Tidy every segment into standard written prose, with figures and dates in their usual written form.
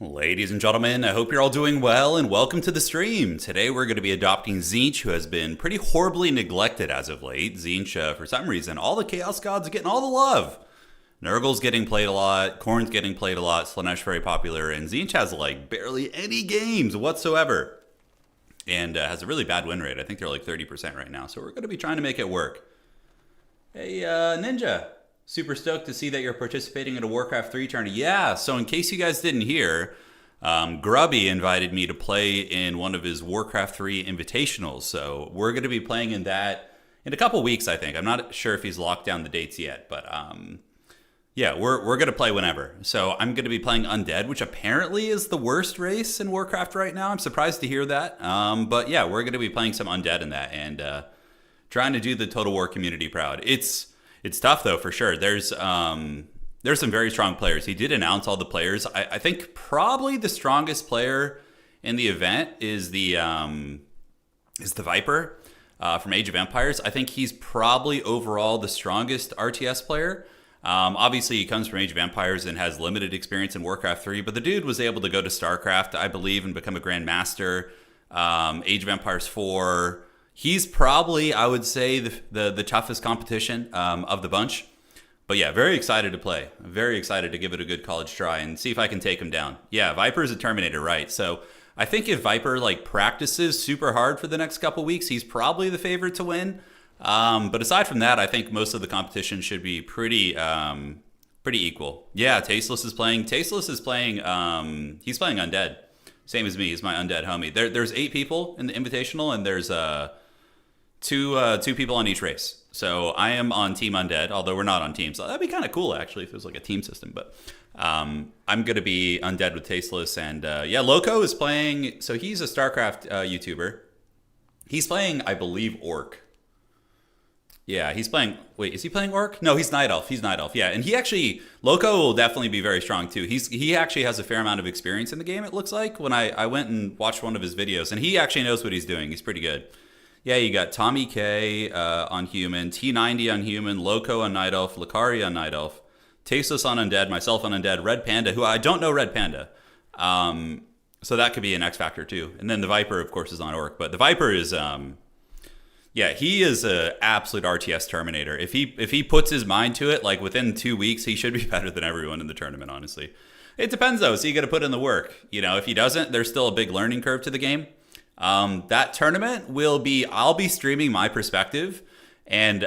Ladies and gentlemen, I hope you're all doing well and welcome to the stream. Today we're going to be adopting TZEENTCH, who has been pretty horribly neglected as of late. TZEENTCH, for some reason, all the Chaos Gods are getting all the love. Nurgle's getting played a lot, Khorne's getting played a lot, Slaanesh very popular, and TZEENTCH has like barely any games whatsoever. And has a really bad win rate. I think they're like 30% right now, so we're going to be trying to make it work. Hey, Ninja. Super stoked to see that you're participating in a Warcraft 3 tournament. Yeah, so in case you guys didn't hear, Grubby invited me to play in one of his Warcraft 3 invitationals. So we're going to be playing in that in a couple weeks, I think. I'm not sure if he's locked down the dates yet, but yeah, we're going to play whenever. So I'm going to be playing Undead, which apparently is the worst race in Warcraft right now. I'm surprised to hear that. But yeah, we're going to be playing some Undead in that and trying to do the Total War community proud. It's tough though, for sure. There's some very strong players. He did announce all the players. I think probably the strongest player in the event is the Viper from Age of Empires. I think he's probably overall the strongest RTS player. Obviously, he comes from Age of Empires and has limited experience in Warcraft 3, but the dude was able to go to StarCraft, I believe, and become a Grand Master. Age of Empires 4. He's probably, I would say, the toughest competition of the bunch. But yeah, very excited to play. Very excited to give it a good college try and see if I can take him down. Yeah, Viper's a Terminator, right? So I think if Viper practices super hard for the next couple weeks, he's probably the favorite to win. But aside from that, I think most of the competition should be pretty equal. Yeah, Tasteless is playing. He's playing Undead. Same as me. He's my Undead homie. There's 8 people in the Invitational, and there's two people on each race. So I am on Team Undead, although we're not on teams. So that'd be kind of cool, actually, if it was like a team system. But I'm going to be Undead with Tasteless. And yeah, Loco is playing. So he's a StarCraft YouTuber. He's playing, I believe, Orc. Yeah, he's playing... Wait, is he playing Orc? No, he's Night Elf. Yeah, and Loco will definitely be very strong, too. He actually has a fair amount of experience in the game, it looks like, when I went and watched one of his videos. And he actually knows what he's doing. He's pretty good. Yeah, you got Tommy K on Human, T90 on Human, Loco on Night Elf, Lakari on Night Elf, Tasteless on Undead, myself on Undead, Red Panda, who I don't know Red Panda. So that could be an X Factor, too. And then the Viper, of course, is on Orc. But the Viper is... yeah, he is an absolute RTS Terminator. If he puts his mind to it, like within 2 weeks, he should be better than everyone in the tournament, honestly. It depends, though. So you got to put in the work. You know, if he doesn't, there's still a big learning curve to the game. That tournament I'll be streaming my perspective. And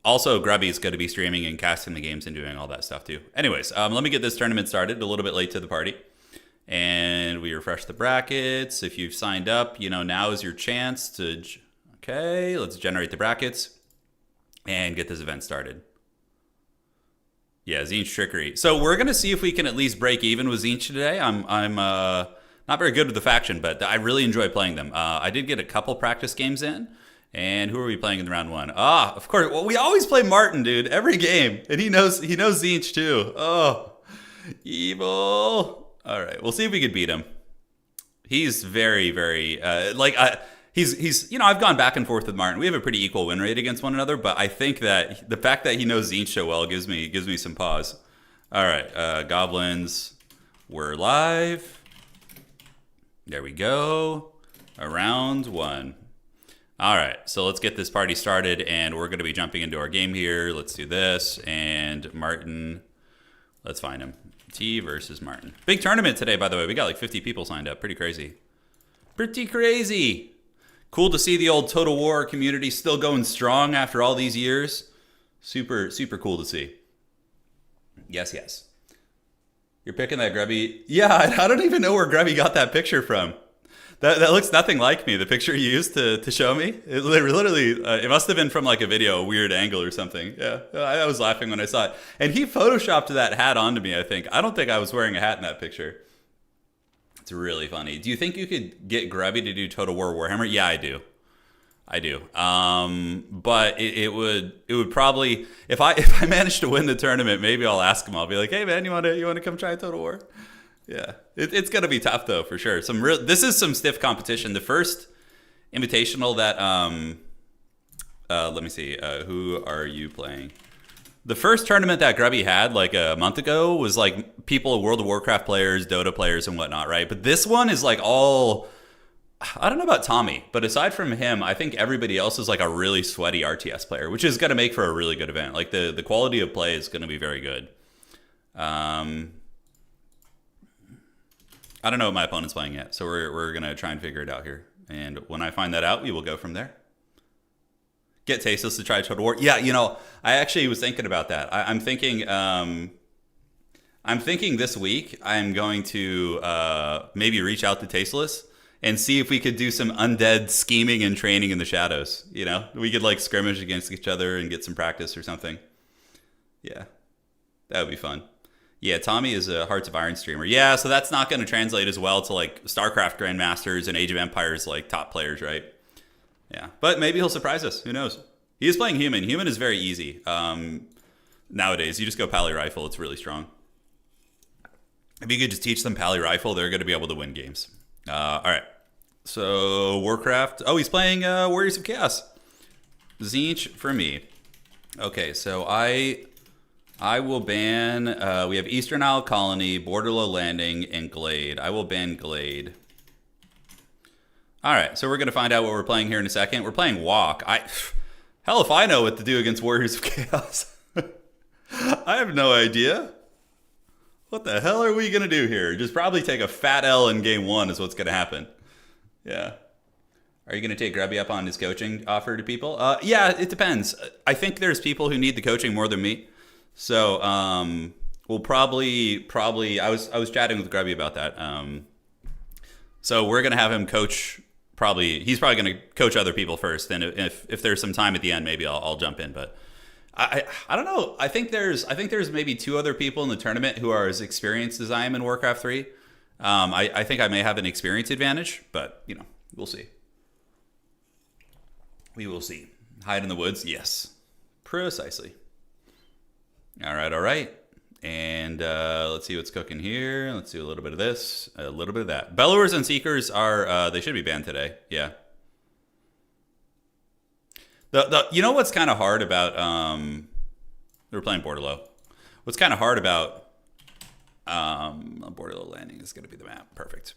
also Grubby's going to be streaming and casting the games and doing all that stuff, too. Anyways, let me get this tournament started. A little bit late to the party. And we refresh the brackets. If you've signed up, now is your chance to... Okay, let's generate the brackets and get this event started. Yeah, TZEENTCH Trickery. So we're going to see if we can at least break even with TZEENTCH today. I'm not very good with the faction, but I really enjoy playing them. I did get a couple practice games in. And who are we playing in the round 1? Of course. Well, we always play Martin, dude, every game. And he knows TZEENTCH too. Oh, evil. All right, we'll see if we can beat him. He's very, very, He's I've gone back and forth with Martin. We have a pretty equal win rate against one another, but I think that the fact that he knows TZEENTCH so well gives me some pause. All right, Goblins, we're live. There we go. Round 1. All right, so let's get this party started, and we're going to be jumping into our game here. Let's do this, and Martin, let's find him. T versus Martin. Big tournament today, by the way. We got like 50 people signed up. Pretty crazy. Pretty crazy. Cool to see the old Total War community still going strong after all these years. Super, super cool to see. Yes. You're picking that Grubby. Yeah, I don't even know where Grubby got that picture from. That looks nothing like me. The picture you used to show me. It literally, it must have been from like a video, a weird angle or something. Yeah, I was laughing when I saw it. And he photoshopped that hat onto me, I think. I don't think I was wearing a hat in that picture. It's really funny. Do you think you could get Grubby to do Total War Warhammer? Yeah, I do. But it would probably, if I manage to win the tournament, maybe I'll ask him. I'll be like, hey man, you want to come try Total War? Yeah, it's gonna be tough though, for sure. This is some stiff competition. The first invitational that let me see, who are you playing? The first tournament that Grubby had like a month ago was like people, World of Warcraft players, Dota players, and whatnot, right? But this one is like all. I don't know about Tommy, but aside from him, I think everybody else is like a really sweaty RTS player, which is going to make for a really good event. Like the quality of play is going to be very good. I don't know what my opponent's playing yet, so we're going to try and figure it out here. And when I find that out, we will go from there. Get Tasteless to try Total War. Yeah, you know, I actually was thinking about that. I'm thinking this week I'm going to maybe reach out to Tasteless and see if we could do some undead scheming and training in the shadows. You know, we could like scrimmage against each other and get some practice or something. Yeah, that would be fun. Yeah, Tommy is a Hearts of Iron streamer. Yeah, so that's not going to translate as well to like StarCraft Grandmasters and Age of Empires like top players, right? Yeah, but maybe he'll surprise us. Who knows? He is playing Human. Human is very easy nowadays. You just go Pally Rifle. It's really strong. If you could just teach them Pally Rifle, they're going to be able to win games. All right. So Warcraft. Oh, he's playing Warriors of Chaos. TZEENTCH for me. Okay, so I will ban. We have Eastern Isle Colony, Borderlow Landing, and Glade. I will ban Glade. All right, so we're going to find out what we're playing here in a second. We're playing Walk. Hell if I know what to do against Warriors of Chaos. I have no idea. What the hell are we going to do here? Just probably take a fat L in game one is what's going to happen. Yeah. Are you going to take Grubby up on his coaching offer to people? Yeah, it depends. I think there's people who need the coaching more than me. So we'll probably I was chatting with Grubby about that. So we're going to have him coach. He's probably going to coach other people first. And if there's some time at the end, maybe I'll jump in. But I don't know. I think there's maybe two other people in the tournament who are as experienced as I am in Warcraft 3. I think I may have an experience advantage, but you know, we'll see. We will see. Hide in the woods, yes, precisely. All right. And let's see what's cooking here. Let's do a little bit of this, a little bit of that. Bellowers and Seekers are, they should be banned today. Yeah. You know what's kind of hard about, we're playing Borderlow. What's kind of hard about Borderlow Landing is going to be the map. Perfect.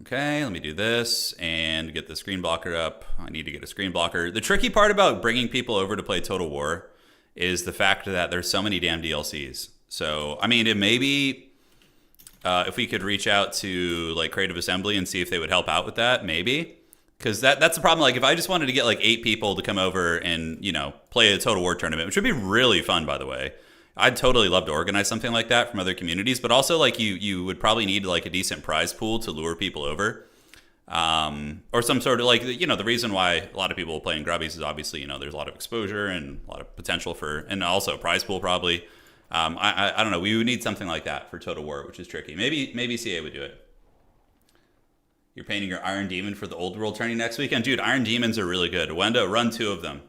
Okay, let me do this and get the screen blocker up. I need to get a screen blocker. The tricky part about bringing people over to play Total War is the fact that there's so many damn DLCs. So, I mean, it may be if we could reach out to like Creative Assembly and see if they would help out with that, maybe. Because that's the problem. Like, if I just wanted to get like 8 people to come over and, you know, play a Total War tournament, which would be really fun, by the way. I'd totally love to organize something like that from other communities. But also, like, you would probably need like a decent prize pool to lure people over. Or some sort of like, you know, the reason why a lot of people play in Grubbies is obviously, you know, there's a lot of exposure and a lot of potential for, and also a prize pool probably. I don't know. We would need something like that for Total War, which is tricky. Maybe CA would do it. You're painting your Iron Demon for the Old World tourney next weekend? Dude, Iron Demons are really good. Wenda, run 2 of them.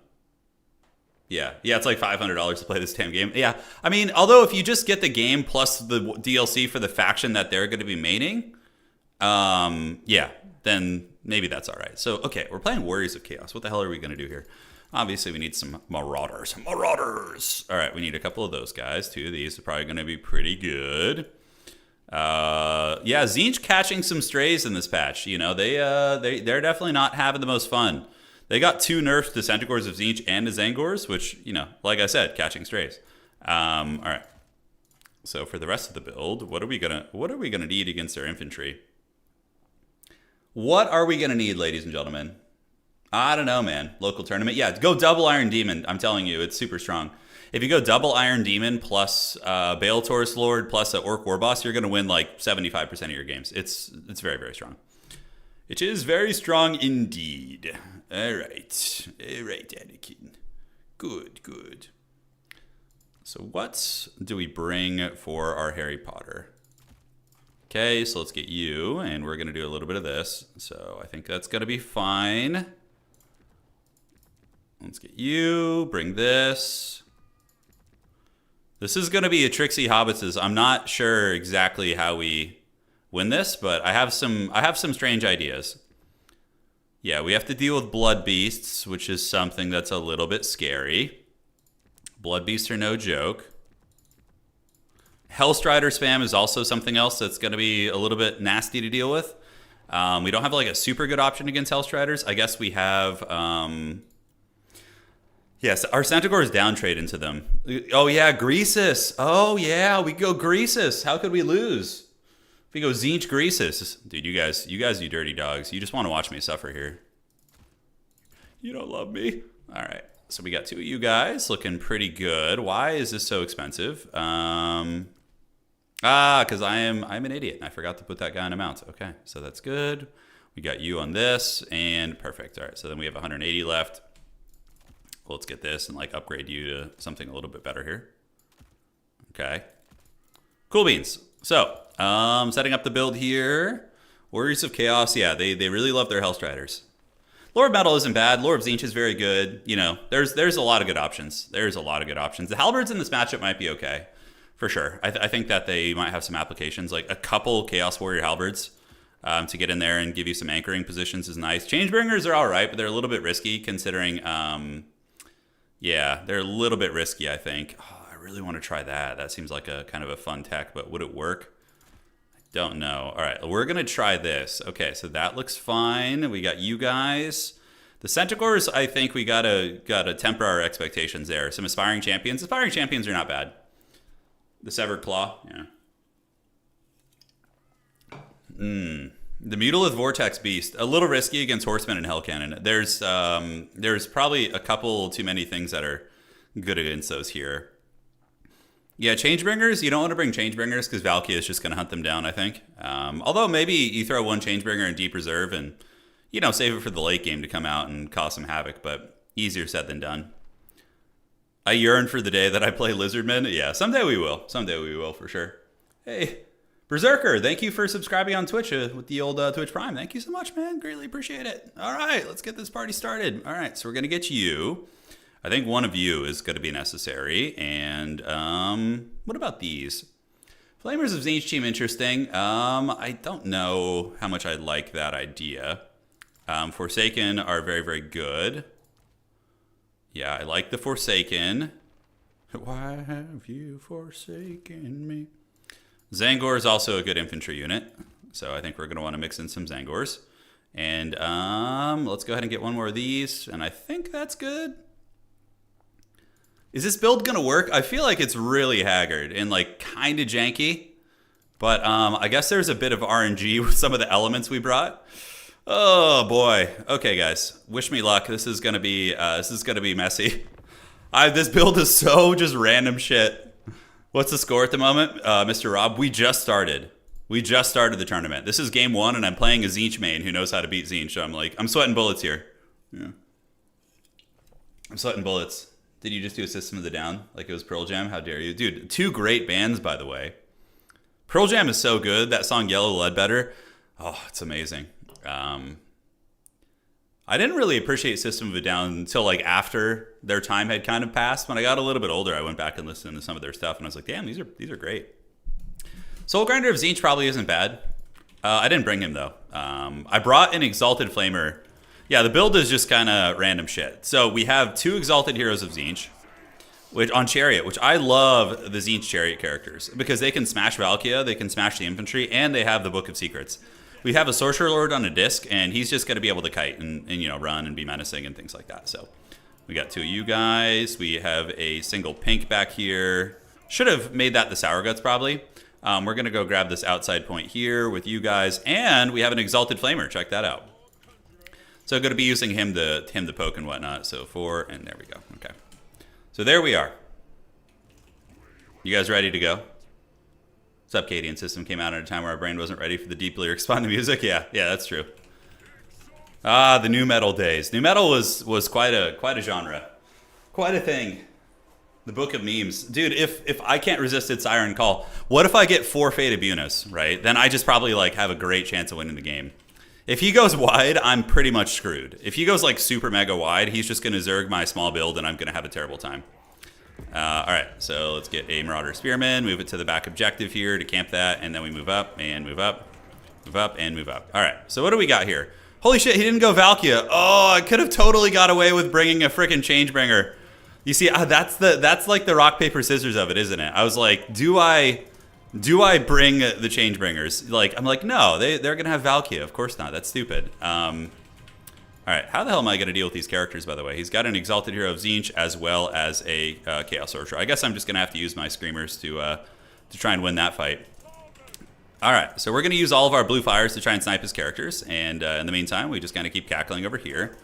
Yeah, it's like $500 to play this damn game. Yeah, I mean, although if you just get the game plus the DLC for the faction that they're going to be maining, yeah, then maybe that's all right. So, okay, we're playing Warriors of Chaos. What the hell are we going to do here? Obviously, we need some Marauders. Marauders! All right, we need a couple of those guys, too. These are probably going to be pretty good. Yeah, TZEENTCH catching some strays in this patch. You know, they're definitely not having the most fun. They got 2 nerfs to Centaurs of TZEENTCH and to Zangors, which, you know, like I said, catching strays. All right. So for the rest of the build, what are we gonna need against their infantry? What are we gonna need, ladies and gentlemen? I don't know, man. Local tournament. Yeah, go double Iron Demon. I'm telling you, it's super strong. If you go double Iron Demon plus Bale Taurus Lord plus an Orc War Boss, you're going to win like 75% of your games. It's very, very strong. It is very strong indeed. All right. All right, Anakin. Good. So what do we bring for our Harry Potter? Okay, so let's get you, and we're going to do a little bit of this. So I think that's going to be fine. Let's get you, bring this. This is going to be a Trixie Hobbitses. I'm not sure exactly how we win this, but I have some strange ideas. Yeah, we have to deal with blood beasts, which is something that's a little bit scary. Blood Beasts are no joke. Hellstrider spam is also something else that's going to be a little bit nasty to deal with. We don't have like a super good option against Hellstriders. I guess we have... yes, our Centaur is down trade into them. Oh yeah, Greasus. Oh yeah, we go Greasus. How could we lose? If we go TZEENTCH Greasus. Dude, you guys, you dirty dogs. You just want to watch me suffer here. You don't love me. All right, so we got 2 of you guys looking pretty good. Why is this so expensive? Because I'm an idiot and I forgot to put that guy on a mount. Okay, so that's good. We got you on this and perfect. All right, so then we have 180 left. Let's get this and like upgrade you to something a little bit better here. Okay, cool beans. So setting up the build here. Warriors of Chaos, yeah, they really love their Hellstriders. Lore of Metal isn't bad. Lore of TZEENTCH is very good. You know, there's a lot of good options. There's a lot of good options. The Halberds in this matchup might be okay. For sure. I think that they might have some applications, like a couple Chaos Warrior Halberds to get in there and give you some anchoring positions is nice. Changebringers are all right, but they're a little bit risky considering, yeah, they're a little bit risky, I think. Oh, I really want to try that. That seems like a kind of a fun tech, but would it work? I don't know. All right, we're going to try this. Okay, so that looks fine. We got you guys. The Centaurs, I think we gotta temper our expectations there. Some Aspiring Champions. Aspiring Champions are not bad. The Severed Claw, yeah. The Mutilith Vortex Beast, a little risky against Horsemen and Hell Cannon. There's probably a couple too many things that are good against those here. Yeah, Changebringers, you don't want to bring Changebringers because Valkia is just going to hunt them down, I think. Although maybe you throw one Changebringer in Deep Reserve and, you know, save it for the late game to come out and cause some havoc, but easier said than done. I yearn for the day that I play Lizardmen. Yeah, someday we will. Someday we will, for sure. Hey, Berserker, thank you for subscribing on Twitch with the old Twitch Prime. Thank you so much, man. Greatly appreciate it. All right, let's get this party started. All right, so we're going to get you. I think one of you is going to be necessary. And what about these? Flamers of TZEENTCH seem interesting. I don't know how much I like that idea. Forsaken are very, very good. Yeah, I like the Forsaken. Why have you forsaken me? Zangor is also a good infantry unit. So I think we're going to want to mix in some Zangors. And let's go ahead and get one more of these. And I think that's good. Is this build going to work? I feel like it's really haggard and like kind of janky. But I guess there's a bit of RNG with some of the elements we brought. Oh boy. Okay, guys. Wish me luck. This is gonna be messy. This build is so just random shit. What's the score at the moment, Mr. Rob? We just started. We just started the tournament. This is game 1, and I'm playing a TZEENTCH main who knows how to beat TZEENTCH. So I'm sweating bullets here. Yeah. I'm sweating bullets. Did you just do a System of the Down like it was Pearl Jam? How dare you, dude? 2 great bands, by the way. Pearl Jam is so good. That song Yellow Ledbetter. Oh, it's amazing. I didn't really appreciate System of a Down until like after their time had kind of passed. When I got a little bit older, I went back and listened to some of their stuff, and I was like, damn, these are great. Soul Grinder of TZEENTCH probably isn't bad. I didn't bring him though. I brought an Exalted Flamer. Yeah, the build is just kind of random shit. So we have 2 Exalted Heroes of TZEENTCH, which on Chariot, which I love the TZEENTCH Chariot characters because they can smash Valkia, they can smash the infantry, and they have the Book of Secrets. We have a Sorcerer Lord on a disc, and he's just going to be able to kite and you know, run and be menacing and things like that. So we got 2 of you guys. We have a single pink back here. Should have made that the Sour Guts probably. We're going to go grab this outside point here with you guys, and we have an Exalted Flamer. Check that out. So I'm going to be using him to poke and whatnot. So 4, and there we go. Okay. So there we are. You guys ready to go? Subcadian System came out at a time where our brain wasn't ready for the deep lyrics behind the music. Yeah, that's true. Ah, the nu metal days. Nu metal was quite a genre, quite a thing. The book of memes, dude. If I can't resist its Siren Call, what if I get 4 Fate Abunas, right? Then I just probably like have a great chance of winning the game. If he goes wide, I'm pretty much screwed. If he goes like super mega wide, he's just gonna Zerg my small build, and I'm gonna have a terrible time. All right, so let's get a Marauder Spearman, move it to the back objective here to camp that, and then we move up and move up, move up and move up. All right, so what do we got here? Holy shit, he didn't go Valkia. Oh, I could have totally got away with bringing a freaking Changebringer. You see, that's like the rock paper scissors of it, isn't it? I was like, do I bring the Changebringers? Like, I'm like, no, they're gonna have Valkia. Of course not. That's stupid. All right, how the hell am I gonna deal with these characters? By the way, he's got an Exalted Hero of TZEENTCH as well as a Chaos Sorcerer. I guess I'm just gonna have to use my Screamers to try and win that fight. All right, so we're gonna use all of our blue fires to try and snipe his characters, and in the meantime, we just kind of keep cackling over here.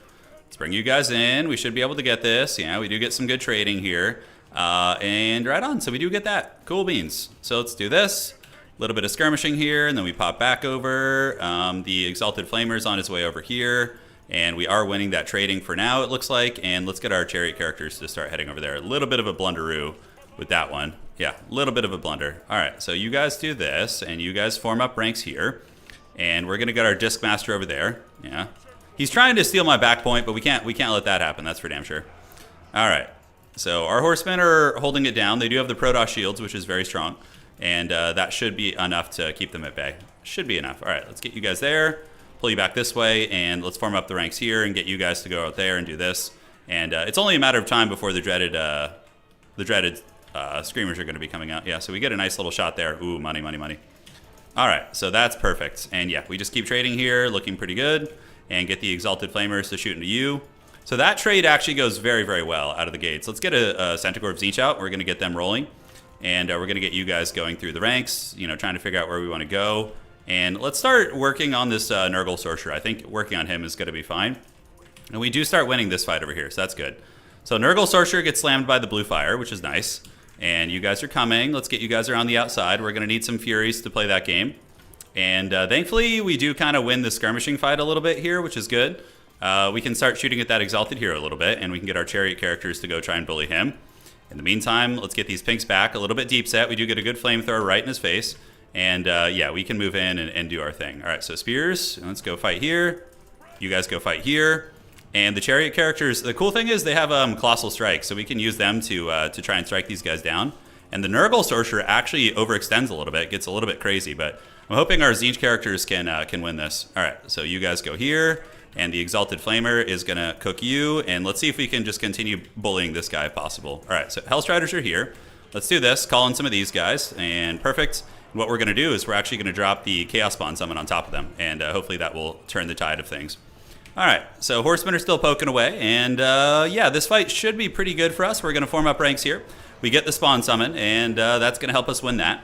Let's bring you guys in. We should be able to get this. Yeah, we do get some good trading here. And right on. So we do get that. Cool beans. So let's do this. A little bit of skirmishing here, and then we pop back over. The Exalted Flamer's on his way over here. And we are winning that trading for now, it looks like. And let's get our chariot characters to start heading over there. A little bit of a blunderoo with that one. Yeah, a little bit of a blunder. All right, so you guys do this, and you guys form up ranks here. And we're going to get our Disc Master over there. Yeah. He's trying to steal my back point, but we can't let that happen. That's for damn sure. All right. So our horsemen are holding it down. They do have the Protoss shields, which is very strong. And that should be enough to keep them at bay. Should be enough. All right, let's get you guys there. Pull you back this way, and let's form up the ranks here and get you guys to go out there and do this. And it's only a matter of time before the dreaded Screamers are going to be coming out. Yeah, so we get a nice little shot there. Ooh, money, money, money. All right, so that's perfect. And yeah, we just keep trading here, looking pretty good. And get the Exalted Flamers to shoot into you. So that trade actually goes very, very well out of the gates. Let's get a Centaur of TZEENTCH out. We're going to get them rolling. And we're going to get you guys going through the ranks, you know, trying to figure out where we want to go. And let's start working on this Nurgle Sorcerer. I think working on him is going to be fine. And we do start winning this fight over here, so that's good. So Nurgle Sorcerer gets slammed by the blue fire, which is nice. And you guys are coming. Let's get you guys around the outside. We're going to need some Furies to play that game. And thankfully, we do kind of win the skirmishing fight a little bit here, which is good. We can start shooting at that Exalted Hero a little bit, and we can get our Chariot characters to go try and bully him. In the meantime, let's get these pinks back. A little bit deep set. We do get a good flamethrower right in his face. And yeah, we can move in and do our thing. All right, so Spears. Let's go fight here. You guys go fight here. And the Chariot characters, the cool thing is they have Colossal Strike, so we can use them to try and strike these guys down. And the Nurgle Sorcerer actually overextends a little bit, gets a little bit crazy, but I'm hoping our TZEENTCH characters can win this. All right, so you guys go here, and the Exalted Flamer is going to cook you, and let's see if we can just continue bullying this guy if possible. All right, so Hellstriders are here. Let's do this, call in some of these guys, and perfect. And what we're going to do is we're actually going to drop the Chaos Spawn Summon on top of them, and hopefully that will turn the tide of things. All right, so Horsemen are still poking away, and yeah, this fight should be pretty good for us. We're going to form up ranks here. We get the Spawn Summon, and that's going to help us win that.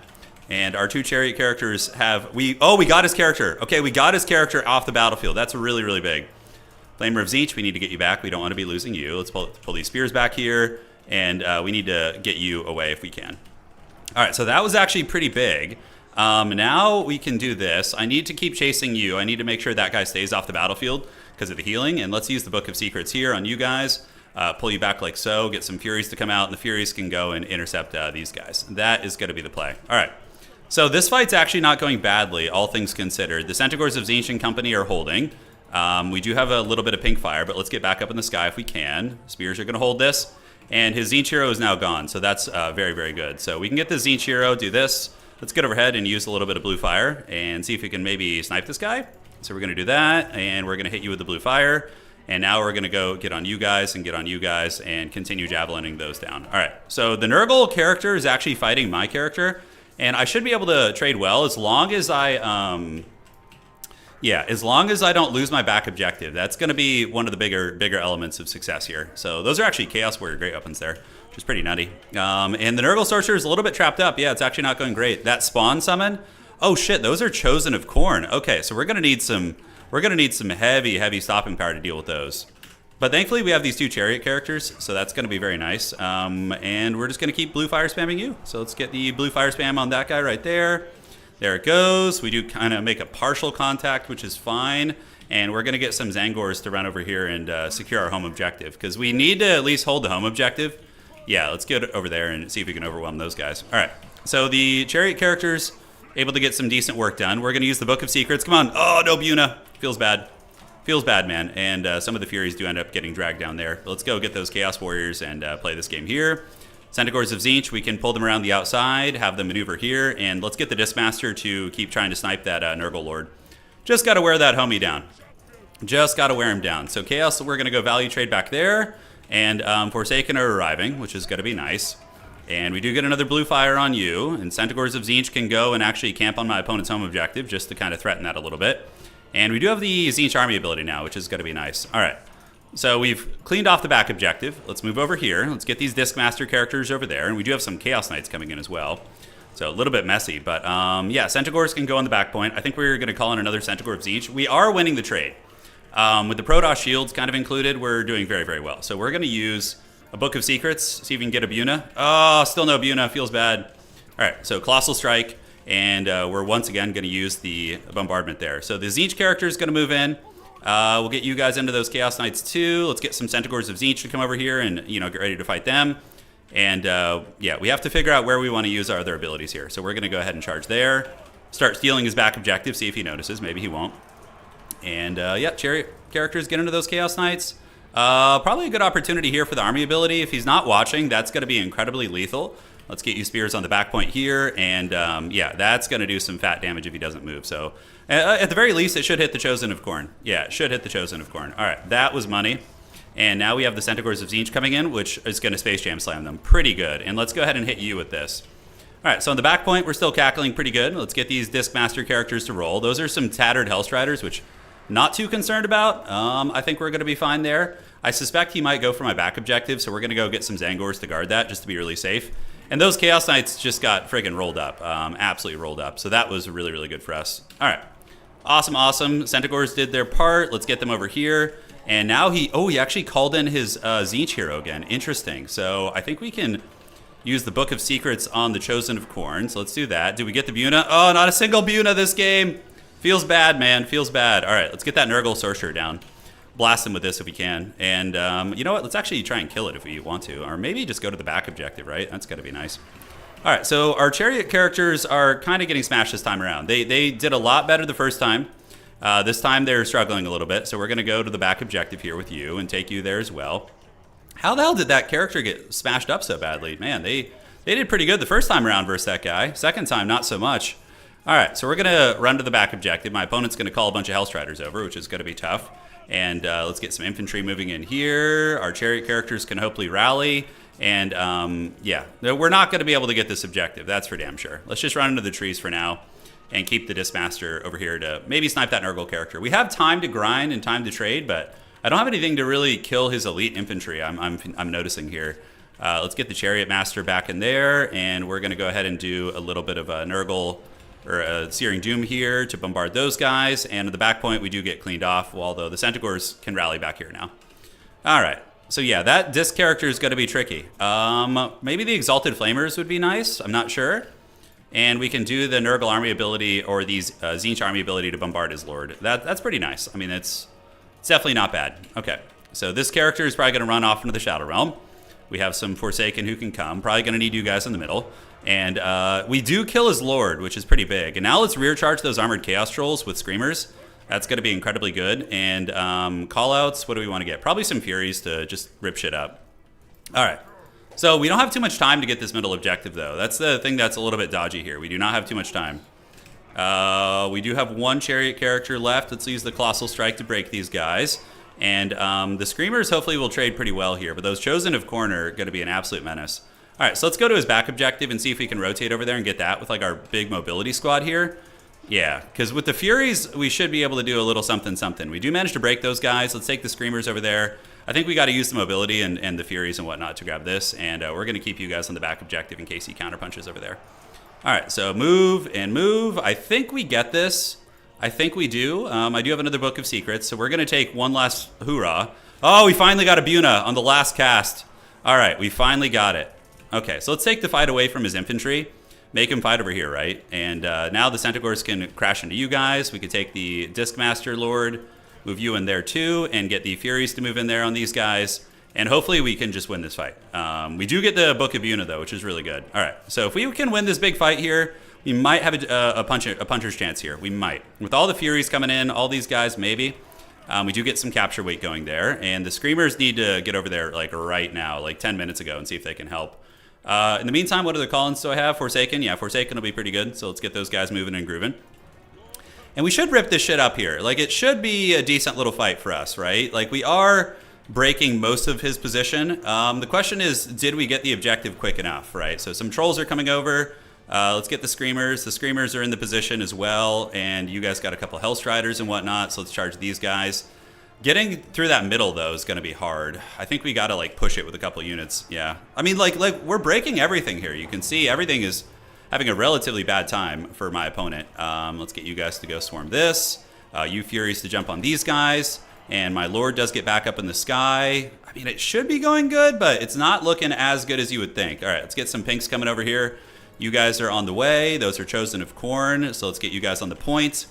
And our two Chariot characters have... we got his character. Okay, we got his character off the battlefield. That's really, really big. Flamer of TZEENTCH, we need to get you back. We don't want to be losing you. Let's pull these spears back here, and we need to get you away if we can. All right, so that was actually pretty big. Now we can do this. I need to keep chasing you. I need to make sure that guy stays off the battlefield because of the healing. And let's use the Book of Secrets here on you guys. Pull you back like so. Get some Furies to come out, and the Furies can go and intercept these guys. That is going to be the play. All right. So this fight's actually not going badly, all things considered. The Centaurs of TZEENTCH and company are holding. We do have a little bit of pink fire, but let's get back up in the sky if we can. Spears are going to hold this. And his TZEENTCH hero is now gone, so that's very, very good. So we can get the TZEENTCH hero, do this. Let's get overhead and use a little bit of blue fire and see if we can maybe snipe this guy. So we're going to do that, and we're going to hit you with the blue fire. And now we're going to go get on you guys and get on you guys and continue javelining those down. All right, so the Nurgle character is actually fighting my character. And I should be able to trade well as long as I, as long as I don't lose my back objective. That's going to be one of the bigger elements of success here. So those are actually Chaos Warrior Great Weapons there, which is pretty nutty. And the Nurgle Sorcerer is a little bit trapped up. Yeah, it's actually not going great. That Spawn Summon, oh shit, those are Chosen of Khorne. Okay, so we're going to need some heavy stopping power to deal with those. But thankfully, we have these two Chariot characters, so that's going to be very nice. And we're just going to keep blue fire spamming you. So let's get the blue fire spam on that guy right there. There it goes. We do kind of make a partial contact, which is fine. And we're going to get some Zangors to run over here and secure our home objective, because we need to at least hold the home objective. Yeah, let's get over there and see if we can overwhelm those guys. All right, so the Chariot characters able to get some decent work done. We're going to use the Book of Secrets. Come on. Oh, no Buna. Feels bad. Feels bad, man. And some of the Furies do end up getting dragged down there. But let's go get those Chaos Warriors and play this game here. Centaurs of TZEENTCH, we can pull them around the outside, have them maneuver here, and let's get the Discmaster to keep trying to snipe that Nurgle Lord. Just got to wear that homie down. Just got to wear him down. So Chaos, we're going to go value trade back there. And Forsaken are arriving, which is going to be nice. And we do get another blue fire on you. And Centaurs of TZEENTCH can go and actually camp on my opponent's home objective just to kind of threaten that a little bit. And we do have the TZEENTCH army ability now, which is going to be nice. All right. So we've cleaned off the back objective. Let's move over here. Let's get these Discmaster characters over there. And we do have some Chaos Knights coming in as well. So a little bit messy. But yeah, Centaurs can go on the back point. I think we're going to call in another Centaur of TZEENTCH. We are winning the trade. With the Protoss shields kind of included, we're doing very, very well. So we're going to use a Book of Secrets, see if we can get a Buna. Oh, still no Buna. Feels bad. All right, so Colossal Strike. And we're once again going to use the bombardment there. So the TZEENTCH character is going to move in. We'll get you guys into those Chaos Knights too. Let's get some Centaurs of TZEENTCH to come over here and, you know, get ready to fight them. And yeah, we have to figure out where we want to use our other abilities here. So we're going to go ahead and charge there. Start stealing his back objective, see if he notices. Maybe he won't. And yeah, Chariot characters get into those Chaos Knights. Probably a good opportunity here for the army ability. If he's not watching, that's going to be incredibly lethal. Let's get you spears on the back point here. And yeah, that's going to do some fat damage if he doesn't move. So at the very least, it should hit the Chosen of Khorne. Yeah, it should hit the Chosen of Khorne. All right, that was money. And now we have the Centaurs of TZEENTCH coming in, which is going to Space Jam Slam them pretty good. And let's go ahead and hit you with this. All right, so on the back point, we're still cackling pretty good. Let's get these Discmaster characters to roll. Those are some tattered Hellstriders, which not too concerned about. I think we're going to be fine there. I suspect he might go for my back objective, so we're going to go get some Zangors to guard that just to be really safe. And those Chaos Knights just got friggin' rolled up, absolutely rolled up. So that was really, really good for us. All right, awesome, awesome. Centaurs did their part. Let's get them over here. And now he actually called in his TZEENTCH hero again. Interesting. So I think we can use the Book of Secrets on the Chosen of Khorne. So let's do that. Do we get the Buna? Oh, not a single Buna this game. Feels bad, man. Feels bad. All right, let's get that Nurgle Sorcerer down. Blast him with this if we can. And you know what? Let's actually try and kill it if we want to. Or maybe just go to the back objective, right? That's got to be nice. All right, so our Chariot characters are kind of getting smashed this time around. They did a lot better the first time. This time they're struggling a little bit, so we're going to go to the back objective here with you and take you there as well. How the hell did that character get smashed up so badly? Man, they did pretty good the first time around versus that guy. Second time, not so much. All right, so we're going to run to the back objective. My opponent's going to call a bunch of Hellstriders over, which is going to be tough. And let's get some infantry moving in here. Our Chariot characters can hopefully rally. And yeah, we're not going to be able to get this objective. That's for damn sure. Let's just run into the trees for now and keep the Discmaster over here to maybe snipe that Nurgle character. We have time to grind and time to trade, but I don't have anything to really kill his elite infantry, I'm noticing here. Let's get the Chariot Master back in there, and we're going to go ahead and do a little bit of a Nurgle or a Searing Doom here to bombard those guys. And at the back point, we do get cleaned off, although the Centaurs can rally back here now. All right. So yeah, that Disc character is going to be tricky. Maybe the Exalted Flamers would be nice. I'm not sure. And we can do the Nurgle army ability or these TZEENTCH army ability to bombard his lord. That's pretty nice. I mean, it's definitely not bad. Okay, so this character is probably going to run off into the Shadow Realm. We have some Forsaken who can come. Probably going to need you guys in the middle. And we do kill his lord, which is pretty big. And now let's rear charge those Armored Chaos Trolls with Screamers. That's going to be incredibly good. And callouts, what do we want to get? Probably some Furies to just rip shit up. All right. So we don't have too much time to get this middle objective, though. That's the thing that's a little bit dodgy here. We do not have too much time. We do have one Chariot character left. Let's use the Colossal Strike to break these guys. And the Screamers hopefully will trade pretty well here. But those Chosen of Khorne are going to be an absolute menace. All right, so let's go to his back objective and see if we can rotate over there and get that with like our big mobility squad here. Yeah, because with the Furies, we should be able to do a little something, something. We do manage to break those guys. Let's take the Screamers over there. I think we got to use the mobility and the Furies and whatnot to grab this. And we're going to keep you guys on the back objective in case he counterpunches over there. All right, so move and move. I think we get this. I think we do. I do have another Book of Secrets, so we're going to take one last hoorah. Oh, we finally got a Buna on the last cast. All right, we finally got it. Okay, so let's take the fight away from his infantry. Make him fight over here, right? And now the Centaurs can crash into you guys. We could take the Discmaster Lord, move you in there too, and get the Furies to move in there on these guys. And hopefully we can just win this fight. We do get the Book of Buna, though, which is really good. All right, so if we can win this big fight here, we might have a puncher's chance here. We might. With all the Furies coming in, all these guys, maybe. We do get some capture weight going there. And the Screamers need to get over there like right now, like 10 minutes ago, and see if they can help. In the meantime, what other call-ins do I have? Forsaken? Yeah, Forsaken will be pretty good. So let's get those guys moving and grooving. And we should rip this shit up here. Like, it should be a decent little fight for us, right? Like, we are breaking most of his position. The question is, did we get the objective quick enough, right? So some trolls are coming over. Let's get the Screamers. The Screamers are in the position as well, and you guys got a couple Hellstriders and whatnot, so let's charge these guys. Getting through that middle, though, is going to be hard. I think we got to, like, push it with a couple units. Yeah. I mean, like we're breaking everything here. You can see everything is having a relatively bad time for my opponent. Let's get you guys to go swarm this. You Furies to jump on these guys. And my Lord does get back up in the sky. I mean, it should be going good, but it's not looking as good as you would think. All right, let's get some pinks coming over here. You guys are on the way. Those are chosen of corn. So let's get you guys on the point.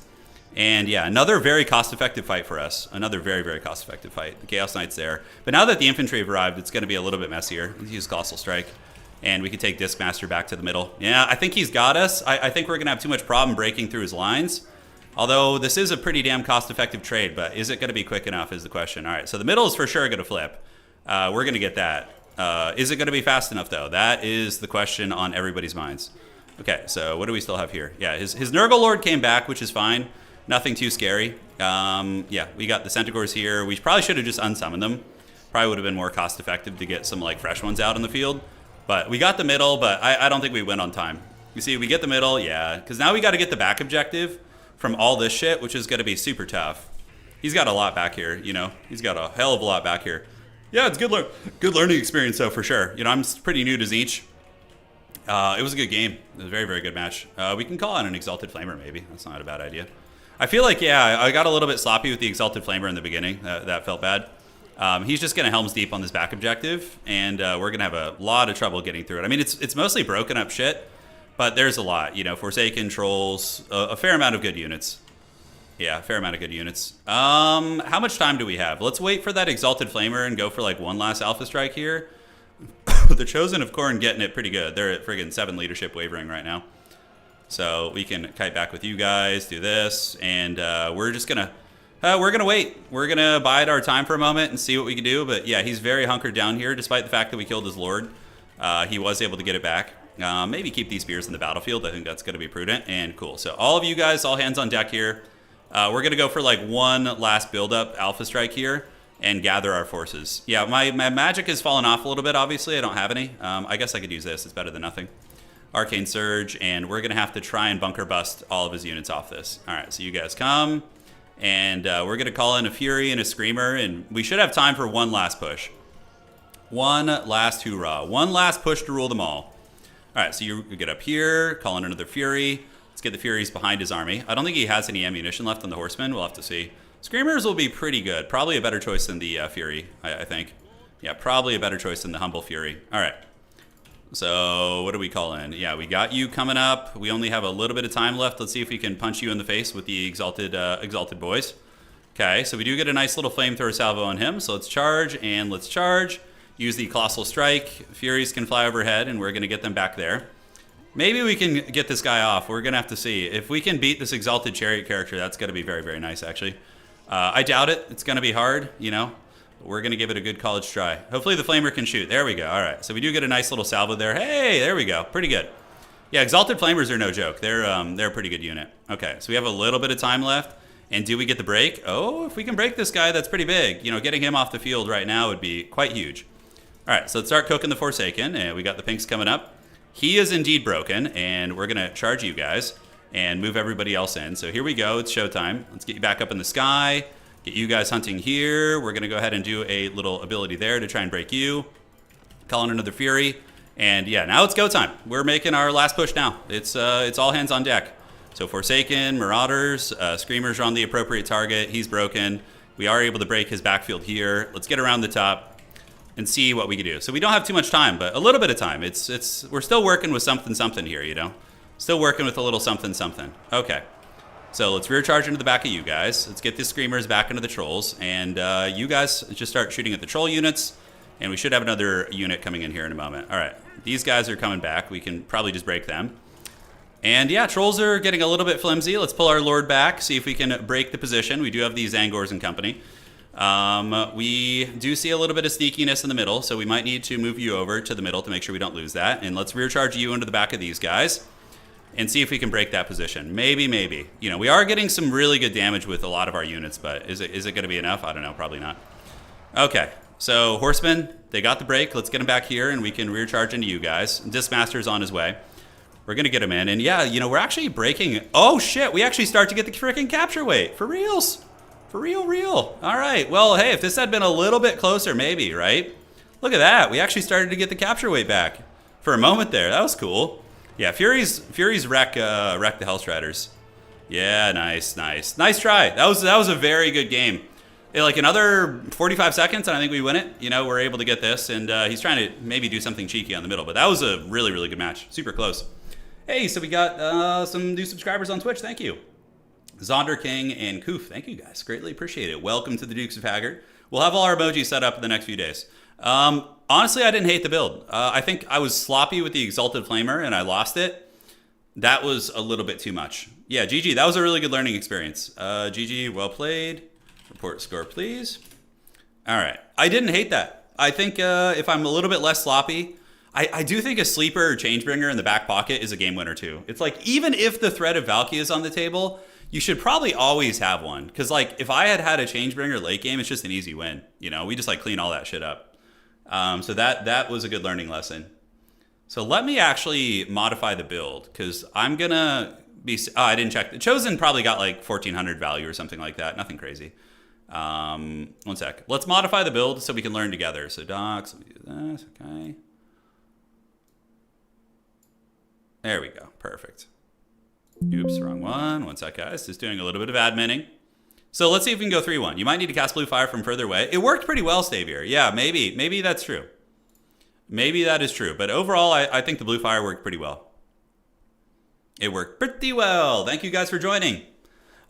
And yeah, another very cost-effective fight for us. Another very, very cost-effective fight. The Chaos Knight's there. But now that the infantry have arrived, it's going to be a little bit messier. Let's use Colossal Strike. And we can take Discmaster back to the middle. Yeah, I think he's got us. I think we're going to have too much problem breaking through his lines. Although this is a pretty damn cost-effective trade, but is it going to be quick enough is the question. All right, so the middle is for sure going to flip. We're going to get that. Is it going to be fast enough, though? That is the question on everybody's minds. Okay, so what do we still have here? Yeah, his Nurgle Lord came back, which is fine. Nothing too scary. Yeah, we got the Centaurs here. We probably should have just unsummoned them. Probably would have been more cost-effective to get some like fresh ones out in the field. But we got the middle, but I don't think we went on time. You see, we get the middle, yeah. Because now we got to get the back objective from all this shit, which is going to be super tough. He's got a lot back here, you know. He's got a hell of a lot back here. Yeah, it's good learning experience, though, for sure. You know, I'm pretty new to TZEENTCH. It was a good game. It was a very, very good match. We can call on an Exalted Flamer, maybe. That's not a bad idea. I feel like, yeah, I got a little bit sloppy with the Exalted Flamer in the beginning. That felt bad. He's just going to Helm's Deep on this back objective, and we're going to have a lot of trouble getting through it. I mean, it's mostly broken up shit, but there's a lot. You know, Forsaken, Trolls, a fair amount of good units. Yeah, a fair amount of good units. How much time do we have? Let's wait for that Exalted Flamer and go for like one last Alpha Strike here. The Chosen of Khorne getting it pretty good. They're at friggin' 7 leadership wavering right now. So we can kite back with you guys, do this, and we're just gonna wait. We're gonna bide our time for a moment and see what we can do. But yeah, he's very hunkered down here, despite the fact that we killed his Lord. He was able to get it back. Maybe keep these spears in the battlefield. I think that's gonna be prudent and cool. So all of you guys, all hands on deck here. We're gonna go for like one last build-up Alpha Strike here and gather our forces. Yeah, my magic has fallen off a little bit. Obviously, I don't have any. I guess I could use this. It's better than nothing. Arcane Surge, and we're going to have to try and bunker bust all of his units off this. All right, so you guys come, and we're going to call in a Fury and a Screamer, and we should have time for one last push. One last hoorah. One last push to rule them all. All right, so you get up here, call in another Fury. Let's get the Furies behind his army. I don't think he has any ammunition left on the Horsemen. We'll have to see. Screamers will be pretty good. Probably a better choice than the Fury, I think. Yeah, probably a better choice than the Humble Fury. All right. So what do we call in? Yeah, we got you coming up. We only have a little bit of time left. Let's see if we can punch you in the face with the Exalted Boys. Okay, so we do get a nice little Flamethrower salvo on him. So let's charge, and let's charge. Use the Colossal Strike. Furies can fly overhead, and we're going to get them back there. Maybe we can get this guy off. We're going to have to see. If we can beat this Exalted Chariot character, that's going to be very, very nice, actually. I doubt it. It's going to be hard, you know. We're going to give it a good college try. Hopefully the Flamer can shoot. There we go. All right. So we do get a nice little salvo there. Hey, there we go. Pretty good. Yeah, Exalted Flamers are no joke. They're a pretty good unit. Okay, so we have a little bit of time left. And do we get the break? Oh, if we can break this guy, that's pretty big. You know, getting him off the field right now would be quite huge. All right, so let's start cooking the Forsaken. And we got the pinks coming up. He is indeed broken, and we're going to charge you guys and move everybody else in. So here we go. It's showtime. Let's get you back up in the sky. Get you guys hunting here. We're going to go ahead and do a little ability there to try and break you. Call in another Fury. And yeah, now it's go time. We're making our last push now. It's all hands on deck. So Forsaken, Marauders, Screamers are on the appropriate target. He's broken. We are able to break his backfield here. Let's get around the top and see what we can do. So we don't have too much time, but a little bit of time. We're still working with something here, you know? Still working with a little something. Okay. So let's rear charge into the back of you guys. Let's get the Screamers back into the Trolls. And you guys just start shooting at the Troll units. And we should have another unit coming in here in a moment. All right. These guys are coming back. We can probably just break them. And yeah, Trolls are getting a little bit flimsy. Let's pull our Lord back, see if we can break the position. We do have these Angors and company. We do see a little bit of sneakiness in the middle. So we might need to move you over to the middle to make sure we don't lose that. And let's rear charge you into the back of these guys. And see if we can break that position. Maybe. You know, we are getting some really good damage with a lot of our units, but is it going to be enough? I don't know. Probably not. Okay, so Horsemen, they got the break. Let's get him back here, and we can rear charge into you guys. Discmaster's on his way. We're going to get him in. And yeah, you know, we're actually breaking. Oh, shit. We actually start to get the freaking capture weight. For reals. For real. All right. Well, hey, if this had been a little bit closer, maybe, right? Look at that. We actually started to get the capture weight back for a moment there. That was cool. Yeah, Furies wreck the Hellstriders. Yeah, nice. Nice try. That was a very good game. Like another 45 seconds, and I think we win it. You know, we're able to get this, and he's trying to maybe do something cheeky on the middle, but that was a really, really good match. Super close. Hey, so we got some new subscribers on Twitch. Thank you. Zonder King and Koof. Thank you, guys. Greatly appreciate it. Welcome to the Dukes of Haggard. We'll have all our emojis set up in the next few days. Honestly, I didn't hate the build. I think I was sloppy with the Exalted Flamer, and I lost it. That was a little bit too much. Yeah, GG. That was a really good learning experience. GG, well played. Report score, please. All right. I didn't hate that. I think if I'm a little bit less sloppy, I do think a sleeper or Changebringer in the back pocket is a game winner too. It's like, even if the threat of Valky is on the table, you should probably always have one. Because like, if I had a Changebringer late game, it's just an easy win. You know, we just like clean all that shit up. So that was a good learning lesson. So let me actually modify the build, because I'm going to be... Oh, I didn't check. The Chosen probably got like 1400 value or something like that. Nothing crazy. One sec. Let's modify the build so we can learn together. So docs, let me do this. Okay. There we go. Perfect. Oops, wrong one. One sec, guys. Just doing a little bit of adminning. So let's see if we can go 3-1. You might need to cast Blue Fire from further away. It worked pretty well, Stavier. Yeah, maybe that's true. Maybe that is true. But overall, I think the Blue Fire worked pretty well. It worked pretty well. Thank you guys for joining.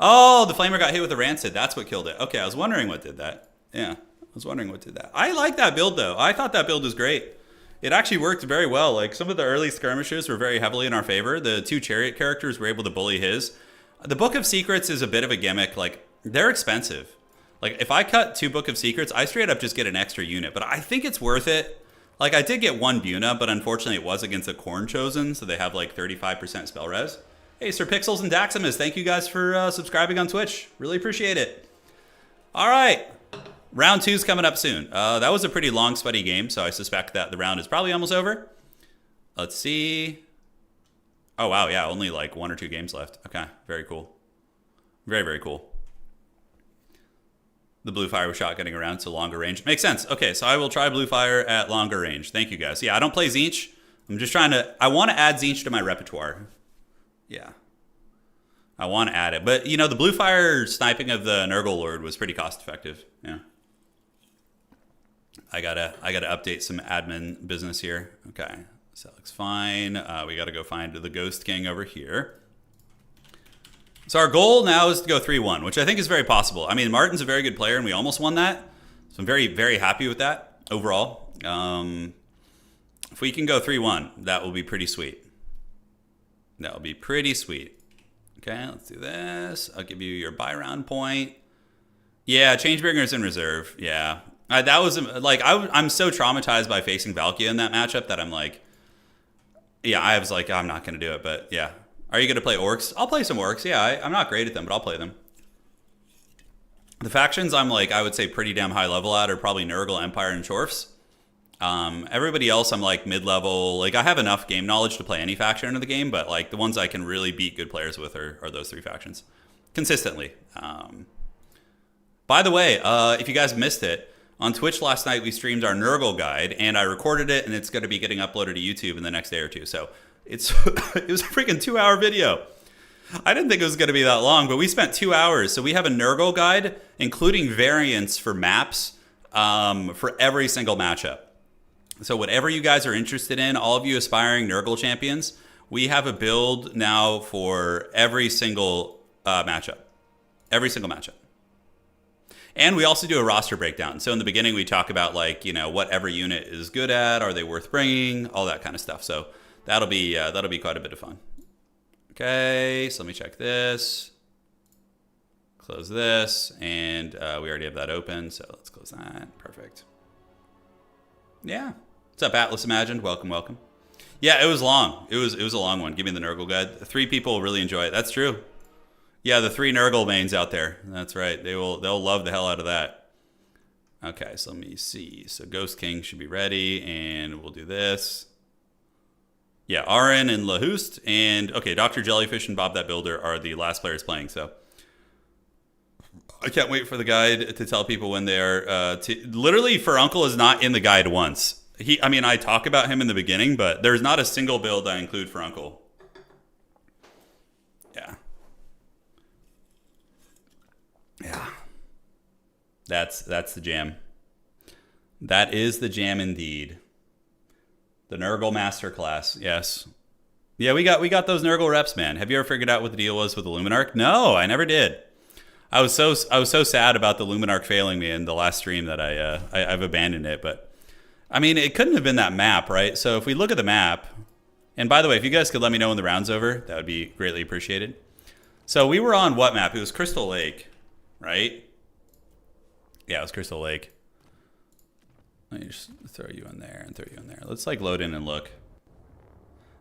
Oh, the Flamer got hit with a Rancid. That's what killed it. Okay, I was wondering what did that. Yeah, I was wondering what did that. I like that build, though. I thought that build was great. It actually worked very well. Like, some of the early skirmishes were very heavily in our favor. The 2 Chariot characters were able to bully his. The Book of Secrets is a bit of a gimmick. Like, they're expensive. Like, if I cut 2 Book of Secrets, I straight up just get an extra unit. But I think it's worth it. Like, I did get 1 Buna, but unfortunately it was against a Khorne Chosen, so they have like 35% spell res. Hey, Sir Pixels and Daximus, thank you guys for subscribing on Twitch. Really appreciate it. All right. Round 2's coming up soon. That was a pretty long, sweaty game, so I suspect that the round is probably almost over. Let's see. Oh, wow, yeah, only like 1 or 2 games left. Okay, very cool. Very, very cool. The Blue Fire was shotgunning around to longer range. Makes sense. Okay, so I will try Blue Fire at longer range. Thank you, guys. Yeah, I don't play TZEENTCH. I'm just trying to... I want to add TZEENTCH to my repertoire. Yeah. I want to add it. But, you know, the Blue Fire sniping of the Nurgle Lord was pretty cost-effective. Yeah. I gotta update some admin business here. Okay, so that looks fine. We gotta go find the Ghost King over here. So our goal now is to go 3-1, which I think is very possible. I mean, Martin's a very good player, and we almost won that. So I'm very, very happy with that overall. If we can go 3-1, that will be pretty sweet. That will be pretty sweet. Okay, let's do this. I'll give you your buy round point. Yeah, Changebringer's in reserve. Yeah. That was, like, I'm so traumatized by facing Valkia in that matchup that I'm like, yeah, I was like, I'm not going to do it, but yeah. Are you going to play Orcs? I'll play some Orcs. Yeah, I'm not great at them, but I'll play them. The factions I'm like, I would say pretty damn high level at are probably Nurgle, Empire, and Chorfs. Everybody else I'm like mid-level. Like, I have enough game knowledge to play any faction into the game, but like the ones I can really beat good players with are those 3 factions. Consistently. By the way, if you guys missed it, on Twitch last night, we streamed our Nurgle guide, and I recorded it, and it's going to be getting uploaded to YouTube in the next day or 2. So it was a freaking 2-hour video. I didn't think it was going to be that long, but we spent 2 hours. So we have a Nurgle guide, including variants for maps for every single matchup. So whatever you guys are interested in, all of you aspiring Nurgle champions, we have a build now for every single matchup. Every single matchup. And we also do a roster breakdown. So in the beginning, we talk about, like, you know, what every unit is good at, are they worth bringing, all that kind of stuff. So that'll be quite a bit of fun. Okay, so let me check this. Close this, and we already have that open, so let's close that. Perfect. Yeah. What's up, Atlas Imagined? Welcome, welcome. Yeah, it was long. It was a long one. Give me the Nurgle guide. 3 people really enjoy it. That's true. Yeah, the 3 Nurgle mains out there. That's right. They'll love the hell out of that. Okay, so let me see. So Ghost King should be ready, and we'll do this. Yeah, Arin and Lahoost, and okay, Dr. Jellyfish and Bob That Builder are the last players playing, so I can't wait for the guide to tell people when they're... literally, Furuncle is not in the guide once. I mean, I talk about him in the beginning, but there's not a single build I include Furuncle. Yeah. Yeah. That's the jam. That is the jam indeed. The Nurgle Masterclass, yes. Yeah, we got those Nurgle reps, man. Have you ever figured out what the deal was with the Luminarch? No, I never did. I was so sad about the Luminarch failing me in the last stream that I've abandoned it. But I mean, it couldn't have been that map, right? So if we look at the map, and by the way, if you guys could let me know when the round's over, that would be greatly appreciated. So we were on what map? It was Crystal Lake, right? Yeah, it was Crystal Lake. Let me just throw you in there and throw you in there. Let's like load in and look.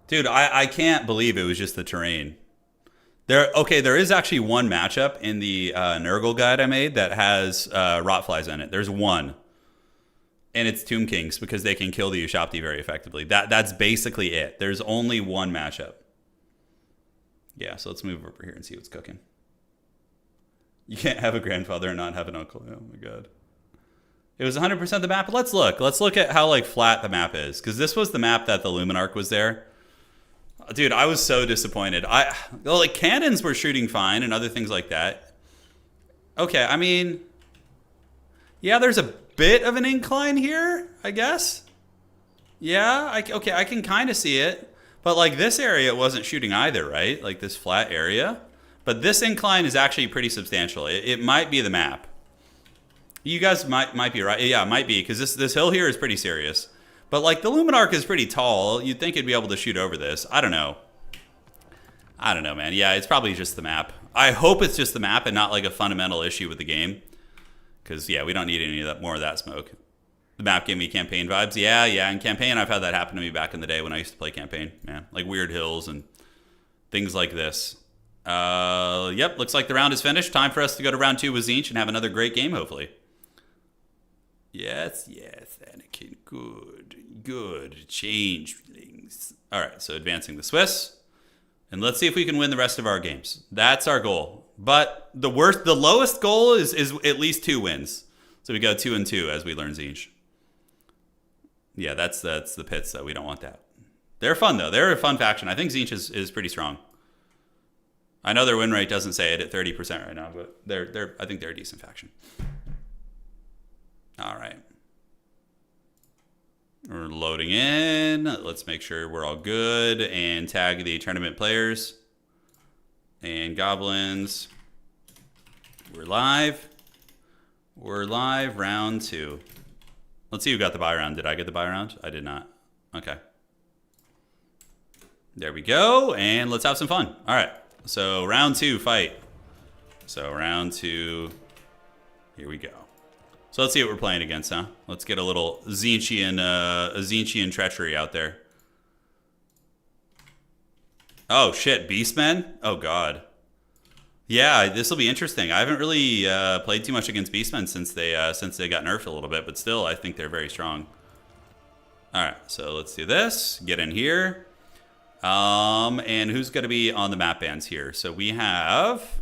Dude, I can't believe it was just the terrain. There is actually one matchup in the Nurgle guide I made that has Rotflies in it. There's one. And it's Tomb Kings because they can kill the Ushabti very effectively. That's basically it. There's only one matchup. Yeah, so let's move over here and see what's cooking. You can't have a grandfather and not have an uncle. Oh my god. It was 100% the map. But let's look. Let's look at how like flat the map is. Because this was the map that the Luminarch was there. Dude, I was so disappointed. Like cannons were shooting fine and other things like that. Okay, I mean, yeah, there's a bit of an incline here, I guess. Yeah, okay, I can kind of see it. But like this area wasn't shooting either, right? Like this flat area. But this incline is actually pretty substantial. It might be the map. You guys might be right. Yeah, it might be because this hill here is pretty serious. But like the Luminarch is pretty tall. You'd think it'd be able to shoot over this. I don't know. I don't know, man. Yeah, it's probably just the map. I hope it's just the map and not like a fundamental issue with the game. Because, yeah, we don't need any of that more of that smoke. The map gave me campaign vibes. Yeah, in campaign, I've had that happen to me back in the day when I used to play campaign. Man, like weird hills and things like this. Yep, looks like the round is finished. Time for us to go to round 2 with TZEENTCH and have another great game, hopefully. Yes, Anakin. Good. Changelings. All right, so advancing the Swiss. And let's see if we can win the rest of our games. That's our goal. But the lowest goal is at least 2 wins. So we go 2-2 as we learn TZEENTCH. Yeah, that's the pits, though. We don't want that. They're fun, though. They're a fun faction. I think TZEENTCH is pretty strong. I know their win rate doesn't say it at 30% right now, but I think they're a decent faction. All right. We're loading in. Let's make sure we're all good and tag the tournament players and goblins. We're live. Round 2. Let's see who got the buy round. Did I get the buy round? I did not. Okay. There we go. And let's have some fun. All right. So round 2 fight. So round 2. Here we go. So let's see what we're playing against, huh? Let's get a little TZEENTCHian treachery out there. Oh, shit. Beastmen? Oh, God. Yeah, this will be interesting. I haven't really played too much against Beastmen since they got nerfed a little bit, but still, I think they're very strong. All right, so let's do this. Get in here. And who's going to be on the map bans here? So we have...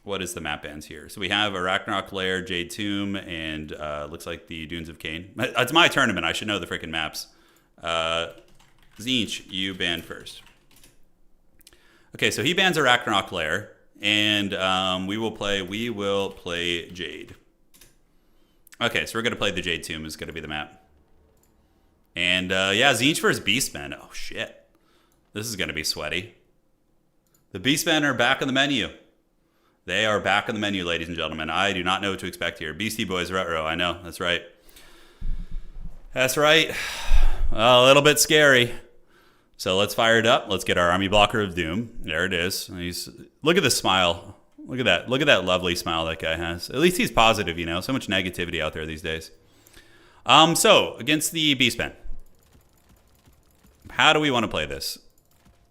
What is the map bans here? So we have Arachnarok Lair, Jade Tomb, and looks like the Dunes of Cain. It's my tournament. I should know the freaking maps. TZEENTCH, you ban first. Okay, so he bans Arachnarok Lair, and we will play Jade. Okay, so we're going to play the Jade Tomb is going to be the map. And yeah, TZEENTCH versus Beastmen. Oh, shit. This is going to be sweaty. The Beastmen are back on the menu. They are back on the menu, ladies and gentlemen. I do not know what to expect here. Beastie Boys Retro, I know. That's right. That's right. A little bit scary. So let's fire it up. Let's get our Army Blocker of Doom. There it is. Look at the smile. Look at that. Look at that lovely smile that guy has. At least he's positive, you know. So much negativity out there these days. So, against the Beastmen. How do we want to play this?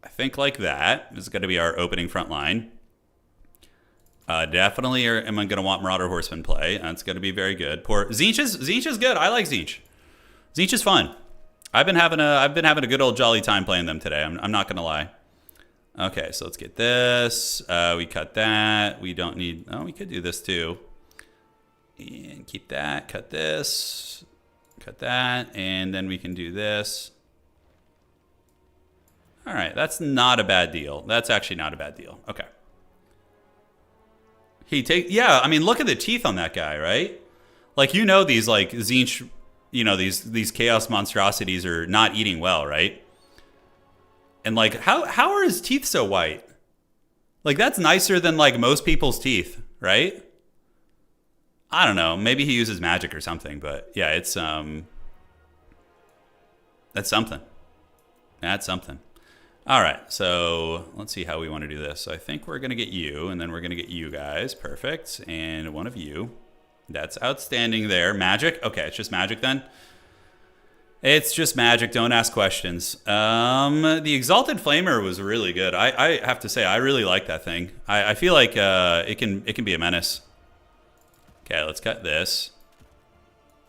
I think like that. This is going to be our opening front line. Definitely am I going to want Marauder Horseman play. That's going to be very good. Poor Tzeentch is good. I like Tzeentch. Tzeentch is fun. I've been having a good old jolly time playing them today. I'm not going to lie. Okay, so let's get this. We cut that. We don't need... Oh, we could do this too. And keep that. Cut this. Cut that. And then we can do this. All right, that's not a bad deal. That's actually not a bad deal. Okay. Yeah, I mean, look at the teeth on that guy, right? Like, these, like, Tzeentch, these chaos monstrosities are not eating well, right? And, like, how are his teeth so white? Like, that's nicer than, like, most people's teeth, right? I don't know. Maybe he uses magic or something, but, yeah, it's, that's something. That's something. All right, so let's see how we want to do this. So I think we're going to get you, and then we're going to get you guys. Perfect. And one of you. That's outstanding there. Magic? Okay, it's just magic then. It's just magic. Don't ask questions. The Exalted Flamer was really good. I have to say, I really like that thing. I feel like it can be a menace. Okay, let's cut this.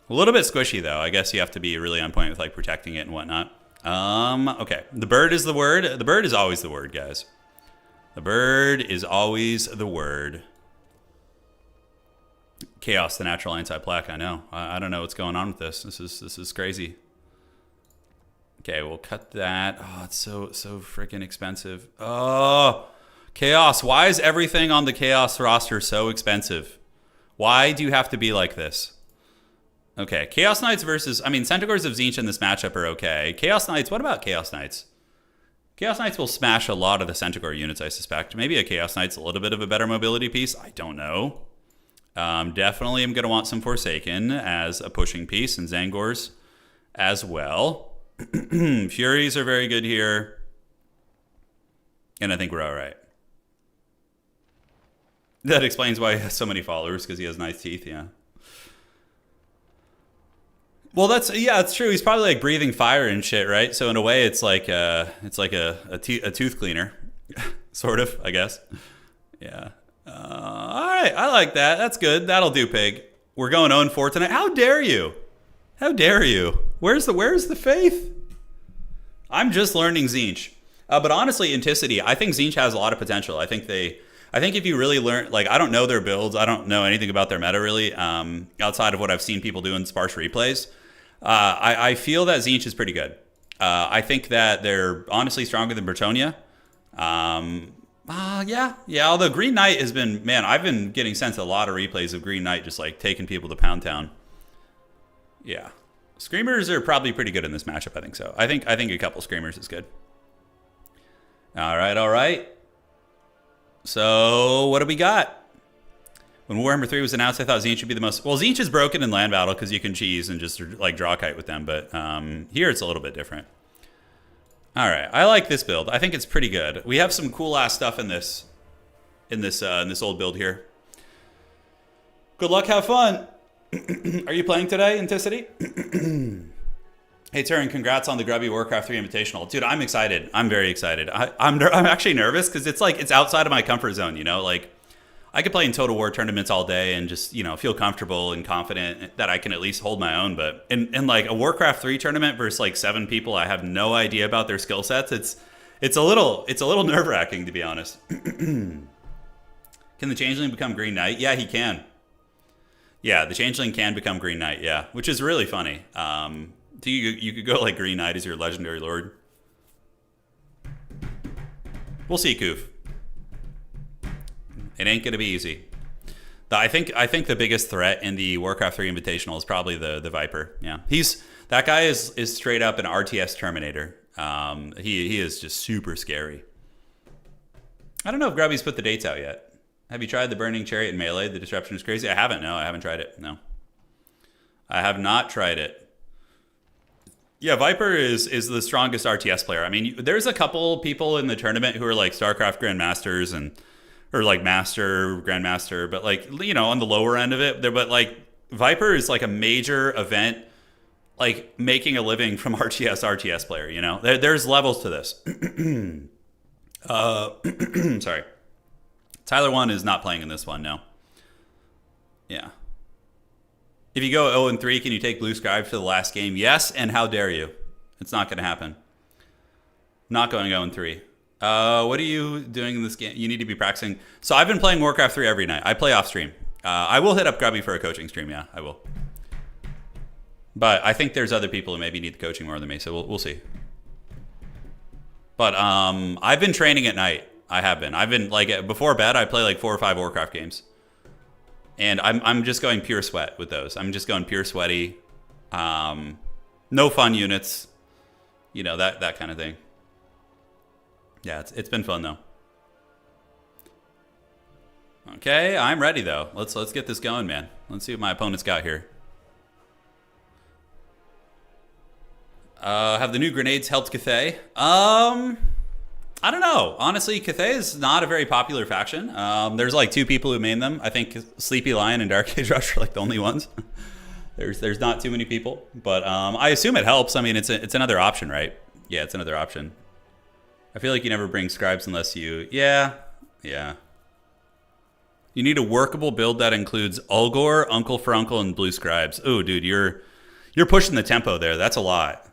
A little bit squishy, though. I guess you have to be really on point with, like, protecting it and whatnot. Okay. The bird is the word. The bird is always the word, guys. The bird is always the word. Chaos, the natural anti-plaque. I know. I don't know what's going on with this. This is crazy. Okay, we'll cut that. Oh, it's so freaking expensive. Oh, Chaos. Why is everything on the Chaos roster so expensive? Why do you have to be like this? Okay, Chaos Knights versus... I mean, Centaurs of Tzeentch in this matchup are okay. Chaos Knights... What about Chaos Knights? Chaos Knights will smash a lot of the Centaur units, I suspect. Maybe a Chaos Knight's a little bit of a better mobility piece. I don't know. Definitely am going to want some Forsaken as a pushing piece, and Zangors as well. Furies are very good here. And I think we're all right. That explains why he has so many followers, because he has nice teeth, yeah. Well, it's true. He's probably like breathing fire and shit, right? So in a way, it's like a tooth cleaner, sort of, I guess. Yeah. All right, I like that. That's good. That'll do, Pig. We're going 0-4 tonight. How dare you? How dare you? Where's the faith? I'm just learning Tzeentch. But honestly, Inticity, I think Tzeentch has a lot of potential. I think if you really learn, like, I don't know their builds. I don't know anything about their meta, really, outside of what I've seen people do in sparse replays. I feel that Tzeentch is pretty good. I think that they're honestly stronger than Bretonnia. Yeah. Although Green Knight has been, man, I've been getting sent a lot of replays of Green Knight just like taking people to Pound Town. Yeah, Screamers are probably pretty good in this matchup. I think so. I think a couple Screamers is good. All right. So what do we got? When Warhammer 3 was announced, I thought Tzeentch would be the most... Well, Tzeentch is broken in land battle because you can cheese and just like draw kite with them. But here it's a little bit different. All right, I like this build. I think it's pretty good. We have some cool ass stuff in this old build here. Good luck, have fun. Are you playing today, Inticity? Hey, Turin, congrats on the Grubby Warcraft 3 Invitational. Dude, I'm excited. I'm very excited. I'm actually nervous because it's like it's outside of my comfort zone, you know? Like, I could play in Total War tournaments all day and just, you know, feel comfortable and confident that I can at least hold my own. But in like a Warcraft 3 tournament versus like 7 people, I have no idea about their skill sets. It's a little nerve-wracking, to be honest. Can the Changeling become Green Knight? Yeah, he can. Yeah, the Changeling can become Green Knight, yeah, which is really funny. You could go like Green Knight as your legendary lord. We'll see, Koof. It ain't gonna be easy. I think the biggest threat in the Warcraft 3 Invitational is probably the Viper. Yeah, that guy is straight up an RTS Terminator. He is just super scary. I don't know if Grubby's put the dates out yet. Have you tried the Burning Chariot in Melee? The disruption is crazy. I haven't. No, I haven't tried it. No, I have not tried it. Yeah, Viper is the strongest RTS player. I mean, there's a couple people in the tournament who are like StarCraft Grandmasters or like Master, Grandmaster, but like, you know, on the lower end of it. But like Viper is like a major event, like making a living from RTS player, you know? There's levels to this. Sorry. Tyler 1 is not playing in this one, no. Yeah. If you go 0-3, can you take Blue Scribe for the last game? Yes, and how dare you? It's not going to happen. Not going 0-3. What are you doing in this game? You need to be practicing. So I've been playing Warcraft 3 every night. I play off stream. I will hit up Grubby for a coaching stream, yeah, I will. But I think there's other people who maybe need the coaching more than me, so we'll see. But I've been training at night. I have been. I've been, like, before bed, I play like 4 or 5 Warcraft games. And I'm just going pure sweat with those. I'm just going pure sweaty. No fun units. You know, that kind of thing. Yeah, it's been fun, though. Okay, I'm ready, though. Let's get this going, man. Let's see what my opponent's got here. Have the new grenades helped Cathay? I don't know. Honestly, Cathay is not a very popular faction. There's like 2 people who main them. I think Sleepy Lion and Dark Age Rush are like the only ones. There's not too many people, but I assume it helps. I mean, it's another option, right? Yeah, it's another option. I feel like you never bring scribes unless you... Yeah. You need a workable build that includes Ulgor, Uncle for Uncle, and Blue Scribes. Ooh, dude, you're pushing the tempo there. That's a lot.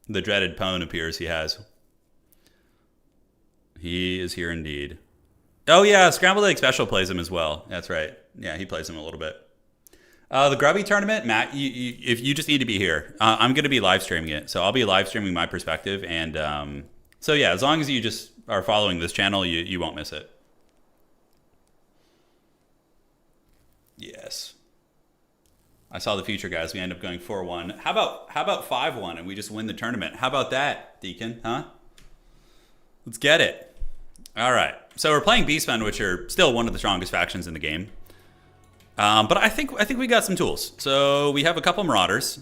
The dreaded Pwn appears he has. He is here indeed. Oh yeah, Scrambled Egg Special plays him as well. That's right. Yeah, he plays him a little bit. The Grubby tournament, Matt, if you just need to be here. I'm going to be live streaming it. So I'll be live streaming my perspective. And so yeah, as long as you just are following this channel, you won't miss it. Yes. I saw the future, guys. We end up going 4-1. How about 5-1 and we just win the tournament? How about that, Deacon? Huh? Let's get it. All right. So we're playing Beastmen, which are still one of the strongest factions in the game. But I think we got some tools. So we have a couple Marauders,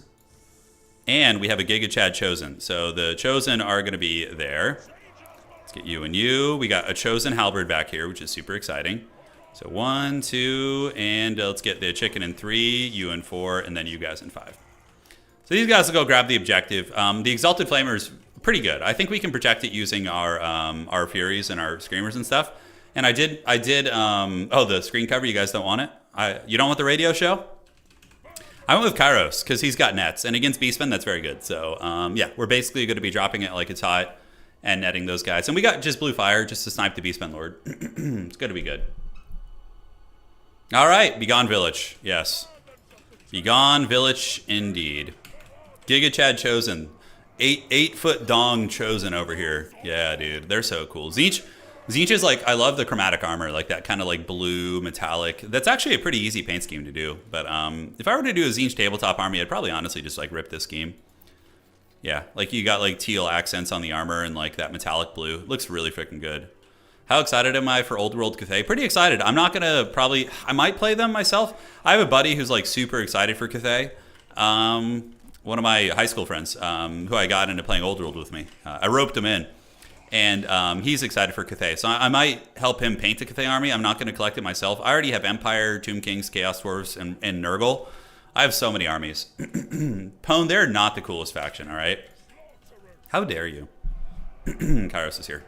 and we have a Giga Chad Chosen. So the Chosen are going to be there. Let's get you and you. We got a Chosen Halberd back here, which is super exciting. So 1, 2, and let's get the chicken in 3, you in 4, and then you guys in 5. So these guys will go grab the objective. The Exalted Flamer's pretty good. I think we can protect it using our Furies and our Screamers and stuff. And I did. Oh, the screen cover. You guys don't want it. You don't want the radio show. I went with Kairos because he's got nets, and against Beastmen, that's very good. So yeah, we're basically going to be dropping it like it's hot and netting those guys. And we got just Blue Fire just to snipe the Beastmen Lord. It's going to be good. All right, Begone Village. Yes, Begone Village indeed. Giga Chad Chosen. 8-foot dong Chosen over here. Yeah, dude, they're so cool. Tzeentch is like, I love the chromatic armor, like that kind of like blue metallic. That's actually a pretty easy paint scheme to do. But if I were to do a Tzeentch tabletop army, I'd probably honestly just like rip this scheme. Yeah, like you got like teal accents on the armor and like that metallic blue. It looks really freaking good. How excited am I for Old World Cathay? Pretty excited. I'm not gonna I might play them myself. I have a buddy who's like super excited for Cathay. One of my high school friends who I got into playing Old World with me. I roped him in, and he's excited for Cathay. So I might help him paint a Cathay army. I'm not going to collect it myself. I already have Empire, Tomb Kings, Chaos Dwarfs, and Nurgle. I have so many armies. Pwn, they're not the coolest faction, all right? How dare you? Kairos is here.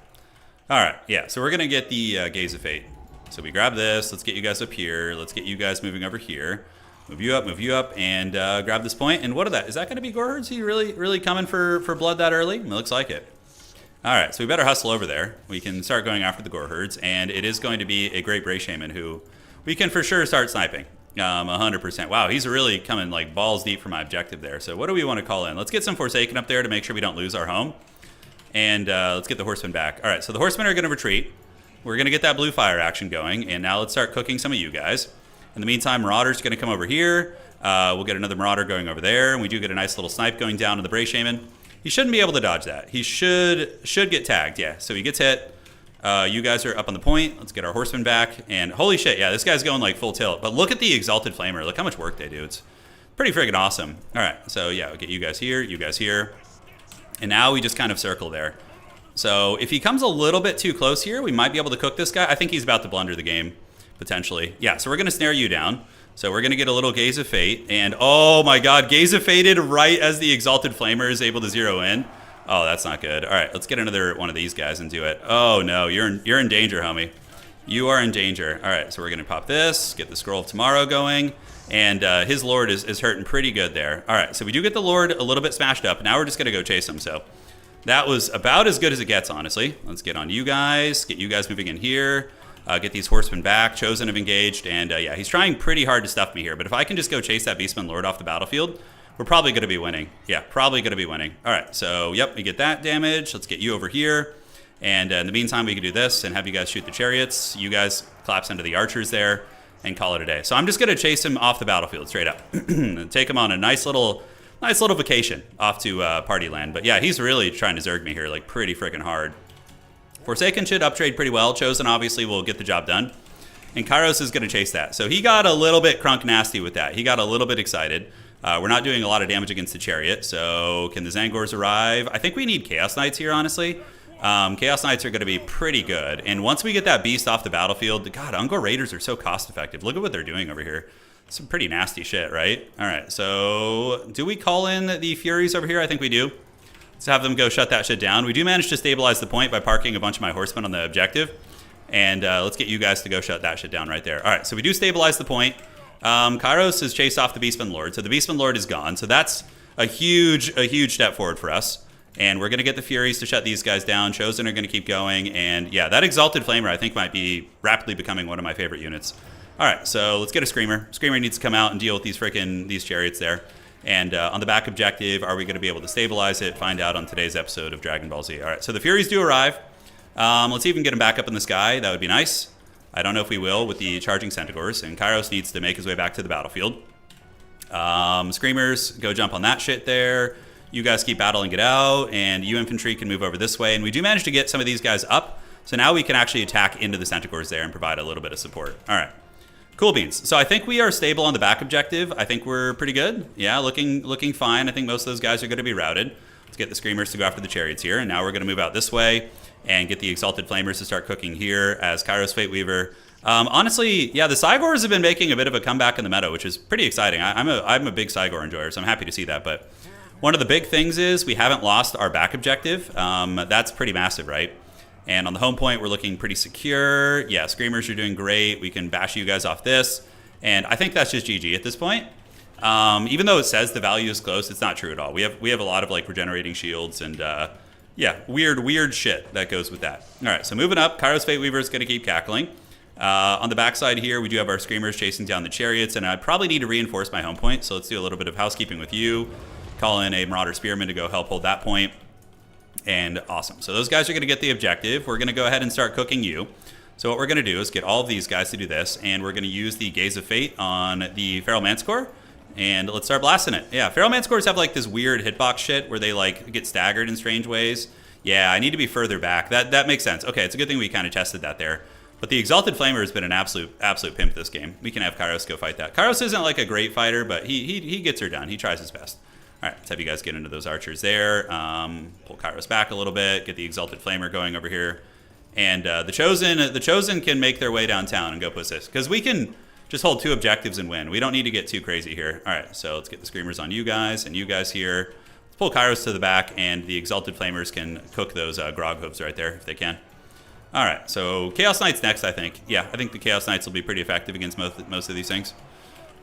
All right, yeah, so we're going to get the Gaze of Fate. So we grab this. Let's get you guys up here. Let's get you guys moving over here. Move you up, and grab this point. And what are that? Is that going to be Gorherds? He really coming for blood that early? It looks like it. All right, so we better hustle over there. We can start going after the Gorherds, and it is going to be a Great Bray Shaman who we can for sure start sniping. 100%. Wow, he's really coming like balls deep for my objective there. So what do we want to call in? Let's get some Forsaken up there to make sure we don't lose our home. And let's get the Horsemen back. All right, so the Horsemen are going to retreat. We're going to get that Blue Fire action going, and now let's start cooking some of you guys. In the meantime, Marauder's going to come over here. We'll get another Marauder going over there, and we do get a nice little snipe going down to the Bray Shaman. He shouldn't be able to dodge that. He should get tagged, yeah. So he gets hit. You guys are up on the point. Let's get our Horsemen back. And holy shit, yeah, this guy's going like full tilt. But look at the Exalted Flamer. Look how much work they do. It's pretty friggin' awesome. All right, so yeah, we'll get you guys here. And now we just kind of circle there. So if he comes a little bit too close here, we might be able to cook this guy. I think he's about to blunder the game, potentially. Yeah, so we're going to snare you down. So we're going to get a little Gaze of Fate. And oh my god, Gaze of Fated right as the Exalted Flamer is able to zero in. Oh, that's not good. All right, let's get another one of these guys and do it. Oh no, you're in danger, homie. You are in danger. All right, so we're going to pop this, get the Scroll of Tomorrow going, and his Lord is hurting pretty good there. All right, so we do get the Lord a little bit smashed up. Now we're just going to go chase him, so that was about as good as it gets, honestly. Let's get on you guys, get you guys moving in here, get these horsemen back. Chosen have engaged, and yeah, he's trying pretty hard to stuff me here, but if I can just go chase that Beastman Lord off the battlefield, we're probably going to be winning. Yeah, probably going to be winning. All right, so yep, we get that damage. Let's get you over here. And in the meantime, we can do this and have you guys shoot the chariots. You guys collapse into the archers there and call it a day. So I'm just going to chase him off the battlefield straight up and take him on a nice little vacation off to party land. But yeah, he's really trying to zerg me here like pretty freaking hard. Forsaken should uptrade pretty well. Chosen obviously will get the job done. And Kairos is going to chase that. So he got a little bit crunk nasty with that. He got a little bit excited. We're not doing a lot of damage against the chariot. So can the Zangors arrive? I think we need Chaos Knights here, honestly. Chaos Knights are going to be pretty good. And once we get that beast off the battlefield, God, Ungor Raiders are so cost effective. Look at what they're doing over here. Some pretty nasty shit, right? All right, so do we call in the Furies over here? I think we do. Let's have them go shut that shit down. We do manage to stabilize the point by parking a bunch of my horsemen on the objective. And let's get you guys to go shut that shit down right there. All right, so we do stabilize the point. Kairos has chased off the Beastman Lord. So the Beastman Lord is gone. So that's a huge step forward for us. And we're going to get the Furies to shut these guys down. Chosen are going to keep going. And yeah, that Exalted Flamer I think might be rapidly becoming one of my favorite units. All right, so let's get a Screamer. Screamer needs to come out and deal with these chariots there. And on the back objective, are we going to be able to stabilize it? Find out on today's episode of Dragon Ball Z. All right, so the Furies do arrive. Let's even get them back up in the sky. That would be nice. I don't know if we will with the charging Centaurs. And Kairos needs to make his way back to the battlefield. Screamers, go jump on that shit there. You guys keep battling it out, and you infantry can move over this way. And we do manage to get some of these guys up, so now we can actually attack into the Centaurs there and provide a little bit of support. All right, cool beans. So I think we are stable on the back objective. I think we're pretty good. Yeah, looking fine. I think most of those guys are going to be routed. Let's get the Screamers to go after the chariots here, and now we're going to move out this way and get the Exalted Flamers to start cooking here as Kairos Fate Weaver. Honestly, yeah, the Cygors have been making a bit of a comeback in the meta, which is pretty exciting. I'm a big Cygor enjoyer, so I'm happy to see that, but one of the big things is we haven't lost our back objective. That's pretty massive, right? And on the home point, we're looking pretty secure. Yeah, Screamers are doing great. We can bash you guys off this. And I think that's just GG at this point. Even though it says the value is close, it's not true at all. We have a lot of like regenerating shields and yeah, weird shit that goes with that. All right, so moving up, Kairos Fate Weaver is going to keep cackling. On the backside here, we do have our Screamers chasing down the chariots, and I probably need to reinforce my home point. So let's do a little bit of housekeeping with you. Call in a Marauder Spearman to go help hold that point. And awesome. So those guys are going to get the objective. We're going to go ahead and start cooking you. So what we're going to do is get all of these guys to do this, and we're going to use the Gaze of Fate on the Feral Manticore, and let's start blasting it. Yeah, Feral Manticores have like this weird hitbox shit where they like get staggered in strange ways. Yeah, I need to be further back. That makes sense. Okay, it's a good thing we kind of tested that there. But the Exalted Flamer has been an absolute pimp this game. We can have Kairos go fight that. Kairos isn't like a great fighter, but he gets her done. He tries his best. All right, let's have you guys get into those archers there. Pull Kairos back a little bit. Get the Exalted Flamer going over here. And the Chosen can make their way downtown and go push this. Because we can just hold 2 objectives and win. We don't need to get too crazy here. All right, so let's get the Screamers on you guys and you guys here. Let's pull Kairos to the back, and the Exalted Flamers can cook those Grog hooves right there if they can. All right, so Chaos Knights next, I think. Yeah, I think the Chaos Knights will be pretty effective against most of these things.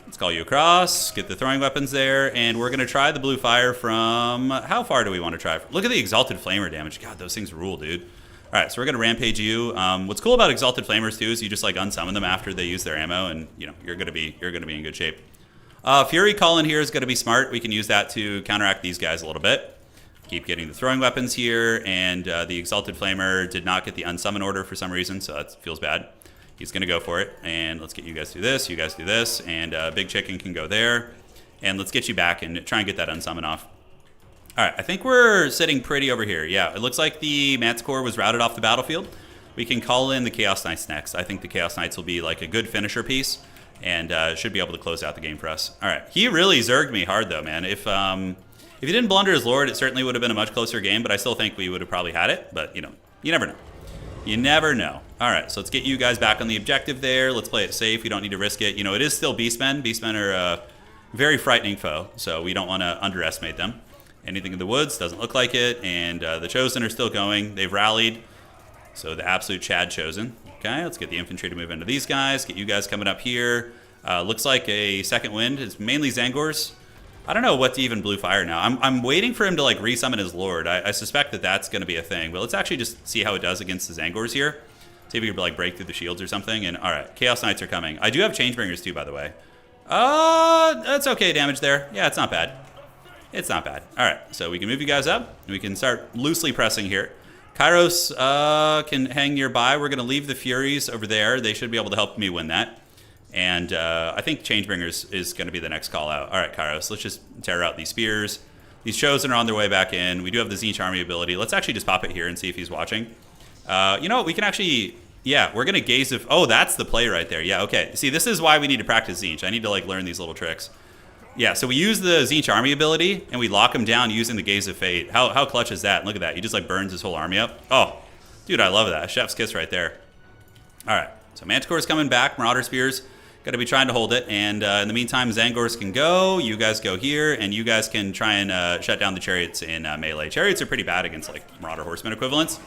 Let's call you across, get the throwing weapons there, and we're going to try the blue fire from... How far do we want to try? Look at the Exalted Flamer damage. God, those things rule, dude. All right, so we're going to rampage you. What's cool about Exalted Flamers, too, is you just like unsummon them after they use their ammo, and you know you're going to be in good shape. Fury call in here is going to be smart. We can use that to counteract these guys a little bit. Keep getting the throwing weapons here, and the Exalted Flamer did not get the unsummon order for some reason, so that feels bad. He's going to go for it, and let's get you guys do this, you guys do this, and Big Chicken can go there, and let's get you back and try and get that unsummon off. All right, I think we're sitting pretty over here. Yeah, it looks like the Manticore was routed off the battlefield. We can call in the Chaos Knights next. I think the Chaos Knights will be like a good finisher piece, and should be able to close out the game for us. All right, he really zerged me hard, though, man. If he didn't blunder his Lord, it certainly would have been a much closer game, but I still think we would have probably had it, but, you know, you never know. You never know. All right, so let's get you guys back on the objective there. Let's play it safe. We don't need to risk it. You know, it is still Beastmen. Beastmen are a very frightening foe, so we don't want to underestimate them. Anything in the woods doesn't look like it, and the Chosen are still going. They've rallied, so the absolute Chad Chosen. Okay, let's get the infantry to move into these guys. Get you guys coming up here. Looks like a second wind. It's mainly Zangors. I don't know what to even blue fire now. I'm waiting for him to like resummon his lord. I suspect that that's going to be a thing. But let's actually just see how it does against the Zangors here. See if we can like break through the shields or something. And all right, Chaos Knights are coming. I do have Changebringers too, by the way. That's okay damage there. Yeah, it's not bad. It's not bad. All right, so we can move you guys up. And we can start loosely pressing here. Kairos can hang nearby. We're going to leave the Furies over there. They should be able to help me win that. And I think Changebringers is going to be the next call out. All right, Kairos, let's just tear out these spears. These Chosen are on their way back in. We do have the Tzeentch army ability. Let's actually just pop it here and see if he's watching. You know what? We can actually... Yeah, we're going to gaze if... Oh, that's the play right there. Yeah, okay. See, this is why we need to practice Tzeentch. I need to like learn these little tricks. Yeah, so we use the Tzeentch army ability, and we lock him down using the Gaze of Fate. How clutch is that? Look at that. He just like burns his whole army up. Oh, dude, I love that. Chef's kiss right there. All right, so Manticore's coming back. Marauder Spears. Got to be trying to hold it. And in the meantime, Zangors can go. You guys go here, and you guys can try and shut down the Chariots in melee. Chariots are pretty bad against like Marauder Horsemen equivalents.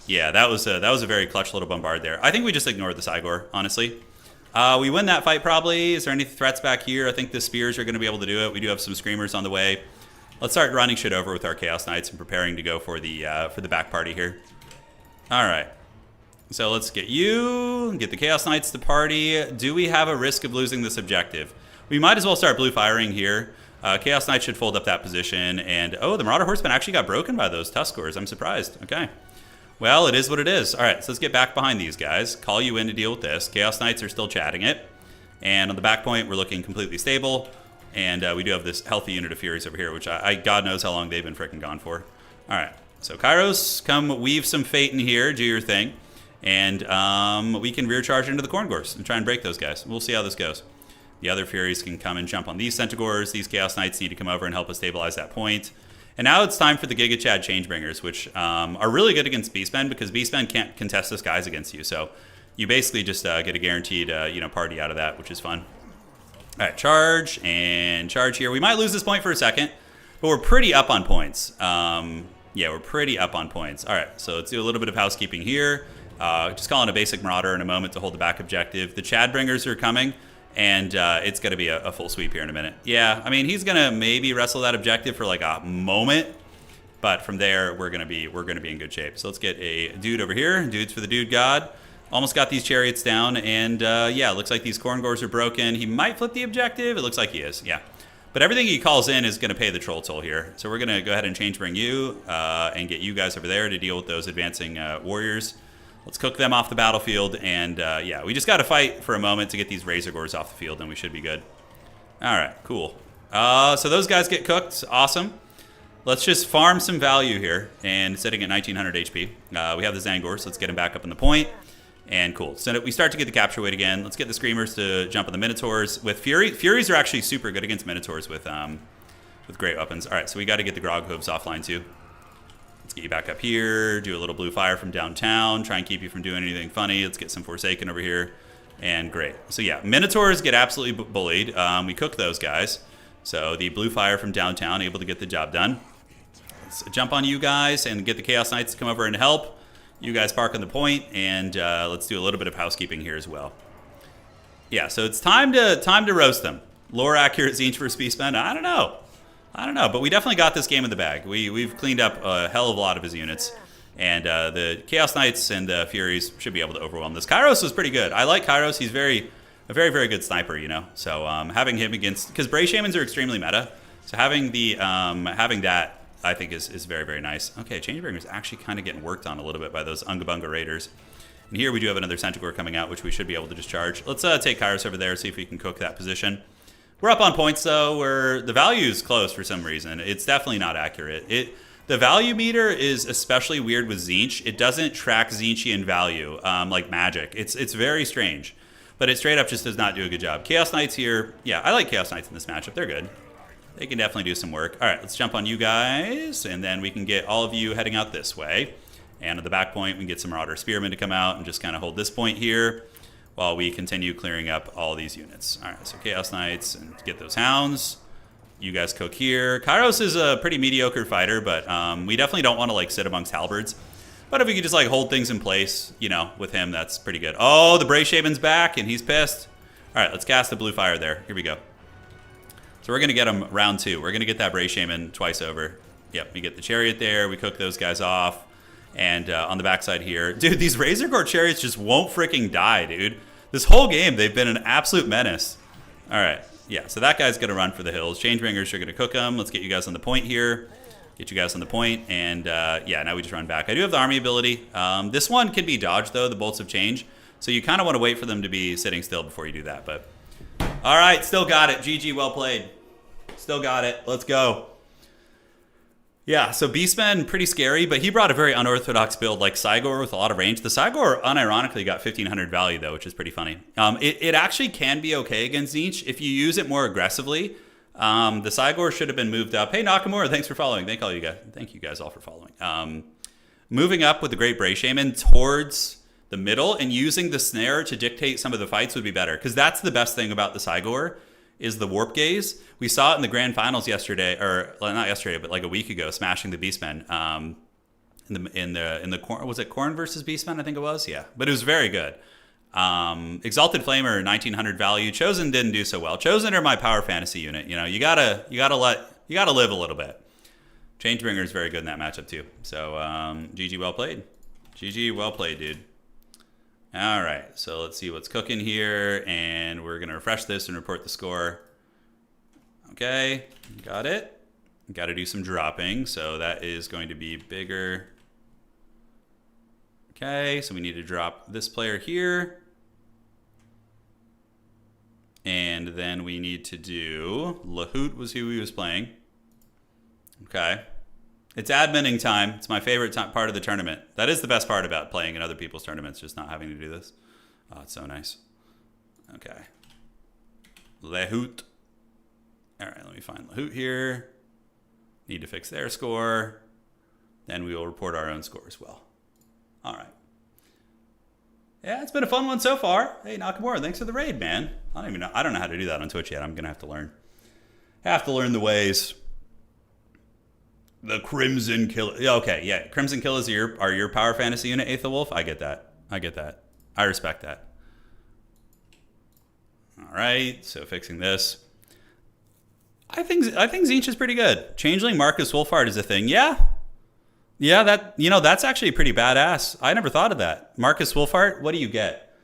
Yeah, that was a very clutch little bombard there. I think we just ignored the Cygor, honestly. We win that fight probably. Is there any threats back here? I think the Spears are going to be able to do it. We do have some Screamers on the way. Let's start running shit over with our Chaos Knights and preparing to go for the back party here. All right. So let's get you, get the Chaos Knights to party. Do we have a risk of losing this objective? We might as well start blue firing here. Chaos Knights should fold up that position. And, oh, the Marauder Horsemen actually got broken by those Tuskors. I'm surprised. Okay. Well, it is what it is. All right, so let's get back behind these guys. Call you in to deal with this. Chaos Knights are still chatting it. And on the back point, we're looking completely stable. And we do have this healthy unit of Furies over here, which God knows how long they've been freaking gone for. All right, so Kairos, come weave some fate in here. Do your thing. And we can rear charge into the Corngors and try and break those guys. We'll see how this goes. The other Furies can come and jump on these Centaurs. These Chaos Knights need to come over and help us stabilize that point. And now it's time for the Giga Chad Changebringers, which are really good against Beastmen because Beastmen can't contest disguise against you. So you basically just get a guaranteed party out of that, which is fun. All right, charge and charge here. We might lose this point for a second, but we're pretty up on points. Yeah, we're pretty up on points. All right, so let's do a little bit of housekeeping here. Just calling a basic Marauder in a moment to hold the back objective. The Chadbringers are coming, and it's going to be a full sweep here in a minute. Yeah, I mean, he's going to maybe wrestle that objective for like a moment, but from there, we're going to be in good shape. So let's get a dude over here. Dudes for the dude god. Almost got these Chariots down, and yeah, it looks like these Corngors are broken. He might flip the objective. It looks like he is, yeah. But everything he calls in is going to pay the troll toll here. So we're going to go ahead and change bring you and get you guys over there to deal with those advancing warriors. Let's cook them off the battlefield, and yeah, we just got to fight for a moment to get these Razorgors off the field, and we should be good. All right, cool. So those guys get cooked. Awesome. Let's just farm some value here, and sitting at 1900 HP. We have the Zangors. Let's get him back up on the point, and cool. So we start to get the capture weight again. Let's get the Screamers to jump on the Minotaurs. With Fury, Furies are actually super good against Minotaurs with great weapons. All right, so we got to get the Grog Hooves offline too. Let's get you back up here, do a little blue fire from downtown, try and keep you from doing anything funny. Let's get some Forsaken over here, and great. So yeah, Minotaurs get absolutely bullied. We cook those guys. So the blue fire from downtown, able to get the job done. Let's jump on you guys and get the Chaos Knights to come over and help. You guys park on the point, and let's do a little bit of housekeeping here as well. Yeah, so it's time to roast them. Lore accurate Tzeentch versus Beastmen? I don't know, but we definitely got this game in the bag. We've cleaned up a hell of a lot of his units, and the Chaos Knights and the Furies should be able to overwhelm this. Kairos was pretty good. I like Kairos. He's a very, very good sniper, you know. So having him against, because Bray Shamans are extremely meta, so having that I think is very, very nice. Okay, Changebringer is actually kind of getting worked on a little bit by those Unga Bunga Raiders. And here we do have another Centaur coming out, which we should be able to discharge. Let's take Kairos over there, see if we can cook that position. We're up on points, though, where the value is close for some reason. It's definitely not accurate. The value meter is especially weird with Tzeentch. It doesn't track Tzeentchian value like Magic. It's very strange. But it straight up just does not do a good job. Chaos Knights here. Yeah, I like Chaos Knights in this matchup. They're good. They can definitely do some work. All right, let's jump on you guys, and then we can get all of you heading out this way. And at the back point, we can get some Marauder Spearmen to come out and just kind of hold this point here while we continue clearing up all these units. All right, so Chaos Knights and get those Hounds. You guys cook here. Kairos is a pretty mediocre fighter, but we definitely don't want to like sit amongst halberds. But if we could just like hold things in place, you know, with him, that's pretty good. Oh, the Brave Shaman's back and he's pissed. All right, let's cast the blue fire there. Here we go. So we're going to get him round 2. We're going to get that Brave Shaman twice over. Yep, we get the chariot there. We cook those guys off. And on the backside here, dude, these Razor Gore chariots just won't freaking die, dude. This whole game, they've been an absolute menace. All right, yeah, so that guy's going to run for the hills. Changebringers are going to cook them. Let's get you guys on the point here. Get you guys on the point, and yeah, now we just run back. I do have the army ability. This one can be dodged, though. The bolts have changed. So you kind of want to wait for them to be sitting still before you do that. But all right, still got it. GG, well played. Still got it. Let's go. Yeah, so Beastman, pretty scary, but he brought a very unorthodox build like Cygor with a lot of range. The Cygor, unironically, got 1,500 value, though, which is pretty funny. It actually can be okay against TZEENTCH if you use it more aggressively. The Cygor should have been moved up. Hey, Nakamura, thanks for following. Thank you guys all for following. Moving up with the Great Brave Shaman towards the middle and using the snare to dictate some of the fights would be better, because that's the best thing about the Cygor is the warp gaze. We saw it in the grand finals yesterday, or not yesterday, but like a week ago, smashing the Beastmen. In the was it Khorne versus Beastmen? I think it was. Yeah, but it was very good. Exalted Flamer, 1900 value. Chosen didn't do so well. Chosen are my power fantasy unit. You know, you gotta live a little bit. Changebringer is very good in that matchup too. So GG, well played. GG, well played, dude. All right, so let's see what's cooking here, and we're gonna refresh this and report the score. Okay, got it. Got to do some dropping, so that is going to be bigger. Okay, so we need to drop this player here. And then we need to do... Lahoot was who he was playing. Okay. It's adminning time. It's my favorite part of the tournament. That is the best part about playing in other people's tournaments, just not having to do this. Oh, it's so nice. Okay. Lahoot. All right, let me find Lahoot here. Need to fix their score. Then we will report our own score as well. All right. Yeah, it's been a fun one so far. Hey, Nakamura, thanks for the raid, man. I don't know how to do that on Twitch yet. I'm gonna have to learn. Have to learn the ways. The Crimson Kill. Okay, yeah. Crimson Kill is your power fantasy unit, Aether Wolf. I get that. I respect that. All right, so fixing this. I think TZEENTCH is pretty good. Changeling Marcus Wolfhard is a thing. Yeah, that's actually pretty badass. I never thought of that. Marcus Wolfhard, what do you get?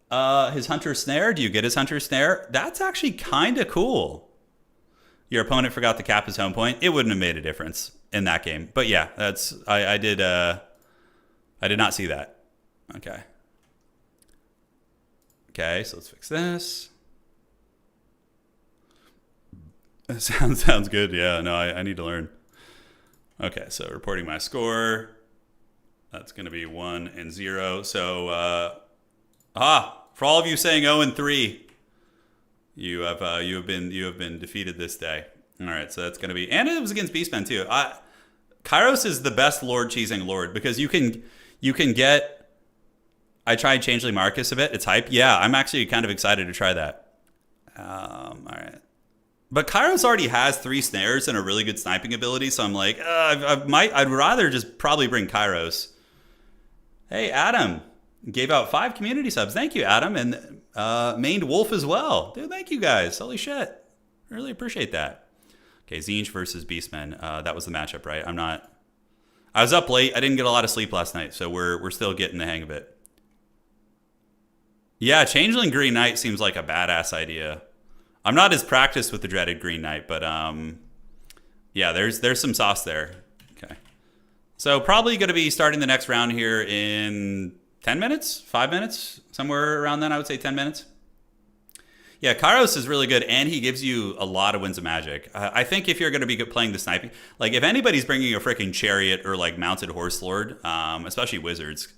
His Hunter Snare. Do you get his Hunter Snare? That's actually kind of cool. Your opponent forgot to cap his home point. It wouldn't have made a difference in that game. But yeah, I did not see that. Okay. Okay, so let's fix this. Sounds good. Yeah, no, I need to learn. Okay, so reporting my score. That's going to be 1 and 0. So, for all of you saying 0 and 3, you have been defeated this day. All right, so that's going to be, and it was against Beastmen too. Kairos is the best Lord cheesing Lord because you can get. I tried Changeling Marcus a bit. It's hype. Yeah, I'm actually kind of excited to try that. All right. But Kairos already has 3 snares and a really good sniping ability, so I'm like, I'd rather just probably bring Kairos. Hey, Adam gave out 5 community subs. Thank you, Adam, and mained Wolf as well. Dude, thank you guys. Holy shit, really appreciate that. Okay, TZEENTCH versus Beastmen. That was the matchup, right? I was up late. I didn't get a lot of sleep last night, so we're still getting the hang of it. Yeah, Changeling Green Knight seems like a badass idea. I'm not as practiced with the dreaded Green Knight, but yeah, there's some sauce there. Okay. So probably going to be starting the next round here in 10 minutes, 5 minutes, somewhere around then, I would say 10 minutes. Yeah, Kairos is really good, and he gives you a lot of Winds of Magic. I think if you're going to be playing the sniping, like if anybody's bringing a freaking chariot or like mounted horse lord, especially wizards,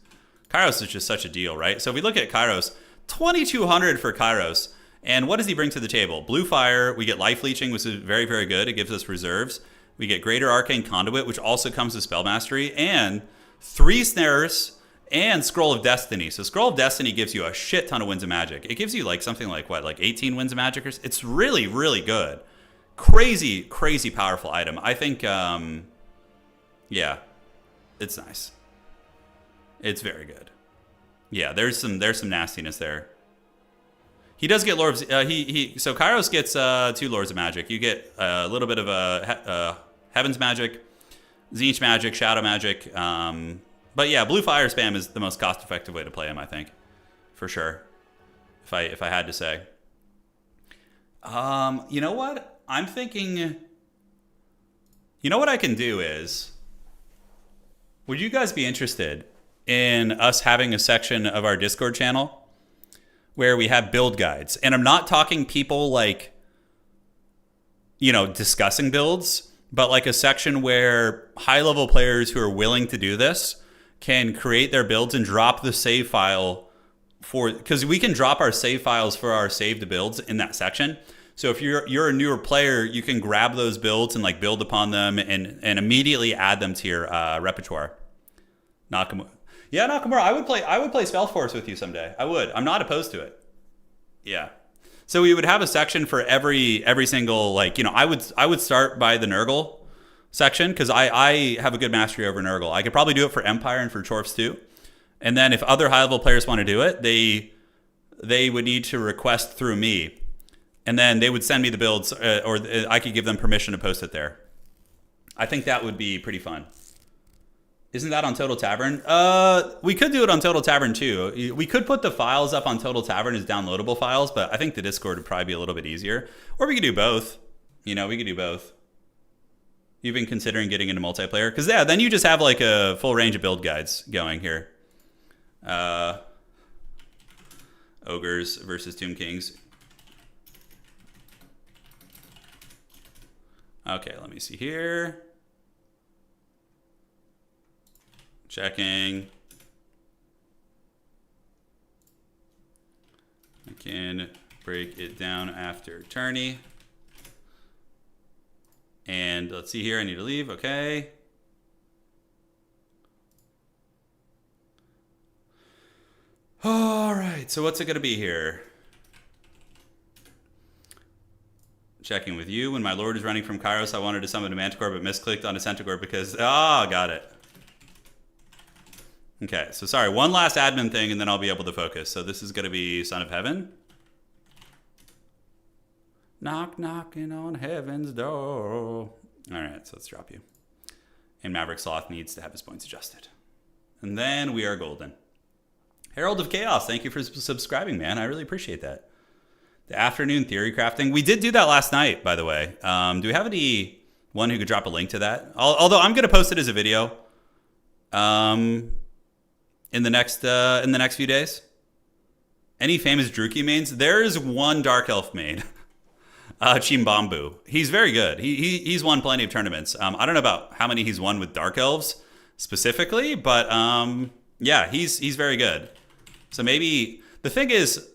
Kairos is just such a deal, right? So if we look at Kairos, 2,200 for Kairos. And what does he bring to the table? Blue Fire, we get Life Leeching, which is very, very good. It gives us reserves. We get Greater Arcane Conduit, which also comes with Spell Mastery, and 3 snares and Scroll of Destiny. So Scroll of Destiny gives you a shit ton of Winds of Magic. It gives you like something like what, like 18 Winds of Magic? It's really, really good. Crazy, crazy powerful item. I think, yeah, it's nice. It's very good. Yeah, there's some nastiness there. He does get Lords. So Kairos gets 2 Lords of Magic. You get a little bit of a Heaven's Magic, Tzeentch Magic, Shadow Magic. But yeah, Blue Fire Spam is the most cost-effective way to play him, I think, for sure. If I had to say. You know what? I'm thinking. You know what I can do is. Would you guys be interested in us having a section of our Discord channel where we have build guides? And I'm not talking people like, you know, discussing builds, but like a section where high-level players who are willing to do this can create their builds and drop the save file for, because we can drop our save files for our saved builds in that section. So if you're a newer player, you can grab those builds and like build upon them and immediately add them to your repertoire. Nakamura. Yeah, Nakamura, I would play Spellforce with you someday. I would. I'm not opposed to it. Yeah. So we would have a section for every single, like, you know, I would start by the Nurgle section because I have a good mastery over Nurgle. I could probably do it for Empire and for Chorfs too. And then if other high level players want to do it, they would need to request through me. And then they would send me the builds, or I could give them permission to post it there. I think that would be pretty fun. Isn't that on Total Tavern? We could do it on Total Tavern too. We could put the files up on Total Tavern as downloadable files, but I think the Discord would probably be a little bit easier. Or we could do both. You know, we could do both. You've been considering getting into multiplayer? Because yeah, then you just have like a full range of build guides going here. Ogres versus Tomb Kings. Okay, let me see here. Checking. I can break it down after tourney. And let's see here, I need to leave, okay. All right, so what's it gonna be here? Checking with you. When my lord is running from Kairos, I wanted to summon a Manticore, but misclicked on a Centaur because... got it. Okay, so sorry. One last admin thing, and then I'll be able to focus. So this is going to be Son of Heaven. Knock, knocking on heaven's door. All right, so let's drop you. And Maverick Sloth needs to have his points adjusted. And then we are golden. Herald of Chaos, thank you for subscribing, man. I really appreciate that. The afternoon theory crafting. We did do that last night, by the way. Do we have anyone who could drop a link to that? Although I'm going to post it as a video in the next few days. Any famous Druchii mains? There is one Dark Elf main, Chimbambu. He's very good. He's won plenty of tournaments. I don't know about how many he's won with Dark Elves specifically, but yeah, he's very good. So maybe the thing is,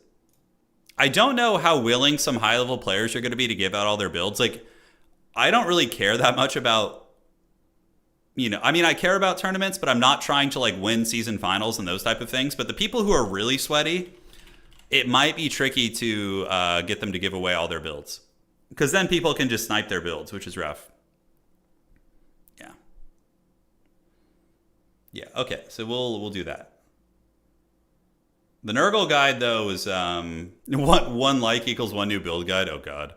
I don't know how willing some high-level players are going to be to give out all their builds. Like, I don't really care that much about, you know, I mean, I care about tournaments, but I'm not trying to, like, win season finals and those type of things. But the people who are really sweaty, it might be tricky to get them to give away all their builds. Because then people can just snipe their builds, which is rough. Yeah. Yeah, okay, so we'll do that. The Nurgle guide, though, is one like equals one new build guide. Oh, God.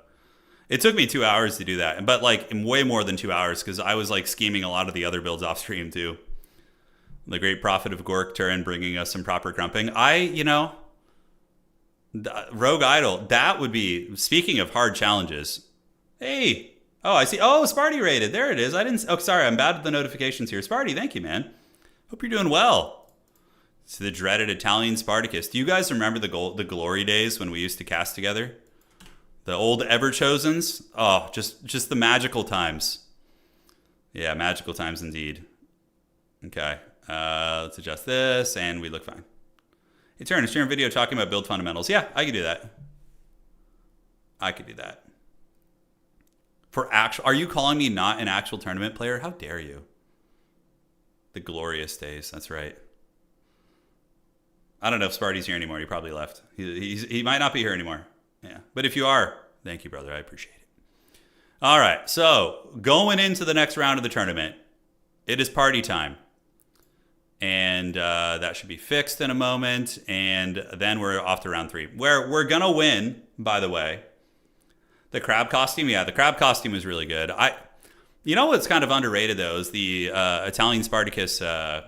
It took me 2 hours to do that. But, like, way more than 2 hours because I was, like, scheming a lot of the other builds off stream, too. The great prophet of Gork, Turin, bringing us some proper crumping. Rogue Idol, that would be, speaking of hard challenges. Hey. Oh, I see. Oh, Sparty rated. There it is. Oh, sorry. I'm bad at the notifications here. Sparty, thank you, man. Hope you're doing well. It's the dreaded Italian Spartacus. Do you guys remember the glory days when we used to cast together? The old Everchosens? Oh, just the magical times. Yeah, magical times indeed. Okay, let's adjust this, and we look fine. Hey, Turin, is your video talking about build fundamentals? Yeah, I could do that. I could do that. Are you calling me not an actual tournament player? How dare you? The glorious days, that's right. I don't know if Sparty's here anymore. He probably left. He might not be here anymore. Yeah. But if you are, thank you, brother. I appreciate it. All right. So going into the next round of the tournament, it is party time. And that should be fixed in a moment. And then we're off to round 3, where we're going to win, by the way. The crab costume, yeah, the crab costume is really good. You know what's kind of underrated, though, is the Italian Spartacus rat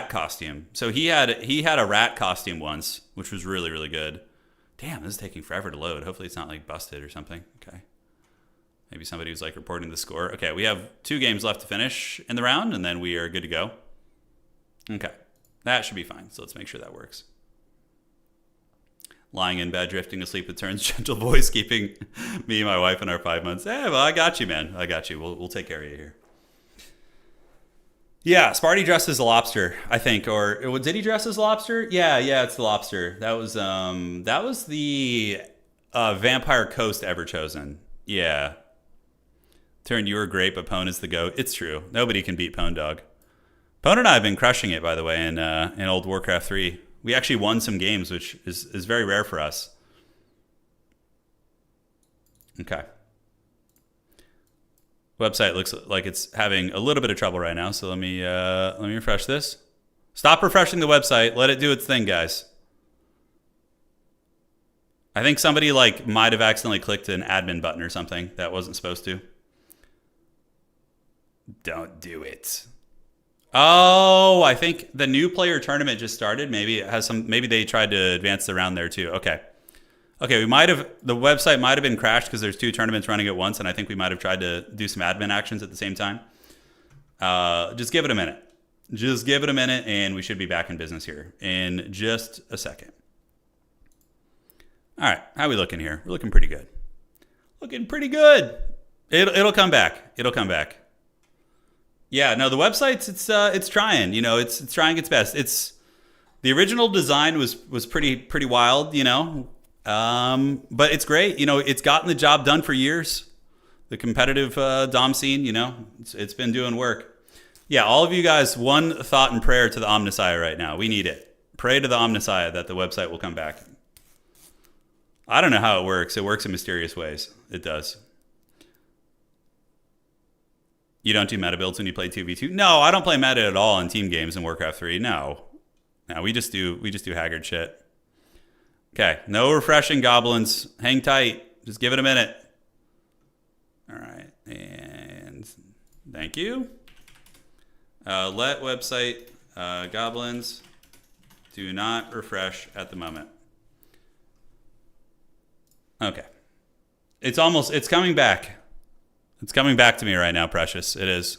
costume. So he had a rat costume once, which was really, really good. Damn, this is taking forever to load. Hopefully it's not like busted or something. Okay. Maybe somebody was like reporting the score. Okay, we have 2 games left to finish in the round, and then we are good to go. Okay, that should be fine. So let's make sure that works. Lying in bed, drifting asleep with Turns, gentle voice, keeping me, my wife, and our 5 months. Hey, well, I got you, man. I got you. We'll take care of you here. Yeah, Sparty dressed as a lobster, I think, or did he dress as a lobster? Yeah, it's the lobster. That was the Vampire Coast ever chosen. Yeah. Turn, you were great, but Pwn is the GOAT. It's true. Nobody can beat Pwn, dog. Pwn and I have been crushing it, by the way, in old Warcraft 3. We actually won some games, which is very rare for us. Okay. Website looks like it's having a little bit of trouble right now, so let me refresh this. Stop refreshing the website. Let it do its thing, guys. I think somebody might have accidentally clicked an admin button or something that wasn't supposed to. Don't do it. Oh, I think the new player tournament just started. Maybe it has some. Maybe they tried to advance the round there too. Okay. The website might have been crashed because there's 2 tournaments running at once, and I think we might have tried to do some admin actions at the same time. Just give it a minute. Just give it a minute, and we should be back in business here in just a second. All right, how are we looking here? We're looking pretty good. Looking pretty good. It'll come back. It'll come back. Yeah, no, the website's it's trying. You know, it's trying its best. It's the original design was pretty wild. You know. But it's great. You know, it's gotten the job done for years. The competitive Dom scene, you know, it's been doing work. Yeah, all of you guys, one thought and prayer to the Omnissiah right now. We need it. Pray to the Omnissiah that the website will come back. I don't know how it works. It works in mysterious ways. It does. You don't do meta builds when you play 2v2? No, I don't play meta at all in team games in Warcraft 3. No, we just do haggard shit. Okay, no refreshing, goblins. Hang tight. Just give it a minute. All right, and thank you. Let website goblins do not refresh at the moment. Okay. It's coming back. It's coming back to me right now, Precious. It is.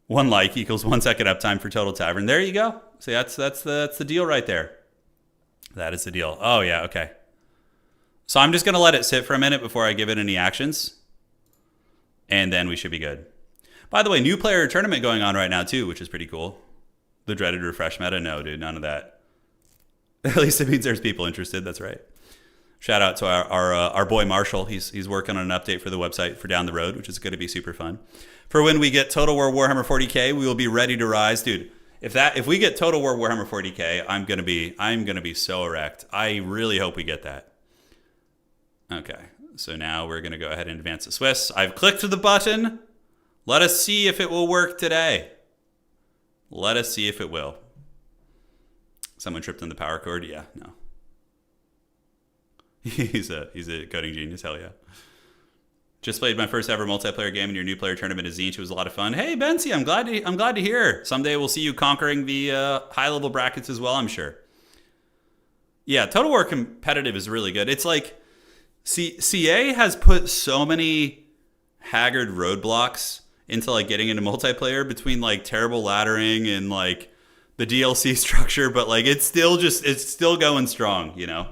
1 like equals 1 second uptime for total tavern. There you go. See, that's the deal right there. That is the deal. Oh, yeah, okay. So I'm just going to let it sit for a minute before I give it any actions. And then we should be good. By the way, new player tournament going on right now, too, which is pretty cool. The dreaded refresh meta? No, dude, none of that. At least it means there's people interested. That's right. Shout out to our boy Marshall. He's working on an update for the website for down the road, which is going to be super fun. For when we get Total War Warhammer 40K, we will be ready to rise, dude. If we get Total War Warhammer 40K, I'm gonna be so erect. I really hope we get that. Okay, so now we're gonna go ahead and advance the Swiss. I've clicked the button. Let us see if it will work today. Let us see if it will. Someone tripped on the power cord. Yeah, no. He's a coding genius. Hell yeah. Just played my first ever multiplayer game in your new player tournament at TZEENTCH. It was a lot of fun. Hey, Bensi, I'm glad to hear. Someday we'll see you conquering the high level brackets as well, I'm sure. Yeah, Total War competitive is really good. It's like CA has put so many haggard roadblocks into getting into multiplayer between terrible laddering and the DLC structure, but it's still going strong, you know.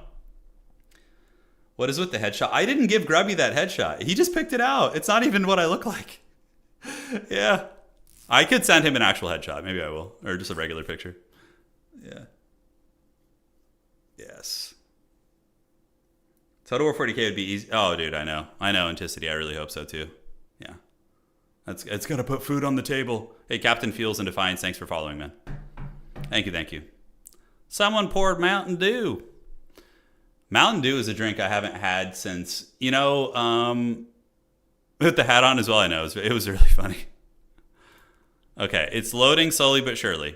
What is with the headshot? I didn't give Grubby that headshot. He just picked it out. It's not even what I look like. Yeah. I could send him an actual headshot. Maybe I will. Or just a regular picture. Yeah. Yes. Total War 40K would be easy. Oh, dude, I know. Anticity. I really hope so, too. Yeah. It's going to put food on the table. Hey, Captain Feels and Defiance, thanks for following, man. Thank you. Someone poured Mountain Dew. Mountain Dew is a drink I haven't had since, with the hat on as well, I know. It was really funny. Okay, it's loading slowly but surely.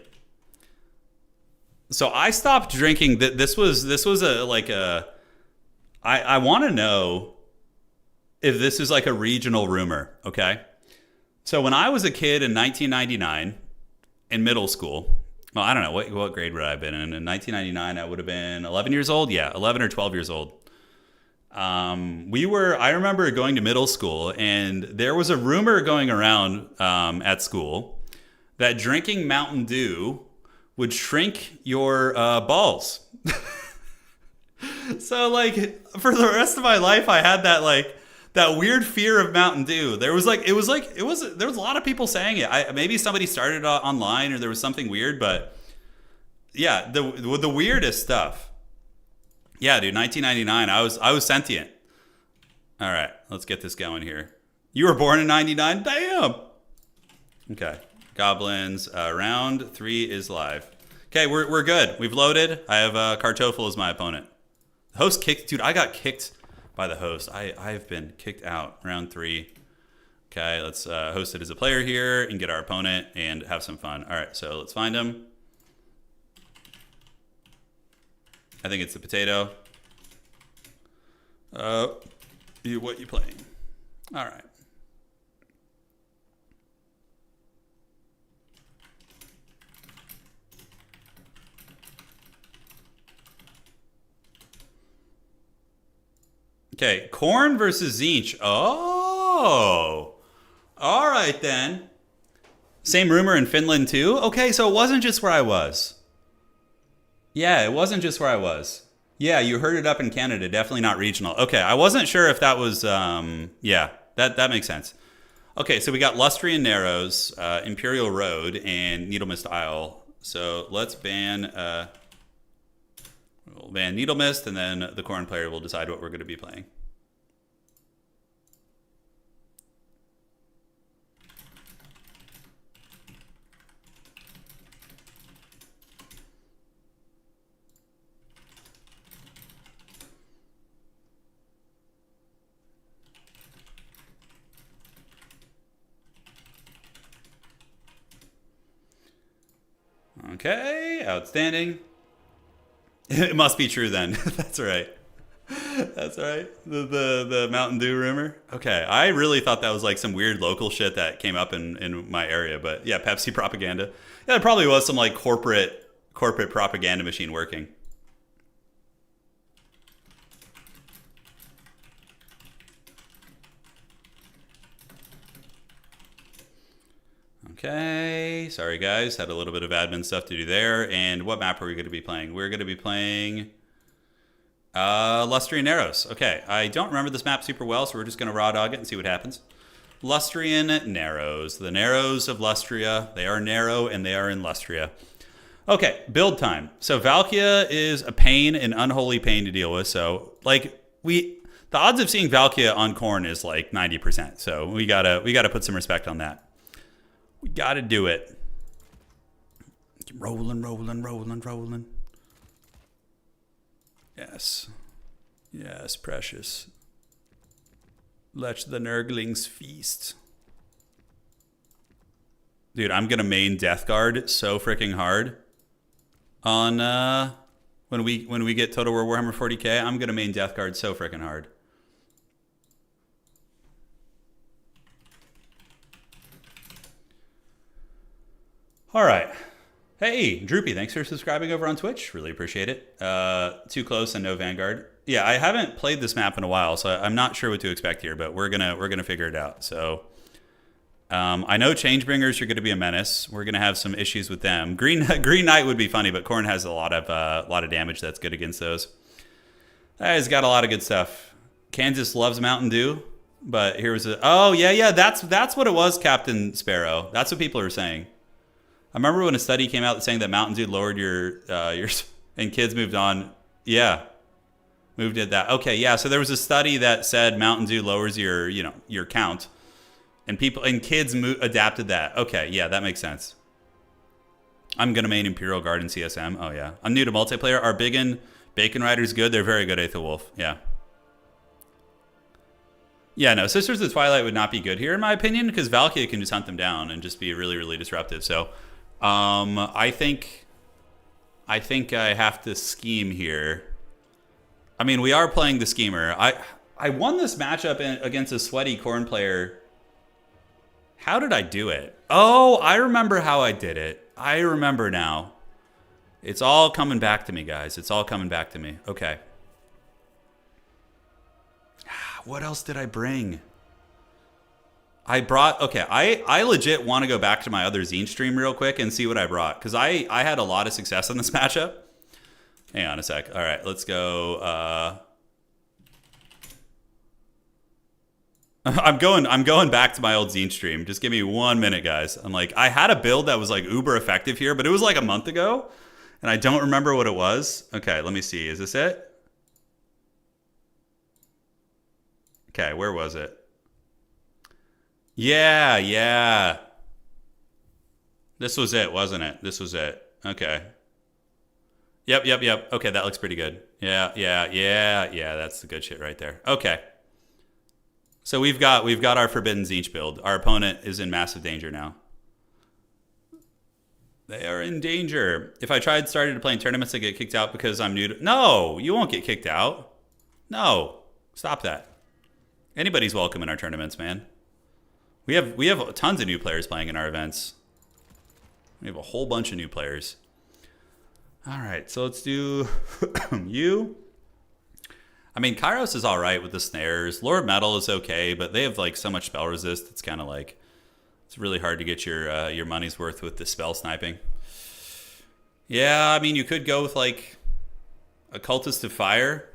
So I stopped drinking. This was a like a. I want to know if this is like a regional rumor. Okay, so when I was a kid in 1999 in middle school, well, I don't know what grade would I have been in 1999. I would have been 11 years old. Yeah, 11 or 12 years old. I remember going to middle school, and there was a rumor going around at school that drinking Mountain Dew would shrink your balls. So like for the rest of my life, I had that weird fear of Mountain Dew. There was a lot of people saying it. Maybe somebody started online or there was something weird, but yeah, the weirdest stuff. Yeah, dude, 1999. I was sentient. All right, let's get this going here. You were born in 99? Damn. Okay. Goblins. Round 3 is live. Okay, we're good. We've loaded. I have Kartoffel as my opponent. The host kicked. Dude, I got kicked by the host. I've been kicked out. Round 3. Okay, let's host it as a player here and get our opponent and have some fun. All right, so let's find him. I think it's the potato. What you playing? All right. Okay, Corn versus TZEENTCH. Oh, all right then. Same rumor in Finland too. Okay, so it wasn't just where I was. Yeah, it wasn't just where I was. Yeah, you heard it up in Canada, definitely not regional. Okay, I wasn't sure if that was, yeah, that makes sense. Okay, so we got Lustrian Narrows, Imperial Road, and Needle Mist Isle. So let's ban, we'll ban Needle Mist, and then the Corn player will decide what we're going to be playing. Okay, outstanding. It must be true then. That's right. That's right. The Mountain Dew rumor. Okay, I really thought that was like some weird local shit that came up in my area, but yeah, Pepsi propaganda. Yeah, it probably was some like corporate propaganda machine working. Okay, sorry guys, had a little bit of admin stuff to do there. And what map are we going to be playing? We're going to be playing Lustrian Narrows. Okay, I don't remember this map super well, so we're just going to raw dog it and see what happens. Lustrian Narrows, the Narrows of Lustria. They are narrow and they are in Lustria. Okay, build time. So Valkia is a pain, an unholy pain to deal with. So like the odds of seeing Valkia on Corn is like 90%. So we gotta put some respect on that. We gotta do it. Rolling, rolling, rolling, rolling. Yes. Yes, precious. Let the Nurglings feast. Dude, I'm gonna main Death Guard so freaking hard. On when we get Total War Warhammer 40k, I'm gonna main Death Guard so freaking hard. All right. Hey, Droopy, thanks for subscribing over on Twitch. Really appreciate it. Too close and no Vanguard. Yeah, I haven't played this map in a while, so I'm not sure what to expect here, but we're gonna figure it out. So I know Changebringers are gonna be a menace. We're gonna have some issues with them. Green Knight would be funny, but Khorne has a lot of damage that's good against those. He's got a lot of good stuff. Kansas loves Mountain Dew, but here was that's what it was, Captain Sparrow. That's what people are saying. I remember when a study came out saying that Mountain Dew lowered your and kids moved on. Yeah, moved at that. Okay, yeah. So there was a study that said Mountain Dew lowers your count, and kids adapted that. Okay, yeah, that makes sense. I'm gonna main Imperial Guard and CSM. Oh yeah, I'm new to multiplayer. Are Bacon Riders good? They're very good. Aether Wolf. Yeah. Yeah, no, Sisters of Twilight would not be good here, in my opinion, because Valkia can just hunt them down and just be really, really disruptive. So, I think I have to scheme here. I mean, we are playing the schemer. I won this matchup against a sweaty Khorne player. How did I do it? Oh, I remember how I did it. I remember now. It's all coming back to me, guys. It's all coming back to me. Okay. What else did I bring? I brought... Okay, I legit want to go back to my other Zine stream real quick and see what I brought. Because I had a lot of success in this matchup. Hang on a sec. All right, let's go... I'm going back to my old Zine stream. Just give me 1 minute, guys. I'm like, I had a build that was like uber effective here, but it was like a month ago, and I don't remember what it was. Okay, let me see. Is this it? Okay, where was it? Yeah. This was it, wasn't it? This was it. Okay. Yep. Okay, that looks pretty good. Yeah. That's the good shit right there. Okay. So we've got our Forbidden Tzeentch build. Our opponent is in massive danger now. They are in danger. If I started to play in tournaments, I get kicked out because I'm new to... No, you won't get kicked out. No, stop that. Anybody's welcome in our tournaments, man. We have tons of new players playing in our events. We have a whole bunch of new players. All right, so let's do you. I mean, Kairos is all right with the snares. Lord Metal is okay, but they have like so much spell resist. It's kind of like it's really hard to get your money's worth with the spell sniping. Yeah, I mean, you could go with like a Cultist of Fire,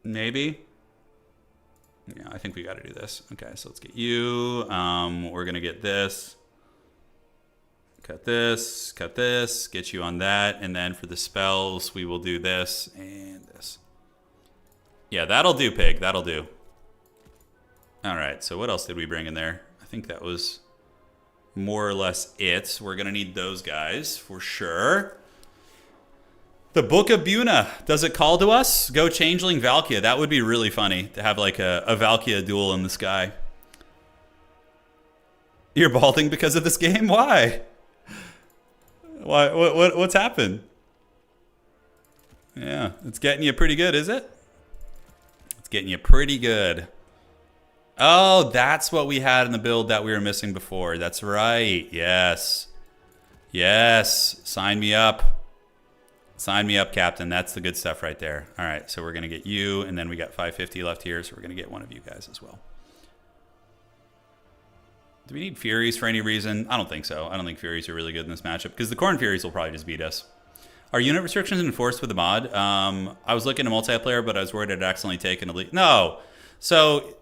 maybe. Yeah, I think we got to do this. Okay, so let's get you. We're gonna get this. Cut this. Get you on that, and then for the spells, we will do this and this. Yeah, that'll do, Pig. That'll do. All right, so what else did we bring in there? I think that was more or less it. We're going to need those guys for sure. The Book of Buna. Does it call to us? Go Changeling Valkia. That would be really funny to have like a Valkia duel in the sky. You're balding because of this game? Why? Why? What's happened? Yeah, it's getting you pretty good, is it? Getting you pretty good. Oh, that's what we had in the build that we were missing before. That's right. Yes. Sign me up. Sign me up, Captain. That's the good stuff right there. All right, so we're going to get you, and then we got 550 left here, so we're going to get one of you guys as well. Do we need Furies for any reason? I don't think so. I don't think Furies are really good in this matchup, because the Khorne Furies will probably just beat us. Are unit restrictions enforced with the mod? I was looking at multiplayer, but I was worried I'd accidentally taken a lead. No. So,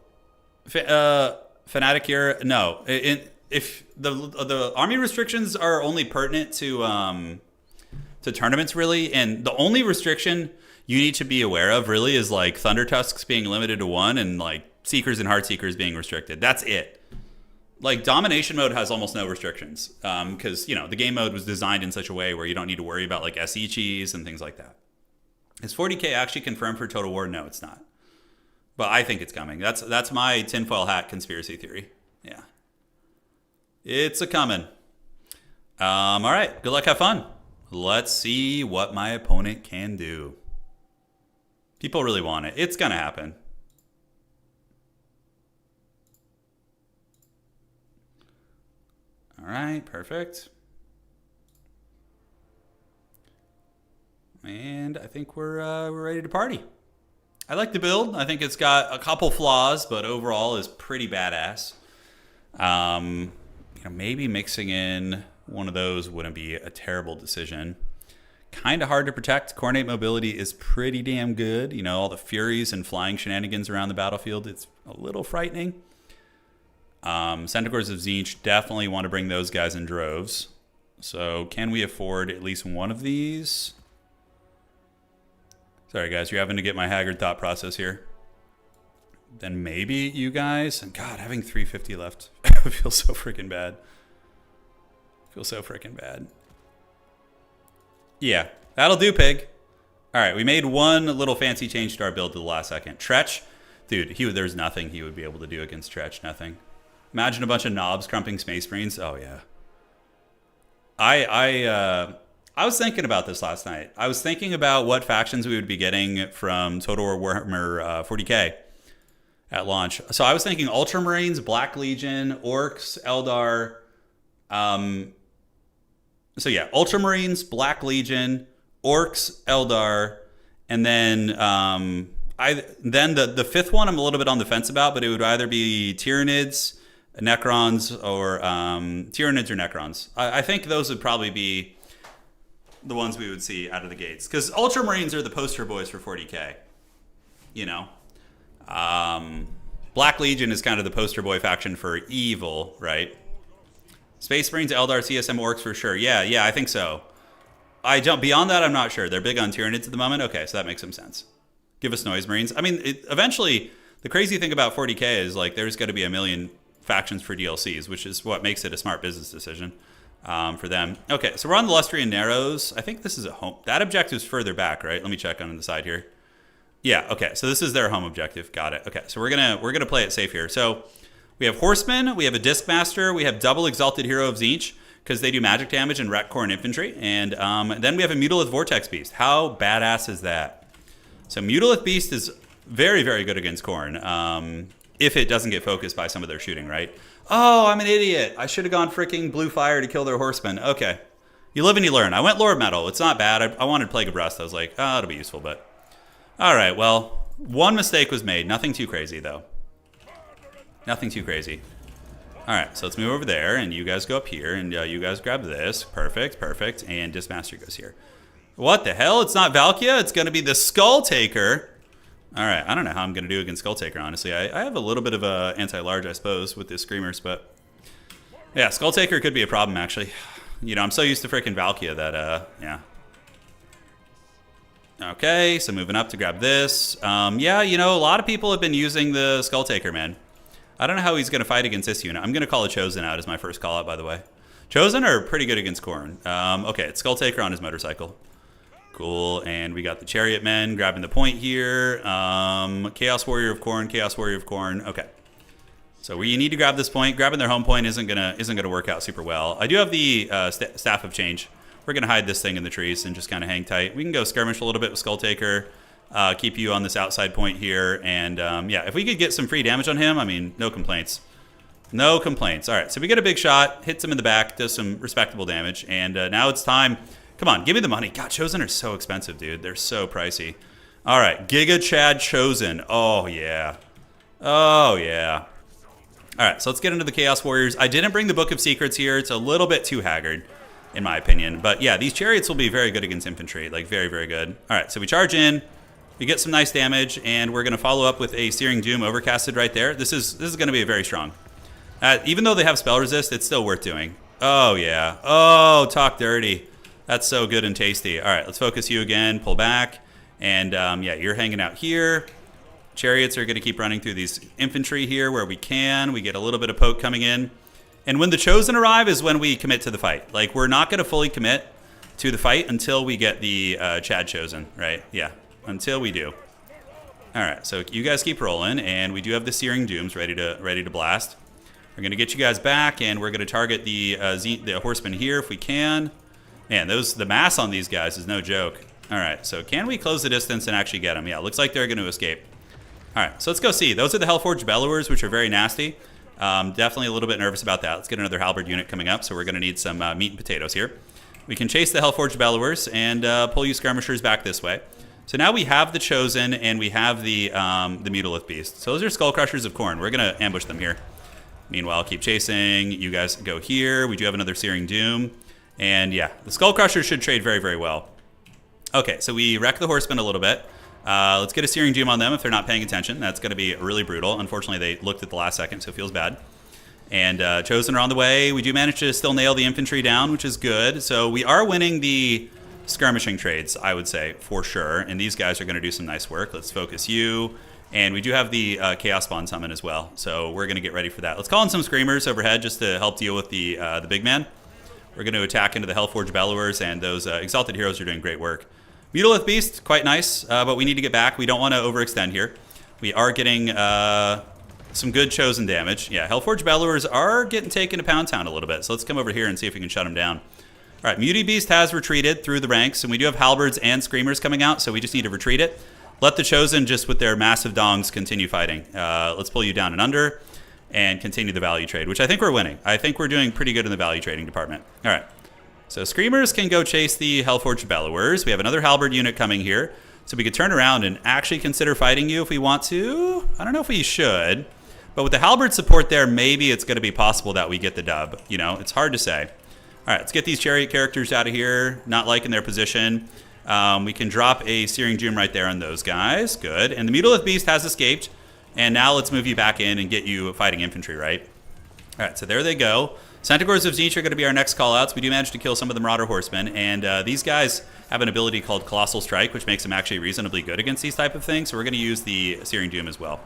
Fnatic here, no. If the army restrictions are only pertinent to tournaments, really, and the only restriction you need to be aware of, really, is like Thunder Tusks being limited to 1 and like Seekers and Heartseekers being restricted. That's it. Like, Domination mode has almost no restrictions because, you know, the game mode was designed in such a way where you don't need to worry about, like, SE cheese and things like that. Is 40k actually confirmed for Total War? No, it's not. But I think it's coming. That's my tinfoil hat conspiracy theory. Yeah. It's a-coming. All right. Good luck. Have fun. Let's see what my opponent can do. People really want it. It's going to happen. All right, perfect. And I think we're ready to party. I like the build. I think it's got a couple flaws, but overall is pretty badass. You know, maybe mixing in one of those wouldn't be a terrible decision. Kind of hard to protect. Coordinate mobility is pretty damn good. You know, all the Furies and flying shenanigans around the battlefield, it's a little frightening. Centaurs of Tzeentch definitely want to bring those guys in droves. So can we afford at least one of these? Sorry, guys, you're having to get my haggard thought process here. Then maybe you guys. And God, having 350 left feels so freaking bad. Feels so freaking bad. Yeah, that'll do, Pig. All right, we made one little fancy change to our build to the last second. Tretch. Dude, there's nothing he would be able to do against Tretch. Nothing. Imagine a bunch of knobs crumping Space Marines. Oh, yeah. I was thinking about this last night. I was thinking about what factions we would be getting from Total War Warhammer 40k at launch. So I was thinking Ultramarines, Black Legion, Orcs, Eldar. So yeah, Ultramarines, Black Legion, Orcs, Eldar, and then the fifth one I'm a little bit on the fence about, but it would either be Tyranids, Necrons, or Tyranids or Necrons. I think those would probably be the ones we would see out of the gates, because Ultramarines are the poster boys for 40k. You know, Black Legion is kind of the poster boy faction for evil, right? Space Marines, Eldar, CSM, Orcs for sure. Yeah, I think so. Beyond that, I'm not sure. They're big on Tyranids at the moment. Okay, so that makes some sense. Give us Noise Marines. I mean, eventually, the crazy thing about 40k is like there's going to be a million factions for DLCs, which is what makes it a smart business decision for them. Okay, so we're on the Lustrian Narrows. I think this is a home. That objective's further back, right? Let me check on the side here. Yeah, okay, so this is their home objective. Got it. Okay, so we're gonna play it safe here. So we have Horsemen, we have a Discmaster, we have double Exalted Hero of TZEENTCH, because they do magic damage and wreck core and infantry. And then we have a Mutalith Vortex Beast. How badass is that? So Mutalith Beast is very, very good against Khorne, if it doesn't get focused by some of their shooting, right? Oh, I'm an idiot. I should have gone freaking Blue Fire to kill their Horsemen. Okay. You live and you learn. I went Lord Metal. It's not bad. I wanted Plague of Rust. I was like, oh, it'll be useful, but... All right, well, one mistake was made. Nothing too crazy, though. Nothing too crazy. All right, so let's move over there, and you guys go up here, and you guys grab this. Perfect, perfect, and Dismaster goes here. What the hell? It's not Valkia. It's going to be the Skull Taker. All right, I don't know how I'm going to do against Skull Taker, honestly. I have a little bit of a anti-large, I suppose, with the Screamers, but... Yeah, Skull Taker could be a problem, actually. You know, I'm so used to freaking Valkia that, yeah. Okay, so moving up to grab this. Yeah, you know, a lot of people have been using the Skull Taker, man. I don't know how he's going to fight against this unit. I'm going to call a Chosen out as my first call out, by the way. Chosen are pretty good against Khorne. Okay, it's Skull Taker on his motorcycle. Cool, and we got the Chariot Men grabbing the point here. Chaos Warrior of Khorne, Chaos Warrior of Khorne. Okay, so we need to grab this point. Grabbing their home point isn't gonna work out super well. I do have the Staff of Change. We're gonna hide this thing in the trees and just kind of hang tight. We can go skirmish a little bit with Skull Taker. Keep you on this outside point here, and yeah, if we could get some free damage on him, I mean, no complaints. No complaints. All right, so we get a big shot, hits him in the back, does some respectable damage, and now it's time. Come on, give me the money. God, Chosen are so expensive, dude. They're so pricey. All right, Giga Chad Chosen. Oh, yeah. Oh, yeah. All right, so let's get into the Chaos Warriors. I didn't bring the Book of Secrets here. It's a little bit too haggard, in my opinion. But yeah, these Chariots will be very good against infantry, like very, very good. All right, so we charge in. We get some nice damage, and we're going to follow up with a Searing Doom overcasted right there. This is going to be a very strong. Even though they have spell resist, it's still worth doing. Oh, yeah. Oh, talk dirty. That's so good and tasty. All right, let's focus you again. Pull back. And, yeah, you're hanging out here. Chariots are going to keep running through these infantry here where we can. We get a little bit of poke coming in. And when the Chosen arrive is when we commit to the fight. Like, we're not going to fully commit to the fight until we get the Chad Chosen, right? Yeah, until we do. All right, so you guys keep rolling. And we do have the Searing Dooms ready to blast. We're going to get you guys back, and we're going to target the Horsemen here if we can. Man, the mass on these guys is no joke. All right, so can we close the distance and actually get them? Yeah, looks like they're going to escape. All right, so let's go see. Those are the Hellforged Bellowers, which are very nasty. Definitely a little bit nervous about that. Let's get another Halberd unit coming up, so we're going to need some meat and potatoes here. We can chase the Hellforged Bellowers and pull you skirmishers back this way. So now we have the Chosen, and we have the Mutalith Beast. So those are Skull Crushers of Khorne. We're going to ambush them here. Meanwhile, keep chasing. You guys go here. We do have another Searing Doom. And yeah, the Skull Crushers should trade very, very well. Okay, so we wreck the Horsemen a little bit. Let's get a Searing Doom on them if they're not paying attention. That's going to be really brutal. Unfortunately, they looked at the last second, so it feels bad. And Chosen are on the way. We do manage to still nail the infantry down, which is good. So we are winning the skirmishing trades, I would say, for sure. And these guys are going to do some nice work. Let's focus you. And we do have the Chaos Spawn summon as well. So we're going to get ready for that. Let's call in some Screamers overhead just to help deal with the big man. We're going to attack into the Hellforged Bellowers, and those Exalted Heroes are doing great work. Mutalith Beast, quite nice, but we need to get back. We don't want to overextend here. We are getting some good chosen damage. Yeah, Hellforged Bellowers are getting taken to Pound Town a little bit. So let's come over here and see if we can shut them down. All right, Muty Beast has retreated through the ranks, and we do have Halberds and Screamers coming out, so we just need to retreat it. Let the Chosen, just with their massive dongs, continue fighting. Let's pull you down and under and continue the value trade, which I think we're winning. I think we're doing pretty good in the value trading department. All right, so Screamers can go chase the Hellforged Bellowers. We have another Halberd unit coming here, so we could turn around and actually consider fighting you if we want to. I don't know if we should, but with the Halberd support there, maybe it's going to be possible that we get the dub. You know, it's hard to say. All right, let's get these Chariot characters out of here. Not liking their position. We can drop a Searing Doom right there on those guys. Good. And the Mutalith Beast has escaped. And now let's move you back in and get you fighting infantry, right? All right, so there they go. Centaurs of Tzeentch are going to be our next call-outs. We do manage to kill some of the Marauder Horsemen. And these guys have an ability called Colossal Strike, which makes them actually reasonably good against these type of things. So we're going to use the Searing Doom as well.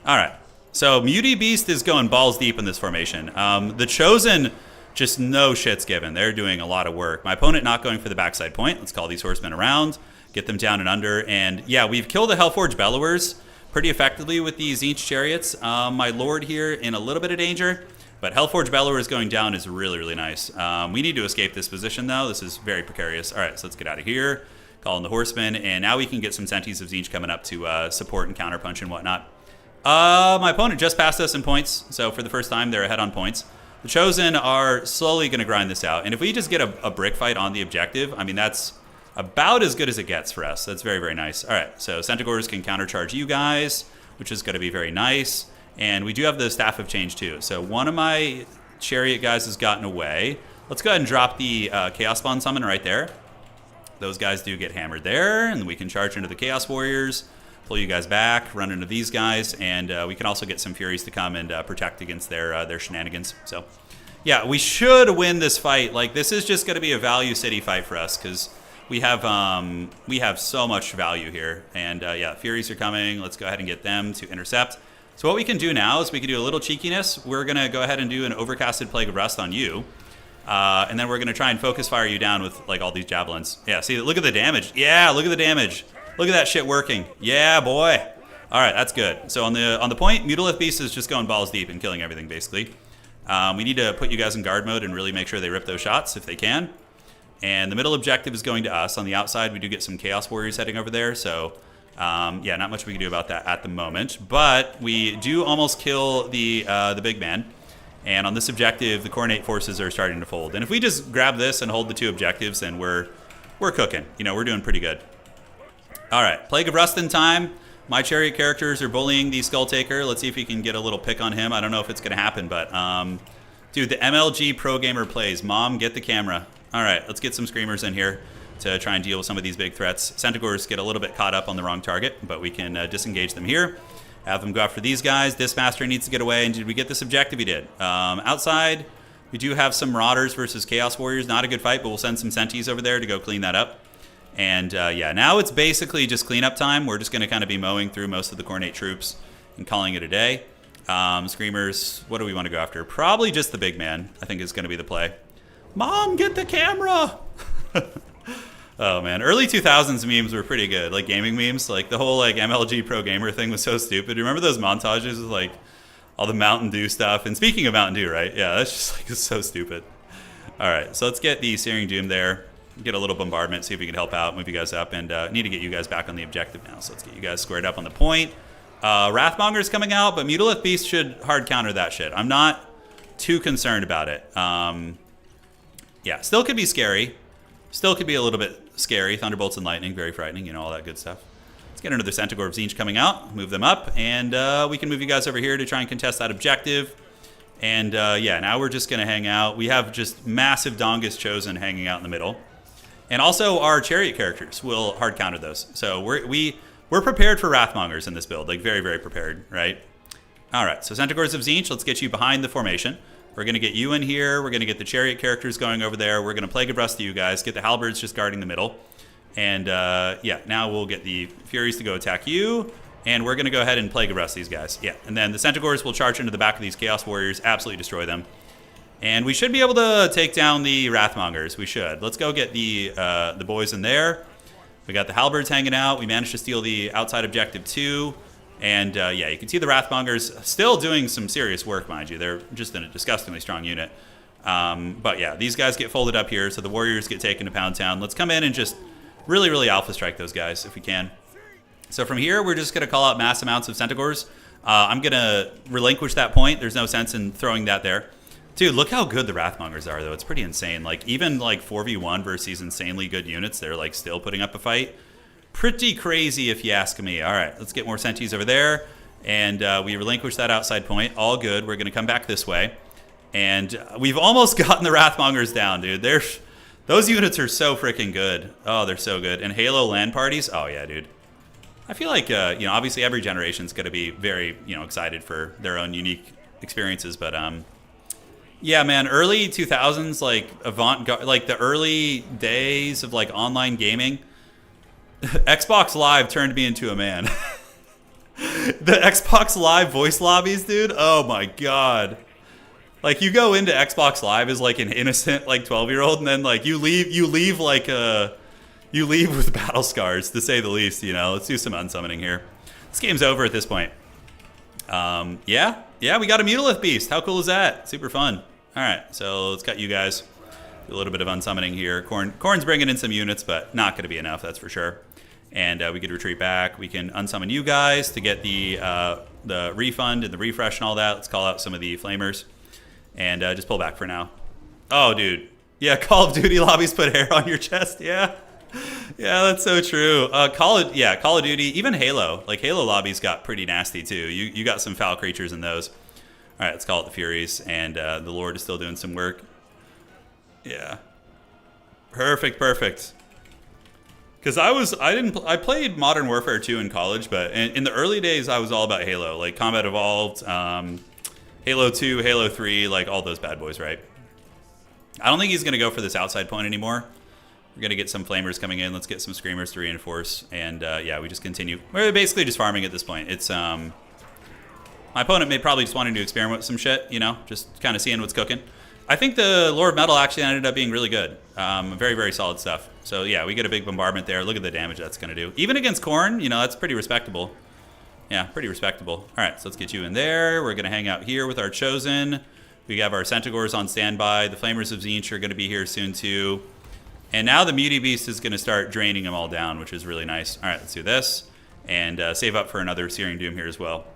All right. So Muty Beast is going balls deep in this formation. The Chosen... just no shits given. They're doing a lot of work. My opponent not going for the backside point. Let's call these horsemen around, get them down and under. And yeah, we've killed the Hellforged Bellowers pretty effectively with these Tzeentch chariots. My lord here in a little bit of danger, but Hellforged Bellowers going down is really, really nice. We need to escape this position though. This is very precarious. All right, so let's get out of here. Call in the horsemen, and now we can get some Centaurs of Tzeentch coming up to support and counterpunch and whatnot. My opponent just passed us in points, so for the first time they're ahead on points. The Chosen are slowly going to grind this out. And if we just get a brick fight on the objective, I mean, that's about as good as it gets for us. That's very, very nice. All right, so Centaurs can countercharge you guys, which is going to be very nice. And we do have the Staff of Change, too. So one of my Chariot guys has gotten away. Let's go ahead and drop the Chaos Spawn Summon right there. Those guys do get hammered there, and we can charge into the Chaos Warriors. Pull you guys back, run into these guys, and we can also get some Furies to come and protect against their shenanigans. So, yeah, we should win this fight. Like, this is just going to be a value city fight for us because we have so much value here. And yeah, Furies are coming. Let's go ahead and get them to intercept. So what we can do now is we can do a little cheekiness. We're going to go ahead and do an overcasted Plague of Rust on you. And then we're going to try and focus fire you down with like all these javelins. Yeah, see, look at the damage. Yeah, look at the damage. Look at that shit working. Yeah, boy. All right, that's good. So on the point, Mutalith Beast is just going balls deep and killing everything, basically. We need to put you guys in guard mode and really make sure they rip those shots if they can. And the middle objective is going to us. On the outside, we do get some Chaos Warriors heading over there. So, yeah, not much we can do about that at the moment. But we do almost kill the big man. And on this objective, the Coronate forces are starting to fold. And if we just grab this and hold the two objectives, then we're cooking. You know, we're doing pretty good. All right, Plague of Rust in time. My Chariot characters are bullying the Skull Taker. Let's see if we can get a little pick on him. I don't know if it's going to happen, but dude, the MLG Pro Gamer plays. Mom, get the camera. All right, let's get some Screamers in here to try and deal with some of these big threats. Centaurs get a little bit caught up on the wrong target, but we can disengage them here. Have them go after these guys. This Master needs to get away, and did we get this objective? We did. Outside, we do have some Marauders versus Chaos Warriors. Not a good fight, but we'll send some Centis over there to go clean that up. And yeah, now it's basically just cleanup time. We're just going to kind of be mowing through most of the Coronate troops and calling it a day. Screamers, what do we want to go after? Probably just the big man, I think is going to be the play. Mom, get the camera! Oh man, early 2000s memes were pretty good, like gaming memes. Like the whole like MLG Pro Gamer thing was so stupid. Remember those montages with like all the Mountain Dew stuff? And speaking of Mountain Dew, right? Yeah, that's just like so stupid. All right, so let's get the Searing Doom there. Get a little bombardment, see if we can help out, move you guys up, and need to get you guys back on the objective now. So let's get you guys squared up on the point. Wrathmonger's coming out, but Mutalith Beast should hard counter that shit. I'm not too concerned about it. Yeah, still could be scary. Still could be a little bit scary. Thunderbolts and lightning, very frightening, you know, all that good stuff. Let's get another Centaur of Tzeentch coming out, move them up, and we can move you guys over here to try and contest that objective. And yeah, now we're just going to hang out. We have just massive Dongus Chosen hanging out in the middle. And also our Chariot characters will hard counter those. So we're prepared for Wrathmongers in this build, like very, very prepared, right? All right, so Centaurs of Tzeentch, let's get you behind the formation. We're going to get you in here. We're going to get the Chariot characters going over there. We're going to Plague of Rust to you guys, get the Halberds just guarding the middle. And yeah, now we'll get the Furies to go attack you. And we're going to go ahead and Plague of Rust these guys. Yeah, and then the Centaurs will charge into the back of these Chaos Warriors, absolutely destroy them. And we should be able to take down the Wrathmongers. We should. Let's go get the boys in there. We got the Halberds hanging out. We managed to steal the outside objective too. And yeah, you can see the Wrathmongers still doing some serious work, mind you. They're just in a disgustingly strong unit. But yeah, these guys get folded up here, so the Warriors get taken to Pound Town. Let's come in and just really, really alpha strike those guys if we can. So from here, we're just going to call out mass amounts of Centaurs. I'm going to relinquish that point. There's no sense in throwing that there. Dude, look how good the Wrathmongers are, though. It's pretty insane. Like, even, like, 4v1 versus these insanely good units, they're, like, still putting up a fight. Pretty crazy, if you ask me. All right, let's get more Sentis over there. And we relinquish that outside point. All good. We're going to come back this way. And we've almost gotten the Wrathmongers down, dude. Those units are so freaking good. Oh, they're so good. And Halo LAN parties? Oh, yeah, dude. I feel like, obviously every generation's going to be very, excited for their own unique experiences. But, yeah, man, early 2000s, like, avant-garde, like, the early days of, like, online gaming, Xbox Live turned me into a man. The Xbox Live voice lobbies, dude, oh, my God. Like, you go into Xbox Live as, like, an innocent, like, 12-year-old, and then, like, you leave with battle scars, to say the least, Let's do some unsummoning here. This game's over at this point. Yeah, we got a Mutalith Beast. How cool is that? Super fun. All right, so let's cut you guys. Do a little bit of unsummoning here. Corn's bringing in some units, but not going to be enough, that's for sure. And we could retreat back. We can unsummon you guys to get the refund and the refresh and all that. Let's call out some of the flamers. And just pull back for now. Oh, dude. Yeah, Call of Duty lobbies put hair on your chest. Yeah. Yeah, that's so true. Call of Duty, even Halo. Like, Halo lobbies got pretty nasty, too. You got some foul creatures in those. All right, let's call it the Furies. And the Lord is still doing some work. Yeah. Perfect. Because I played Modern Warfare 2 in college, but in the early days, I was all about Halo. Like, Combat Evolved, Halo 2, Halo 3, like all those bad boys, right? I don't think he's going to go for this outside point anymore. We're going to get some Flamers coming in. Let's get some Screamers to reinforce. And yeah, we just continue. We're basically just farming at this point. It's my opponent may probably just wanting to experiment with some shit, just kind of seeing what's cooking. I think the Lord Metal actually ended up being really good. Very, very solid stuff. So yeah, we get a big bombardment there. Look at the damage that's going to do. Even against Khorne, that's pretty respectable. Yeah, pretty respectable. All right, so let's get you in there. We're going to hang out here with our Chosen. We have our Centaurs on standby. The Flamers of Tzeentch are going to be here soon, too. And now the Muty Beast is going to start draining them all down, which is really nice. All right, let's do this. And save up for another Searing Doom here as well.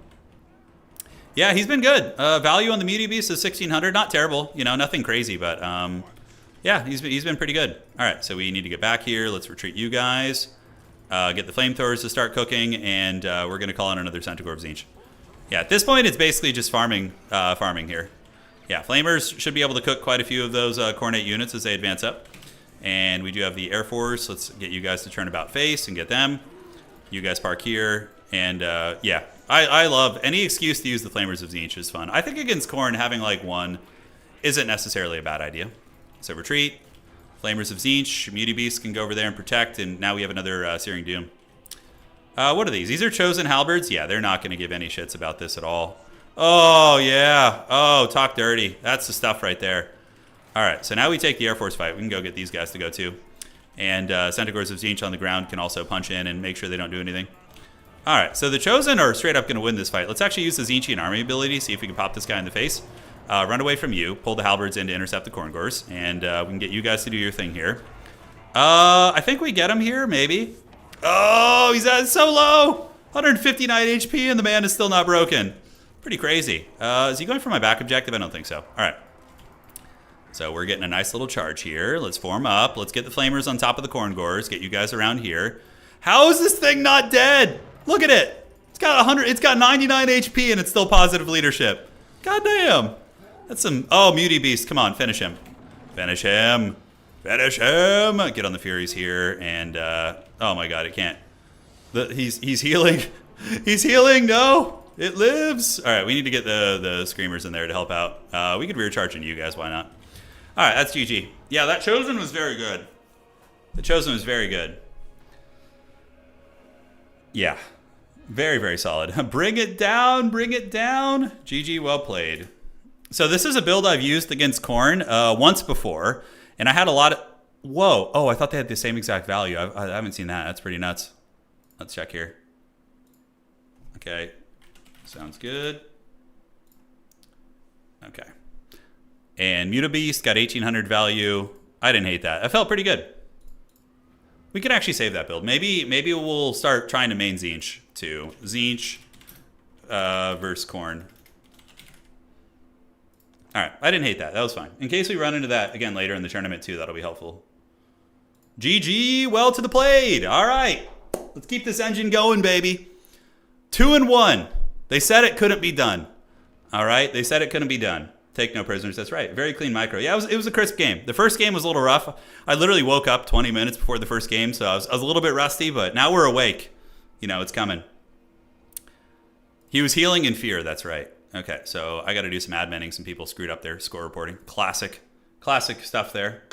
Yeah, he's been good. Value on the Muty Beast is 1,600. Not terrible. Nothing crazy, but yeah, he's been pretty good. All right, so we need to get back here. Let's retreat you guys. Get the flamethrowers to start cooking, and we're going to call in another Centaur of Tzeentch. Yeah, at this point, it's basically just farming here. Yeah, Flamers should be able to cook quite a few of those Khornate units as they advance up. And we do have the Air Force. Let's get you guys to turn about face and get them. You guys park here. And yeah, I love any excuse to use the Flamers of Tzeentch is fun. I think against Khorne, having like one isn't necessarily a bad idea. So retreat. Flamers of Tzeentch, Muty Beast can go over there and protect, and now we have another Searing Doom. What are these? These are Chosen Halberds? Yeah, they're not going to give any shits about this at all. Oh, yeah. Oh, talk dirty. That's the stuff right there. All right, so now we take the Air Force fight. We can go get these guys to go too. And Centaurs of Tzeentch on the ground can also punch in and make sure they don't do anything. All right, so the Chosen are straight up going to win this fight. Let's actually use the Tzeentchian army ability, see if we can pop this guy in the face. Run away from you, pull the Halberds in to intercept the Khorngors, and we can get you guys to do your thing here. I think we get him here, maybe. Oh, he's at so low! 159 HP, and the man is still not broken. Pretty crazy. Is he going for my back objective? I don't think so. All right. So we're getting a nice little charge here. Let's form up. Let's get the Flamers on top of the Khorngors, get you guys around here. How is this thing not dead? Look at it. It's got 99 HP, and it's still positive leadership. God damn. That's some... Oh, Muty Beast. Come on, finish him. Finish him. Finish him. Get on the Furies here. And, oh my god, it can't. He's healing. He's healing. No. It lives. All right, we need to get the Screamers in there to help out. We could rear charge into you guys. Why not? All right, that's GG. Yeah, that Chosen was very good. The Chosen was very good. Yeah. Very, very solid. Bring it down. Bring it down. GG, well played. So this is a build I've used against Khorne once before, and I had a lot of... Whoa. Oh, I thought they had the same exact value. I haven't seen that. That's pretty nuts. Let's check here. Okay. Sounds good. Okay. And Mutabeast got 1800 value. I didn't hate that. I felt pretty good. We could actually save that build. Maybe we'll start trying to main TZEENTCH too. TZEENTCH versus Khorne. All right, I didn't hate that. That was fine. In case we run into that again later in the tournament too, that'll be helpful. GG, well to the played. All right, let's keep this engine going, baby. 2-1. They said it couldn't be done. All right, they said it couldn't be done. Take no prisoners. That's right. Very clean micro. Yeah, it was a crisp game. The first game was a little rough. I literally woke up 20 minutes before the first game, so I was a little bit rusty, but now we're awake. You know, it's coming. He was healing in fear. That's right. Okay, so I got to do some adminning. Some people screwed up their score reporting. Classic stuff there.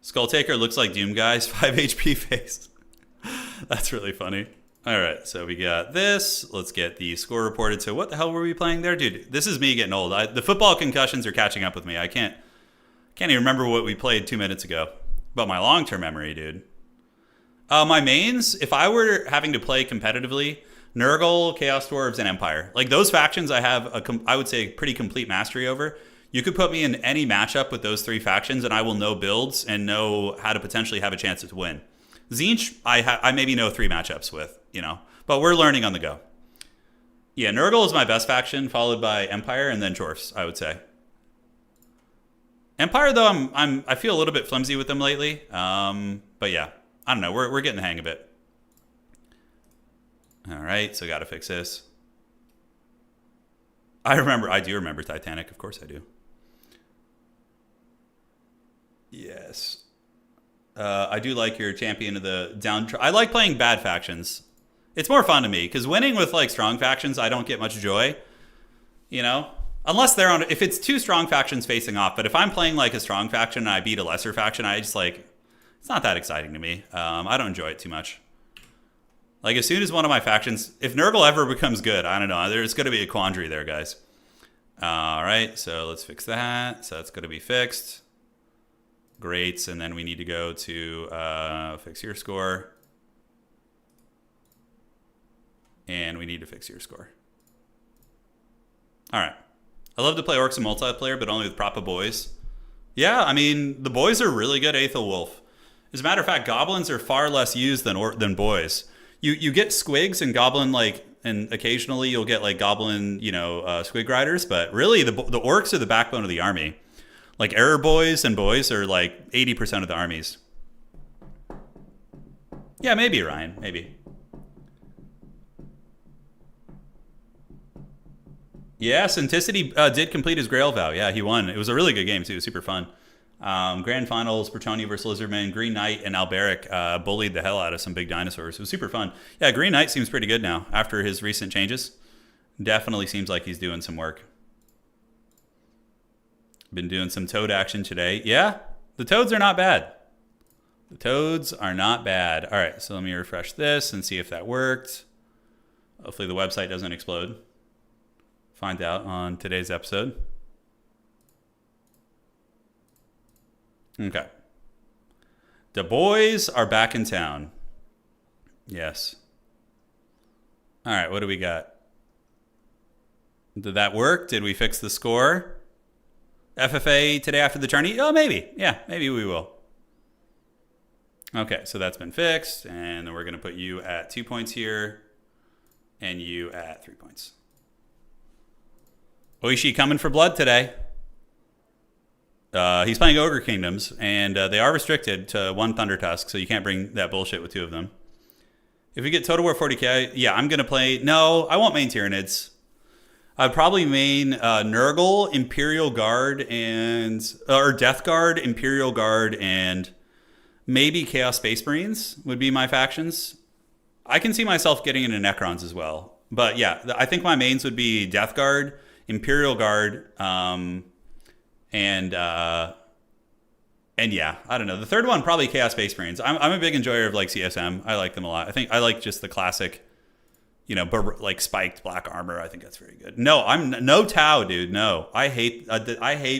Skulltaker looks like Doom Guy's 5 HP face. That's really funny. All right, so we got this. Let's get the score reported. So what the hell were we playing there? Dude, this is me getting old. The football concussions are catching up with me. I can't even remember what we played 2 minutes ago. But my long-term memory, dude. My mains, if I were having to play competitively, Nurgle, Chaos Dwarves, and Empire. Like those factions I have, I would say, pretty complete mastery over. You could put me in any matchup with those three factions, and I will know builds and know how to potentially have a chance to win. TZEENTCH, I maybe know 3 matchups with, you know, but we're learning on the go. Yeah, Nurgle is my best faction, followed by Empire and then Dwarfs, I would say. Empire, though, I feel a little bit flimsy with them lately. But yeah, I don't know. We're getting the hang of it. All right, so got to fix this. I do remember Titanic. Of course I do. Yes. I do like your champion of the down. I like playing bad factions. It's more fun to me because winning with like strong factions, I don't get much joy. You know, unless they're on. If it's 2 strong factions facing off, but if I'm playing like a strong faction and I beat a lesser faction, I just like it's not that exciting to me. I don't enjoy it too much. Like as soon as one of my factions, if Nurgle ever becomes good, I don't know. There's going to be a quandary there, guys. All right, so let's fix that. So that's going to be fixed. Great, and then we need to go to fix your score. And we need to fix your score. All right. I love to play Orcs in multiplayer, but only with proper boys. Yeah, I mean, the boys are really good Aethel Wolf. As a matter of fact, goblins are far less used than boys. You get squigs and goblin, like, and occasionally you'll get, like, goblin, you know, squig riders, but really the orcs are the backbone of the army. Like, error boys and boys are, like, 80% of the armies. Yeah, maybe, Ryan. Maybe. Yeah, Centicity did complete his Grail vow. Yeah, he won. It was a really good game, too. Super fun. Grand Finals, Bretonnia versus Lizardman, Green Knight, and Alberic bullied the hell out of some big dinosaurs. It was super fun. Yeah, Green Knight seems pretty good now after his recent changes. Definitely seems like he's doing some work. Been doing some toad action today. Yeah, the toads are not bad. The toads are not bad. All right, so let me refresh this and see if that worked. Hopefully the website doesn't explode. Find out on today's episode. Okay. The boys are back in town. Yes. All right, what do we got? Did that work? Did we fix the score? FFA today after the tourney? Oh, maybe. Yeah, maybe we will. Okay, so that's been fixed. And then we're going to put you at 2 points here. And you at 3 points. Oishi coming for blood today. He's playing Ogre Kingdoms. And they are restricted to 1 Thunder Tusk. So you can't bring that bullshit with 2 of them. If we get Total War 40k, yeah, I'm going to play... No, I won't main Tyranids. I'd probably main Nurgle, Imperial Guard, or Death Guard, Imperial Guard, and maybe Chaos Space Marines would be my factions. I can see myself getting into Necrons as well. But yeah, I think my mains would be Death Guard, Imperial Guard, and yeah, I don't know. The third one, probably Chaos Space Marines. I'm a big enjoyer of like CSM. I like them a lot. I think I like just the classic... You know, like spiked black armor. I think that's very good. No, I'm no Tau, dude. No, I hate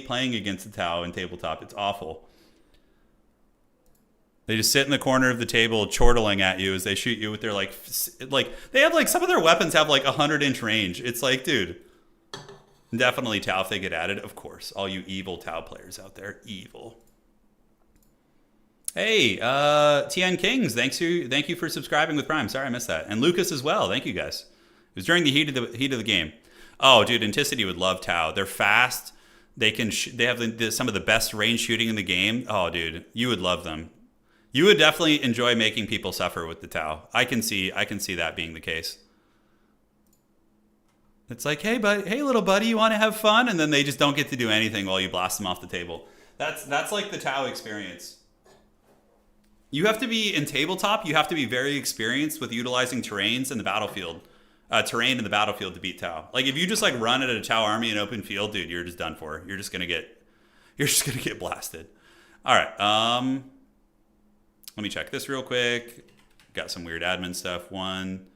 playing against the Tau in tabletop. It's awful. They just sit in the corner of the table chortling at you as they shoot you with their like they have like some of their weapons have like 100-inch range. It's like, dude, definitely Tau if they get added, of course. All you evil Tau players out there, evil. Hey, TN Kings, thank you for subscribing with Prime. Sorry I missed that, and Lucas as well. Thank you guys. It was during the heat of the game. Oh, dude, Anticity would love Tau. They're fast. They have some of the best range shooting in the game. Oh, dude, you would love them. You would definitely enjoy making people suffer with the Tau. I can see that being the case. It's like, hey little buddy, you want to have fun? And then they just don't get to do anything while you blast them off the table. That's like the Tau experience. You have to be in tabletop. You have to be very experienced with utilizing terrains in the battlefield. Terrain in the battlefield to beat Tau. Like if you just like run at a Tau army in open field, dude, you're just done for. You're just gonna get blasted. All right. Let me check this real quick. Got some weird admin stuff. 1,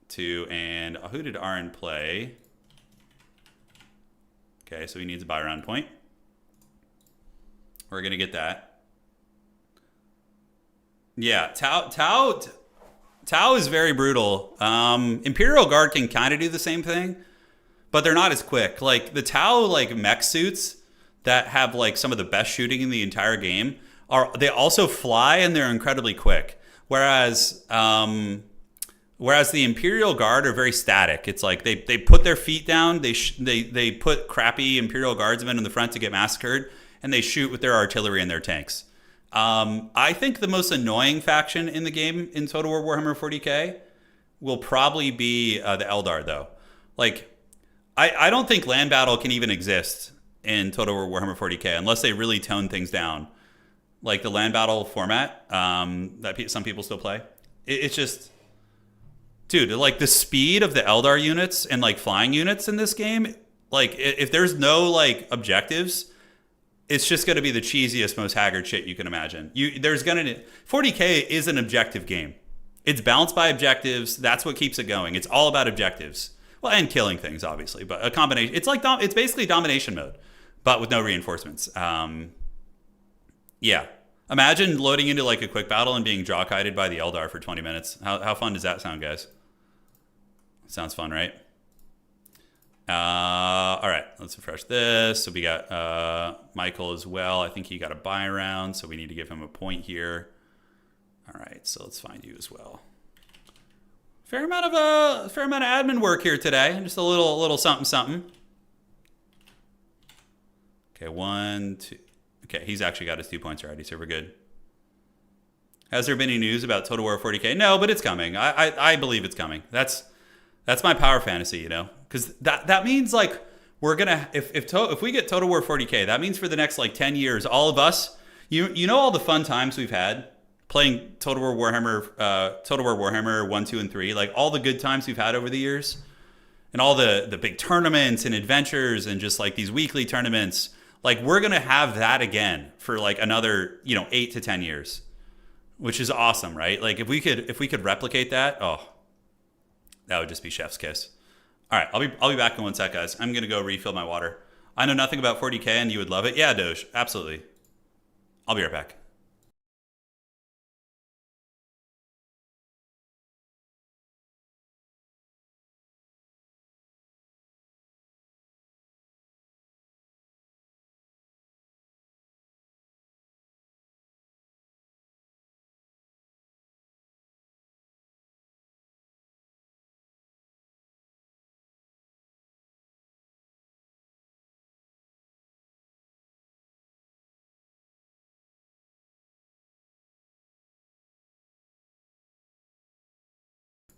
2, and who did Aaron play? Okay, so he needs a buy round point. We're gonna get that. Yeah, Tau is very brutal. Imperial Guard can kind of do the same thing, but they're not as quick. Like the Tau like mech suits that have like some of the best shooting in the entire game they also fly and they're incredibly quick. Whereas the Imperial Guard are very static. It's like they put their feet down. They put crappy Imperial Guardsmen in the front to get massacred, and they shoot with their artillery and their tanks. I think the most annoying faction in the game in Total War Warhammer 40k will probably be the Eldar, though. Like, I don't think land battle can even exist in Total War Warhammer 40k unless they really tone things down. Like the land battle format that some people still play. It's just, dude, like the speed of the Eldar units and like flying units in this game, like if there's no like objectives, it's just going to be the cheesiest, most haggard shit you can imagine. 40k is an objective game. It's balanced by objectives. That's what keeps it going. It's all about objectives. Well, and killing things, obviously, but a combination. It's like it's basically domination mode, but with no reinforcements. Yeah. Imagine loading into like a quick battle and being jaw-kited by the Eldar for 20 minutes. How fun does that sound, guys? Sounds fun, right? All right, let's refresh this. So we got Michael as well. I think he got a buy round, so we need to give him a point here. All right, so let's find you as well. Fair amount of admin work here today. Just a little something. Okay, 1, 2. Okay, he's actually got his 2 points already, so we're good. Has there been any news about Total War 40k? No, but it's coming. I believe it's coming. That's my power fantasy, you know, because that means like we're gonna if we get Total War 40k, that means for the next like 10 years, all of us, you know, all the fun times we've had playing Total War Warhammer 1, 2, and 3, like all the good times we've had over the years, and all the big tournaments and adventures and just like these weekly tournaments. Like we're gonna have that again for like another 8 to 10 years, which is awesome, right? Like if we could replicate that, oh, that would just be chef's kiss. All right, I'll be back in 1 sec, guys. I'm gonna go refill my water. I know nothing about 40k, and you would love it. Yeah, Doge, absolutely. I'll be right back.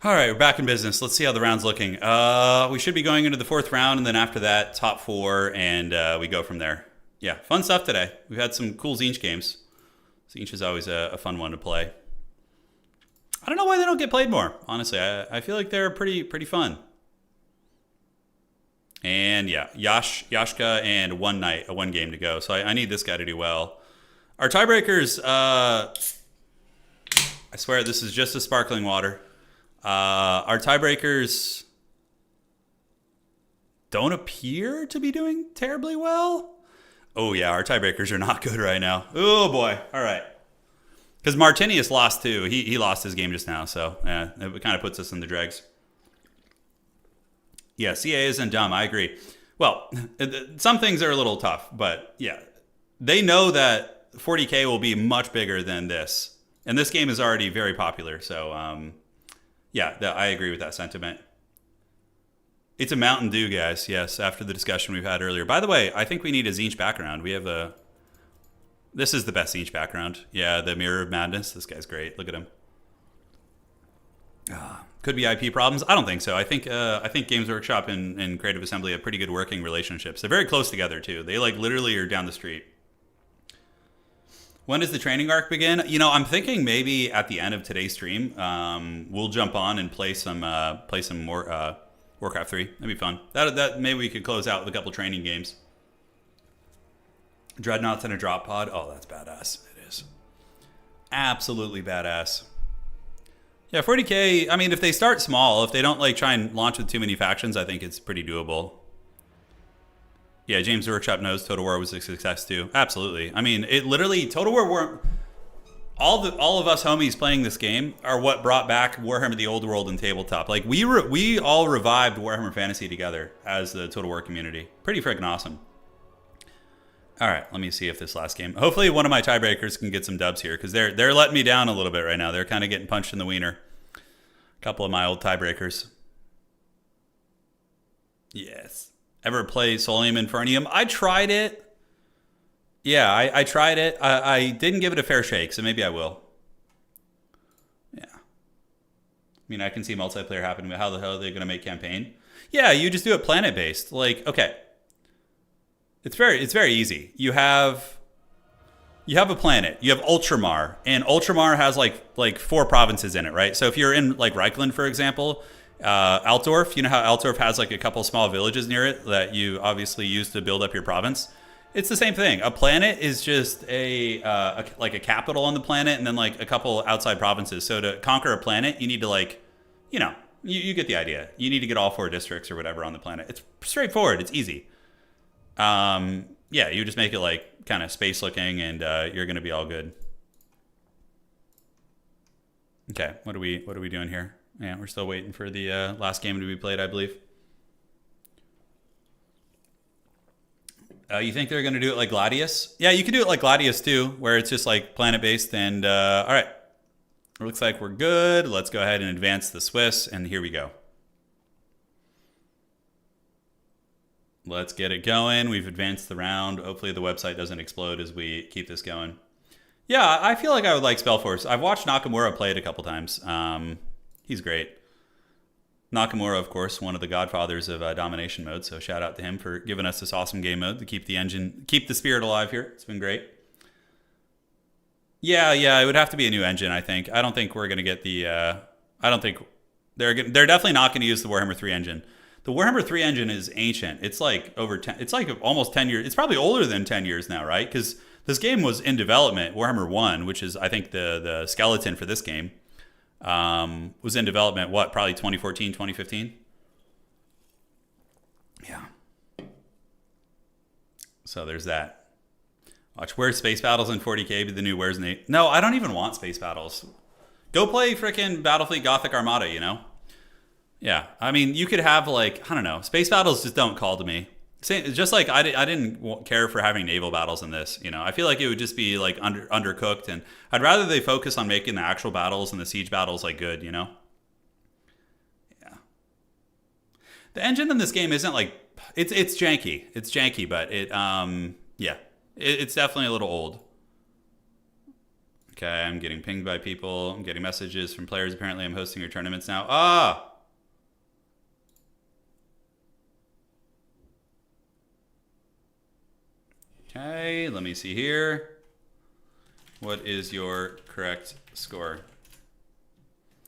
All right, we're back in business. Let's see how the round's looking. We should be going into the 4th round, and then after that, top 4, and we go from there. Yeah, fun stuff today. We've had some cool TZEENTCH games. TZEENTCH is always a fun one to play. I don't know why they don't get played more, honestly. I feel like they're pretty fun. And yeah, Yashka and one game to go. So I need this guy to do well. Our tiebreakers, I swear this is just a sparkling water. Our tiebreakers don't appear to be doing terribly well. Oh yeah, our tiebreakers are not good right now. Oh boy. All right. Because Martinius lost too. He lost his game just now, so yeah, it kind of puts us in the dregs. Yeah, CA isn't dumb. I agree. Well, some things are a little tough, but yeah, they know that 40K will be much bigger than this, and this game is already very popular. So yeah, I agree with that sentiment. It's a Mountain Dew, guys. Yes, after the discussion we've had earlier. By the way, I think we need a TZEENTCH background. We have a... This is the best TZEENTCH background. Yeah, the Mirror of Madness. This guy's great. Look at him. Could be IP problems. I don't think so. I think Games Workshop and Creative Assembly have pretty good working relationships. They're very close together, too. They, like, literally are down the street. When does the training arc begin? You know, I'm thinking maybe at the end of today's stream, we'll jump on and play some more... Warcraft 3. That'd be fun. That maybe we could close out with a couple training games. Dreadnoughts and a drop pod. Oh, that's badass. It is. Absolutely badass. Yeah, 40K, I mean, if they start small, if they don't like try and launch with too many factions, I think it's pretty doable. Yeah, James Workshop knows Total War was a success too. Absolutely. I mean, it literally, Total War all of us homies playing this game are what brought back Warhammer the Old World and tabletop. Like we all revived Warhammer Fantasy together as the Total War community. Pretty freaking awesome. All right, let me see if this last game. Hopefully one of my tiebreakers can get some dubs here because they're letting me down a little bit right now. They're kind of getting punched in the wiener. A couple of my old tiebreakers. Yes. Ever play Solium Infernium? I tried it. Yeah, I tried it. I didn't give it a fair shake, so maybe I will. Yeah. I mean, I can see multiplayer happening, but how the hell are they going to make campaign? Yeah, you just do it planet-based. Like, okay. It's very easy. You have a planet. You have Ultramar, and Ultramar has like 4 provinces in it, right? So if you're in like Reichland, for example, Altdorf, you know how Altdorf has like a couple small villages near it that you obviously use to build up your province? It's the same thing. A planet is just like a capital on the planet and then like a couple outside provinces. So to conquer a planet, you need to like, you know, you get the idea. You need to get all 4 districts or whatever on the planet. It's straightforward. It's easy. Yeah, you just make it like kind of space looking and you're going to be all good. Okay, what are we doing here? Yeah, we're still waiting for the last game to be played, I believe. You think they're going to do it like Gladius? Yeah, you can do it like Gladius too, where it's just like planet-based. And all right, it looks like we're good. Let's go ahead and advance the Swiss, and here we go. Let's get it going. We've advanced the round. Hopefully the website doesn't explode as we keep this going. Yeah, I feel like I would like Spellforce. I've watched Nakamura play it a couple times. He's great. Nakamura, of course, one of the godfathers of domination mode. So shout out to him for giving us this awesome game mode to keep the spirit alive here. It's been great. Yeah, it would have to be a new engine, I think. I don't think we're going to get the... I don't think... They're definitely not going to use the Warhammer 3 engine. The Warhammer 3 engine is ancient. It's like it's like almost 10 years. It's probably older than 10 years now, right? Because this game was in development. Warhammer 1, which is, I think, the skeleton for this game, was in development, what, probably 2014, 2015? Yeah. So there's that. Watch, where's Space Battles in 40K be the new Where's Nate? No, I don't even want Space Battles. Go play frickin' Battlefleet Gothic Armada, you know? Yeah, I mean, you could have, like, I don't know. Space Battles just don't call to me. Just like I didn't care for having naval battles in this, you know. I feel like it would just be, like, undercooked, and I'd rather they focus on making the actual battles and the siege battles, like, good, you know? Yeah. The engine in this game isn't, like... It's janky. It's janky, but it, yeah. It's definitely a little old. Okay, I'm getting pinged by people. I'm getting messages from players. Apparently, I'm hosting your tournaments now. Ah! Okay, let me see here. What is your correct score?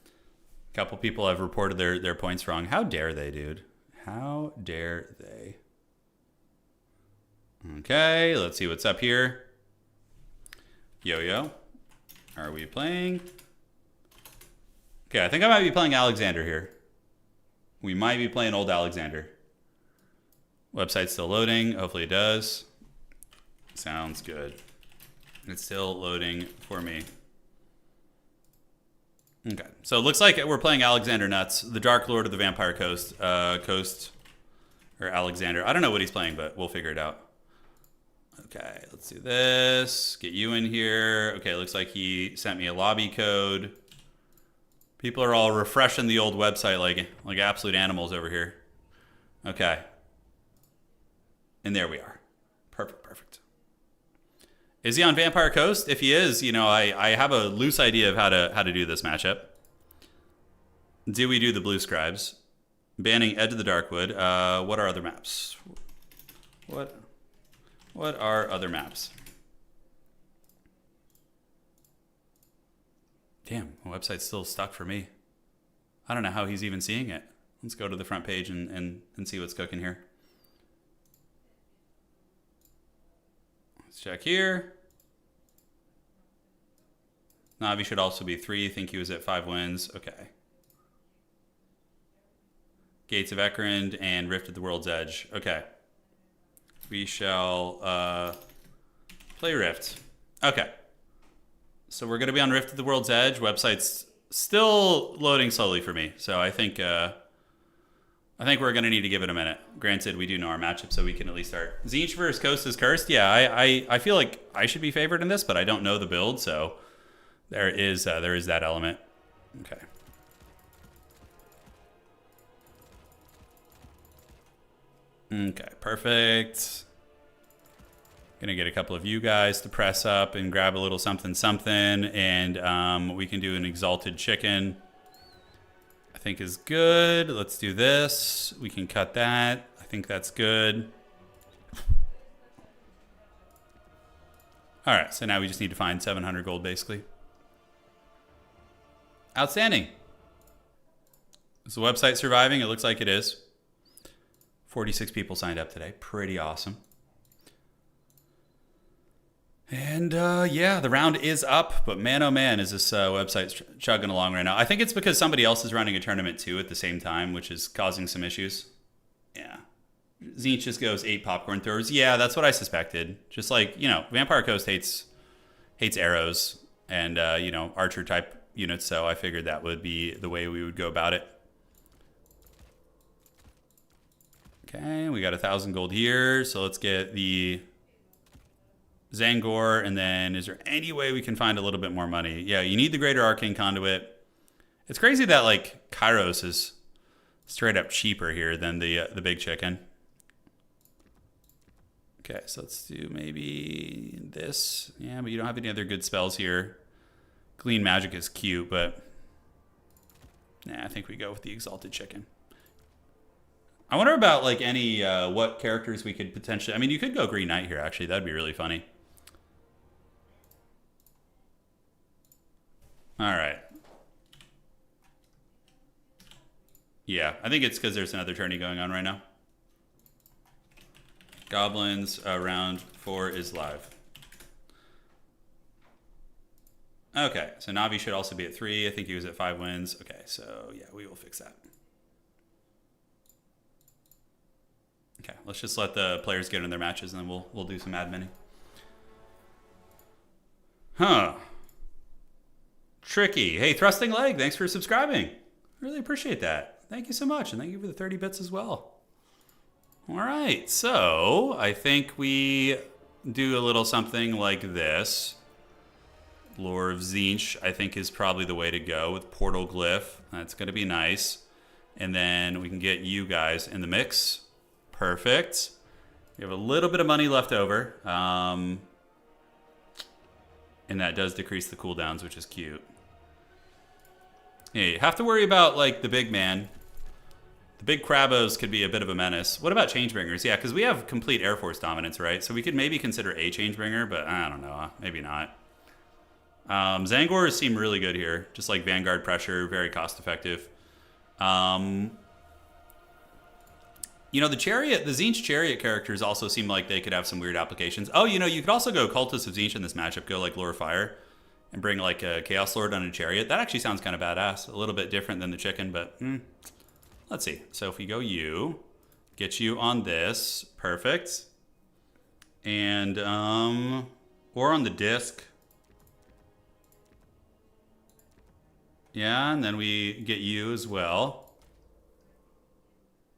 A couple people have reported their points wrong. How dare they, dude? How dare they? Okay, let's see what's up here. Yo-yo. Are we playing? Okay, I think I might be playing Alexander here. We might be playing old Alexander. Website's still loading. Hopefully it does. Sounds good. It's still loading for me. Okay, so it looks like we're playing Alexander Nuts, the Dark Lord of the Vampire Coast. Or Alexander. I don't know what he's playing, but we'll figure it out. Okay, let's do this. Get you in here. Okay, looks like he sent me a lobby code. People are all refreshing the old website like absolute animals over here. Okay. And there we are. Perfect, perfect. Is he on Vampire Coast? If he is, you know, I have a loose idea of how to do this matchup. Do we do the Blue Scribes? Banning Edge of the Darkwood. What are other maps? What are other maps? Damn, the website's still stuck for me. I don't know how he's even seeing it. Let's go to the front page and see what's cooking here. Let's check here. Navi should also be 3. Think he was at 5 wins. Okay. Gates of Ekrond and Rift at the World's Edge. Okay. We shall play Rift. Okay. So we're going to be on Rift at the World's Edge. Website's still loading slowly for me. So I think we're going to need to give it a minute. Granted, we do know our matchup, so we can at least start. TZEENTCH versus Coast is Cursed. Yeah, I feel like I should be favored in this, but I don't know the build, so there is that element. Okay. Okay, perfect. Gonna get a couple of you guys to press up and grab a little something, and we can do an Exalted Chicken. I think is good. Let's do this. We can cut that. I think that's good. All right, so now we just need to find 700 gold, basically. Outstanding. Is the website surviving? It looks like it is. 46 people signed up today. Pretty awesome. And yeah, the round is up, but man, oh man, is this website chugging along right now. I think it's because somebody else is running a tournament too at the same time, which is causing some issues. Yeah. TZEENTCH just goes 8 popcorn throwers. Yeah, that's what I suspected. Just like, you know, Vampire Coast hates arrows and, you know, archer type units, so I figured that would be the way we would go about it. Okay, we got 1,000 gold here, so let's get the Zangor, and then is there any way we can find a little bit more money? Yeah, you need the Greater Arcane Conduit. It's crazy that, like, Kairos is straight up cheaper here than the Big Chicken. Okay, so let's do maybe this. Yeah, but you don't have any other good spells here. Glean Magic is cute, but nah, I think we go with the Exalted Chicken. I wonder about, like, any, what characters we could potentially... I mean, you could go Green Knight here, actually. That'd be really funny. All right. Yeah, I think it's because there's another tourney going on right now. Goblins, round 4 is live. Okay, so Navi should also be at 3. I think he was at 5 wins. Okay, so yeah, we will fix that. Okay, let's just let the players get in their matches, and then we'll do some adminning. Huh. Tricky. Hey, Thrusting Leg, thanks for subscribing. Really appreciate that. Thank you so much, and thank you for the 30 bits as well. All right, so I think we do a little something like this. Lore of TZEENTCH, I think, is probably the way to go with Portal Glyph. That's going to be nice. And then we can get you guys in the mix. Perfect. We have a little bit of money left over. And that does decrease the cooldowns, which is cute. Yeah, you have to worry about, like, the big man. The big Krabos could be a bit of a menace. What about Changebringers? Yeah, because we have complete Air Force dominance, right? So we could maybe consider a Changebringer, but I don't know. Maybe not. Zangors seem really good here. Just like Vanguard Pressure, very cost effective. You know, the TZEENTCH Chariot characters also seem like they could have some weird applications. Oh, you know, you could also go Cultist of TZEENTCH in this matchup, go like Lure of Fire, and bring like a Chaos Lord on a Chariot. That actually sounds kind of badass. A little bit different than the chicken, but let's see. So if we go you, get you on this, perfect. And, or on the disc. Yeah, and then we get you as well.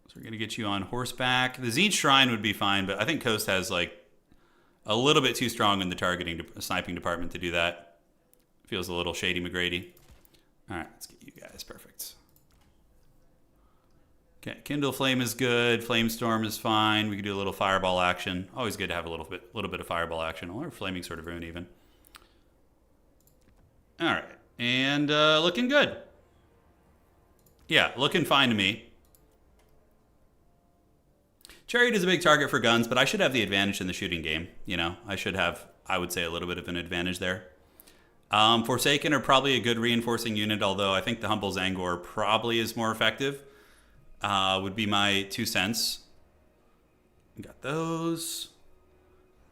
So we're going to get you on horseback. The Tzeentch Shrine would be fine, but I think Coast has like a little bit too strong in the targeting sniping department to do that. Feels a little shady McGrady. All right, let's get you guys. Perfect. Okay, Kindle Flame is good. Flamestorm is fine. We can do a little fireball action. Always good to have a little bit of fireball action, or Flaming Sword of Ruin even. All right, and looking good. Yeah, looking fine to me. Chariot is a big target for guns, but I should have the advantage in the shooting game. You know, I should have, I would say, a little bit of an advantage there. Forsaken are probably a good reinforcing unit, although I think the Humble Zangor probably is more effective. Would be my 2 cents. We got those.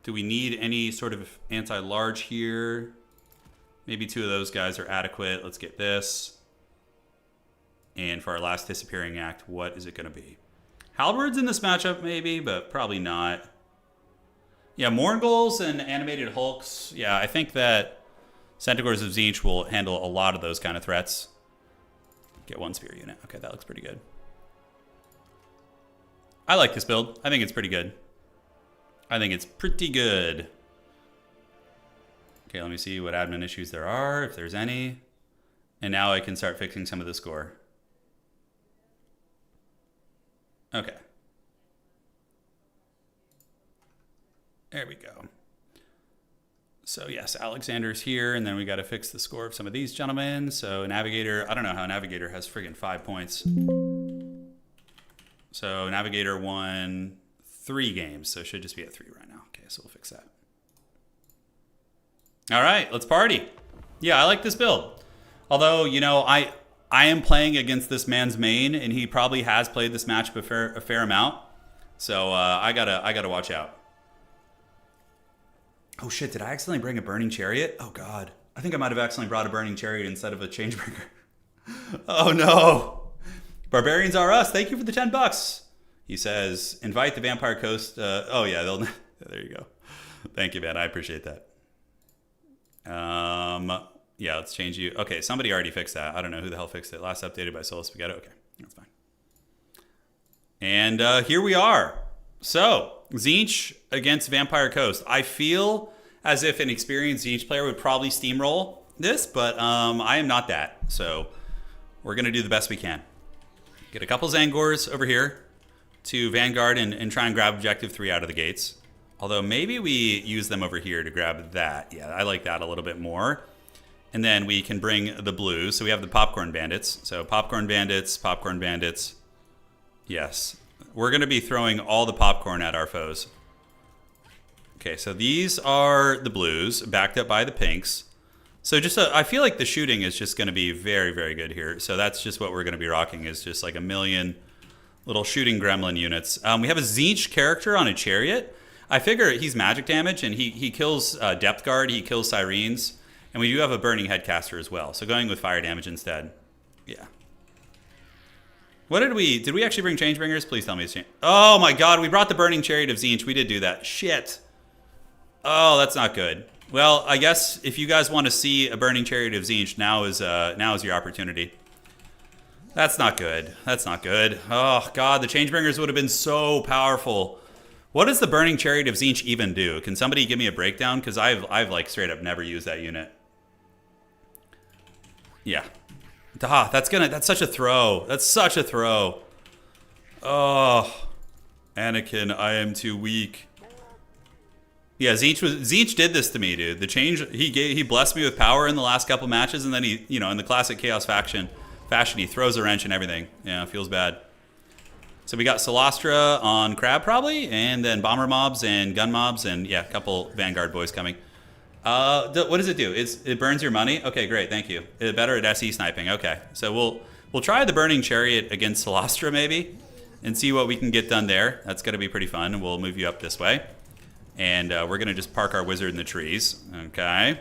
Do we need any sort of anti-large here? Maybe 2 of those guys are adequate. Let's get this. And for our last Disappearing Act, what is it going to be? Halberds in this matchup, maybe, but probably not. Yeah, Morgul's and Animated Hulks. Yeah, I think that Centaurs of Tzeentch will handle a lot of those kind of threats. Get 1 spear unit. Okay, that looks pretty good. I like this build. I think it's pretty good. I think it's pretty good. Okay, let me see what admin issues there are, if there's any. And now I can start fixing some of the score. Okay. There we go. So yes, Alexander's here, and then we got to fix the score of some of these gentlemen. So Navigator, I don't know how Navigator has friggin' 5 points. So Navigator won 3 games, so it should just be at 3 right now. Okay, so we'll fix that. All right, let's party. Yeah, I like this build. Although, you know, I am playing against this man's main, and he probably has played this matchup a fair amount. So I gotta watch out. Oh shit! Did I accidentally bring a Burning Chariot? Oh god, I think I might have accidentally brought a Burning Chariot instead of a Changebringer. Oh no! Barbarians are us. Thank you for the $10. He says, invite the Vampire Coast. Oh yeah, they'll. There you go. Thank you, man. I appreciate that. Yeah, let's change you. Okay, somebody already fixed that. I don't know who the hell fixed it. Last updated by Solo Spaghetto. Okay, that's fine. And here we are. So, Tzeentch against Vampire Coast. I feel as if an experienced Tzeentch player would probably steamroll this, but I am not that. So, we're going to do the best we can. Get a couple Zangors over here to Vanguard and try and grab Objective 3 out of the gates. Although maybe we use them over here to grab that. Yeah, I like that a little bit more. And then we can bring the blues. So we have the Popcorn Bandits. So Popcorn Bandits, Popcorn Bandits. Yes. We're going to be throwing all the popcorn at our foes. Okay, so these are the blues, backed up by the pinks. So just I feel like the shooting is just going to be very, very good here. So that's just what we're going to be rocking, is just like a million little shooting gremlin units. We have a Tzeentch character on a chariot. I figure he's magic damage, and he kills Depth Guard, he kills Sirens. And we do have a Burning Headcaster as well. So going with fire damage instead. Yeah. What did we actually bring Changebringers? Please tell me it's change. Oh my god, we brought the Burning Chariot of Tzeentch. We did do that. Shit. Oh, that's not good. Well, I guess if you guys want to see a Burning Chariot of Tzeentch, now is your opportunity. That's not good. That's not good. Oh god, the Changebringers would have been so powerful. What does the Burning Chariot of Tzeentch even do? Can somebody give me a breakdown? Because I've like straight up never used that unit. Yeah. That's such a throw. That's such a throw. Oh, Anakin, I am too weak. Yeah, Tzeentch did this to me, dude. The change he blessed me with power in the last couple matches, and then he, you know, in the classic Chaos fashion, he throws a wrench and everything. Yeah, feels bad. So we got Solastra on Crab probably, and then Bomber mobs and Gun mobs, and yeah, a couple Vanguard boys coming. What does it do? It burns your money? Okay, great, thank you. Better at SE sniping. Okay, so we'll try the Burning Chariot against Solastra maybe, and see what we can get done there. That's gonna be pretty fun. We'll move you up this way, and we're gonna just park our wizard in the trees. Okay,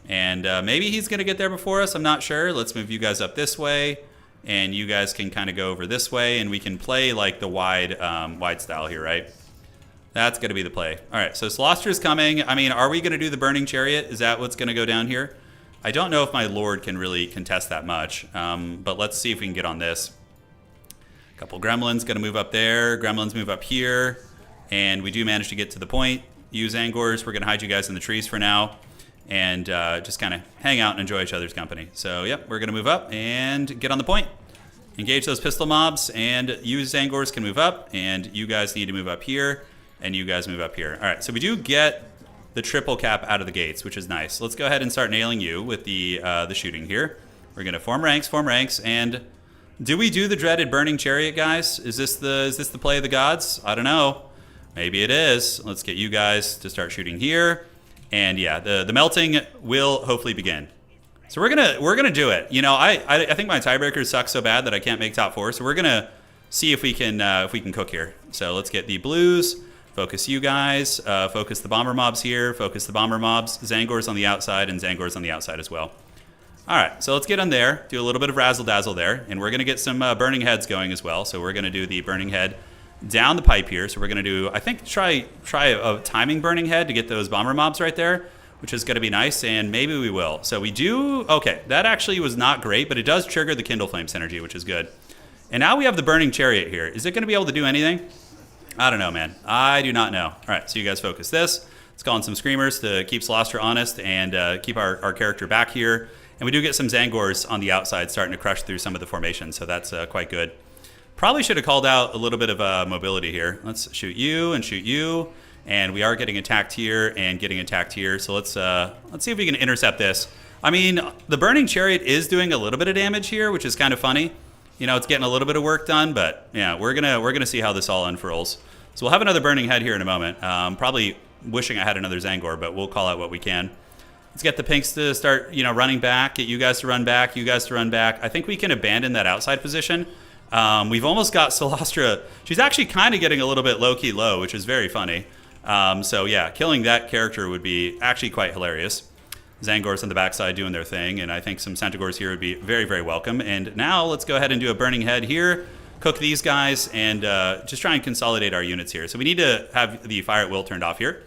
and maybe he's gonna get there before us. I'm not sure. Let's move you guys up this way, and you guys can kind of go over this way, and we can play like the wide style here, right? That's going to be the play. All right, so Solastra is coming. I mean, are we going to do the Burning Chariot? Is that what's going to go down here? I don't know if my Lord can really contest that much, but let's see if we can get on this. A couple gremlins going to move up there. Gremlins move up here. And we do manage to get to the point. Use Angors. We're going to hide you guys in the trees for now. And just kind of hang out and enjoy each other's company. So, yep, we're going to move up and get on the point. Engage those pistol mobs. And use Angors can move up. And you guys need to move up here. And you guys move up here. All right, so we do get the triple cap out of the gates, which is nice. Let's go ahead and start nailing you with the shooting here. We're going to form ranks, and do we do the dreaded burning chariot, guys? Is this the play of the gods? I don't know. Maybe it is. Let's get you guys to start shooting here, and yeah, the melting will hopefully begin. So we're gonna do it. You know, I think my tiebreakers suck so bad that I can't make top 4. So we're gonna see if we can cook here. So let's get the blues. Focus you guys, focus the bomber mobs here, focus the bomber mobs, Zangors on the outside, and Zangors on the outside as well. All right, so let's get on there, do a little bit of razzle-dazzle there, and we're going to get some burning heads going as well. So we're going to do the burning head down the pipe here. So we're going to do, I think, try a timing burning head to get those bomber mobs right there, which is going to be nice, and maybe we will. So we do, okay, that actually was not great, but it does trigger the Kindle Flame synergy, which is good. And now we have the burning chariot here. Is it going to be able to do anything? I don't know, man. I do not know. All right, so you guys focus this. Let's call in some screamers to keep Celestra honest and keep our character back here. And we do get some Zangors on the outside starting to crush through some of the formations, so that's quite good. Probably should have called out a little bit of mobility here. Let's shoot you and shoot you. And we are getting attacked here and getting attacked here. So let's see if we can intercept this. I mean, the Burning Chariot is doing a little bit of damage here, which is kind of funny. You know, it's getting a little bit of work done, but yeah, we're gonna see how this all unfurls. So we'll have another Burning Head here in a moment. Probably wishing I had another Zangor, but we'll call out what we can. Let's get the pinks to start, you know, running back. Get you guys to run back. You guys to run back. I think we can abandon that outside position. We've almost got Celestra. She's actually kind of getting a little bit low-key low, which is very funny. So yeah, killing that character would be actually quite hilarious. Zangors on the backside doing their thing, and I think some Centaurs here would be very, very welcome. And now let's go ahead and do a Burning Head here, cook these guys, and just try and consolidate our units here. So we need to have the Fire at Will turned off here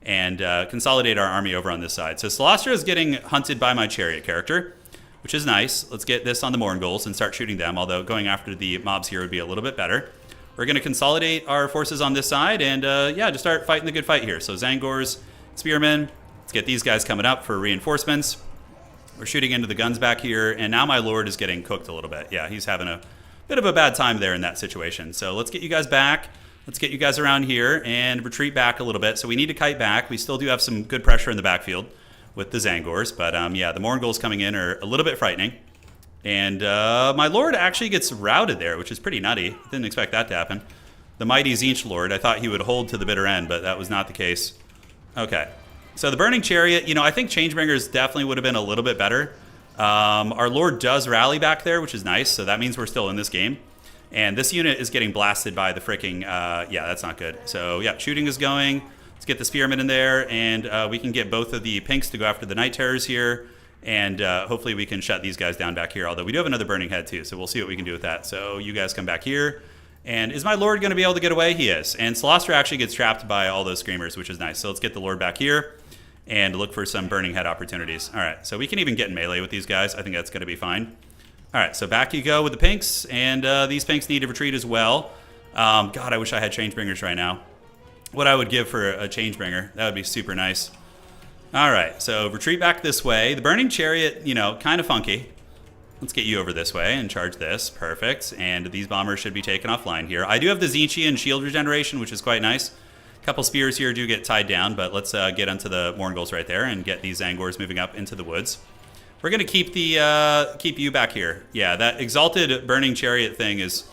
and consolidate our army over on this side. So Celestra is getting hunted by my Chariot character, which is nice. Let's get this on the Mournguls and start shooting them, although going after the mobs here would be a little bit better. We're going to consolidate our forces on this side and, yeah, just start fighting the good fight here. So Zangors, Spearmen, let's get these guys coming up for reinforcements. We're shooting into the guns back here, and now my Lord is getting cooked a little bit. Yeah, he's having a bit of a bad time there in that situation. So let's get you guys back. Let's get you guys around here and retreat back a little bit. So we need to kite back. We still do have some good pressure in the backfield with the Zangors, but yeah, the Mournguls coming in are a little bit frightening. And my Lord actually gets routed there, which is pretty nutty. Didn't expect that to happen. The mighty TZEENTCH Lord, I thought he would hold to the bitter end, but that was not the case. Okay, so the Burning Chariot, you know, I think Changebringers definitely would have been a little bit better. Our Lord does rally back there, which is nice, so that means we're still in this game. And this unit is getting blasted by the freaking, yeah, that's not good. So yeah, shooting is going. Let's get the Spearmen in there, and we can get both of the pinks to go after the Night Terrors here. And hopefully we can shut these guys down back here, although we do have another Burning Head too, so we'll see what we can do with that. So you guys come back here. And is my Lord going to be able to get away? He is. And Celestra actually gets trapped by all those Screamers, which is nice. So let's get the Lord back here and look for some Burning Head opportunities. All right, so we can even get in melee with these guys. I think that's going to be fine. All right, so back you go with the pinks, and these pinks need to retreat as well. God, I wish I had Changebringers right now. What I would give for a Changebringer, that would be super nice. All right, so retreat back this way. The Burning Chariot, you know, kind of funky. Let's get you over this way and charge this. Perfect. And these bombers should be taken offline here. I do have the TZEENTCH and shield regeneration, which is quite nice. A couple spears here do get tied down, but let's get onto the Mournguls right there and get these Zangors moving up into the woods. We're going to keep the keep you back here. Yeah, that Exalted Burning Chariot thing is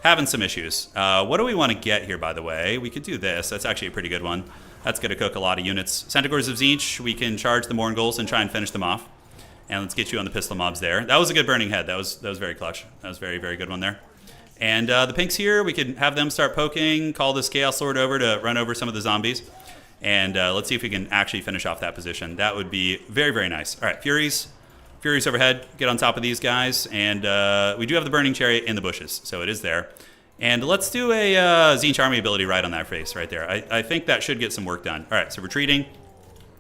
having some issues. What do we want to get here, by the way? We could do this. That's actually a pretty good one. That's going to cook a lot of units. Centaurs of TZEENTCH, we can charge the Mournguls and try and finish them off. And let's get you on the pistol mobs there. That was a good Burning Head. That was very clutch. That was very, very good one there. And the pinks here, we can have them start poking, call this Chaos Lord over to run over some of the zombies. And let's see if we can actually finish off that position. That would be very, very nice. All right, Furies. Furies overhead. Get on top of these guys. And we do have the Burning Chariot in the bushes, so it is there. And let's do a TZEENTCH Army ability right on that face right there. I think that should get some work done. All right, so retreating.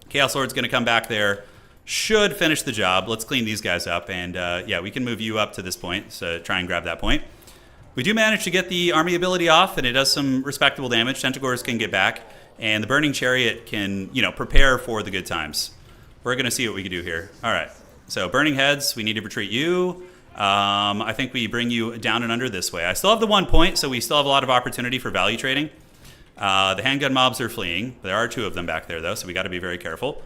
Chaos Lord's going to come back there. should finish the job. Let's clean these guys up, and yeah, we can move you up to this point, so try and grab that point. We do manage to get the army ability off, and it does some respectable damage. Centaurs can get back, and the Burning Chariot can, you know, prepare for the good times. We're going to see what we can do here. All right, so Burning Heads, we need to retreat you. I think we bring you down and under this way. I still have the 1 point, so we still have a lot of opportunity for value trading. The handgun mobs are fleeing. There are 2 of them back there, though, so we got to be very careful.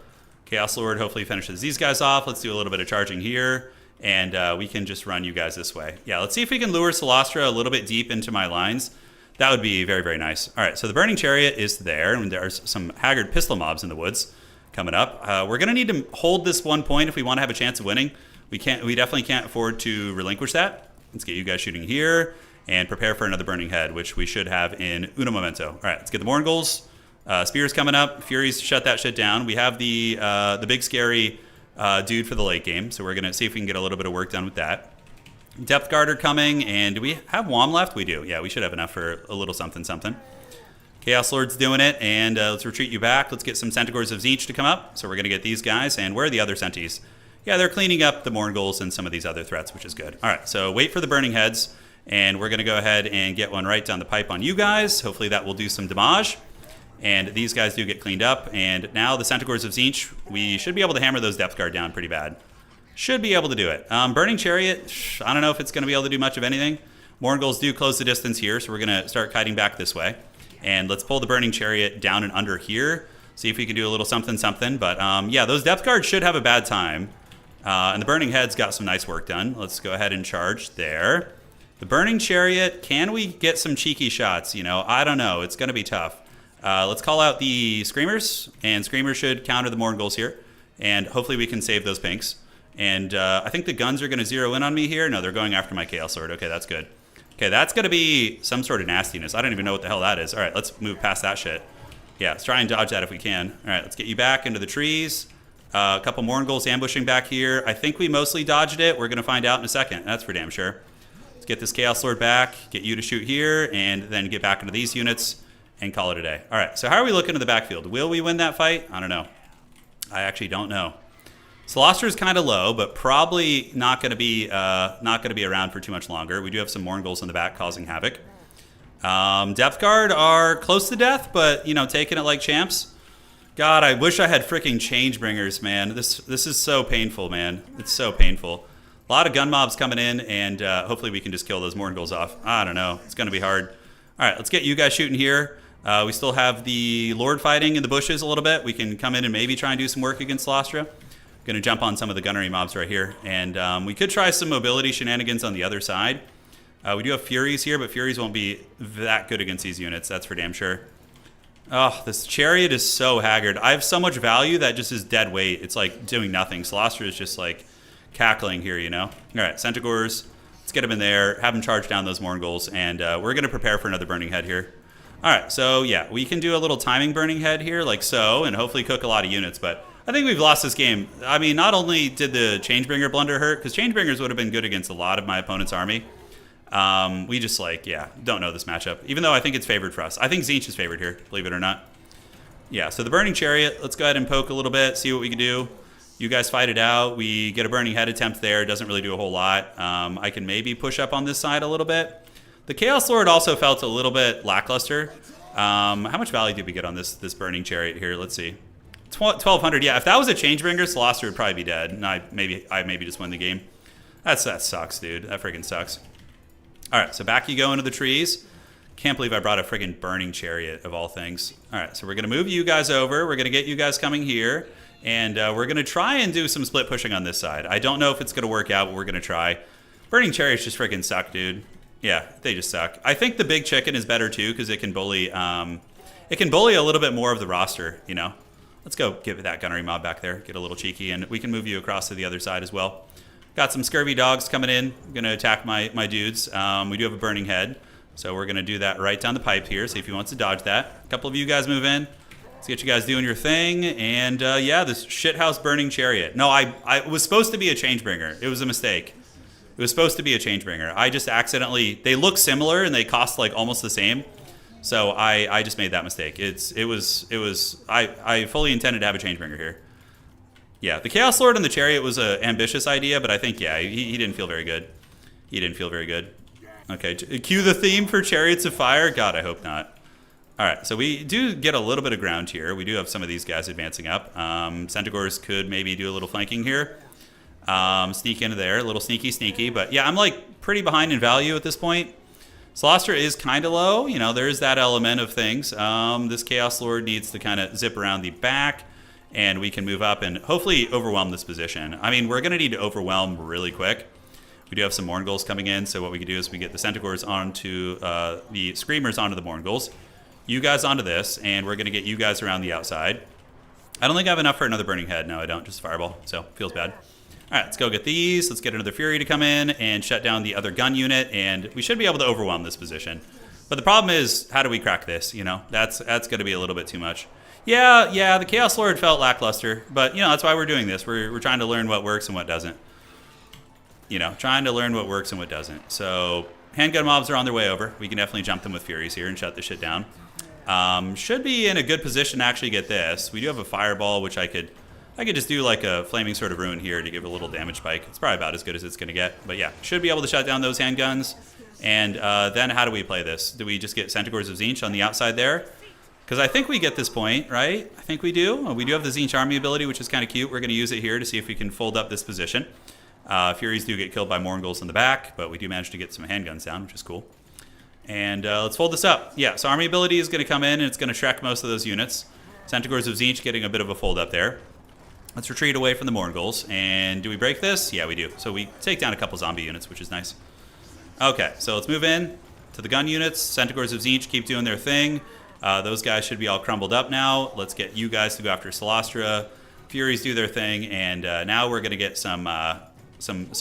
Chaos Lord hopefully finishes these guys off. Let's do a little bit of charging here, and we can just run you guys this way. Yeah, let's see if we can lure Celastra a little bit deep into my lines. That would be very, very nice. All right, so the Burning Chariot is there, and there's some Haggard Pistol mobs in the woods coming up. We're going to need to hold this 1 point if we want to have a chance of winning. We definitely can't afford to relinquish that. Let's get you guys shooting here and prepare for another Burning Head, which we should have in uno momento. All right, let's get the Morngul's. Spears coming up. Furies, shut that shit down. We have the big scary dude for the late game, so we're going to see if we can get a little bit of work done with that. Depth Guard are coming, and do we have WOM left? We do. Yeah, we should have enough for a little something something. Chaos Lord's doing it, and let's retreat you back. Let's get some Centaurs of TZEENTCH to come up. So we're going to get these guys, and where are the other Centis? Yeah, they're cleaning up the Morngul's and some of these other threats, which is good. All right, so wait for the Burning Heads, and we're going to go ahead and get one right down the pipe on you guys. Hopefully that will do some damage. And these guys do get cleaned up. And now the Centaurs of TZEENTCH, we should be able to hammer those Depth Guard down pretty bad. Should be able to do it. Burning Chariot, I don't know if it's going to be able to do much of anything. Morngul's do close the distance here, so we're going to start kiting back this way. And let's pull the Burning Chariot down and under here. See if we can do a little something something. But yeah, those Depth Guards should have a bad time. And the Burning Head's got some nice work done. Let's go ahead and charge there. The Burning Chariot, can we get some cheeky shots? You know, I don't know. It's going to be tough. Let's call out the Screamers, and Screamers should counter the Morngul's here, and hopefully we can save those pinks. And I think the guns are going to zero in on me here. No, they're going after my Chaos Sword. Okay, that's good. Okay, that's going to be some sort of nastiness. I don't even know what the hell that is. All right, let's move past that shit. Yeah, let's try and dodge that if we can. All right, let's get you back into the trees. A couple Morngul's ambushing back here. I think we mostly dodged it. We're going to find out in a second. That's for damn sure. Let's get this Chaos Sword back, get you to shoot here, and then get back into these units and call it a day. All right, so how are we looking in the backfield? Will we win that fight? I don't know. I actually don't know. Celastra is kind of low, but probably not going to be around for too much longer. We do have some Morngul's in the back causing havoc. Depth Guard are close to death, but you know, taking it like champs. God, I wish I had freaking Changebringers, man. This is so painful, man. It's so painful. A lot of gun mobs coming in, and hopefully we can just kill those Morngul's off. I don't know. It's going to be hard. All right, let's get you guys shooting here. We still have the Lord fighting in the bushes a little bit. We can come in and maybe try and do some work against Celastra. Going to jump on some of the gunnery mobs right here. And we could try some mobility shenanigans on the other side. We do have Furies here, but Furies won't be that good against these units. That's for damn sure. Oh, this Chariot is so haggard. I have so much value that just is dead weight. It's like doing nothing. Celastra is just like cackling here, you know? All right, Centaurs. Let's get them in there, have them charge down those Morngul's, and we're going to prepare for another Burning Head here. All right, so yeah, we can do a little timing Burning Head here, like so, and hopefully cook a lot of units, but I think we've lost this game. I mean, not only did the Changebringer blunder hurt, because Changebringers would have been good against a lot of my opponent's army. We just, like, yeah, don't know this matchup, even though I think it's favored for us. I think TZEENTCH is favored here, believe it or not. Yeah, so the Burning Chariot, let's go ahead and poke a little bit, see what we can do. You guys fight it out. We get a Burning Head attempt there. It doesn't really do a whole lot. I can maybe push up on this side a little bit. The Chaos Lord also felt a little bit lackluster. How much value did we get on this Burning Chariot here? Let's see. 1,200. Yeah, if that was a Changebringer, Celastra would probably be dead. And I maybe just win the game. That sucks, dude. That freaking sucks. All right, so back you go into the trees. Can't believe I brought a friggin' Burning Chariot of all things. All right, so we're going to move you guys over. We're going to get you guys coming here. And we're going to try and do some split pushing on this side. I don't know if it's going to work out, but we're going to try. Burning Chariots just freaking suck, dude. Yeah, they just suck. I think the Big Chicken is better, too, because it can bully a little bit more of the roster, you know? Let's go get that gunnery mob back there, get a little cheeky, and we can move you across to the other side as well. Got some scurvy dogs coming in. I'm going to attack my dudes. We do have a Burning Head, so we're going to do that right down the pipe here, see if he wants to dodge that. A couple of you guys move in. Let's get you guys doing your thing. And yeah, this shithouse Burning Chariot. No, I was supposed to be a Changebringer. It was a mistake. It was supposed to be a Changebringer. I just accidentally, they look similar and they cost like almost the same. So I just made that mistake. I fully intended to have a Changebringer here. Yeah, the Chaos Lord and the Chariot was an ambitious idea, but I think, yeah, he didn't feel very good. He didn't feel very good. Okay, cue the theme for Chariots of Fire. God, I hope not. All right, so we do get a little bit of ground here. We do have some of these guys advancing up. Centaurs could maybe do a little flanking here. Sneak into there, a little sneaky. But yeah, I'm like pretty behind in value at this point. Celestra is kind of low. You know, there's that element of things. This Chaos Lord needs to kind of zip around the back, and we can move up and hopefully overwhelm this position. I mean, we're going to need to overwhelm really quick. We do have some Mourngulls coming in, so what we can do is we get the Centaurs onto the Screamers onto the Mourngulls. You guys onto this, and we're going to get you guys around the outside. I don't think I have enough for another Burning Head. No, I don't. Just Fireball, so feels bad. All right, let's go get these. Let's get another Fury to come in and shut down the other gun unit, and we should be able to overwhelm this position. But the problem is, how do we crack this? You know, that's going to be a little bit too much. Yeah, the Chaos Lord felt lackluster, but, you know, that's why we're doing this. We're trying to learn what works and what doesn't. You know, trying to learn what works and what doesn't. So handgun mobs are on their way over. We can definitely jump them with Furies here and shut this shit down. Should be in a good position to actually get this. We do have a Fireball, which I could just do like a Flaming Sword of Ruin here to give a little damage spike. It's probably about as good as it's going to get. But yeah, should be able to shut down those handguns. And then how do we play this? Do we just get Centaurs of TZEENTCH on the outside there? Because I think we get this point, right? I think we do. We do have the TZEENTCH army ability, which is kind of cute. We're going to use it here to see if we can fold up this position. Furies do get killed by Mourngulls in the back, but we do manage to get some handguns down, which is cool. And let's fold this up. Yeah, so army ability is going to come in, and it's going to Shrek most of those units. Centaurs of TZEENTCH getting a bit of a fold up there. Let's retreat away from the Mourngulls. And do we break this? Yeah, we do. So we take down a couple zombie units, which is nice. Okay, so let's move in to the gun units. Centaurs of TZEENTCH keep doing their thing. Those guys should be all crumbled up now. Let's get you guys to go after Celestra. Furies do their thing, and now we're going to get some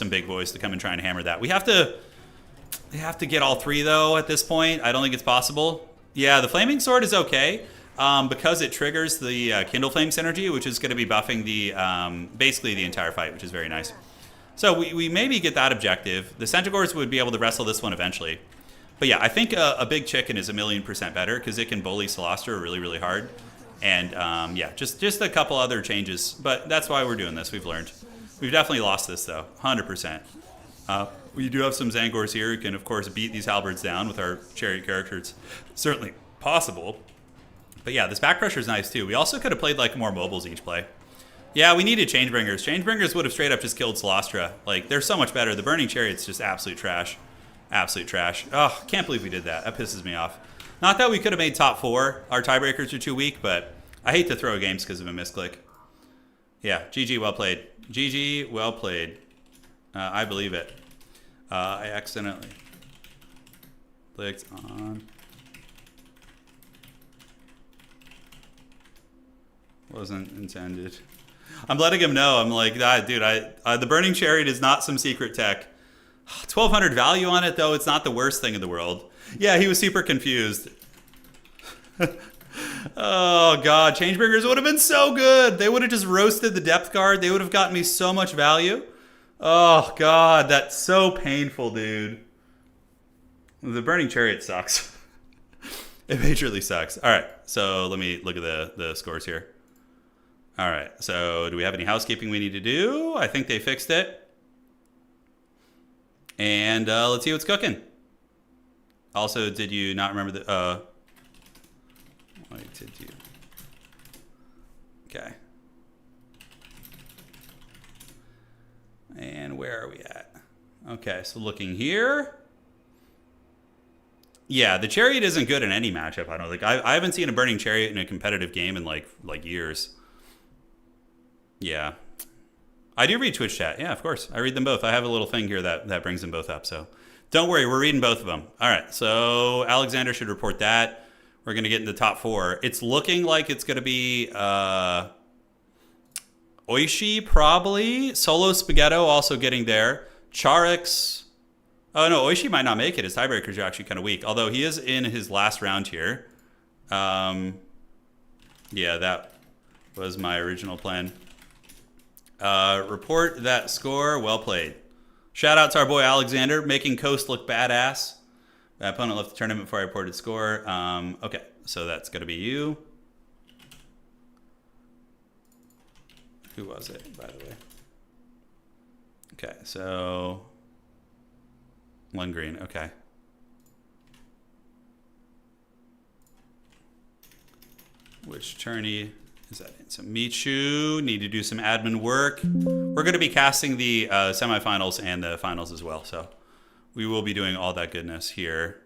big boys to come and try and hammer that. We have to get all three, though, at this point. I don't think it's possible. Yeah, the Flaming Sword is okay because it triggers the Kindle Flame synergy, which is going to be buffing the basically the entire fight, which is very nice. So we maybe get that objective. The Centaurs would be able to wrestle this one eventually. But yeah, I think a big chicken is 1,000,000% better because it can bully Celestra really, really hard. And yeah, just a couple other changes. But that's why we're doing this. We've learned. We've definitely lost this, though, 100%. We do have some Zangors here who can, of course, beat these halberds down with our chariot character. It's certainly possible. But yeah, this back pressure is nice, too. We also could have played, like, more mobiles each play. Yeah, we needed Changebringers. Changebringers would have straight up just killed Celestra. Like, they're so much better. The Burning Chariot's just absolute trash. Absolute trash. Oh, can't believe we did that. That pisses me off. Not that we could have made top 4. Our tiebreakers are too weak, but I hate to throw games because of a misclick. Yeah, GG, well played. GG, well played. I believe it. I accidentally clicked on. Wasn't intended. I'm letting him know. I'm like, dude, the Burning Chariot is not some secret tech. 1,200 value on it, though. It's not the worst thing in the world. Yeah, he was super confused. Oh, God. Changebringers would have been so good. They would have just roasted the depth guard. They would have gotten me so much value. Oh, God. That's so painful, dude. The Burning Chariot sucks. It majorly sucks. All right. So let me look at the scores here. All right. So do we have any housekeeping we need to do? I think they fixed it. And let's see what's cooking. Also, did you not remember the... Wait, did you... Okay. And where are we at? Okay, so looking here. Yeah, the Chariot isn't good in any matchup, I don't think. I haven't seen a Burning Chariot in a competitive game in like years. Yeah. I do read Twitch chat. Yeah, of course. I read them both. I have a little thing here that brings them both up. So don't worry. We're reading both of them. All right. So Alexander should report that. We're going to get in the top 4. It's looking like it's going to be Oishi, probably. Solo Spaghetto also getting there. Charix. Oh, no. Oishi might not make it. His tiebreakers are actually kind of weak. Although he is in his last round here. Yeah, that was my original plan. Report that score. Well played. Shout out to our boy Alexander, making Coast look badass. My opponent left the tournament before I reported score. Okay, so that's going to be you. Who was it, by the way? Okay, so Lundgren. Okay. Which tourney is that in? So Michu, need to do some admin work. We're going to be casting the semifinals and the finals as well, so we will be doing all that goodness here.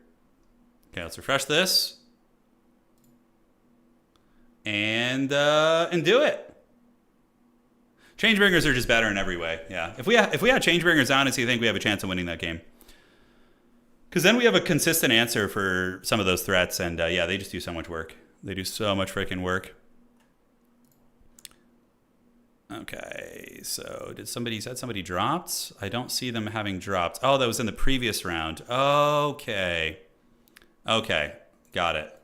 Okay, let's refresh this. And do it. Changebringers are just better in every way. Yeah, if we had Changebringers on, I think we have a chance of winning that game. Because then we have a consistent answer for some of those threats, and yeah, they just do so much work. They do so much freaking work. Okay, so said somebody dropped? I don't see them having dropped. Oh, that was in the previous round. Okay. Okay, got it.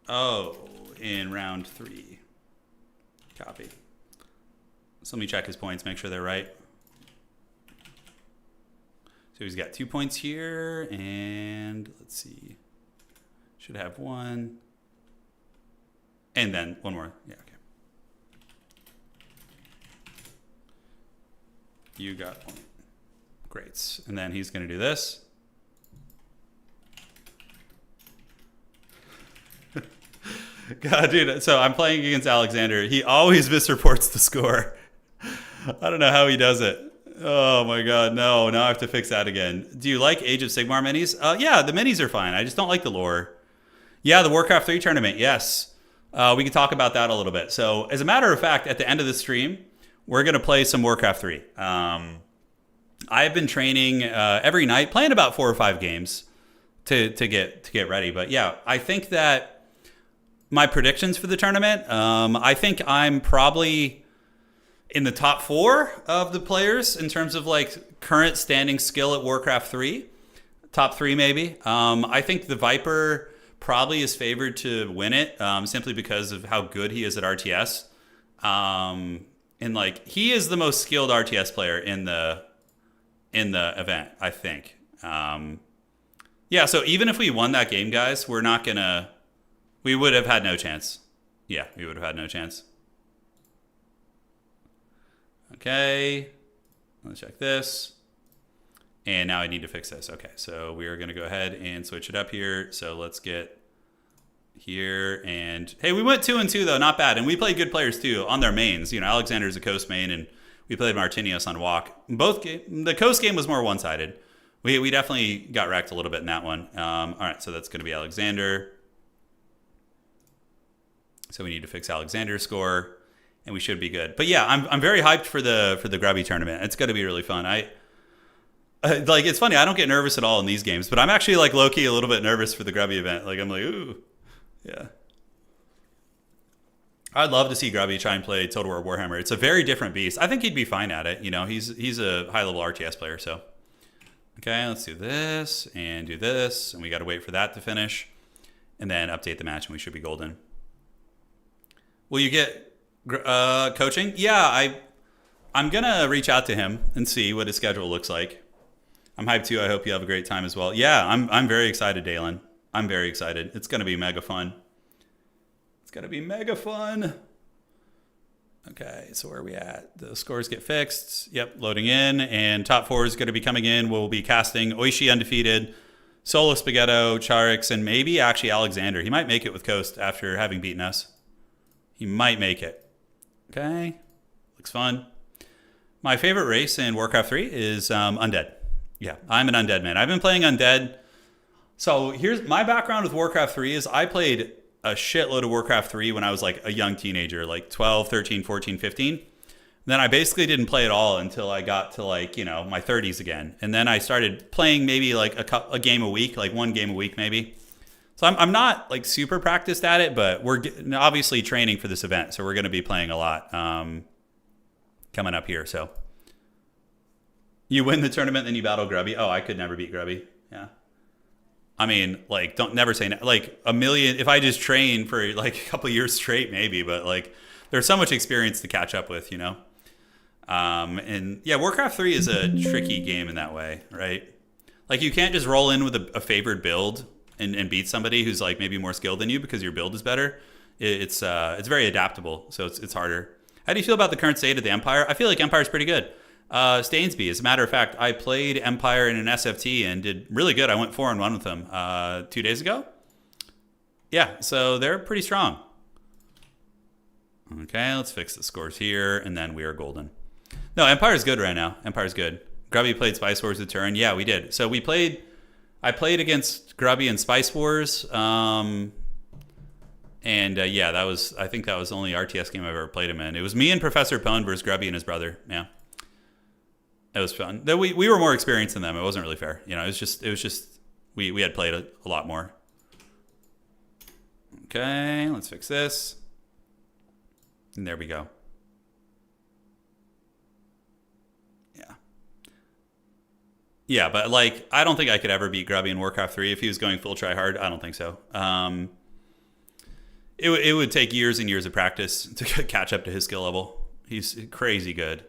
Oh, in round 3. Copy. So let me check his points, make sure they're right. So he's got 2 points here, and let's see. Should have 1. And then 1 more. Yeah, okay. You got 1. Great. And then he's going to do this. God, dude. So I'm playing against Alexander. He always misreports the score. I don't know how he does it. Oh my God, no. Now I have to fix that again. Do you like Age of Sigmar minis? Yeah, the minis are fine. I just don't like the lore. Yeah, the Warcraft 3 tournament, yes. We can talk about that a little bit. So as a matter of fact, at the end of the stream, we're going to play some Warcraft 3. I've been training every night, playing about 4 or 5 games to get ready. But yeah, I think that my predictions for the tournament, I think I'm probably in the top 4 of the players in terms of like current standing skill at Warcraft 3. Top 3 maybe. I think the Viper probably is favored to win it simply because of how good he is at RTS. And like he is the most skilled RTS player in the event, I think. Yeah, so even if we won that game, guys, we would have had no chance. Yeah, we would have had no chance. Okay, let's check this. And now I need to fix this. Okay, so we are going to go ahead and switch it up here. So let's get here. And hey, we went 2-2 though, not bad. And we played good players too on their mains. You know, Alexander's a Coast main, and we played Martinios on Walk. The Coast game was more one-sided. We definitely got wrecked a little bit in that one. All right, so that's going to be Alexander. So we need to fix Alexander's score, and we should be good. But yeah, I'm very hyped for the Grubby tournament. It's going to be really fun. Like, it's funny, I don't get nervous at all in these games, but I'm actually like low-key a little bit nervous for the Grubby event. Like, I'm like, ooh, yeah. I'd love to see Grubby try and play Total War Warhammer. It's a very different beast. I think he'd be fine at it. You know, he's a high-level RTS player, so. Okay, let's do this, and we got to wait for that to finish, and then update the match, and we should be golden. Will you get coaching? Yeah, I'm going to reach out to him and see what his schedule looks like. I'm hyped too. I hope you have a great time as well. Yeah, I'm very excited, Dalen. I'm very excited. It's going to be mega fun. It's going to be mega fun. Okay, so where are we at? The scores get fixed. Yep, loading in. And top 4 is going to be coming in. We'll be casting Oishi undefeated, Solo Spaghetto, Charix, and maybe actually Alexander. He might make it with Coast after having beaten us. He might make it. Okay, looks fun. My favorite race in Warcraft 3 is Undead. Yeah, I'm an Undead man. I've been playing Undead. So here's my background with Warcraft 3 is I played a shitload of Warcraft 3 when I was like a young teenager, like 12, 13, 14, 15. Then I basically didn't play at all until I got to like, you know, my 30s again. And then I started playing maybe like a game a week, like 1 game a week maybe. So I'm not like super practiced at it, but we're obviously training for this event. So we're going to be playing a lot coming up here. So you win the tournament, then you battle Grubby. Oh, I could never beat Grubby. Yeah. I mean, like, don't never say, like, a million, if I just train for like a couple years straight, maybe, but like, there's so much experience to catch up with, you know? And yeah, Warcraft 3 is a tricky game in that way, right? Like, you can't just roll in with a favored build and beat somebody who's like maybe more skilled than you because your build is better. It's very adaptable, so it's harder. How do you feel about the current state of the Empire? I feel like Empire's pretty good. Stainsby, as a matter of fact, I played Empire in an SFT and did really good. I went 4-1 with them 2 days ago. Yeah, so they're pretty strong. Okay, let's fix the scores here, and then we are golden. No, Empire's good right now. Empire's good. Grubby played Spice Wars with Turin. Yeah, we did. So I played against Grubby in Spice Wars. Yeah, I think that was the only RTS game I've ever played him in. It was me and Professor Pone versus Grubby and his brother. Yeah. It was fun. We were more experienced than them. It wasn't really fair. You know, it was just we had played a lot more. Okay, let's fix this. And there we go. Yeah. Yeah, but like, I don't think I could ever beat Grubby in Warcraft 3 if he was going full try hard. I don't think so. It would take years and years of practice to catch up to his skill level. He's crazy good.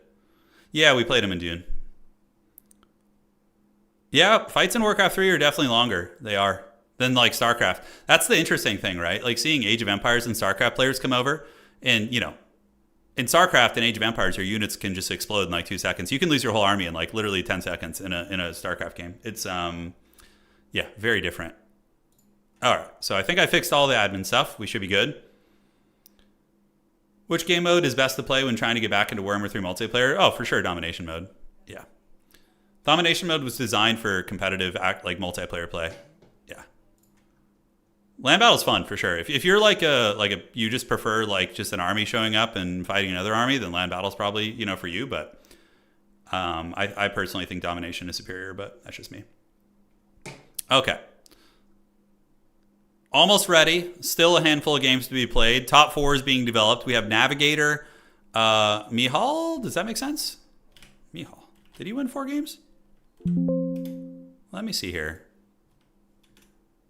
Yeah, we played him in Dune. Yeah, fights in Warcraft 3 are definitely longer. They are. Than like StarCraft. That's the interesting thing, right? Like seeing Age of Empires and StarCraft players come over, and you know, in StarCraft and Age of Empires, your units can just explode in like 2 seconds. You can lose your whole army in like literally 10 seconds in a StarCraft game. It's yeah, very different. All right, so I think I fixed all the admin stuff. We should be good. Which game mode is best to play when trying to get back into Warhammer 3 multiplayer? Oh, for sure, Domination mode. Yeah, Domination mode was designed for competitive like multiplayer play. Yeah. Land battle's fun for sure. If you're you just prefer like just an army showing up and fighting another army, then land battle's probably, you know, for you. But I personally think domination is superior, but that's just me. Okay. Almost ready. Still a handful of games to be played. Top 4 is being developed. We have Navigator. Mihal, does that make sense? Mihal. Did he win 4 games? Let me see here.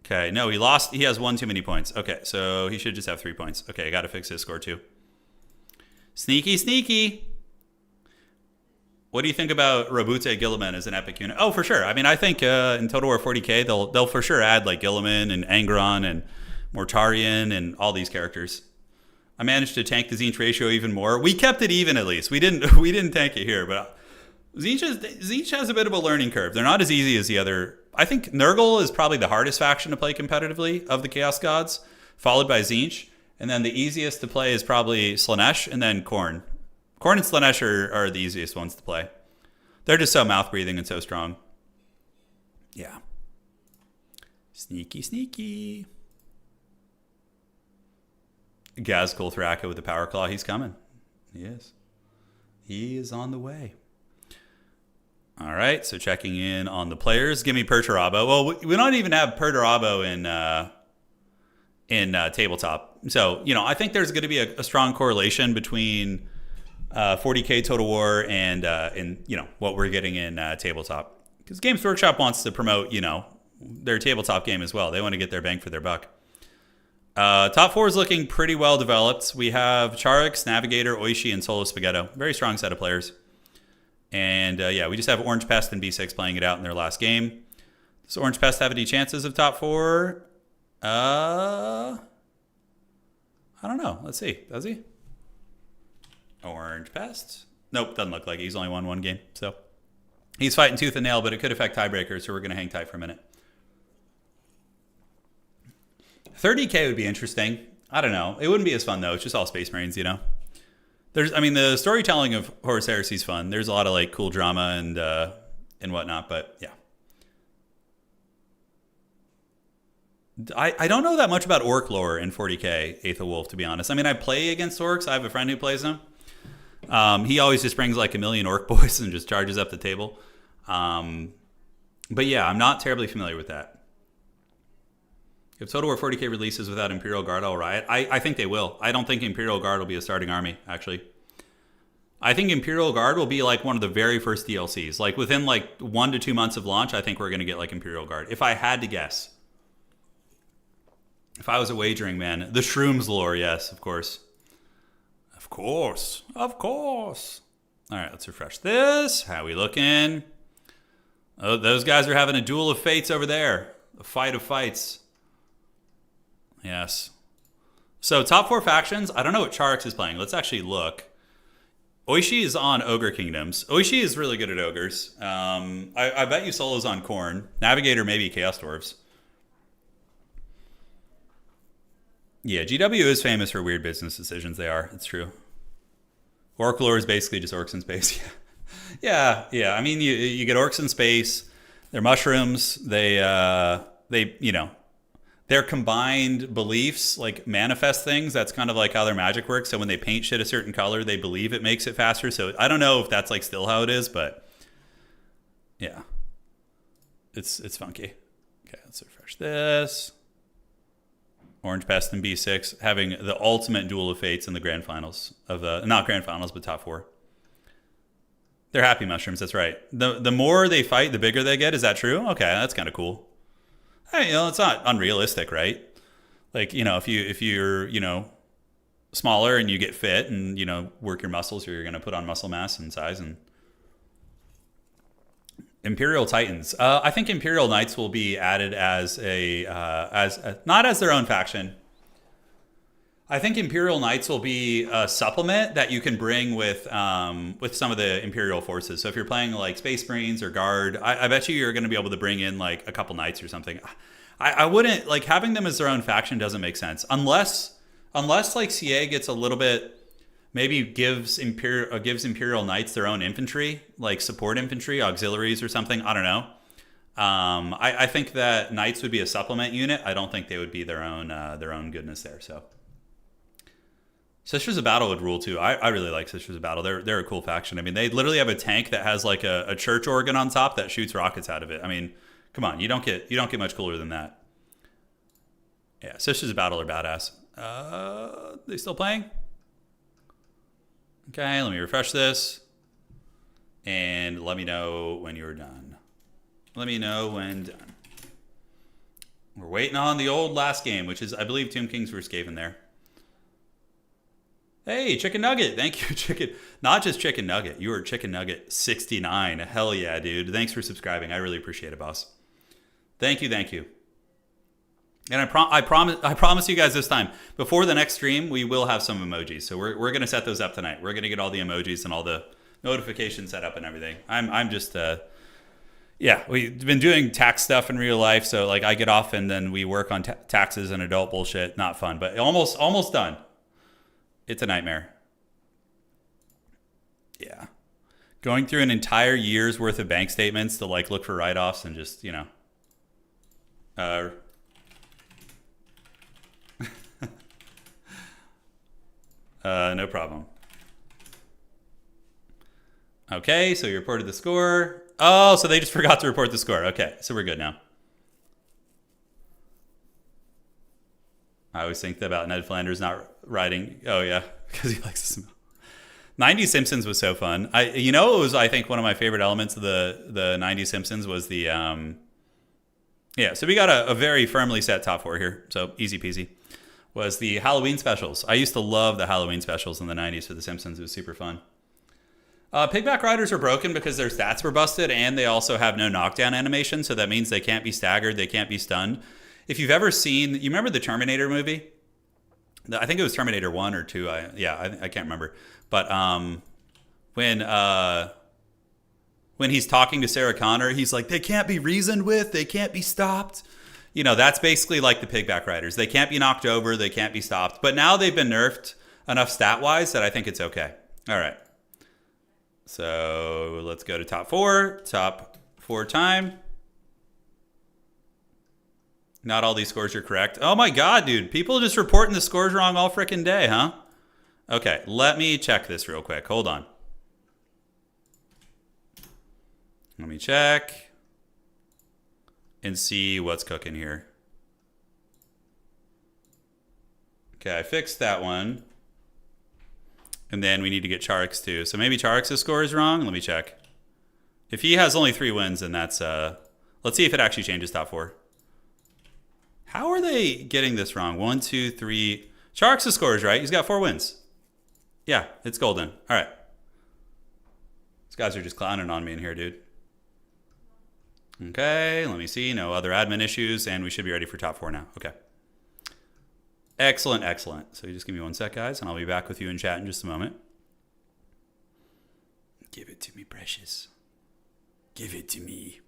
Okay, no, he lost. He has 1 too many points. Okay, so he should just have 3 points. Okay, I got to fix his score too. Sneaky, sneaky. What do you think about Rabute Gilliman as an epic unit? Oh, for sure. I mean, I think in Total War 40k, they'll for sure add like Gilliman and Angron and Mortarion and all these characters. I managed to tank the Tzeentch ratio even more. We kept it even at least. We didn't tank it here, but Tzeentch has a bit of a learning curve. They're not as easy as the other. I think Nurgle is probably the hardest faction to play competitively of the Chaos Gods, followed by Tzeentch. And then the easiest to play is probably Slaanesh and then Khorne. Khorne and Slaanesh are the easiest ones to play. They're just so mouth-breathing and so strong. Yeah. Sneaky, sneaky. Gazkul Thraka with the Power Claw. He's coming. He is. He is on the way. All right, so checking in on the players. Give me Perturabo. Well, we don't even have Perturabo in tabletop. So, you know, I think there's going to be a strong correlation between 40k Total War and you know, what we're getting in tabletop. Because Games Workshop wants to promote, you know, their tabletop game as well. They want to get their bang for their buck. Top 4 is looking pretty well developed. We have Charix, Navigator, Oishi, and Solo Spaghetto. Very strong set of players. And yeah, we just have Orange Pest and B6 playing it out in their last game. Does Orange Pest have any chances of top 4? I don't know. Let's see. Does he? Orange Pest? Nope, doesn't look like it. He's only won 1 game. So he's fighting tooth and nail, but it could affect tiebreakers, so we're going to hang tight for a minute. 30k would be interesting. I don't know. It wouldn't be as fun, though. It's just all Space Marines, you know? The storytelling of Horus Heresy is fun. There's a lot of like cool drama and whatnot, but yeah. I don't know that much about orc lore in 40k, Aether Wolf, to be honest. I mean, I play against orcs. I have a friend who plays them. He always just brings like a million orc boys and just charges up the table. But yeah, I'm not terribly familiar with that. If Total War 40k releases without Imperial Guard, I'll riot. I think they will. I don't think Imperial Guard will be a starting army, actually. I think Imperial Guard will be like one of the very first DLCs. Like within like 1 to 2 months of launch, I think we're going to get like Imperial Guard. If I had to guess. If I was a wagering man. The Shrooms lore, yes, of course. Of course. Of course. All right, let's refresh this. How we looking? Oh, those guys are having a duel of fates over there. A fight of fights. Yes. So top 4 factions. I don't know what Charix is playing. Let's actually look. Oishi is on Ogre Kingdoms. Oishi is really good at ogres. I bet you Solo's on Khorne. Navigator, maybe Chaos Dwarves. Yeah, GW is famous for weird business decisions. They are. It's true. Orc is basically just orcs in space. Yeah. I mean, you get orcs in space. They're mushrooms. They their combined beliefs like manifest things. That's kind of like how their magic works. So when they paint shit a certain color, they believe it makes it faster. So I don't know if that's like still how it is, but yeah, it's funky. Okay, let's refresh this. Orange Pest and B6 having the ultimate duel of fates in the grand finals of the not grand finals but top 4. They're happy mushrooms. That's right. The more they fight, the bigger they get. Is that true? Okay, that's kind of cool. Hey, it's not unrealistic, right? Like, if you're smaller and you get fit and work your muscles, you're going to put on muscle mass and size. And Imperial Titans. I think Imperial Knights will be added as not as their own faction. I think Imperial Knights will be a supplement that you can bring with some of the Imperial forces. So if you're playing like Space Marines or Guard, I bet you're going to be able to bring in like a couple Knights or something. I wouldn't like having them as their own faction doesn't make sense unless like CA gets a little bit, maybe gives Imperial Knights their own infantry, like support infantry, auxiliaries or something. I don't know. I think that Knights would be a supplement unit. I don't think they would be their own goodness there. So. Sisters of Battle would rule too. I really like Sisters of Battle. They're a cool faction. I mean, they literally have a tank that has like a church organ on top that shoots rockets out of it. I mean, come on, you don't get much cooler than that. Yeah, Sisters of Battle are badass. They still playing? Okay, let me refresh this, and let me know when you're done. Let me know when done. We're waiting on the old last game, which is I believe Tomb Kings vs. Skaven there. Hey, Chicken Nugget. Thank you, Chicken. Not just Chicken Nugget. You are Chicken Nugget 69. Hell yeah, dude. Thanks for subscribing. I really appreciate it, boss. Thank you. And I promise you guys this time, before the next stream, we will have some emojis. So we're going to set those up tonight. We're going to get all the emojis and all the notifications set up and everything. I'm just we've been doing tax stuff in real life. So like I get off and then we work on taxes and adult bullshit. Not fun, but almost done. It's a nightmare. Yeah. Going through an entire year's worth of bank statements to like look for write-offs and just, no problem. Okay, so you reported the score. Oh, so they just forgot to report the score. Okay, so we're good now. I always think about Ned Flanders not writing. Oh yeah, because he likes the smell. 90s Simpsons was so fun. It was I think one of my favorite elements of the 90s Simpsons was the so we got a very firmly set top 4 here. So easy peasy. Was the Halloween specials. I used to love the Halloween specials in the 90s for the Simpsons. It was super fun. Pigback Riders are broken because their stats were busted and they also have no knockdown animation, so that means they can't be staggered, they can't be stunned. If you've ever seen, you remember the Terminator movie? I think it was Terminator 1 or 2. I can't remember. But when he's talking to Sarah Connor, he's like, they can't be reasoned with, they can't be stopped. That's basically like the Pigback Riders. They can't be knocked over, they can't be stopped. But now they've been nerfed enough stat-wise that I think it's okay. All right. So let's go to top 4. Top 4 time. Not all these scores are correct. Oh my god, dude. People just reporting the scores wrong all freaking day, huh? Okay, let me check this real quick. Hold on. Let me check and see what's cooking here. Okay, I fixed that one. And then we need to get Charix too. So maybe Charix's score is wrong. Let me check. If he has only 3 wins, then that's... let's see if it actually changes top 4. How are they getting this wrong? 1, 2, 3. Charix's score is right. He's got 4 wins. Yeah, it's golden. All right. These guys are just clowning on me in here, dude. Okay, let me see. No other admin issues, and we should be ready for top 4 now. Okay. Excellent. So you just give me 1 sec, guys, and I'll be back with you in chat in just a moment. Give it to me, precious. Give it to me.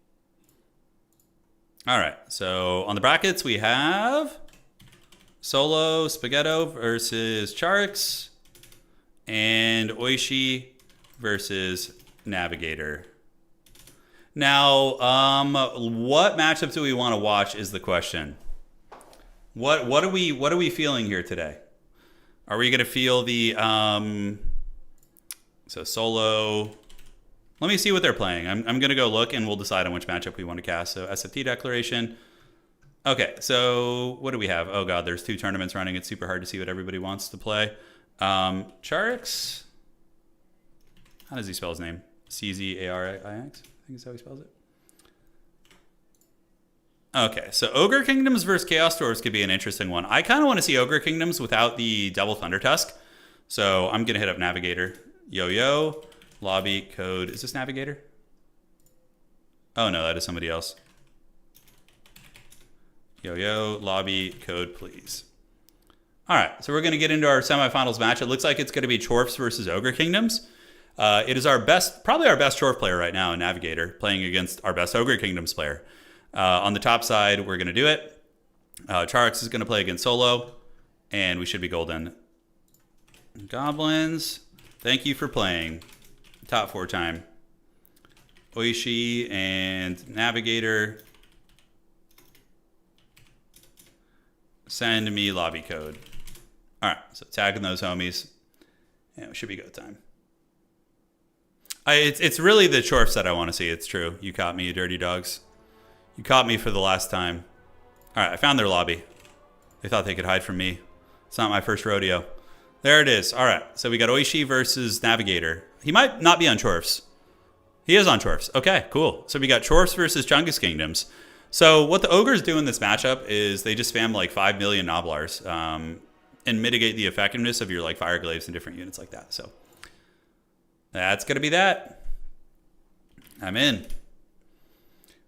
All right, so on the brackets, we have Solo Spaghetto versus Charix and Oishi versus Navigator. Now, what matchup do we want to watch is the question. What are we feeling here today? Are we going to feel the so Solo? Let me see what they're playing. I'm going to go look and we'll decide on which matchup we want to cast. So SFT declaration. Okay, so what do we have? Oh god, there's 2 tournaments running. It's super hard to see what everybody wants to play. Charix. How does he spell his name? CZARIX? I think is how he spells it. Okay, so Ogre Kingdoms versus Chaos Dwarves could be an interesting one. I kind of want to see Ogre Kingdoms without the double Thunder Tusk. So I'm going to hit up Navigator. Yo-yo, lobby, code. Is this Navigator? Oh no, that is somebody else. Yo-yo, lobby, code, please. All right, so we're going to get into our semifinals match. It looks like it's going to be Chorfs versus Ogre Kingdoms. It is probably our best Chorf player right now in Navigator, playing against our best Ogre Kingdoms player. On the top side, we're going to do it. Charix is going to play against Solo, and we should be golden. Goblins, thank you for playing. Top 4 time. Oishi and Navigator. Send me lobby code. All right, so tagging those homies. And it should be go time. It's really the Chorfs that I want to see. It's true. You caught me, you dirty dogs. You caught me for the last time. All right, I found their lobby. They thought they could hide from me. It's not my first rodeo. There it is. All right, so we got Oishi versus Navigator. He might not be on Chorfs. He is on Chorfs. Okay, cool. So we got Chorfs versus Chungus Kingdoms. So what the Ogres do in this matchup is they just spam like 5 million Noblars and mitigate the effectiveness of your like Fire Glaives and different units like that. So that's going to be that. I'm in.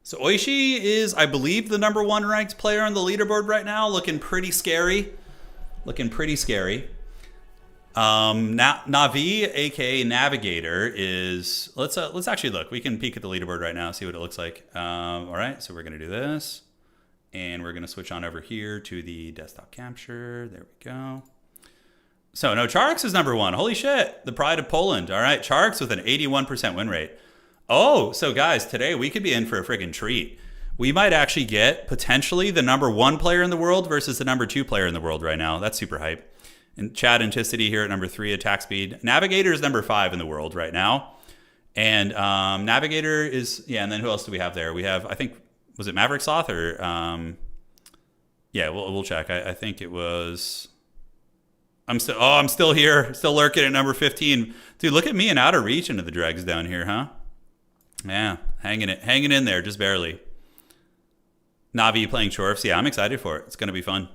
So Oishi is, I believe, the #1 ranked player on the leaderboard right now. Looking pretty scary. Looking pretty scary. Navi, aka Navigator, is let's actually look. We can peek at the leaderboard right now, see what it looks like. All right, so we're gonna do this, and we're gonna switch on over here to the desktop capture. There we go. So no, Charix is #1. Holy shit, the pride of Poland. All right, Charix with an 81% win rate. Oh, so guys, today we could be in for a friggin' treat. We might actually get potentially the #1 player in the world versus the #2 player in the world right now. That's super hype. And Chad Anticity here at #3, attack speed. Navigator is #5 in the world right now. And Navigator is, yeah, and then who else do we have there? We have, I think, was it Maverick Sloth or, yeah, we'll check. I think it was, I'm still here, still lurking at #15. Dude, look at me and out of reach into the dregs down here, huh? Yeah, hanging in there, just barely. Navi playing Chorfs. Yeah, I'm excited for it. It's going to be fun.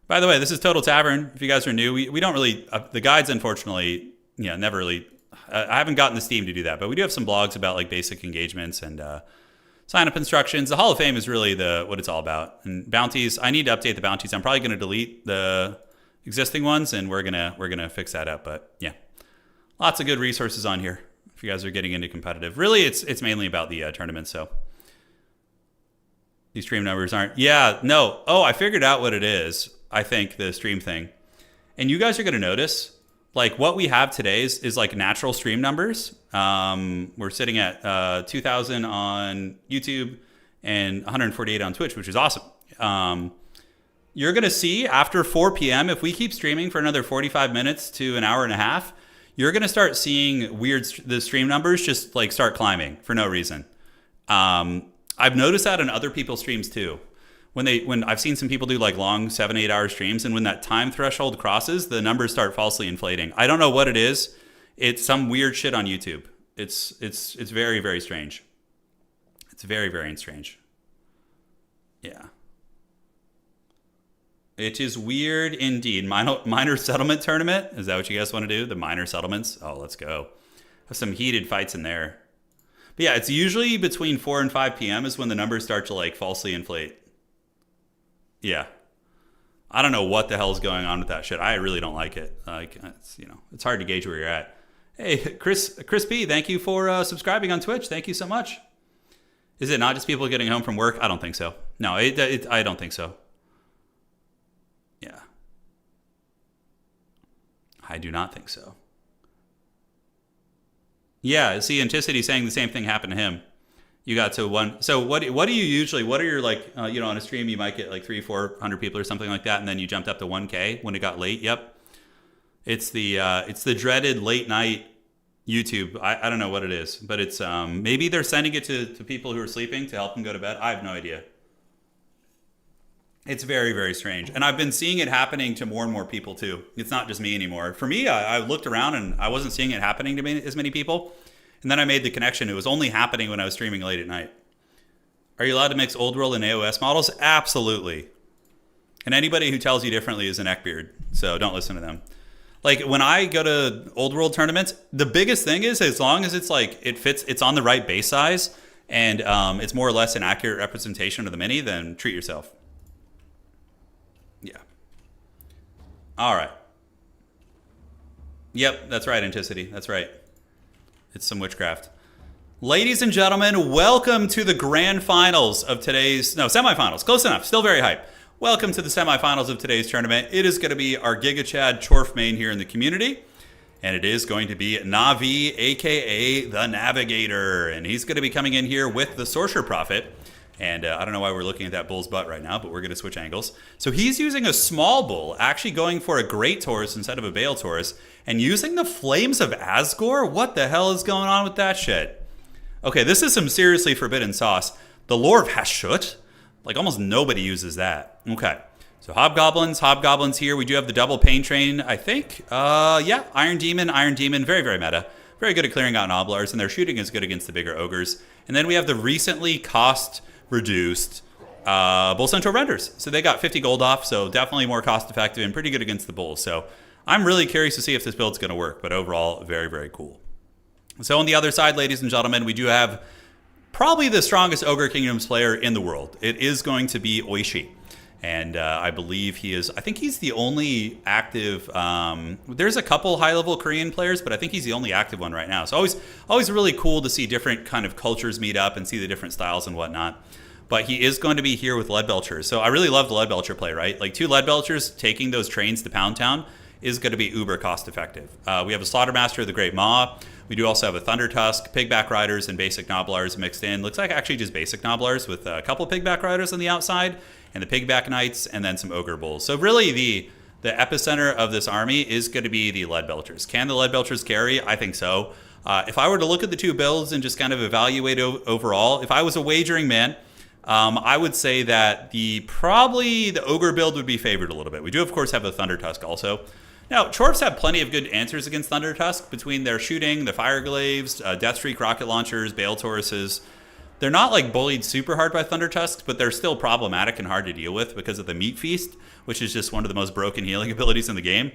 By the way, this is Total Tavern. If you guys are new, we don't really, the guides, unfortunately, yeah, never really, I haven't gotten the Steam to do that, but we do have some blogs about like basic engagements and sign-up instructions. The Hall of Fame is really what it's all about. And bounties, I need to update the bounties. I'm probably going to delete the existing ones, and we're gonna fix that up. But yeah, lots of good resources on here if you guys are getting into competitive. Really, it's mainly about the tournament, so. These stream numbers aren't, yeah, no. Oh, I figured out what it is. I think the stream thing. And you guys are going to notice, like what we have today is like natural stream numbers. We're sitting at 2,000 on YouTube and 148 on Twitch, which is awesome. You're going to see after 4 p.m., if we keep streaming for another 45 minutes to an hour and a half, you're going to start seeing the stream numbers just like start climbing for no reason. I've noticed that in other people's streams too. When I've seen some people do like long 7-8 hour streams, and when that time threshold crosses, the numbers start falsely inflating. I don't know what it is. It's some weird shit on YouTube. It's very, very strange. It's very, very strange. Yeah. It is weird indeed. Minor settlement tournament. Is that what you guys want to do? The minor settlements? Oh, let's go. Have some heated fights in there. But yeah, it's usually between 4 and 5 p.m. is when the numbers start to like falsely inflate. Yeah. I don't know what the hell is going on with that shit. I really don't like it. Like, it's hard to gauge where you're at. Hey, Chris P, thank you for subscribing on Twitch. Thank you so much. Is it not just people getting home from work? I don't think so. No, I don't think so. Yeah. I do not think so. Yeah, see, Anticity saying the same thing happened to him. You got to one. So what do you usually, what are your like, on a stream, you might get like 300-400 people or something like that. And then you jumped up to 1K when it got late. Yep. It's the dreaded late night YouTube. I don't know what it is, but it's maybe they're sending it to people who are sleeping to help them go to bed. I have no idea. It's very, very strange. And I've been seeing it happening to more and more people too. It's not just me anymore. For me, I looked around and I wasn't seeing it happening to me, as many people. And then I made the connection. It was only happening when I was streaming late at night. Are you allowed to mix old world and AOS models? Absolutely. And anybody who tells you differently is an neckbeard. So don't listen to them. Like when I go to old world tournaments, the biggest thing is as long as it's like it fits, it's on the right base size, and it's more or less an accurate representation of the mini, then treat yourself. Yeah. All right. Yep, that's right, Anticity. That's right. It's some witchcraft. Ladies and gentlemen, welcome to the grand finals of today's, no, semifinals. Close enough. Still very hype. Welcome to the semifinals of today's tournament. It is going to be our Giga Chad Chorf main here in the community. And it is going to be Navi, a.k.a. the Navigator. And he's going to be coming in here with the Sorcerer Prophet. And I don't know why we're looking at that bull's butt right now, but we're going to switch angles. So he's using a small bull, actually going for a Great Taurus instead of a Bale Taurus, and using the Flames of Asgore? What the hell is going on with that shit? Okay, this is some seriously forbidden sauce. The Lore of Hashut? Like almost nobody uses that. Okay, so Hobgoblins here. We do have the double Pain Train, I think. Yeah, Iron Demon, very, very meta. Very good at clearing out Noblars, and their shooting is good against the bigger ogres. And then we have the recently cost-reduced Bull Centaur Renders. So they got 50 gold off, so definitely more cost-effective and pretty good against the Bulls. So I'm really curious to see if this build's going to work, but overall, very, very cool. So on the other side, ladies and gentlemen, we do have probably the strongest Ogre Kingdoms player in the world. It is going to be Oishi. And I believe I think he's the only active, there's a couple high-level Korean players, but I think he's the only active one right now. So always really cool to see different kind of cultures meet up and see the different styles and whatnot. But he is going to be here with Leadbelchers. So I really love the Leadbelcher play, right? Like 2 Leadbelchers taking those trains to Pound Town is going to be uber cost-effective. We have a Slaughtermaster of the Great Maw. We do also have a Thunder Tusk, Pigback Riders, and basic Noblars mixed in. Looks like actually just basic Noblars with a couple Pigback Riders on the outside, and the Pigback Knights, and then some Ogre Bulls. So really the epicenter of this army is going to be the Leadbelchers. Can the Leadbelchers carry? I think so. If I were to look at the 2 builds and just kind of evaluate overall, if I was a wagering man, I would say that probably the Ogre build would be favored a little bit. We do, of course, have a Thunder Tusk also. Now, Chorfs have plenty of good answers against Thunder Tusk between their shooting, the Fire Glaives, Deathstreak Rocket Launchers, Bale Tauruses. They're not like bullied super hard by Thunder Tusks, but they're still problematic and hard to deal with because of the Meat Feast, which is just one of the most broken healing abilities in the game.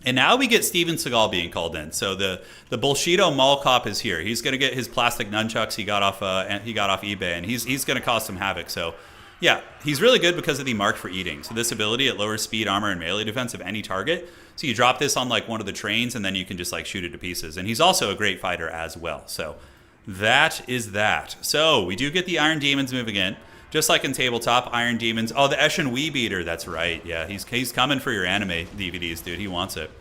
And now we get Steven Seagal being called in. So the Bullshido Mall Cop is here. He's going to get his plastic nunchucks he got off eBay, and he's going to cause some havoc. So yeah, he's really good because of the Mark for Eating. So this ability, it lowers speed, armor, and melee defense of any target. So you drop this on like one of the trains, and then you can just like shoot it to pieces. And he's also a great fighter as well. So that is that. So we do get the Iron Demons moving in. Just like in Tabletop, Iron Demons. Oh, the Eshin Wee Beater. That's right. Yeah, he's coming for your anime DVDs, dude. He wants it.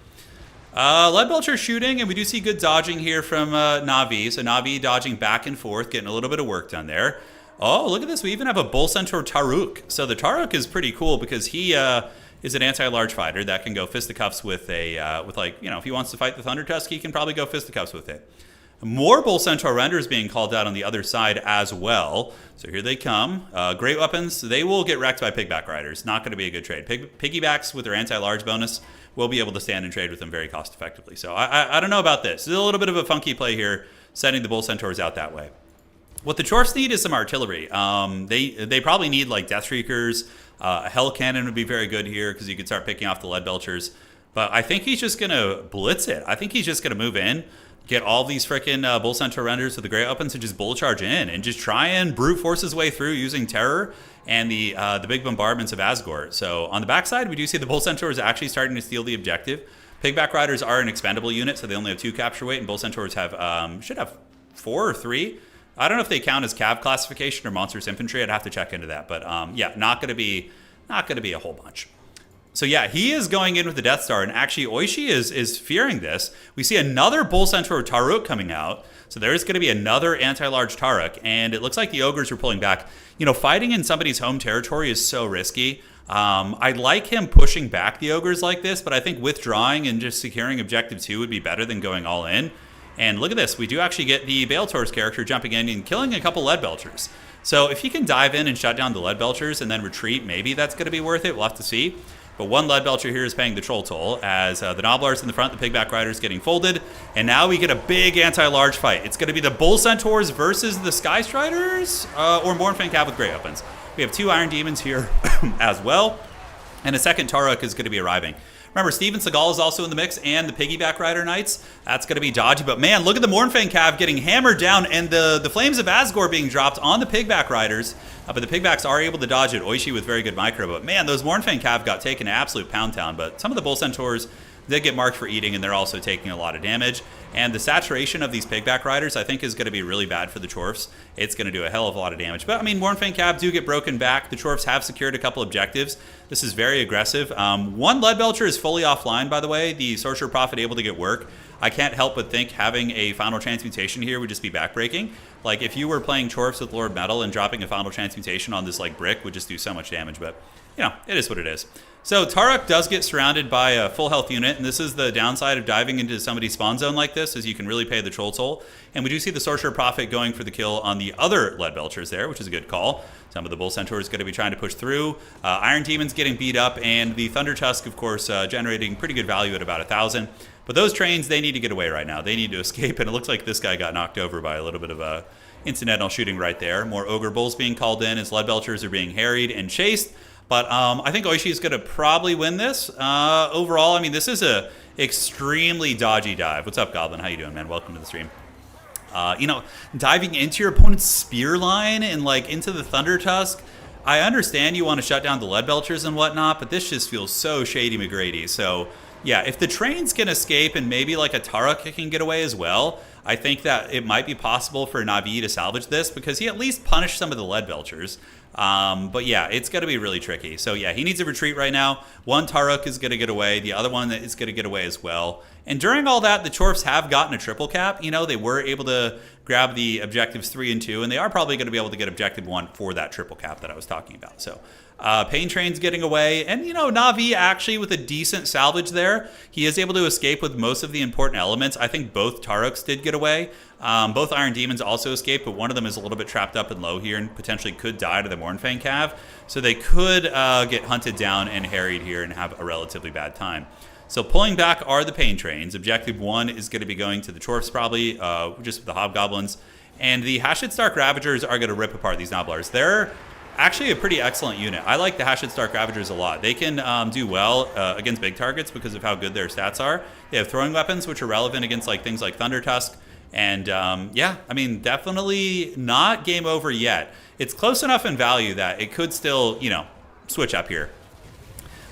Leadbelcher shooting, and we do see good dodging here from Navi. So Navi dodging back and forth, getting a little bit of work done there. Oh, look at this. We even have a Bull Centaur Taruk. So the Taruk is pretty cool because he is an anti-large fighter that can go fisticuffs with if he wants to fight the Thunder Tusk, he can probably go fisticuffs with it. More Bull Centaur Renders being called out on the other side as well. So here they come. Great weapons. They will get wrecked by Pigback Riders. Not going to be a good trade. Piggybacks with their anti-large bonus will be able to stand and trade with them very cost effectively. So I don't know about this. There's a little bit of a funky play here, sending the Bull Centaurs out that way. What the Chorfs need is some artillery. They probably need like Deathstreakers. A Hell Cannon would be very good here because you could start picking off the Leadbelchers. But I think he's just going to blitz it. I think he's just going to move in, get all these frickin' Bull Centaur Renders with the Great Weapons and just bull charge in and just try and brute force his way through using Terror and the big bombardments of Asgore. So on the backside, we do see the Bull Centaurs actually starting to steal the objective. Pigback Riders are an expendable unit, so they only have 2 capture weight, and Bull Centaurs have should have 4 or 3. I don't know if they count as cav classification or monstrous infantry. I'd have to check into that, but yeah, not going to be a whole bunch. So yeah, he is going in with the Death Star, and actually Oishi is fearing this. We see another Bull Centaur Taruk coming out, so there is going to be another anti-large Taruk, and it looks like the Ogres are pulling back. You know, fighting in somebody's home territory is so risky. I like him pushing back the Ogres like this, but I think withdrawing and just securing Objective 2 would be better than going all in. And look at this, we do actually get the Baeltor's character jumping in and killing a couple Lead Belchers. So if he can dive in and shut down the Lead Belchers and then retreat, maybe that's going to be worth it. We'll have to see. But one Lead Belcher here is paying the Troll Toll as the Noblars in the front, the Pigback Riders getting folded. And now we get a big anti-large fight. It's going to be the Bull Centaurs versus the Sky Striders or Mournfang Cav with Grey Opens. We have 2 Iron Demons here as well. And a second Taruk is going to be arriving. Remember, Steven Seagal is also in the mix, and the Piggyback Rider Knights. That's going to be dodgy. But man, look at the Mournfang Cav getting hammered down, and the Flames of Asgore being dropped on the Pigback Riders. But the Pigbacks are able to dodge it. Oishi with very good micro. But man, those Mournfang Cav got taken to absolute pound town. But some of the Bull Centaurs did get marked for eating, and they're also taking a lot of damage. And the saturation of these Pigback Riders, I think, is going to be really bad for the Chorfs. It's going to do a hell of a lot of damage. But, I mean, Mournfang Cav do get broken back. The Chorfs have secured a couple objectives. This is very aggressive. One Lead Belcher is fully offline, by the way. The Sorcerer Prophet able to get work. I can't help but think having a Final Transmutation here would just be backbreaking. Like, if you were playing Chorfs with Lord Metal and dropping a Final Transmutation on this, like, brick would just do so much damage. But, you know, it is what it is. So Taruk does get surrounded by a full health unit, and this is the downside of diving into somebody's spawn zone like this, is you can really pay the Troll Toll. And we do see the Sorcerer Prophet going for the kill on the other Lead Belchers there, which is a good call. Some of the Bull Centaurs going to be trying to push through. Iron Demons getting beat up, and the Thunder Tusk, of course, generating pretty good value at about 1,000. But those trains, they need to get away right now. They need to escape, and it looks like this guy got knocked over by a little bit of a incidental shooting right there. More Ogre Bulls being called in as Lead Belchers are being harried and chased. But I think Oishi is going to probably win this. Overall, I mean, this is a extremely dodgy dive. What's up, Goblin? How you doing, man? Welcome to the stream. You know, diving into your opponent's spear line and, like, into the Thunder Tusk, I understand you want to shut down the Lead Belchers and whatnot, but this just feels so shady McGrady. So, yeah, if the trains can escape and maybe, like, a Taruk can get away as well, I think that it might be possible for Na'vi to salvage this because he at least punished some of the Lead Belchers. But yeah, it's going to be really tricky. So yeah, he needs a retreat right now. One Taruk is going to get away. The other one is going to get away as well. And during all that, the Chorfs have gotten a triple cap. You know, they were able to grab the objectives 3 and 2, and they are probably going to be able to get objective 1 for that triple cap that I was talking about. So Pain Train's getting away. And, you know, Na'vi actually with a decent salvage there. He is able to escape with most of the important elements. I think both Taruks did get away. Both Iron Demons also escaped, but one of them is a little bit trapped up and low here and potentially could die to the Mournfang Cav. So they could get hunted down and harried here and have a relatively bad time. So pulling back are the Pain Trains. Objective 1 is going to be going to the Chorfs probably, just with the Hobgoblins. And the Hashid Stark Ravagers are going to rip apart these Noblars. They're actually a pretty excellent unit. I like the Hashid Stark Ravagers a lot. They can do well against big targets because of how good their stats are. They have throwing weapons, which are relevant against like things like Thunder Tusk. And yeah, I mean, definitely not game over yet. It's close enough in value that it could still, you know, switch up here.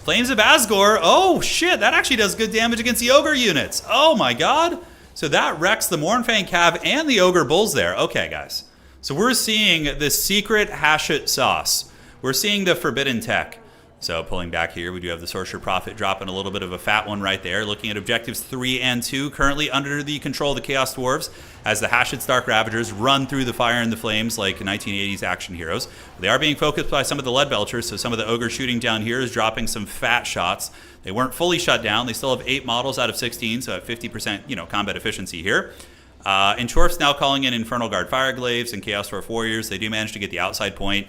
Flames of Asgore. Oh, shit. That actually does good damage against the Ogre units. Oh, my God. So that wrecks the Mournfang Cav and the Ogre Bulls there. Okay, guys. So we're seeing the secret Hashut sauce. We're seeing the forbidden tech. So pulling back here, we do have the Sorcerer Prophet dropping a little bit of a fat one right there. Looking at objectives 3 and 2, currently under the control of the Chaos Dwarves as the Hashid Stark Ravagers run through the fire and the flames like 1980s action heroes. They are being focused by some of the Lead Belchers, so some of the Ogre shooting down here is dropping some fat shots. They weren't fully shut down. They still have 8 models out of 16, so at 50%, you know, combat efficiency here. And Chorf's now calling in Infernal Guard Fireglaves and Chaos Dwarf Warriors. They do manage to get the outside point.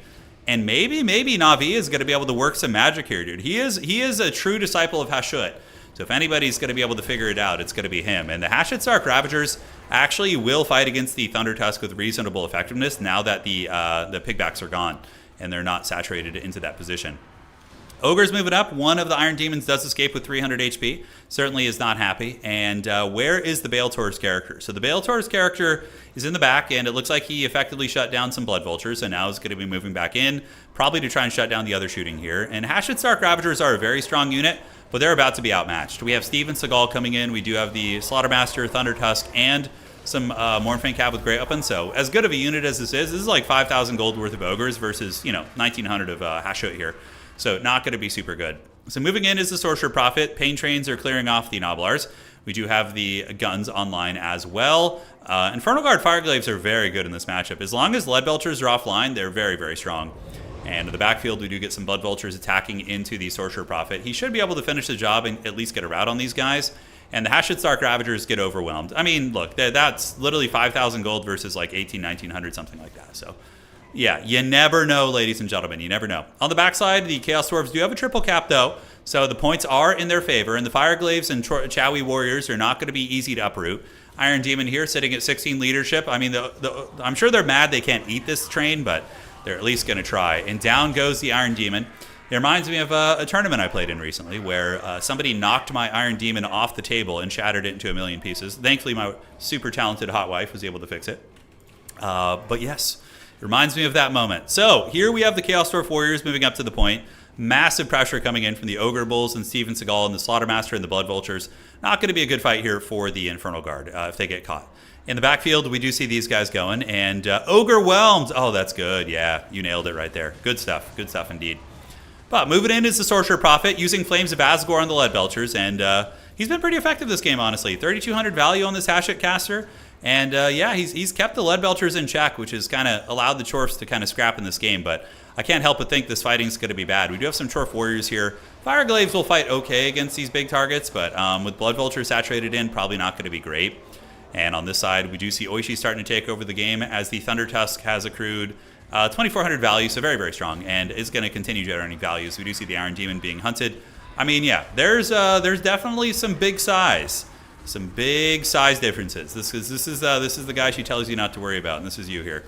And maybe Na'vi is going to be able to work some magic here, dude. He is a true disciple of Hashut. So if anybody's going to be able to figure it out, it's going to be him. And the Hashut Stark Ravagers actually will fight against the Thunder Tusk with reasonable effectiveness now that the Pigbacks are gone and they're not saturated into that position. Ogre's moving up. One of the Iron Demons does escape with 300 HP. Certainly is not happy. And where is the Bale Taur's character? So the Bale Taur's character is in the back, and it looks like he effectively shut down some Blood Vultures, and now is going to be moving back in, probably to try and shut down the other shooting here. And Hashut Stark Ravagers are a very strong unit, but they're about to be outmatched. We have Steven Seagal coming in. We do have the Slaughtermaster, Thunder Tusk, and some Mornfang Cav with Great Weapon. So as good of a unit as this is like 5,000 gold worth of Ogres versus, 1,900 of Hashut here. So not going to be super good. So moving in is the Sorcerer Prophet. Pain Trains are clearing off the Noblars. We do have the guns online as well. Infernal Guard Fireglaves are very good in this matchup. As long as Lead Belchers are offline, they're very, very strong. And in the backfield, we do get some Blood Vultures attacking into the Sorcerer Prophet. He should be able to finish the job and at least get a rout on these guys. And the Hashut Stark Ravagers get overwhelmed. I mean, look, that's literally 5,000 gold versus like 1,900, something like that. So yeah, you never know, ladies and gentlemen. You never know. On the backside, the Chaos Dwarves do have a triple cap, though. So the points are in their favor. And the Fireglaves and Chowie Warriors are not going to be easy to uproot. Iron Demon here sitting at 16 leadership. I mean, I'm sure they're mad they can't eat this train, but they're at least going to try. And down goes the Iron Demon. It reminds me of a tournament I played in recently where somebody knocked my Iron Demon off the table and shattered it into a million pieces. Thankfully, my super talented hot wife was able to fix it. But yes, it reminds me of that moment. So here we have the Chaos Dwarf Warriors moving up to the point. Massive pressure coming in from the Ogre Bulls and Steven Seagal and the Slaughtermaster and the Blood Vultures. Not going to be a good fight here for the Infernal Guard if they get caught. In the backfield, we do see these guys going. And Ogre Whelmed. Oh, that's good. Yeah, you nailed it right there. Good stuff. Good stuff indeed. But moving in is the Sorcerer Prophet using Flames of Asgore on the Lead Belchers. And he's been pretty effective this game, honestly. 3,200 value on this Hashut caster. And yeah, he's kept the Lead Belchers in check, which has kind of allowed the Chorfs to kind of scrap in this game. But I can't help but think this fighting's going to be bad. We do have some Chorf Warriors here. Fireglaves will fight okay against these big targets, but with Blood Vulture saturated in, probably not going to be great. And on this side, we do see Oishi starting to take over the game as the Thunder Tusk has accrued 2,400 value, so very, very strong, and is going to continue generating values. We do see the Iron Demon being hunted. I mean, yeah, there's definitely some big size differences. This is the guy she tells you not to worry about, and this is you here.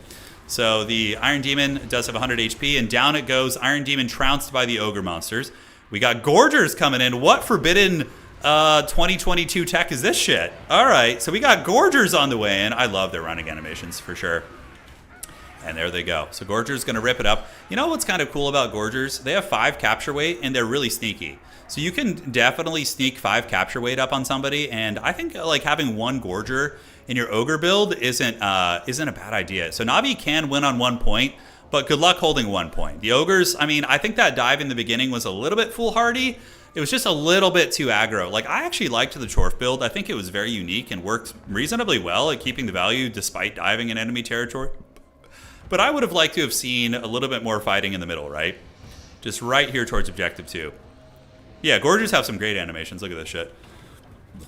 So the Iron Demon does have 100 HP, and down it goes. Iron Demon trounced by the Ogre monsters. We got Gorgers coming in. What forbidden 2022 tech is this shit? All right, so we got Gorgers on the way in. I love their running animations for sure. And there they go. So Gorger's going to rip it up. You know what's kind of cool about Gorgers? They have 5 capture weight, and they're really sneaky. So you can definitely sneak 5 capture weight up on somebody, and I think like having 1 Gorger in your Ogre build isn't a bad idea. So Navi can win on 1 point, but good luck holding 1 point. The Ogres, I mean, I think that dive in the beginning was a little bit foolhardy. It was just a little bit too aggro. Like, I actually liked the Chorf build. I think it was very unique and worked reasonably well at keeping the value despite diving in enemy territory. But I would have liked to have seen a little bit more fighting in the middle, right? Just right here towards Objective 2. Yeah, Gorgers have some great animations. Look at this shit.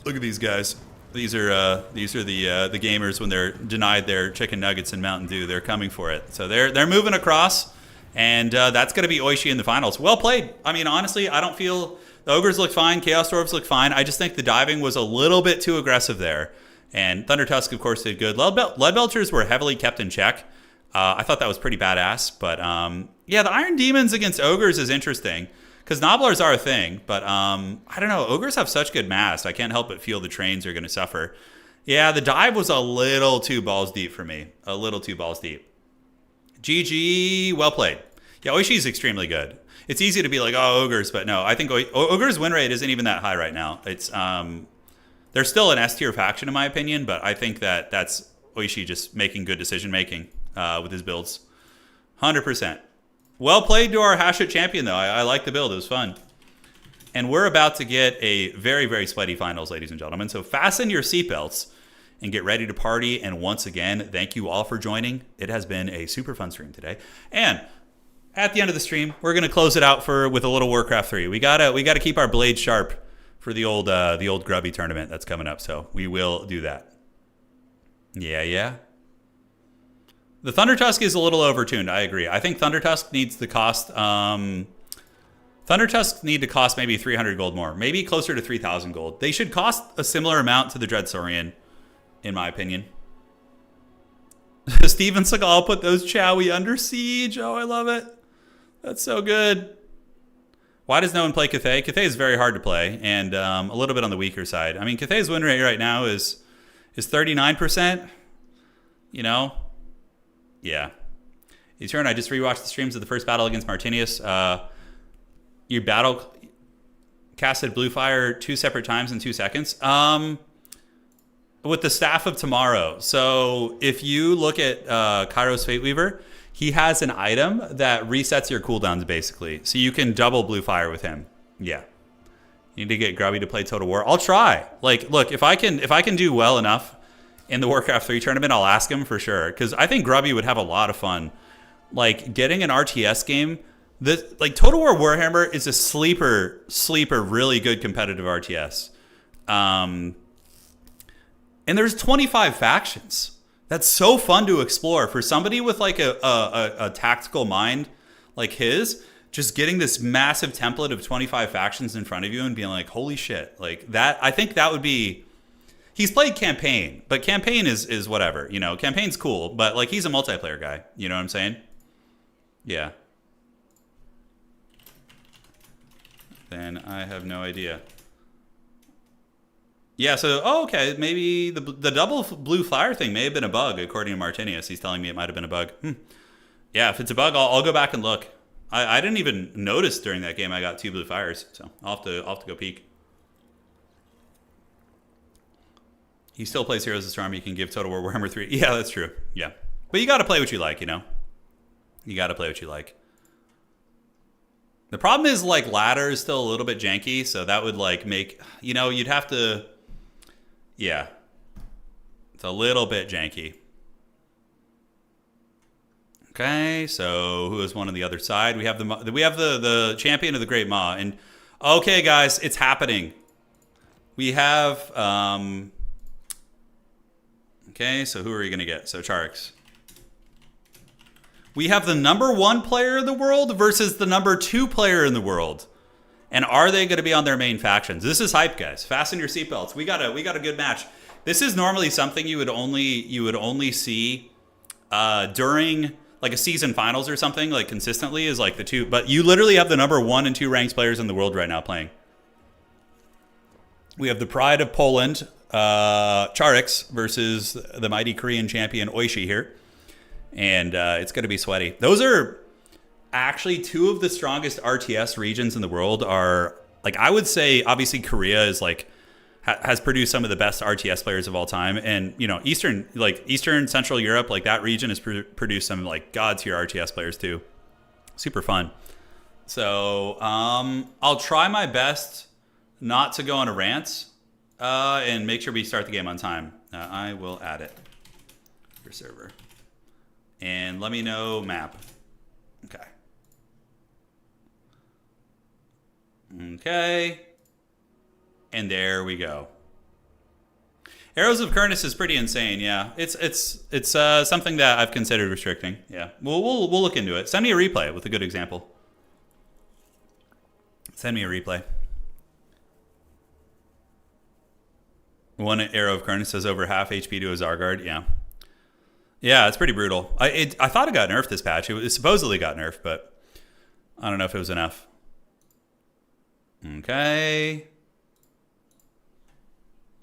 Look at these guys. These are the gamers when they're denied their chicken nuggets and Mountain Dew. They're coming for it. So they're moving across, and that's going to be Oishi in the finals. Well played. I mean, honestly, I don't feel the Ogres look fine. Chaos Dwarves look fine. I just think the diving was a little bit too aggressive there. And Thunder Tusk, of course, did good. Lead Belchers were heavily kept in check. I thought that was pretty badass. But yeah, the Iron Demons against Ogres is interesting. Because Noblars are a thing, but I don't know. Ogres have such good mass. I can't help but feel the trains are going to suffer. Yeah, the dive was a little too balls deep for me. A little too balls deep. GG, well played. Yeah, Oishi is extremely good. It's easy to be like, oh, Ogres, but no. I think Ogres' win rate isn't even that high right now. It's they're still an S-tier faction in my opinion, but I think that's Oishi just making good decision-making with his builds. 100%. Well played to our Hashut champion, though. I like the build. It was fun. And we're about to get a very, very sweaty finals, ladies and gentlemen. So fasten your seatbelts and get ready to party. And once again, thank you all for joining. It has been a super fun stream today. And at the end of the stream, we're going to close it out with a little Warcraft 3. We gotta keep our blades sharp for the old grubby tournament that's coming up. So we will do that. Yeah. The Thunder Tusk is a little overtuned. I agree. I think Thunder Tusk needs to cost. Thunder Tusks need to cost maybe 300 gold more, maybe closer to 3,000 gold. They should cost a similar amount to the Dread Saurian, in my opinion. Steven Seagal put those Chowie under siege. Oh, I love it. That's so good. Why does no one play Cathay? Cathay is very hard to play and a little bit on the weaker side. I mean, Cathay's win rate right now is 39%. You know? Yeah. Turin, I just rewatched the streams of the first battle against Martinius. You battle casted Blue Fire 2 separate times in 2 seconds. With the Staff of Tomorrow. So if you look at Kairos Fateweaver, he has an item that resets your cooldowns basically. So you can double Blue Fire with him. Yeah. You need to get Grubby to play Total War. I'll try. Like, look, if I can do well enough in the Warcraft 3 tournament, I'll ask him for sure. Because I think Grubby would have a lot of fun. Like, getting an RTS game. Like, Total War Warhammer is a sleeper, really good competitive RTS. And there's 25 factions. That's so fun to explore. For somebody with like a tactical mind like his, just getting this massive template of 25 factions in front of you and being like, holy shit. Like that, I think that would be... He's played campaign, but campaign is whatever. You know, campaign's cool, but like he's a multiplayer guy. You know what I'm saying? Yeah. Then I have no idea. Yeah, so, okay, maybe the double Blue Flyer thing may have been a bug, according to Martinius. He's telling me it might have been a bug. Yeah, if it's a bug, I'll go back and look. I didn't even notice during that game I got 2 Blue Fires, so I'll have to go peek. He still plays Heroes of the Storm. You can give Total War Warhammer 3. Yeah, that's true. Yeah. But you got to play what you like, you know? You got to play what you like. The problem is, like, ladder is still a little bit janky, so that would, like, make... You know, you'd have to... Yeah. It's a little bit janky. Okay, so who is one on the other side? We have the champion of the Great Maw. And, okay, guys, it's happening. We have... Okay, so who are we going to get? So, Charix. We have the #1 player in the world versus the #2 player in the world. And are they going to be on their main factions? This is hype, guys. Fasten your seatbelts. We got a good match. This is normally something you would only see during like a season finals or something, like consistently is like the two. But you literally have the #1 and 2 ranked players in the world right now playing. We have the Pride of Poland, Charix, versus the mighty Korean champion Oishi here. And it's going to be sweaty. Those are actually 2 of the strongest RTS regions in the world. Are, like, I would say, obviously Korea is like has produced some of the best RTS players of all time, and you know, Eastern Central Europe, like that region has produced some like god tier RTS players too. Super fun. So I'll try my best not to go on a rant and make sure we start the game on time. I will add it. Your server. And let me know map. Okay. Okay. And there we go. Arrows of Kurnus is pretty insane, yeah. It's something that I've considered restricting. Yeah. We'll look into it. Send me a replay with a good example. Send me a replay. One arrow of Kurnus says over half HP to a Zargard, yeah. Yeah, it's pretty brutal. I thought it got nerfed this patch. It supposedly got nerfed, but I don't know if it was enough. Okay.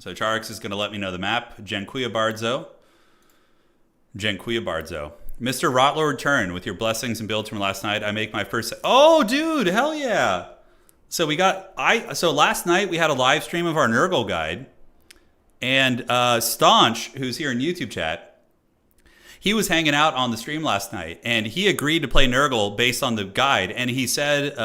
So Charix is going to let me know the map. Genquia Bardzo. Mr. Rotlord Turn, with your blessings and builds from last night, I make my first... Oh, dude, hell yeah. So so last night we had a live stream of our Nurgle guide. And Staunch, who's here in YouTube chat, he was hanging out on the stream last night, and he agreed to play Nurgle based on the guide. And he said,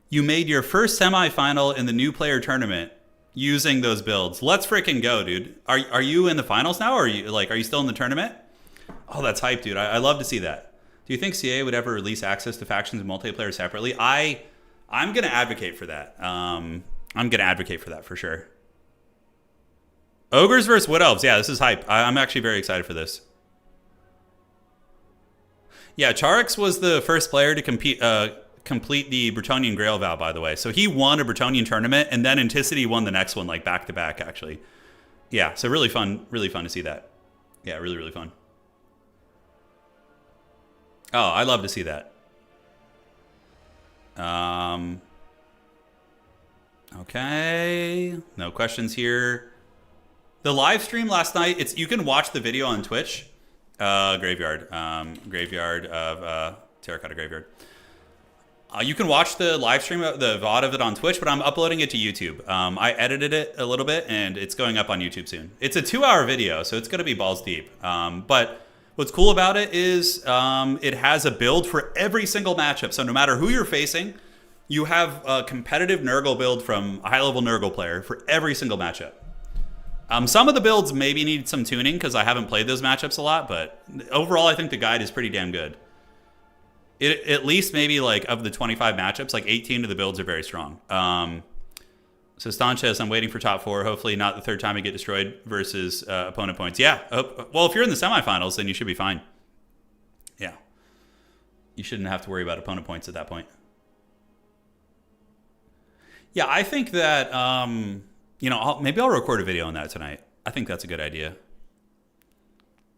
you made your first semifinal in the new player tournament using those builds. Let's freaking go, dude. Are you in the finals now, or are you still in the tournament? Oh, that's hype, dude. I love to see that. Do you think CA would ever release access to factions and multiplayer separately? I'm going to advocate for that. I'm going to advocate for that for sure. Ogres versus Wood Elves. Yeah, this is hype. I'm actually very excited for this. Yeah, Charix was the first player to complete the Bretonnian Grail Vow, by the way. So he won a Bretonnian tournament, and then Anticity won the next one, like back-to-back, actually. Yeah, so really fun to see that. Yeah, really, really fun. Oh, I love to see that. Okay. No questions here. The live stream last night, you can watch the video on Twitch. Graveyard. Graveyard of Terracotta Graveyard. You can watch the live stream, the VOD of it on Twitch, but I'm uploading it to YouTube. I edited it a little bit, and it's going up on YouTube soon. It's a 2-hour video, so it's going to be balls deep. But what's cool about it is it has a build for every single matchup. So no matter who you're facing, you have a competitive Nurgle build from a high-level Nurgle player for every single matchup. Some of the builds maybe need some tuning because I haven't played those matchups a lot, but overall I think the guide is pretty damn good. At least maybe like of the 25 matchups, like 18 of the builds are very strong. So Sanchez, I'm waiting for top 4. Hopefully not the third time I get destroyed versus opponent points. Yeah. Well, if you're in the semifinals, then you should be fine. Yeah. You shouldn't have to worry about opponent points at that point. Yeah, I think that, maybe I'll record a video on that tonight. I think that's a good idea.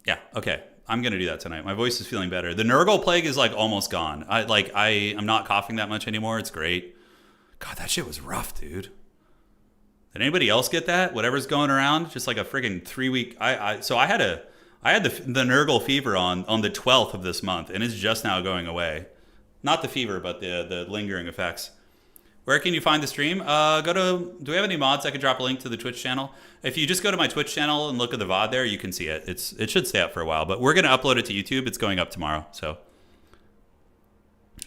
Yeah, okay. I'm going to do that tonight. My voice is feeling better. The Nurgle plague is like almost gone. I'm not coughing that much anymore. It's great. God, that shit was rough, dude. Did anybody else get that? Whatever's going around, just like a friggin' 3-week. So I had the Nurgle fever on the 12th of this month, and it's just now going away. Not the fever, but the lingering effects. Where can you find the stream? Do we have any mods? I could drop a link to the Twitch channel. If you just go to my Twitch channel and look at the VOD there, you can see it. It should stay up for a while, but we're going to upload it to YouTube. It's going up tomorrow, so.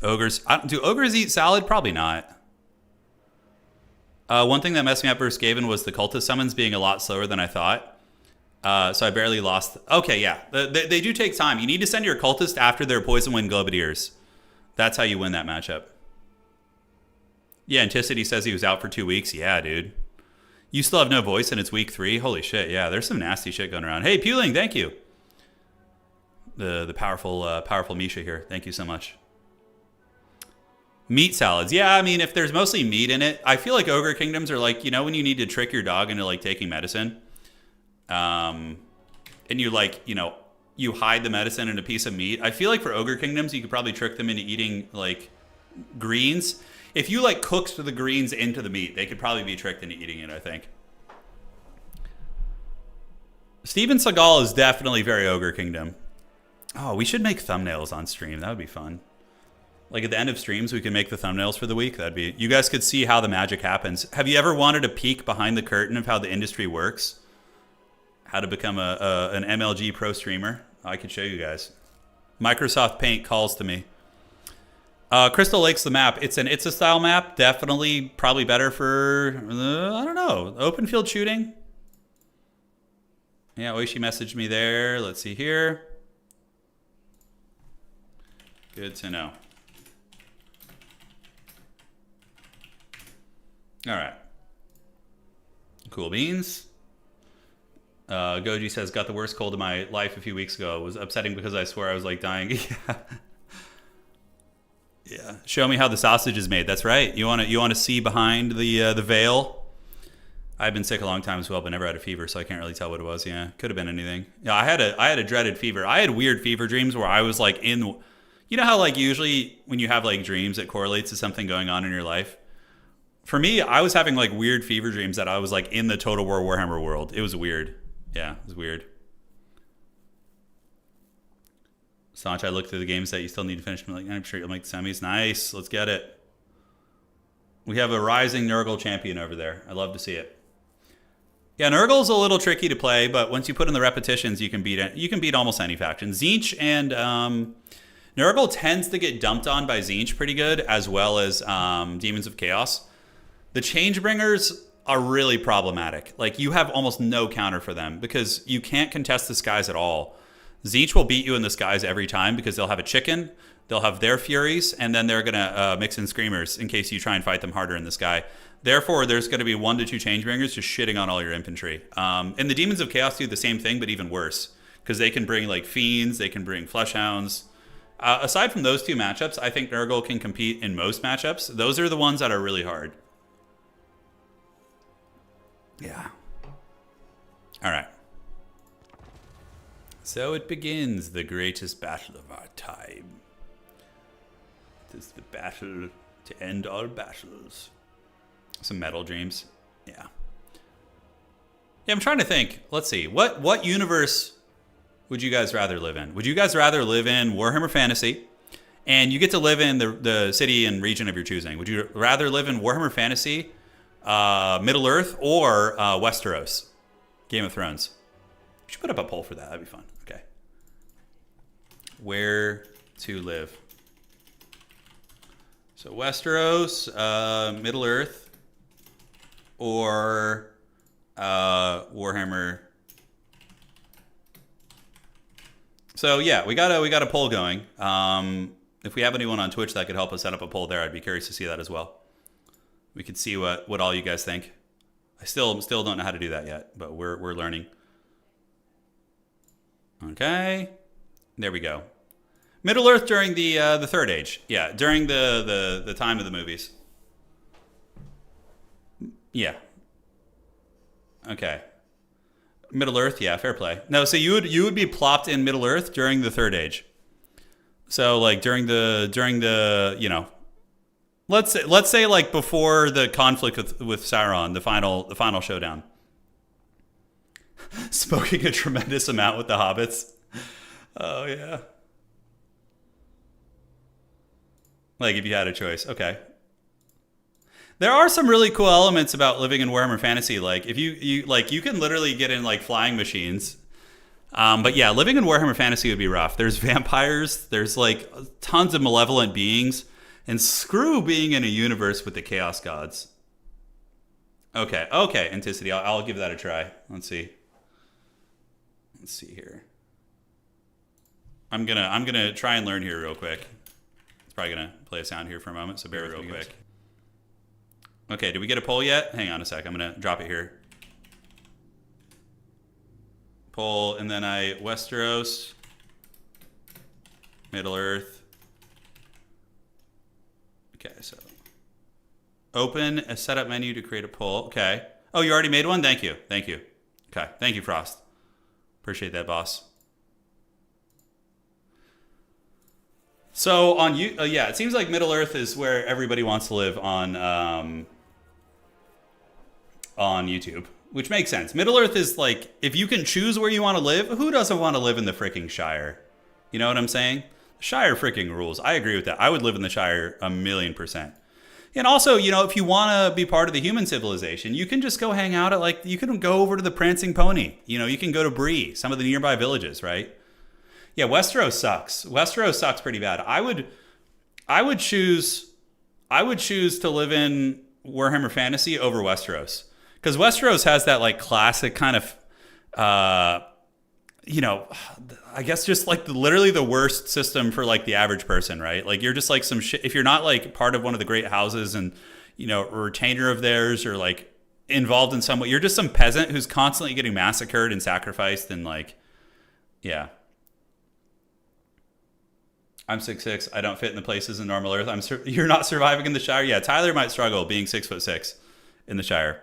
Ogres. Do ogres eat salad? Probably not. One thing that messed me up versus Gaven was the cultist summons being a lot slower than I thought. So I barely lost. Okay, yeah. They do take time. You need to send your cultist after their Poison Wind Globadiers. That's how you win that matchup. Yeah, Anticity says he was out for 2 weeks. Yeah, dude. You still have no voice and it's week 3? Holy shit, yeah. There's some nasty shit going around. Hey, Puling, thank you. The powerful Misha here. Thank you so much. Meat salads. Yeah, I mean, if there's mostly meat in it, I feel like Ogre Kingdoms are like, when you need to trick your dog into like taking medicine. And you like, you hide the medicine in a piece of meat. I feel like for Ogre Kingdoms, you could probably trick them into eating like greens. If you like cooked the greens into the meat, they could probably be tricked into eating it, I think. Steven Seagal is definitely very Ogre Kingdom. Oh, we should make thumbnails on stream. That would be fun. Like at the end of streams, we can make the thumbnails for the week. That'd be. You guys could see how the magic happens. Have you ever wanted a peek behind the curtain of how the industry works? How to become an MLG pro streamer? I could show you guys. Microsoft Paint calls to me. Crystal Lake's the map. It's a style map. Definitely probably better for, I don't know, open field shooting. Yeah, Oishi messaged me there. Let's see here. Good to know. All right. Cool beans. Goji says, got the worst cold of my life a few weeks ago. It was upsetting because I swear I was like dying. Yeah. Yeah, show me how the sausage is made. That's right. You want to see behind the veil. I've been sick a long time as well, but never had a fever, so I can't really tell what it was. Yeah, could have been anything. Yeah, I had a dreaded fever. I had weird fever dreams where I was like in. You know how like usually when you have like dreams, it correlates to something going on in your life. For me, I was having like weird fever dreams that I was like in the Total War Warhammer world. It was weird. Yeah, it was weird. Sanch, I looked through the games that you still need to finish. I'm sure you'll make the semis. Nice. Let's get it. We have a rising Nurgle champion over there. I love to see it. Yeah, Nurgle's a little tricky to play, but once you put in the repetitions, you can beat it. You can beat almost any faction. TZEENTCH and Nurgle tends to get dumped on by TZEENTCH pretty good, as well as Demons of Chaos. The Changebringers are really problematic. Like, you have almost no counter for them because you can't contest the skies at all. TZEENTCH will beat you in the skies every time because they'll have a chicken, they'll have their Furies, and then they're going to mix in Screamers in case you try and fight them harder in the sky. Therefore, there's going to be 1 to 2 Changebringers just shitting on all your infantry. And the Demons of Chaos do the same thing, but even worse, because they can bring like Fiends, they can bring Fleshhounds. Aside from those 2 matchups, I think Nurgle can compete in most matchups. Those are the ones that are really hard. Yeah. All right. So it begins, the greatest battle of our time. It is the battle to end all battles. Some Metal Dreams. Yeah. Yeah, I'm trying to think. Let's see. What universe would you guys rather live in? Would you guys rather live in Warhammer Fantasy, and you get to live in the city and region of your choosing? Would you rather live in Warhammer Fantasy, Middle Earth, or Westeros, Game of Thrones? We should put up a poll for that. That'd be fun. Okay. Where to live? So Westeros, Middle Earth, or Warhammer. So yeah, we got a poll going. If we have anyone on Twitch that could help us set up a poll there, I'd be curious to see that as well. We could see what all you guys think. I still don't know how to do that yet, but we're learning. Okay, there we go. Middle Earth during the Third Age. Yeah, during the time of the movies. Yeah. Okay. Middle Earth, yeah, fair play. No, so you would be plopped in Middle Earth during the Third Age. So like during the you know, let's say like before the conflict with Sauron, the final showdown. Smoking a tremendous amount with the hobbits. Oh yeah. Like if you had a choice. Okay. There are some really cool elements about living in Warhammer Fantasy. Like if you can literally get in like flying machines. But yeah, living in Warhammer Fantasy would be rough. There's vampires. There's like tons of malevolent beings. And screw being in a universe with the Chaos Gods. Okay. Anticity. I'll give that a try. Let's see here. I'm gonna try and learn here real quick. It's probably gonna play a sound here for a moment, so bear with me real quick. Okay, did we get a poll yet? Hang on a sec. I'm gonna drop it here. Poll, and then Westeros, Middle Earth. Okay, so open a setup menu to create a poll. Okay. Oh, you already made one? Thank you. Okay, thank you, Frost. Appreciate that, boss. So on you, yeah, it seems like Middle Earth is where everybody wants to live on YouTube, which makes sense. Middle Earth is like, if you can choose where you want to live, who doesn't want to live in the freaking Shire? You know what I'm saying? The Shire freaking rules. I agree with that. I would live in the Shire 1,000,000%. And also, you know, if you want to be part of the human civilization, you can just go hang out at you can go over to the Prancing Pony. You know, you can go to Bree, some of the nearby villages, right? Yeah, Westeros sucks. Westeros sucks pretty bad. I would choose to live in Warhammer Fantasy over Westeros. Because Westeros has that like classic kind of you know, I guess just like literally the worst system for like the average person, right? Like you're just like some shit. If you're not like part of one of the great houses and, you know, a retainer of theirs or like involved in some way, you're just some peasant who's constantly getting massacred and sacrificed and like, yeah. I'm 6'6". I don't fit in the places in normal Earth. You're not surviving in the Shire? Yeah, Tyler might struggle being 6'6" in the Shire.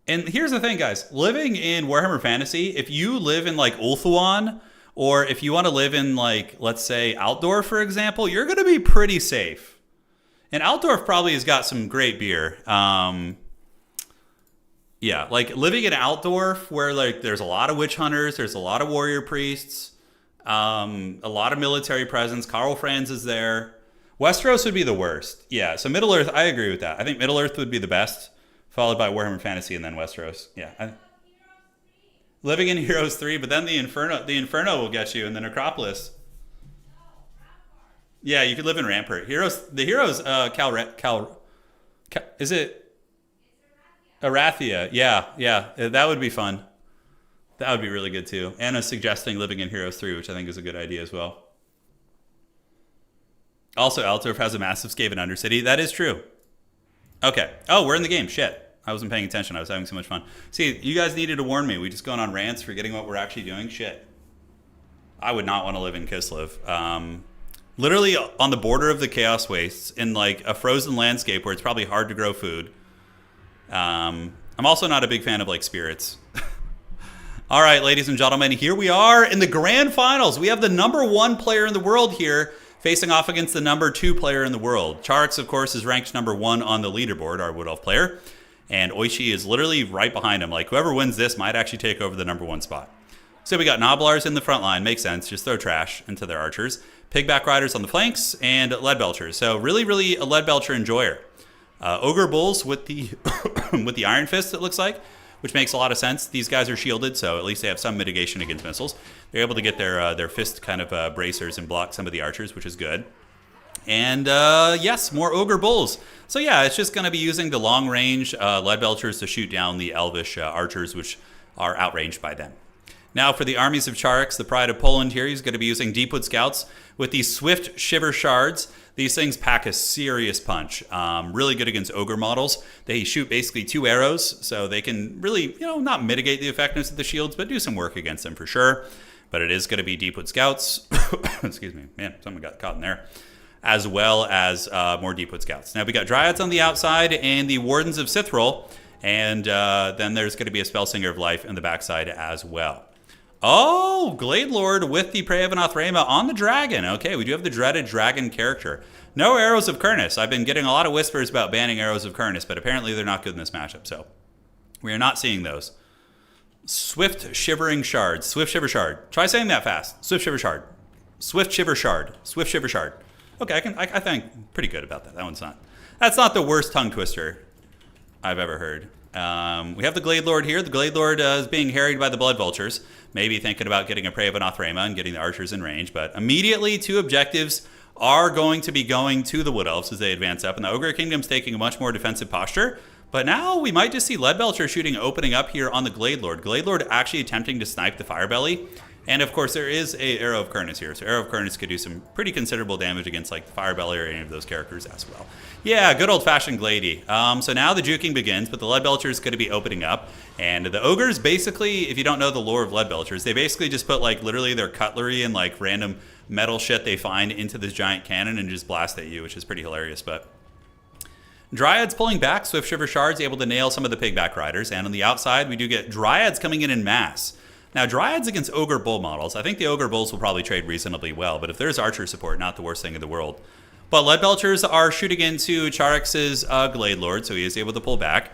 And here's the thing, guys. Living in Warhammer Fantasy, if you live in like Ulthuan, or if you want to live in like, let's say, Altdorf, for example, you're going to be pretty safe. And Altdorf probably has got some great beer. Yeah, like living in Altdorf, where like there's a lot of witch hunters, there's a lot of warrior priests, a lot of military presence. Karl Franz is there. Westeros would be the worst. Yeah, so Middle Earth, I agree with that. I think Middle Earth would be the best, followed by Warhammer Fantasy and then Westeros. Yeah. Living in Heroes 3, but then the Inferno will get you in the Necropolis. Yeah, you could live in Rampart. The Heroes, is it Arathia? Yeah, that would be fun. That would be really good too. Anna's suggesting living in Heroes 3, which I think is a good idea as well. Also, Altdorf has a massive Skaven Undercity. That is true. Okay. Oh, we're in the game. Shit. I wasn't paying attention. I was having so much fun. See, you guys needed to warn me. We just going on rants, forgetting what we're actually doing. Shit. I would not want to live in Kislev. Literally on the border of the Chaos Wastes, in like a frozen landscape where it's probably hard to grow food. I'm also not a big fan of like spirits. All right, ladies and gentlemen, here we are in the grand finals. We have the #1 player in the world here facing off against the number 2 player in the world. Charix, of course, is ranked number 1 on the leaderboard, our Wood Elf player. And Oishi is literally right behind him. Like, whoever wins this might actually take over the number 1 spot. So we got Noblars in the front line. Makes sense. Just throw trash into their archers. Pigback Riders on the flanks, and Leadbelchers. So really a Leadbelcher enjoyer. Ogre Bulls with the with the Iron Fist, it looks like, which makes a lot of sense. These guys are shielded, so at least they have some mitigation against missiles. They're able to get their fist kind of bracers and block some of the archers, which is good. And yes, more Ogre Bulls. So yeah, it's just going to be using the long-range Leadbelchers to shoot down the Elvish archers, which are outranged by them. Now for the armies of Charix, the Pride of Poland here, he's going to be using Deepwood Scouts with these Swift Shiver Shards. These things pack a serious punch. Really good against Ogre models. They shoot basically 2 arrows, so they can really, not mitigate the effectiveness of the shields, but do some work against them for sure. But it is going to be Deepwood Scouts. Excuse me. Man, someone got caught in there. As well as more Deepwood Scouts. Now we got Dryads on the outside and the Wardens of Sithrol. And then there's going to be a Spellsinger of Life in the backside as well. Oh, Glade Lord with the Prey of Anathrema on the dragon. Okay, we do have the dreaded dragon character. No Arrows of Kurnus. I've been getting a lot of whispers about banning Arrows of Kurnus, but apparently they're not good in this matchup, so we are not seeing those. Swift Shivering Shard. Swift Shiver Shard. Try saying that fast. Swift Shiver Shard. Swift Shiver Shard. Swift Shiver Shard. Okay, I think pretty good about that. That's not the worst tongue twister I've ever heard. We have the Glade Lord here. The Glade Lord is being harried by the Blood Vultures. Maybe thinking about getting a Prey of Anathrema and getting the archers in range. But immediately, 2 objectives are going to be going to the Wood Elves as they advance up. And the Ogre Kingdom's taking a much more defensive posture. But now we might just see Leadbelcher shooting opening up here on the Glade Lord. Glade Lord actually attempting to snipe the Firebelly. And of course, there is a Arrow of Kurnus here. So Arrow of Kurnus could do some pretty considerable damage against like the Firebelly or any of those characters as well. Yeah, good old-fashioned Glady. So now the juking begins, but the Leadbelcher is going to be opening up. And the Ogres basically, if you don't know the lore of Leadbelchers, they basically just put like literally their cutlery and like random metal shit they find into this giant cannon and just blast at you, which is pretty hilarious. But Dryads pulling back, Swift Shiver Shards able to nail some of the Pigback Riders. And on the outside, we do get Dryads coming in mass. Now, Dryads against Ogre Bull models. I think the Ogre Bulls will probably trade reasonably well, but if there's archer support, not the worst thing in the world. But Leadbelchers are shooting into Charix's Glade Lord, so he is able to pull back.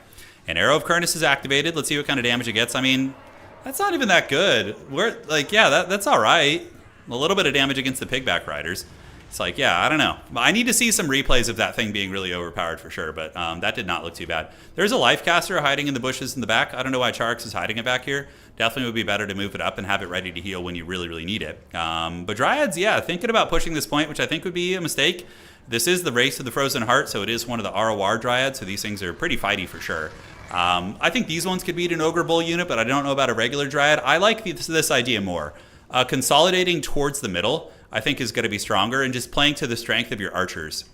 And Arrow of Kurnus is activated. Let's see what kind of damage it gets. I mean, that's not even that good. That's all right. A little bit of damage against the Pigback Riders. It's like, yeah, I don't know. I need to see some replays of that thing being really overpowered for sure, but that did not look too bad. There's a Life Caster hiding in the bushes in the back. I don't know why Charix is hiding it back here. Definitely would be better to move it up and have it ready to heal when you really need it. But Dryads, yeah, thinking about pushing this point, which I think would be a mistake. This is the Race of the Frozen Heart, so it is one of the ROR Dryads, so these things are pretty fighty for sure. I think these ones could beat an Ogre Bull unit, but I don't know about a regular Dryad. I like this idea more. Consolidating towards the middle, I think, is going to be stronger, and just playing to the strength of your archers.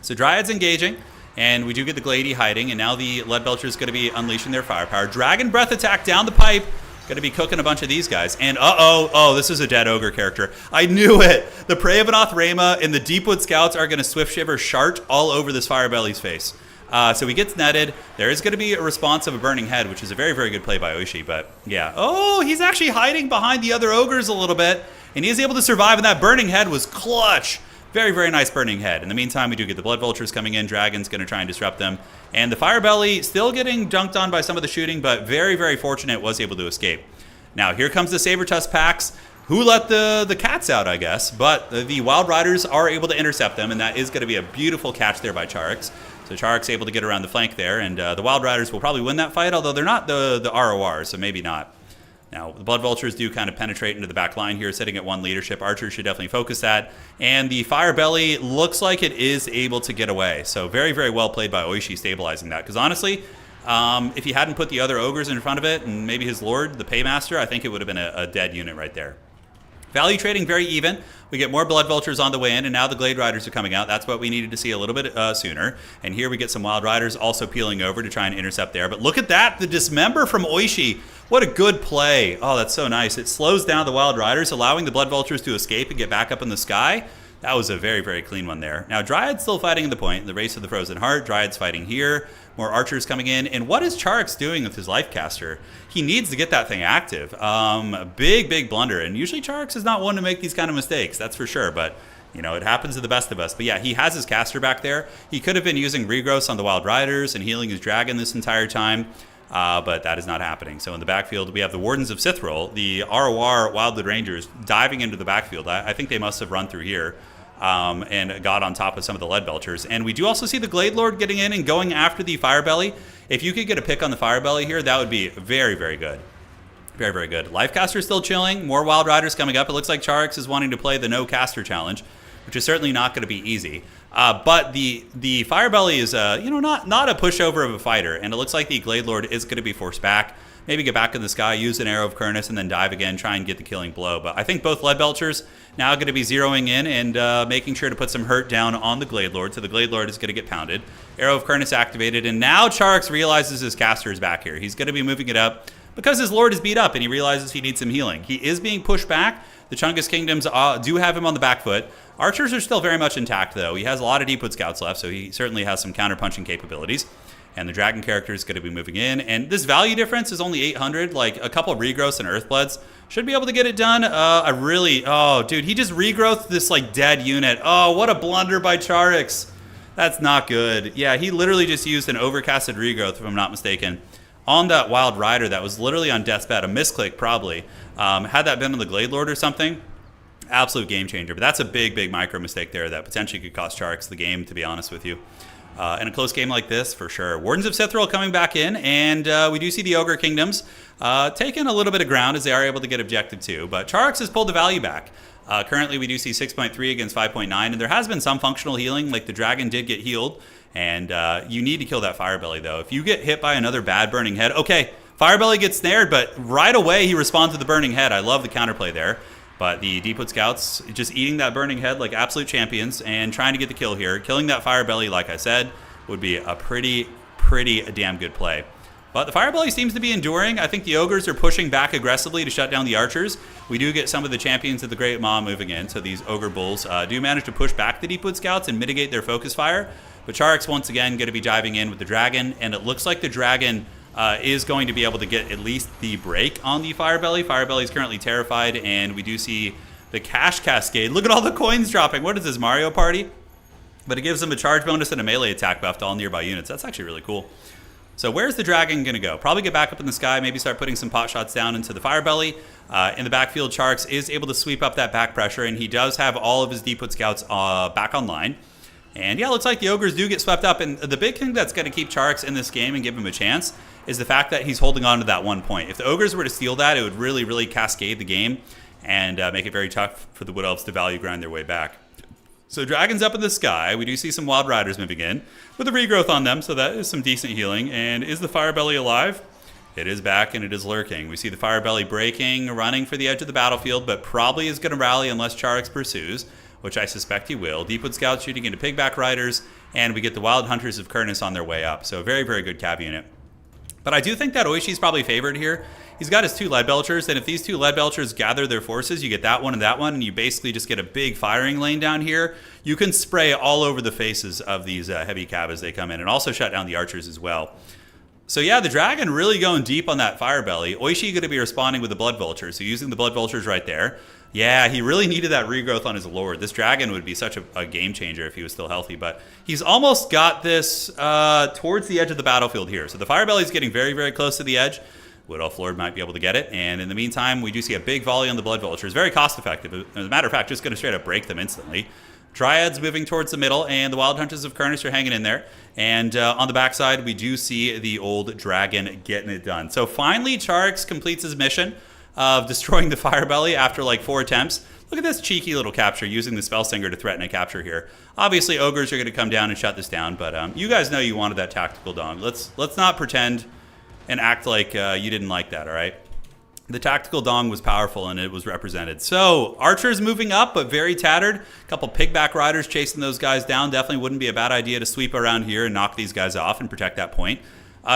So Dryads engaging, and we do get the Glady hiding, and now the Leadbelcher is going to be unleashing their firepower. Dragon Breath attack down the pipe. Going to be cooking a bunch of these guys. And this is a dead Ogre character. I knew it. The Prey of Anathrema and the Deepwood Scouts are going to Swift Shiver Shart all over this Firebelly's face. So he gets netted. There is going to be a response of a Burning Head, which is a very good play by Oishi. But yeah. Oh, he's actually hiding behind the other Ogres a little bit. And he is able to survive, and that Burning Head was clutch. Very nice Burning Head. In the meantime, we do get the Blood Vultures coming in. Dragon's going to try and disrupt them. And the Firebelly still getting dunked on by some of the shooting, but very fortunate, was able to escape. Now, here comes the Saber-Tusk packs, who let the cats out, I guess. But the Wild Riders are able to intercept them, and that is going to be a beautiful catch there by Charix. So Charix able to get around the flank there, and the Wild Riders will probably win that fight, although they're not the ROR, so maybe not. Now, the Blood Vultures do kind of penetrate into the back line here, sitting at 1 leadership. Archers should definitely focus that. And the Firebelly looks like it is able to get away. So very well played by Oishi stabilizing that. Because honestly, if he hadn't put the other Ogres in front of it, and maybe his Lord, the Paymaster, I think it would have been a dead unit right there. Value trading very even. We get more Blood Vultures on the way in, and now the Glade Riders are coming out. That's what we needed to see a little bit sooner. And here we get some Wild Riders also peeling over to try and intercept there. But look at that, the Dismember from Oishi. What a good play. Oh, that's so nice. It slows down the Wild Riders, allowing the Blood Vultures to escape and get back up in the sky. That was a very clean one there. Now, Dryad's still fighting in the point. The Race of the Frozen Heart. Dryad's fighting here. More archers coming in. And what is Charix doing with his Life Caster? He needs to get that thing active. Big blunder. And usually Charix is not one to make these kind of mistakes, that's for sure. But You know, it happens to the best of us. But yeah, he has his caster back there. He could have been using regrowths on the Wild Riders and healing his dragon this entire time. But that is not happening. So in the backfield, we have the Wardens of Sithril, the ROR Wildwood Rangers diving into the backfield. I think they must have run through here and got on top of some of the Leadbelchers. And we do also see the Glade Lord getting in and going after the Firebelly. If you could get a pick on the Firebelly here, that would be very, very good. Very, very good. Lifecaster still chilling. More Wild Riders coming up. It looks like Charix is wanting to play the no caster challenge, which is certainly not going to be easy. But the Firebelly is not a pushover of a fighter, and it looks like the Glade Lord is going to be forced back. Maybe get back in the sky, use an Arrow of Kurnus, and then dive again, try and get the killing blow. But I think both Leadbelchers now going to be zeroing in and making sure to put some hurt down on the Glade Lord. So the Glade Lord is going to get pounded. Arrow of Kurnus activated, and now Charix realizes his caster is back here. He's going to be moving it up because his Lord is beat up, and he realizes he needs some healing. He is being pushed back. The Chungus Kingdoms do have him on the back foot. Archers are still very much intact, though. He has a lot of Deepwood Scouts left, so he certainly has some counterpunching capabilities. And the Dragon character is going to be moving in. And this value difference is only 800. Like, a couple of regrowths and Earthbloods should be able to get it done. Oh, dude, he just regrowthed this, like, dead unit. Oh, what a blunder by Charix. That's not good. Yeah, he literally just used an overcasted regrowth, if I'm not mistaken, on that Wild Rider that was literally on death's bed. A misclick, probably. Had that been on the Glade Lord or something, absolute game changer. But that's a big, big micro mistake there that potentially could cost Charix the game, to be honest with you. In a close game like this, for sure. Wardens of Sithril coming back in, and we do see the Ogre Kingdoms taking a little bit of ground as they are able to get Objective 2. But Charix has pulled the value back. Currently, we do see 6.3 against 5.9, and there has been some functional healing, like the dragon did get healed, and you need to kill that Firebelly, though. If you get hit by another bad Burning Head, okay, Firebelly gets snared, but right away he responds to the Burning Head. I love the counterplay there. But the Deepwood Scouts just eating that Burning Head like absolute champions and trying to get the kill here. Killing that Firebelly, like I said, would be a pretty damn good play. But the Firebelly seems to be enduring. I think the Ogres are pushing back aggressively to shut down the Archers. We do get some of the champions of the Great Maw moving in, so these Ogre Bulls do manage to push back the Deepwood Scouts and mitigate their focus fire. But Charix, once again, going to be diving in with the Dragon, and it looks like the Dragon is going to be able to get at least the break on the Firebelly. Firebelly is currently terrified, and we do see the Cash Cascade. Look at all the coins dropping. What is this, Mario Party? But it gives them a charge bonus and a melee attack buff to all nearby units. That's actually really cool. So where's the Dragon going to go? Probably get back up in the sky, maybe start putting some pot shots down into the Firebelly. In the backfield, Charix is able to sweep up that back pressure, and he does have all of his Deepwood Scouts back online. And yeah, looks like the Ogres do get swept up. And the big thing that's going to keep Charix in this game and give him a chance is the fact that he's holding on to that 1 point. If the Ogres were to steal that, it would really, really cascade the game and make it very tough for the Wood Elves to value grind their way back. So Dragon's up in the sky. We do see some Wild Riders moving in with a regrowth on them, so that is some decent healing. And is the Firebelly alive? It is back and it is lurking. We see the Firebelly breaking, running for the edge of the battlefield, but probably is going to rally unless Charix pursues, which I suspect he will. Deepwood Scouts shooting into Pigback Riders, and we get the Wild Hunters of Kurnus on their way up. So very, very good cav unit. But I do think that Oishi's probably favored here. He's got his two Leadbelchers, and if these two Leadbelchers gather their forces, you get that one, and you basically just get a big firing lane down here. You can spray all over the faces of these heavy cav as they come in, and also shut down the Archers as well. So yeah, the Dragon really going deep on that Firebelly. Oishi going to be responding with the Blood Vulture, so using the Blood Vultures right there. Yeah, he really needed that regrowth on his Lord. This Dragon would be such a game changer if he was still healthy, but he's almost got this towards the edge of the battlefield here. So the Firebelly's getting very, very close to the edge. Wood Elf Lord might be able to get it, and in the meantime, we do see a big volley on the Blood Vultures. Very cost-effective. As a matter of fact, just going to straight up break them instantly. Dryads moving towards the middle, and the Wild Hunters of Kurnus are hanging in there. And on the backside, we do see the old Dragon getting it done. So finally, Charix completes his mission of destroying the Firebelly after like 4 attempts. Look at this cheeky little capture using the Spellsinger to threaten a capture here. Obviously, Ogres are going to come down and shut this down, but you guys know you wanted that tactical dong. Let's not pretend and act like you didn't like that, all right? The tactical dong was powerful and it was represented. So, Archers moving up, but very tattered. A couple Pigback Riders chasing those guys down. Definitely wouldn't be a bad idea to sweep around here and knock these guys off and protect that point.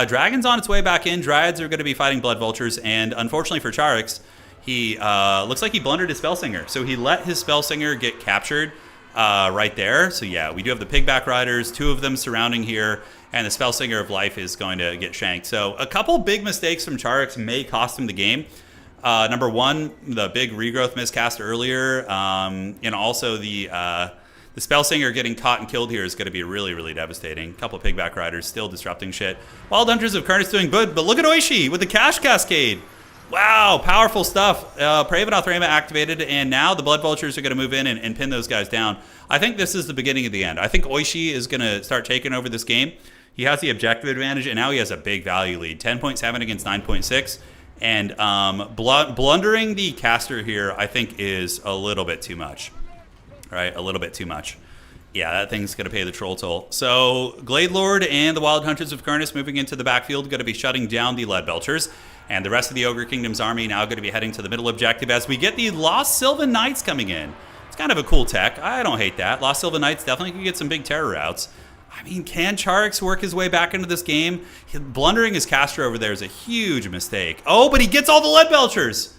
Dragon's on its way back in. Dryads are going to be fighting Blood Vultures, and unfortunately for Charix, he looks like he blundered his Spellsinger. So he let his Spellsinger get captured right there. So yeah, we do have the Pigback Riders, 2 of them surrounding here, and the Spellsinger of Life is going to get shanked. So a couple big mistakes from Charix may cost him the game. Number one, the big regrowth miscast earlier, and also the Spellsinger getting caught and killed here is going to be really, really devastating. A couple of Pigback Riders still disrupting shit. Wild Hunters of Kurnoss doing good, but look at Oishi with the Cash Cascade. Wow, powerful stuff. Pravenoth Rama activated, and now the Blood Vultures are going to move in and pin those guys down. I think this is the beginning of the end. I think Oishi is going to start taking over this game. He has the objective advantage, and now he has a big value lead. 10.7 against 9.6. And blundering the caster here, I think, is a little bit too much. Right? A little bit too much. Yeah, that thing's going to pay the troll toll. So, Glade Lord and the Wild Hunters of Kurnoss moving into the backfield, going to be shutting down the Lead Belchers. And the rest of the Ogre Kingdom's army now going to be heading to the middle objective as we get the Lost Sylvan Knights coming in. It's kind of a cool tech. I don't hate that. Lost Sylvan Knights definitely can get some big terror routes. I mean, can Charix work his way back into this game? Blundering his caster over there is a huge mistake. Oh, but he gets all the Lead Belchers.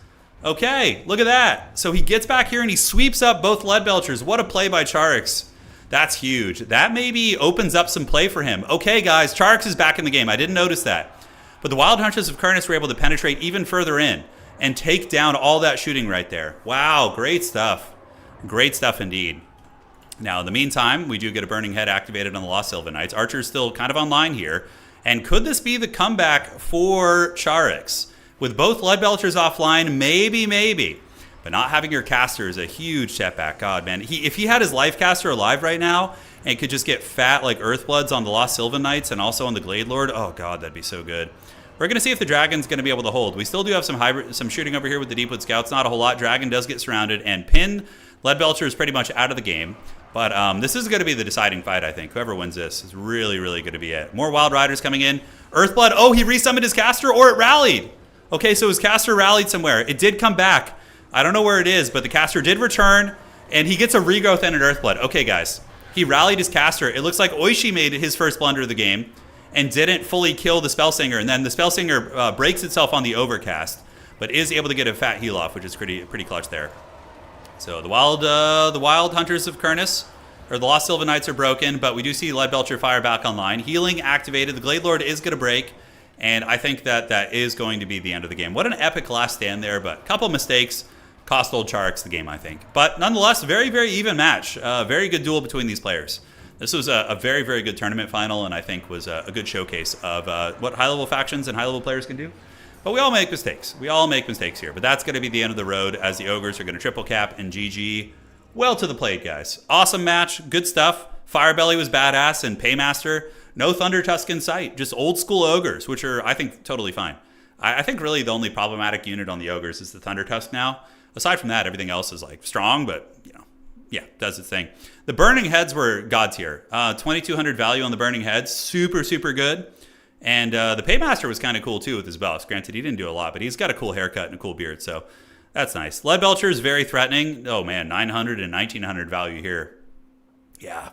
Okay, look at that. So he gets back here and he sweeps up both Lead Belchers. What a play by Charix. That's huge. That maybe opens up some play for him. Okay, guys, Charix is back in the game. I didn't notice that. But the Wild Hunters of Kurnoss were able to penetrate even further in and take down all that shooting right there. Wow, great stuff. Great stuff indeed. Now, in the meantime, we do get a Burning Head activated on the Lost Sylvan Knights. Archer's still kind of online here. And could this be the comeback for Charix? With both Lead Belchers offline, maybe. But not having your caster is a huge setback. God, man. If he had his life caster alive right now and could just get fat like Earthbloods on the Lost Sylvan Knights and also on the Glade Lord, oh, God, that'd be so good. We're going to see if the Dragon's going to be able to hold. We still do have some shooting over here with the Deepwood Scouts. Not a whole lot. Dragon does get surrounded and pinned. Lead Belcher is pretty much out of the game. But this is going to be the deciding fight, I think. Whoever wins this is really, really going to be it. More Wild Riders coming in. Earthblood. Oh, he resummoned his caster or it rallied. Okay, so his caster rallied somewhere. It did come back. I don't know where it is, but the caster did return. And he gets a regrowth and an Earthblood. Okay, guys. He rallied his caster. It looks like Oishi made his first blunder of the game and didn't fully kill the Spellsinger. And then the Spellsinger breaks itself on the overcast, but is able to get a fat heal off, which is pretty clutch there. So the Wild Hunters of Kurnoss, or the Lost Sylvan Knights, are broken, but we do see Lead Belcher fire back online. Healing activated. The Glade Lord is going to break, and I think that is going to be the end of the game. What an epic last stand there, but a couple mistakes cost old Charix the game, I think. But nonetheless, very, very even match. Very good duel between these players. This was a very, very good tournament final, and I think was a good showcase of what high-level factions and high-level players can do. But we all make mistakes. We all make mistakes here. But that's going to be the end of the road as the Ogres are going to triple cap and GG. Well to the plate, guys. Awesome match. Good stuff. Firebelly was badass, and Paymaster, no Thunder Tusk in sight. Just old school Ogres, which are, I think, totally fine. I think really the only problematic unit on the Ogres is the Thunder Tusk now. Aside from that, everything else is like strong, but you know, yeah, does its thing. The Burning Heads were god tier. 2,200 value on the Burning Heads. Super, super good. And the Paymaster was kind of cool, too, with his buffs. Granted, he didn't do a lot, but he's got a cool haircut and a cool beard, so that's nice. Lead Belcher is very threatening. Oh, man, 900 and 1,900 value here. Yeah,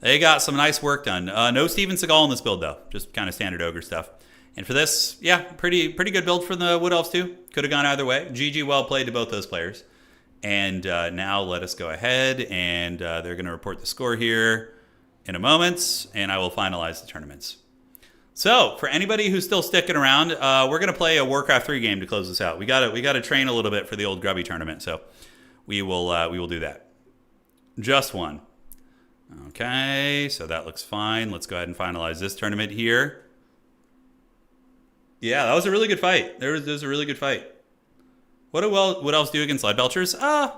they got some nice work done. No Steven Seagal in this build, though. Just kind of standard Ogre stuff. And for this, yeah, pretty good build from the Wood Elves, too. Could have gone either way. GG, well played to both those players. And now let us go ahead, and they're going to report the score here in a moment, and I will finalize the tournaments. So, for anybody who's still sticking around, we're going to play a Warcraft 3 game to close this out. We got to train a little bit for the old Grubby tournament, so we will do that. Just one. Okay, so that looks fine. Let's go ahead and finalize this tournament here. Yeah, that was a really good fight. There was a really good fight. What else do against Lead Belchers? I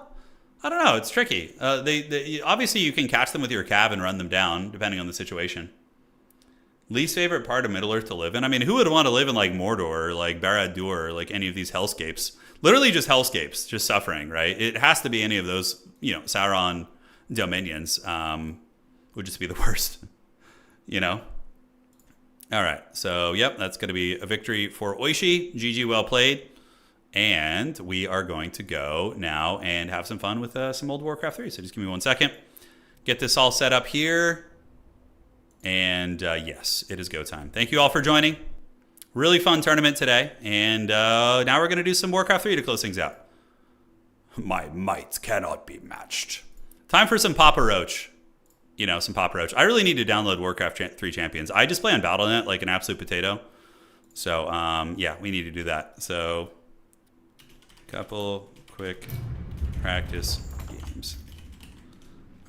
don't know. It's tricky. They obviously you can catch them with your cav and run them down, depending on the situation. Least favorite part of Middle-earth to live in? I mean, who would want to live in, like, Mordor or, like, Barad-dûr or, like, any of these hellscapes? Literally just hellscapes, just suffering, right? It has to be any of those, you know, Sauron dominions. Would just be the worst, you know? All right, so, yep, that's going to be a victory for Oishi. GG, well played. And we are going to go now and have some fun with some old Warcraft 3. So just give me 1 second. Get this all set up here. And yes, it is go time. Thank you all for joining. Really fun tournament today. And now we're going to do some Warcraft 3 to close things out. My might cannot be matched. Time for some Papa Roach. You know, some Papa Roach. I really need to download Warcraft 3 Champions. I just play on Battle.net like an absolute potato. So, yeah, we need to do that. So, couple quick practice games.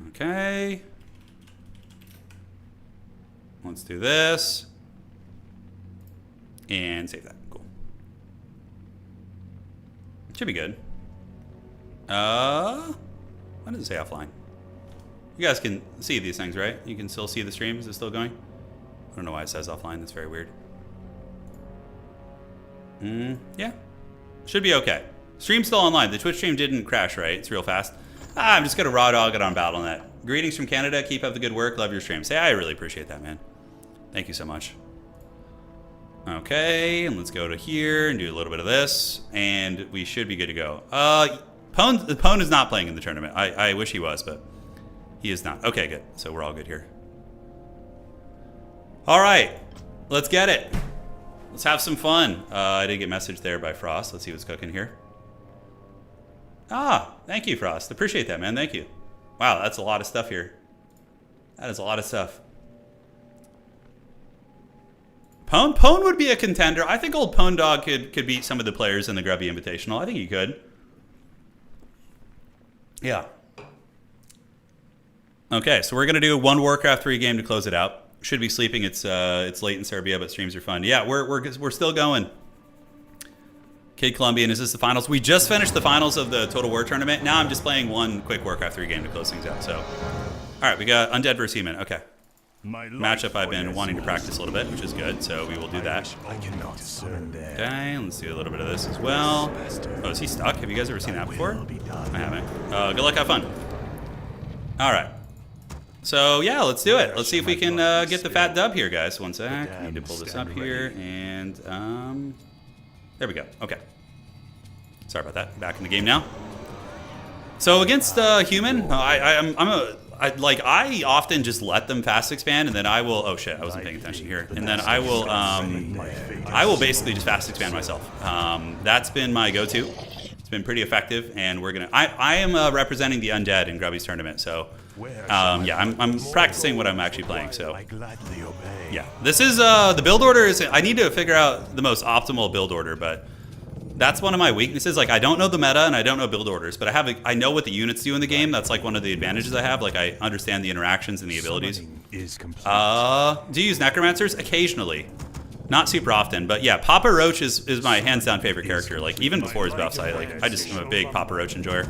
Okay. Let's do this. And save that. Cool. Should be good. Why does it say offline? You guys can see these things, right? You can still see the stream. Is it still going? I don't know why it says offline. That's very weird. Yeah. Should be okay. Stream's still online. The Twitch stream didn't crash, right? It's real fast. I'm just going to raw dog it on BattleNet. Greetings from Canada. Keep up the good work. Love your stream. Say, I really appreciate that, man. Thank you so much. Okay, and let's go to here and do a little bit of this, and we should be good to go. Pwn is not playing in the tournament. I wish he was, but he is not. Okay, good. So we're all good here. All right, let's get it. Let's have some fun. I did get messaged there by Frost. Let's see what's cooking here. Thank you, Frost. Appreciate that, man. Thank you. Wow, that's a lot of stuff here. That is a lot of stuff. Pwn would be a contender. I think old Pwn Dog could beat some of the players in the Grubby Invitational. I think he could. Yeah. Okay, so we're gonna do one Warcraft 3 game to close it out. Should be sleeping. It's late in Serbia, but streams are fun. Yeah, we're still going. Kid Colombian, is this the finals? We just finished the finals of the Total War tournament. Now I'm just playing one quick Warcraft 3 game to close things out. So, all right, we got Undead versus Human. Okay. Matchup I've been wanting to practice a little bit, which is good, so we will do that. Okay, let's do a little bit of this as well. Oh, is he stuck? Have you guys ever seen that before? I haven't. Good luck, have fun. All right. So, yeah, let's do it. Let's see if we can get the fat dub here, guys. One sec. I need to pull this up here, and there we go. Okay. Sorry about that. Back in the game now. So against Human, I often just let them fast expand, and then I will. Oh shit, I wasn't paying attention here. And then I will basically just fast expand myself. That's been my go-to. It's been pretty effective, and we're gonna. I am representing the undead in Grubby's tournament, so yeah, I'm practicing what I'm actually playing. So yeah, this is the build order is. I need to figure out the most optimal build order, but. That's one of my weaknesses. Like, I don't know the meta and I don't know build orders, but I know what the units do in the game. That's like one of the advantages I have. Like, I understand the interactions and the abilities. Do you use necromancers? Occasionally. Not super often, but yeah, Papa Roach is my hands down favorite character. Like, even before his buffs, I just am a big Papa Roach enjoyer.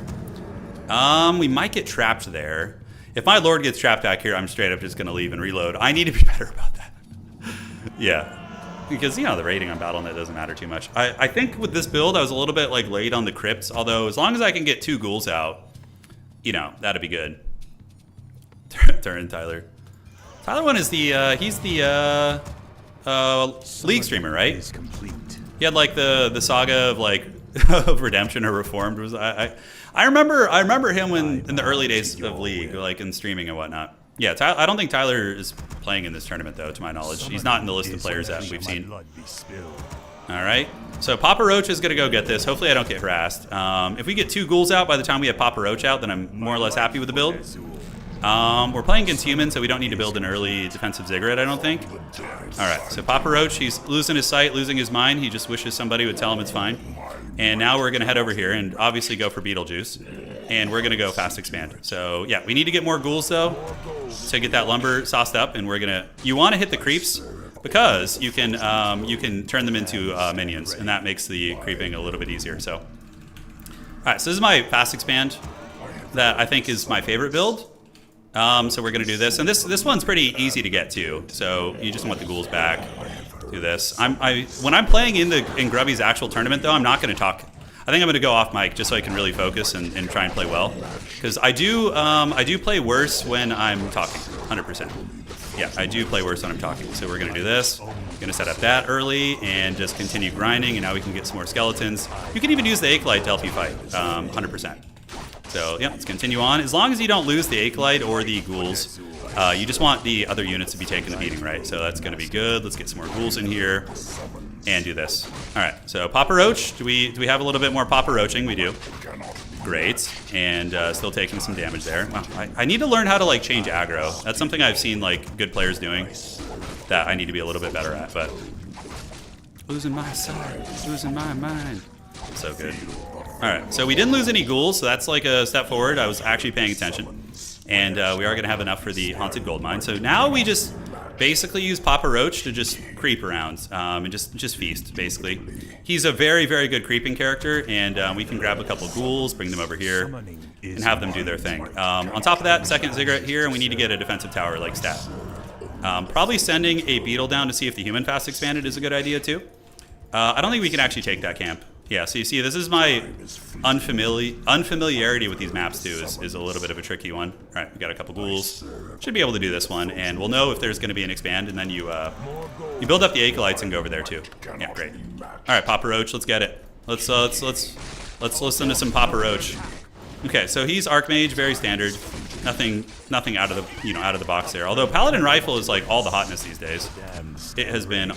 We might get trapped there. If my Lord gets trapped back here, I'm straight up just gonna leave and reload. I need to be better about that. Yeah. Because, you know, the rating on BattleNet doesn't matter too much. I think with this build, I was a little bit, like, late on the crypts. Although, as long as I can get 2 ghouls out, you know, that'd be good. Turin, Tyler. Tyler one is the, he's the, League streamer, right? He had, like, the saga of, like, of Redemption or Reformed. I remember him in the early days of League, like, in streaming and whatnot. Yeah, I don't think Tyler is playing in this tournament, though, to my knowledge. He's not in the list of players that we've seen. All right, so Papa Roach is going to go get this. Hopefully I don't get harassed. If we get 2 ghouls out by the time we have Papa Roach out, then I'm more or less happy with the build. We're playing against humans, so we don't need to build an early defensive ziggurat, I don't think. All right, so Papa Roach, he's losing his sight, losing his mind. He just wishes somebody would tell him it's fine. And now we're going to head over here and obviously go for Beetlejuice. And we're going to go fast expand. So, yeah, we need to get more ghouls, though, to get that lumber sauced up. And we're going to... You want to hit the creeps because you can turn them into minions. And that makes the creeping a little bit easier. So, all right, so this is my fast expand that I think is my favorite build. So we're going to do this. And this one's pretty easy to get to. So you just want the ghouls back. Do this. When I'm playing in Grubby's actual tournament, though, I'm not going to talk... I think I'm going to go off mic just so I can really focus and try and play well. Because I do play worse when I'm talking, 100%. Yeah, I do play worse when I'm talking. So we're going to do this. Going to set up that early and just continue grinding. And now we can get some more skeletons. You can even use the Acolyte to help you fight, 100%. So yeah, let's continue on. As long as you don't lose the Acolyte or the ghouls, you just want the other units to be taking the beating, right? So that's going to be good. Let's get some more ghouls in here. And do this. All right, so Papa Roach, do we have a little bit more Papa Roaching? We do. Great, and still taking some damage there. Wow, I need to learn how to like change aggro. That's something I've seen like good players doing that I need to be a little bit better at, but losing my sight, losing my mind. So good. Alright, so we didn't lose any ghouls, so that's like a step forward. I was actually paying attention. And we are going to have enough for the Haunted Gold Mine. So now we just basically use Papa Roach to just creep around and just feast, basically. He's a very, very good creeping character, and we can grab a couple ghouls, bring them over here, and have them do their thing. On top of that, second ziggurat here, and we need to get a defensive tower like stat. Probably sending a beetle down to see if the human fast expanded is a good idea too. I don't think we can actually take that camp. Yeah, so you see, this is my unfamiliarity with these maps too is a little bit of a tricky one. All right, we got a couple ghouls. Should be able to do this one, and we'll know if there's going to be an expand, and then you build up the acolytes and go over there too. Yeah, great. All right, Papa Roach, let's get it. Let's listen to some Papa Roach. Okay, so he's Archmage, very standard. Nothing out of the box there. Although Paladin Rifle is like all the hotness these days. It has been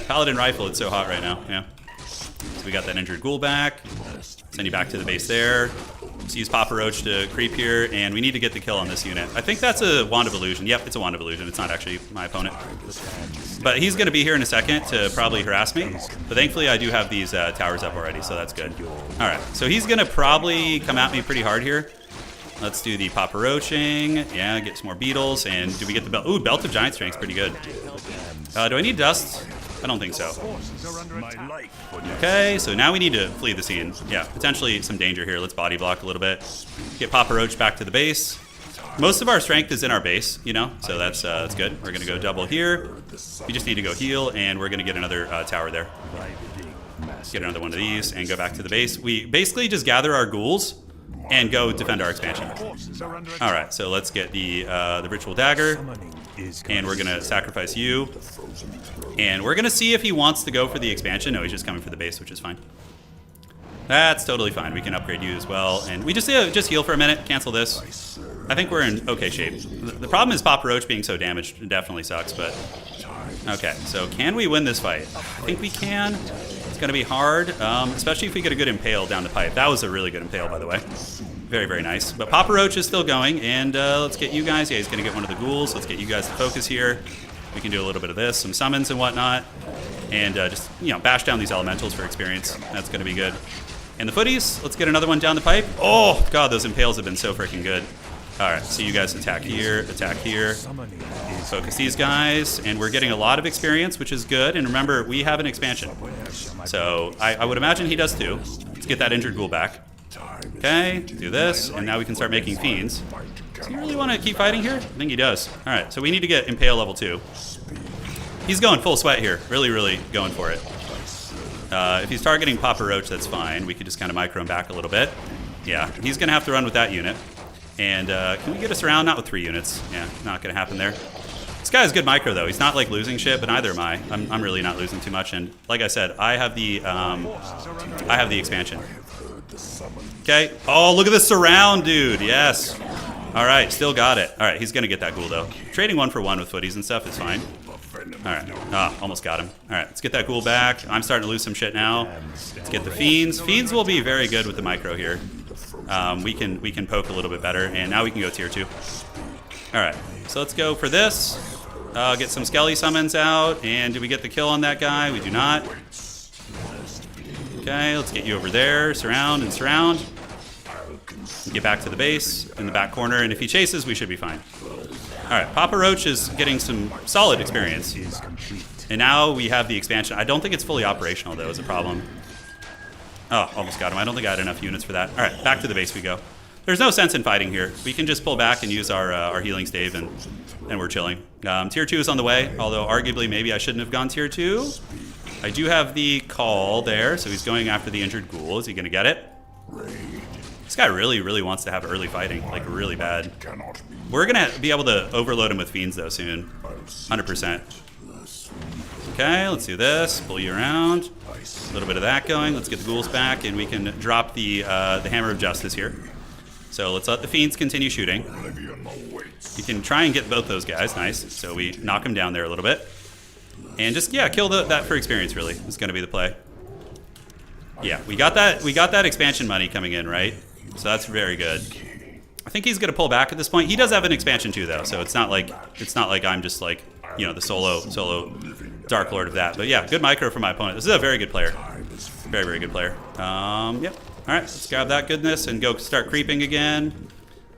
Paladin Rifle. It's so hot right now. Yeah. So we got that injured ghoul back. Send you back to the base there. Let's use Papa Roach to creep here, and we need to get the kill on this unit. I think that's a Wand of Illusion. Yep, it's a Wand of Illusion. It's not actually my opponent. But he's going to be here in a second to probably harass me. But thankfully, I do have these towers up already, so that's good. All right, so he's going to probably come at me pretty hard here. Let's do the Papa Roaching. Yeah, get some more beetles. And do we get the belt? Ooh, Belt of Giant Strength's pretty good. Do I need dust? I don't think so. Okay, so now we need to flee the scene. Yeah, potentially some danger here. Let's body block a little bit. Get Papa Roach back to the base. Most of our strength is in our base, you know, so that's good. We're going to go double here. We just need to go heal, and we're going to get another tower there. Get another one of these and go back to the base. We basically just gather our ghouls and go defend our expansion. All right, so let's get the Ritual Dagger, and we're going to sacrifice you. And we're going to see if he wants to go for the expansion. No, he's just coming for the base, which is fine. That's totally fine. We can upgrade you as well. And we just heal for a minute, cancel this. I think we're in okay shape. The problem is Papa Roach being so damaged. It definitely sucks, but... Okay, so can we win this fight? I think we can. It's going to be hard, especially if we get a good impale down the pipe. That was a really good impale, by the way. Very, very nice. But Papa Roach is still going, and let's get you guys. Yeah, he's going to get one of the ghouls. Let's get you guys to focus here. We can do a little bit of this, some summons and whatnot, and just, you know, bash down these elementals for experience. That's going to be good. And the footies, let's get another one down the pipe. Oh, God, those impales have been so freaking good. All right, so you guys attack here, focus these guys, and we're getting a lot of experience, which is good. And remember, we have an expansion. So I would imagine he does too. Let's get that injured ghoul back. Okay, do this, and now we can start making fiends. Does he really want to keep fighting here? I think he does. All right, so we need to get Impale level 2. He's going full sweat here. Really, really going for it. If he's targeting Papa Roach, that's fine. We could just kind of micro him back a little bit. Yeah, he's going to have to run with that unit. And can we get us around? Not with 3 units. Yeah, not going to happen there. This guy is good micro, though. He's not, like, losing shit, but neither am I. I'm really not losing too much. And like I said, I have the expansion. Okay. Oh, look at the surround, dude. Yes. All right, still got it. All right, he's going to get that ghoul, though. Trading 1 for 1 with footies and stuff is fine. All right. Ah, almost got him. All right, let's get that ghoul back. I'm starting to lose some shit now. Let's get the fiends. Fiends will be very good with the micro here. We can poke a little bit better, and now we can go tier 2. All right, so let's go for this. Get some Skelly summons out, and do we get the kill on that guy? We do not. Okay, let's get you over there. Surround and surround. Get back to the base in the back corner, and if he chases, we should be fine. All right, Papa Roach is getting some solid experience. And now we have the expansion. I don't think it's fully operational, though, is a problem. Oh, almost got him. I don't think I had enough units for that. All right, back to the base we go. There's no sense in fighting here. We can just pull back and use our healing stave, and we're chilling. Tier 2 is on the way, although arguably maybe I shouldn't have gone tier 2. I do have the call there, so he's going after the injured ghoul. Is he going to get it? This guy really, really wants to have early fighting, like really bad. We're going to be able to overload him with fiends, though, soon. 100%. Okay, let's do this. Pull you around. A little bit of that going. Let's get the ghouls back, and we can drop the Hammer of Justice here. So let's let the fiends continue shooting. You can try and get both those guys. Nice. So we knock them down there a little bit. And just, yeah, kill that for experience, really. It's going to be the play. Yeah, we got that expansion money coming in, right? So that's very good. I think he's going to pull back at this point. He does have an expansion too, though, so it's not like I'm just like, you know, the solo Dark Lord of that. But yeah, good micro for my opponent. This is a very good player. Very, very good player. Yep. All right, let's grab that goodness and go start creeping again.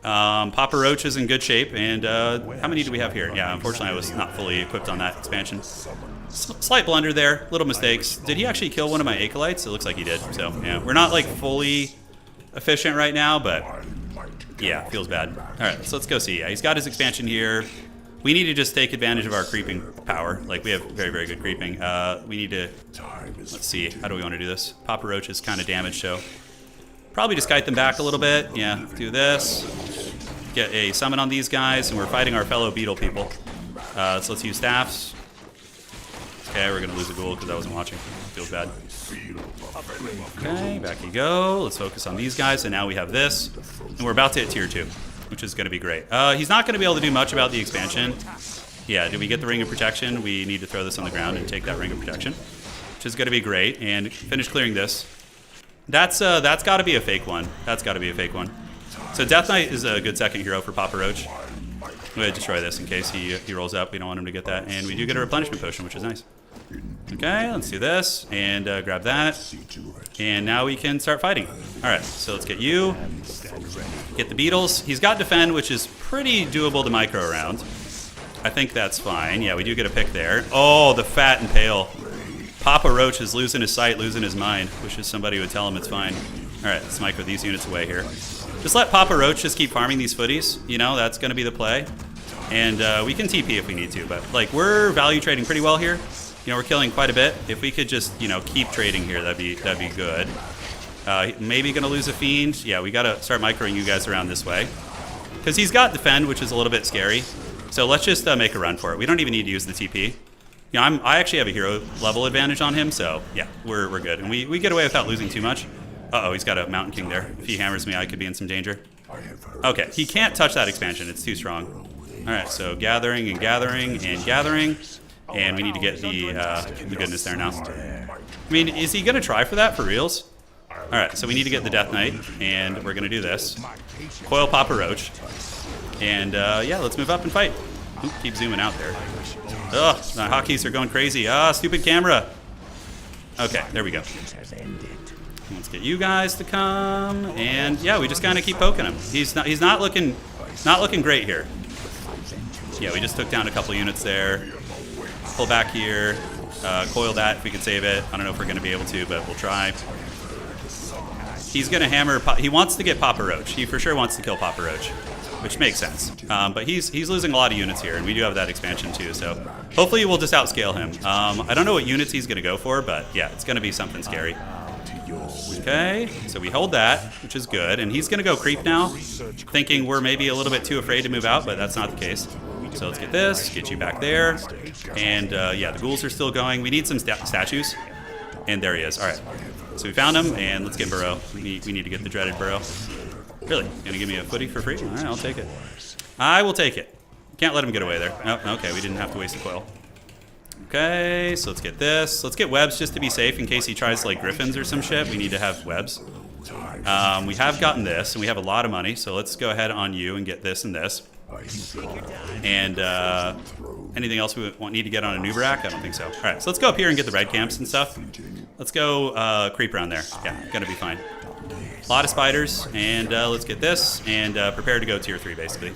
Papa Roach is in good shape, and how many do we have here? Yeah, unfortunately I was not fully equipped on that expansion. Slight blunder there, little mistakes. Did he actually kill one of my acolytes? It looks like he did, so yeah. We're not like fully efficient right now, but yeah, feels bad. All right, so let's go see. Yeah, he's got his expansion here. We need to just take advantage of our creeping power. Like, we have very, very good creeping. We need to, let's see, how do we want to do this? Papa Roach is kind of damaged, so probably just kite them back a little bit. Yeah, do this. Get a summon on these guys, and we're fighting our fellow beetle people. So let's use staffs. Okay, we're going to lose a ghoul because I wasn't watching. Feels bad. Okay, back you go. Let's focus on these guys, and now we have this. And we're about to hit tier 2, which is going to be great. He's not going to be able to do much about the expansion. Yeah, did we get the Ring of Protection? We need to throw this on the ground and take that Ring of Protection, which is going to be great. And finish clearing this. That's got to be a fake one. That's got to be a fake one. So Death Knight is a good second hero for Papa Roach. We're going to destroy this in case he rolls up. We don't want him to get that. And we do get a replenishment potion, which is nice. Okay, let's do this, and grab that, and now we can start fighting. All right, so let's get you, get the beetles. He's got defend, which is pretty doable to micro around. I think that's fine. Yeah, we do get a pick there. Oh, the fat and pale. Papa Roach is losing his sight, losing his mind. Wishes somebody would tell him it's fine. All right, let's micro these units away here. Just let Papa Roach just keep farming these footies. You know, that's going to be the play. And we can TP if we need to, but like, we're value trading pretty well here. You know, we're killing quite a bit. If we could just, you know, keep trading here, that'd be good. Maybe gonna lose a fiend. Yeah, we gotta start microing you guys around this way, because he's got defend, which is a little bit scary. So let's just make a run for it. We don't even need to use the TP. You know, I actually have a hero level advantage on him, so yeah, we're good, and we get away without losing too much. Uh-oh, he's got a Mountain King there. If he hammers me, I could be in some danger. Okay, he can't touch that expansion. It's too strong. All right, so gathering and gathering and gathering. And we need to get the goodness there now. I mean, is he going to try for that for reals? All right, so we need to get the Death Knight, and we're going to do this. Coil Papa Roach. And, yeah, let's move up and fight. Oop, keep zooming out there. Ugh, my hotkeys are going crazy. Ah, stupid camera. Okay, there we go. Let's get you guys to come. And, yeah, we just kind of keep poking him. He's not looking great here. Yeah, we just took down a couple units there. Pull back here, coil that if we can save it. I don't know if we're going to be able to, but we'll try. He's going to hammer. He wants to get Papa Roach. He for sure wants to kill Papa Roach, which makes sense. But he's losing a lot of units here, and we do have that expansion too. So hopefully we'll just outscale him. I don't know what units he's going to go for, but yeah, it's going to be something scary. Okay, so we hold that, which is good. And he's going to go creep now, thinking we're maybe a little bit too afraid to move out, but that's not the case. So let's get this, get you back there. And yeah, the ghouls are still going. We need some statues. And there he is. All right. So we found him, and let's get Burrow. We need to get the dreaded Burrow. Really? Gonna give me a footy for free? All right, I'll take it. I will take it. Can't let him get away there. Oh, okay, we didn't have to waste a coil. Okay, so let's get this. Let's get webs just to be safe in case he tries like griffins or some shit. We need to have webs. We have gotten this, and we have a lot of money. So let's go ahead on you and get this and this. And anything else we need to get on a new rack? I don't think so. All right, so let's go up here and get the red camps and stuff. Let's go creep around there. Yeah, gonna be fine. A lot of spiders, and let's get this, and prepare to go tier 3, basically,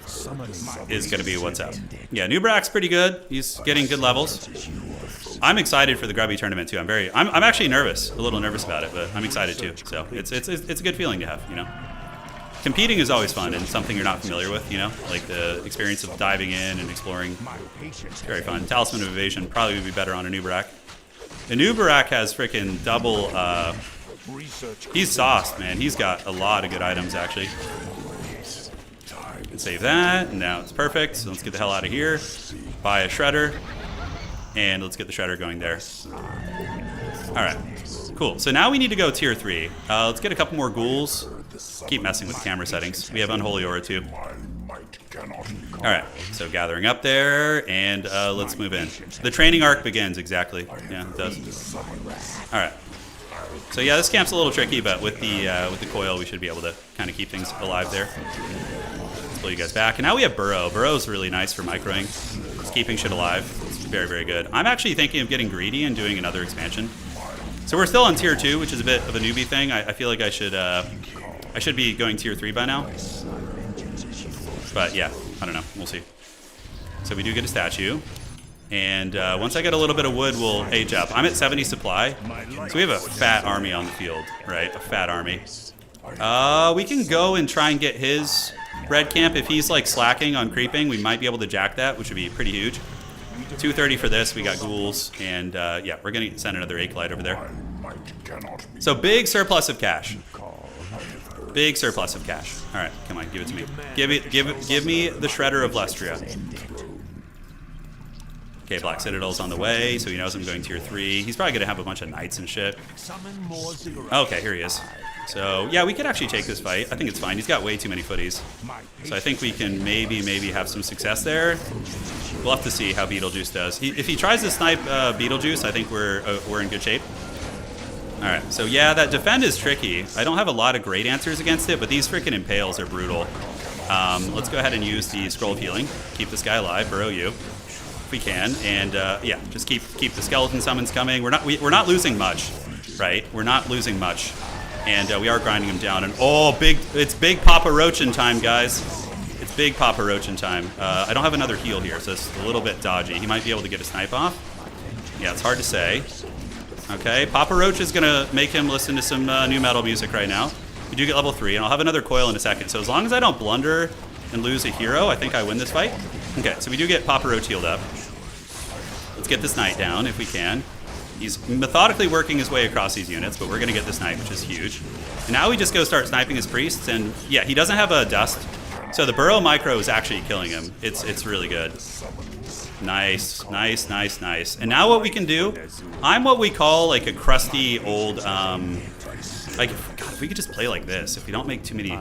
is gonna be what's up. Yeah, Nubrak's pretty good. He's getting good levels. I'm excited for the Grubby tournament too. I'm actually nervous, a little nervous about it, but I'm excited too. So it's a good feeling to have, you know. Competing is always fun and something you're not familiar with, you know, like the experience of diving in and exploring. It's very fun. Talisman of Evasion probably would be better on a Nubarak. The Nubarak has freaking double. He's sauced, man. He's got a lot of good items, actually. Save that, and now it's perfect. So let's get the hell out of here. Buy a shredder, and let's get the shredder going there. All right, cool. So now we need to go tier 3. Let's get a couple more ghouls. Keep messing with the camera settings. We have Unholy Aura too. All right, so gathering up there, and let's move in. The training arc begins, exactly. Yeah, it does. All right. So yeah, this camp's a little tricky, but with the coil, we should be able to kind of keep things alive there. Let's pull you guys back. And now we have Burrow. Burrow's really nice for microing. It's keeping shit alive. It's very, very good. I'm actually thinking of getting greedy and doing another expansion. So So we're still on tier 2, which is a bit of a newbie thing. I feel like I should be going tier 3 by now. But yeah, I don't know. We'll see. So we do get a statue. And once I get a little bit of wood, we'll age up. I'm at 70 supply. So we have a fat army on the field, right? A fat army. We can go and try and get his red camp. If he's like slacking on creeping, we might be able to jack that, which would be pretty huge. 230 for this. We got ghouls. And yeah, we're going to send another Acolyte over there. So big surplus of cash. Big surplus of cash. All right, come on, give it to me. Give me the Shredder of Lestria. Okay, Black Citadel's on the way, so he knows I'm going tier 3. He's probably going to have a bunch of knights and shit. Okay, here he is. So, yeah, we could actually take this fight. I think it's fine. He's got way too many footies. So I think we can maybe have some success there. We'll have to see how Beetlejuice does. If he tries to snipe Beetlejuice, I think we're in good shape. All right, so yeah, that defend is tricky. I don't have a lot of great answers against it, but these freaking impales are brutal. Let's go ahead and use the Scroll of Healing. Keep this guy alive, burrow you, if we can, and yeah, just keep the skeleton summons coming. We're not losing much, right? We're not losing much, and we are grinding him down. And oh, it's big Papa Roachin time, guys. It's big Papa Roachin time. I don't have another heal here, so it's a little bit dodgy. He might be able to get a snipe off. Yeah, it's hard to say. Okay, Papa Roach is going to make him listen to some new metal music right now. We do get level 3, and I'll have another coil in a second. So as long as I don't blunder and lose a hero, I think I win this fight. Okay, so we do get Papa Roach healed up. Let's get this knight down if we can. He's methodically working his way across these units, but we're going to get this knight, which is huge. And now we just go start sniping his priests, and yeah, he doesn't have a dust. So the Burrow Micro is actually killing him. It's really good. Nice, nice, nice, nice. And now what we can do, I'm what we call like a crusty old, like, God, if we could just play like this, if we don't make too many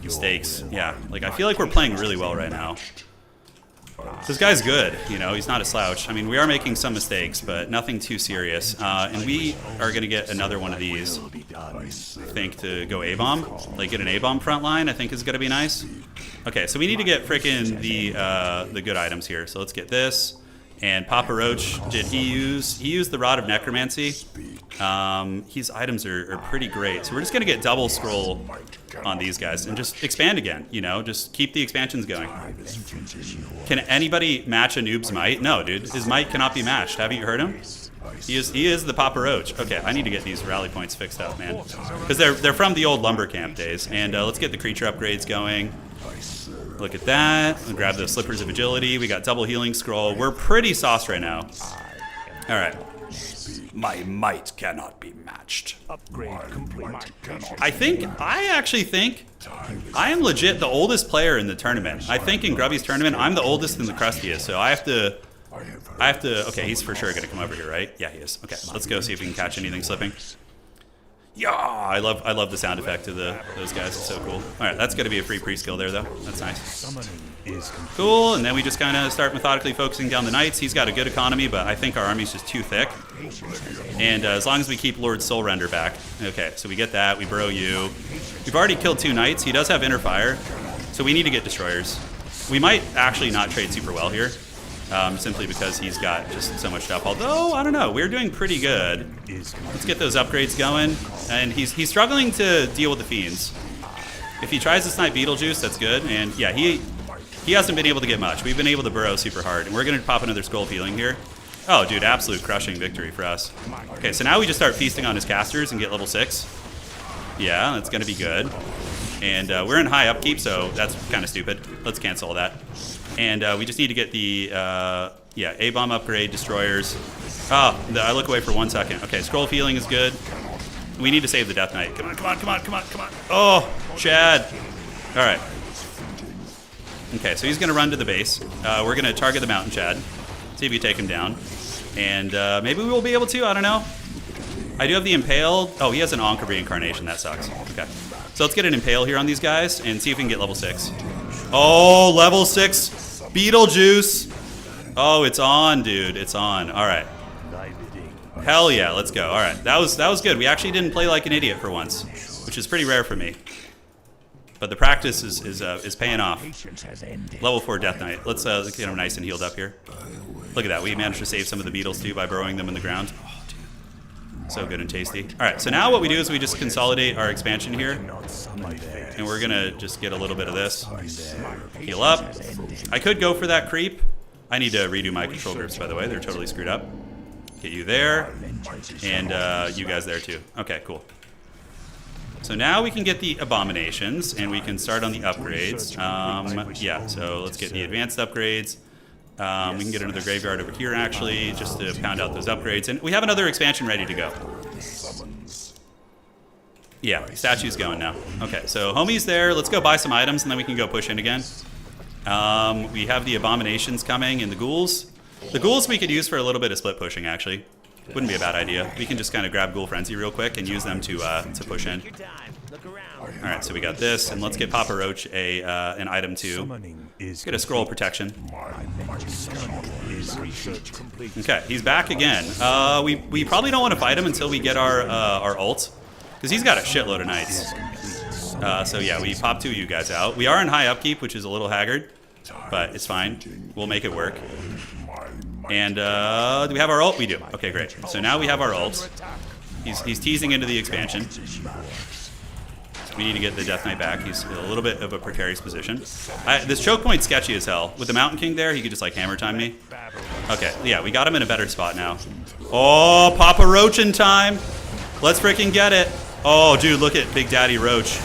mistakes. Yeah, like I feel like we're playing really well right now. This guy's good, you know, he's not a slouch. I mean, we are making some mistakes, but nothing too serious. And we are going to get another one of these, I think, to go A-bomb. Like, get an A-bomb front line, I think is going to be nice. Okay, so we need to get frickin' the good items here. So let's get this. And Papa Roach, he used the Rod of Necromancy. His items are pretty great. So we're just going to get double scroll on these guys and just expand again, you know, just keep the expansions going. Can anybody match a noob's might? No, dude, his might cannot be matched. Haven't you heard him? He is the Papa Roach. Okay, I need to get these rally points fixed up, man, because they're from the old lumber camp days. And let's get the creature upgrades going. Look at that. I'll grab the Slippers of Agility. We got double healing scroll. We're pretty sauced right now. All right. My might cannot be matched. Upgrade complete. I actually think I am legit the oldest player in the tournament. I think in Grubby's tournament, I'm the oldest and the crustiest. So I have to, okay, he's for sure going to come over here, right? Yeah, he is. Okay, let's go see if we can catch anything slipping. Yeah, I love the sound effect of those guys. It's so cool. All right, that's going to be a free pre-skill there, though. That's nice. Cool, and then we just kind of start methodically focusing down the knights. He's got a good economy, but I think our army's just too thick. And as long as we keep Lord Soul Render back. Okay, so we get that. We burrow you. We've already killed 2 knights. He does have Inner Fire, so we need to get destroyers. We might actually not trade super well here. Simply because he's got just so much stuff. Although, I don't know, we're doing pretty good. Let's get those upgrades going. And he's struggling to deal with the fiends. If he tries to snipe Beetlejuice, that's good. And yeah, he hasn't been able to get much. We've been able to burrow super hard. And we're going to pop another Scroll of Healing here. Oh, dude, absolute crushing victory for us. Okay, so now we just start feasting on his casters and get level 6. Yeah, that's going to be good. And we're in high upkeep, so that's kind of stupid. Let's cancel all that. And we just need to get the, yeah, A-bomb upgrade, destroyers. Oh, I look away for 1 second. Okay, Scroll of Healing is good. We need to save the Death Knight. Come on, come on, come on, come on, come on. Oh, Chad. All right. Okay, so he's going to run to the base. We're going to target the Mountain Chad. See if we take him down. And maybe we will be able to. I don't know. I do have the Impale. Oh, he has an Ankh reincarnation. That sucks. Okay. So let's get an Impale here on these guys and see if we can get level 6. Oh, level 6 Beetlejuice. Oh, it's on, dude. It's on. All right. Hell yeah, let's go. All right, that was good. We actually didn't play like an idiot for once, which is pretty rare for me. But the practice is paying off. Level 4 Death Knight. Let's get him nice and healed up here. Look at that. We managed to save some of the beetles too by burrowing them in the ground. Oh, dude. So good and tasty. All right, so now what we do is we just consolidate our expansion here. And we're gonna just get a little bit of this. Heal up. I could go for that creep. I need to redo my control groups, by the way. They're totally screwed up. Get you there. And you guys there too. Okay, cool. So now we can get the abominations, and we can start on the upgrades. Yeah, so let's get the advanced upgrades. We can get another graveyard over here, actually, just to pound out those upgrades. And we have another expansion ready to go. Yeah, statue's going now. Okay, so homie's there. Let's go buy some items, and then we can go push in again. We have the abominations coming and the ghouls. The ghouls we could use for a little bit of split pushing, actually. Wouldn't be a bad idea. We can just kind of grab Ghoul Frenzy real quick and use them to push in. All right, so we got this, and let's get Papa Roach an item too. Get a scroll protection. Okay, he's back again. We probably don't want to fight him until we get our ult, because he's got a shitload of knights. So yeah, we pop 2 of you guys out. We are in high upkeep, which is a little haggard, but it's fine. We'll make it work. And do we have our ult? We do. Okay, great. So now we have our ult. He's teasing into the expansion. We need to get the Death Knight back. He's in a little bit of a precarious position. This choke point's sketchy as hell. With the Mountain King there, he could just like hammer time me. Okay, yeah, we got him in a better spot now. Oh, Papa Roach in time. Let's freaking get it. Oh, dude, look at Big Daddy Roach.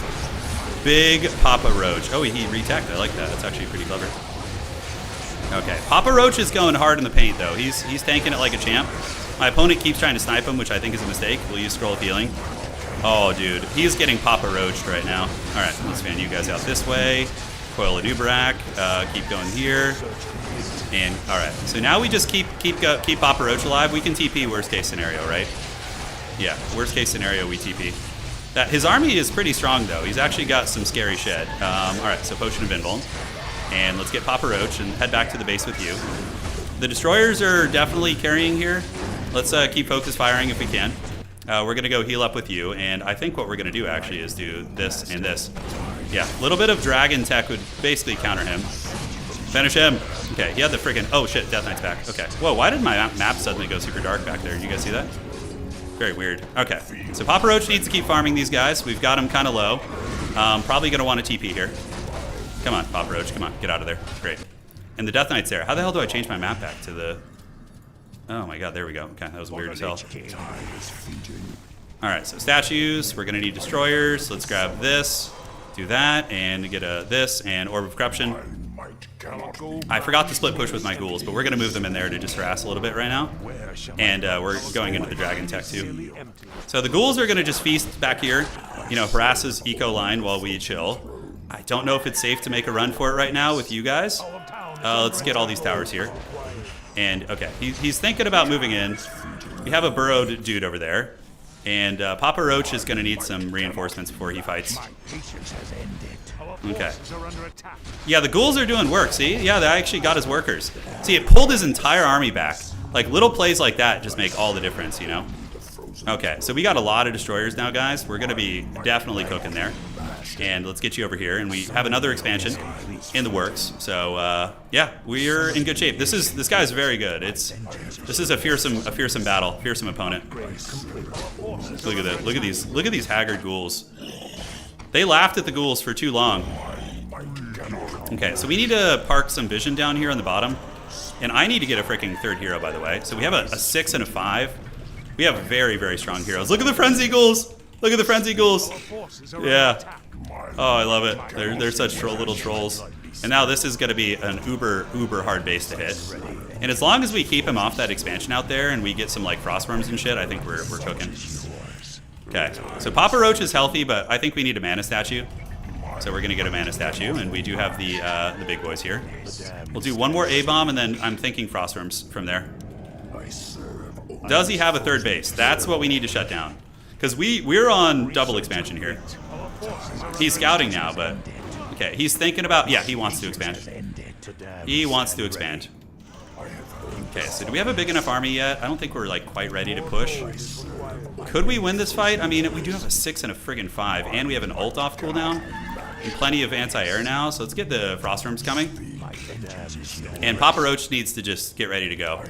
Big Papa Roach. Oh, he re-tacked. I like that. That's actually pretty clever. Okay, Papa Roach is going hard in the paint, though. He's tanking it like a champ. My opponent keeps trying to snipe him, which I think is a mistake. We'll use Scroll of Healing. Oh, dude, he's getting Papa Roached right now. All right, let's fan you guys out this way. Coil a Nubarak. Keep going here. And all right, so now we just keep Papa Roach alive. We can TP worst case scenario, right? Yeah, worst case scenario we TP. His army is pretty strong though. He's actually got some scary shit. All right, so Potion of Invuln. And let's get Papa Roach and head back to the base with you. The destroyers are definitely carrying here. Let's keep focus firing if we can. We're gonna go heal up with you, and I think what we're gonna do actually is do this and this. Yeah, a little bit of dragon tech would basically counter him. Finish him. Okay, he had the freaking, oh shit, Death Knight's back. Okay, whoa, why did my map suddenly go super dark back there? Did you guys see that? Very weird. Okay, so Papa Roach needs to keep farming these guys. We've got him kind of low. Probably gonna want to TP here. Come on, Papa Roach, come on, get out of there. Great. And the Death Knight's there. How the hell do I change my map back to the... Oh my god, there we go. Okay, that was weird as hell. Alright, so statues. We're gonna need destroyers. Let's grab this, do that, and get a this, and Orb of Corruption. I forgot to split push with my ghouls, but we're gonna move them in there to just harass a little bit right now. And we're going into the dragon tech too. So the ghouls are gonna just feast back here, you know, harass his eco line while we chill. I don't know if it's safe to make a run for it right now with you guys. Let's get all these towers here. And, okay, he's thinking about moving in. We have a burrowed dude over there. And Papa Roach is going to need some reinforcements before he fights. Okay. Yeah, the ghouls are doing work, see? Yeah, they actually got his workers. See, it pulled his entire army back. Like, little plays like that just make all the difference, you know? Okay, so we got a lot of destroyers now, guys. We're going to be definitely cooking there. And let's get you over here. And we have another expansion in the works. So, yeah, we're in good shape. This guy's very good. This is a fearsome battle, fearsome opponent. Look at that. Look at these haggard ghouls. They laughed at the ghouls for too long. Okay, so we need to park some vision down here on the bottom. And I need to get a freaking third hero, by the way. So we have a 6 and a 5. We have very, very strong heroes. Look at the Frenzy Ghouls! Look at the Frenzy Ghouls! Yeah. Oh, I love it. They're such little trolls. And now this is going to be an uber hard base to hit. And as long as we keep him off that expansion out there and we get some like frostworms and shit, I think we're cooking. Okay, so Papa Roach is healthy, but I think we need a mana statue. So we're going to get a mana statue, and we do have the big boys here. We'll do one more A-bomb, and then I'm thinking frostworms from there. Does he have a third base? That's what we need to shut down. Because we're on double expansion here. He's scouting now, but... Okay, he's thinking about... Yeah, he wants to expand. He wants to expand. Okay, so do we have a big enough army yet? I don't think we're, like, quite ready to push. Could we win this fight? I mean, we do have a 6 and a friggin' 5, and we have an ult off cooldown. And plenty of anti-air now, so let's get the frostworms coming. And Papa Roach needs to just get ready to go.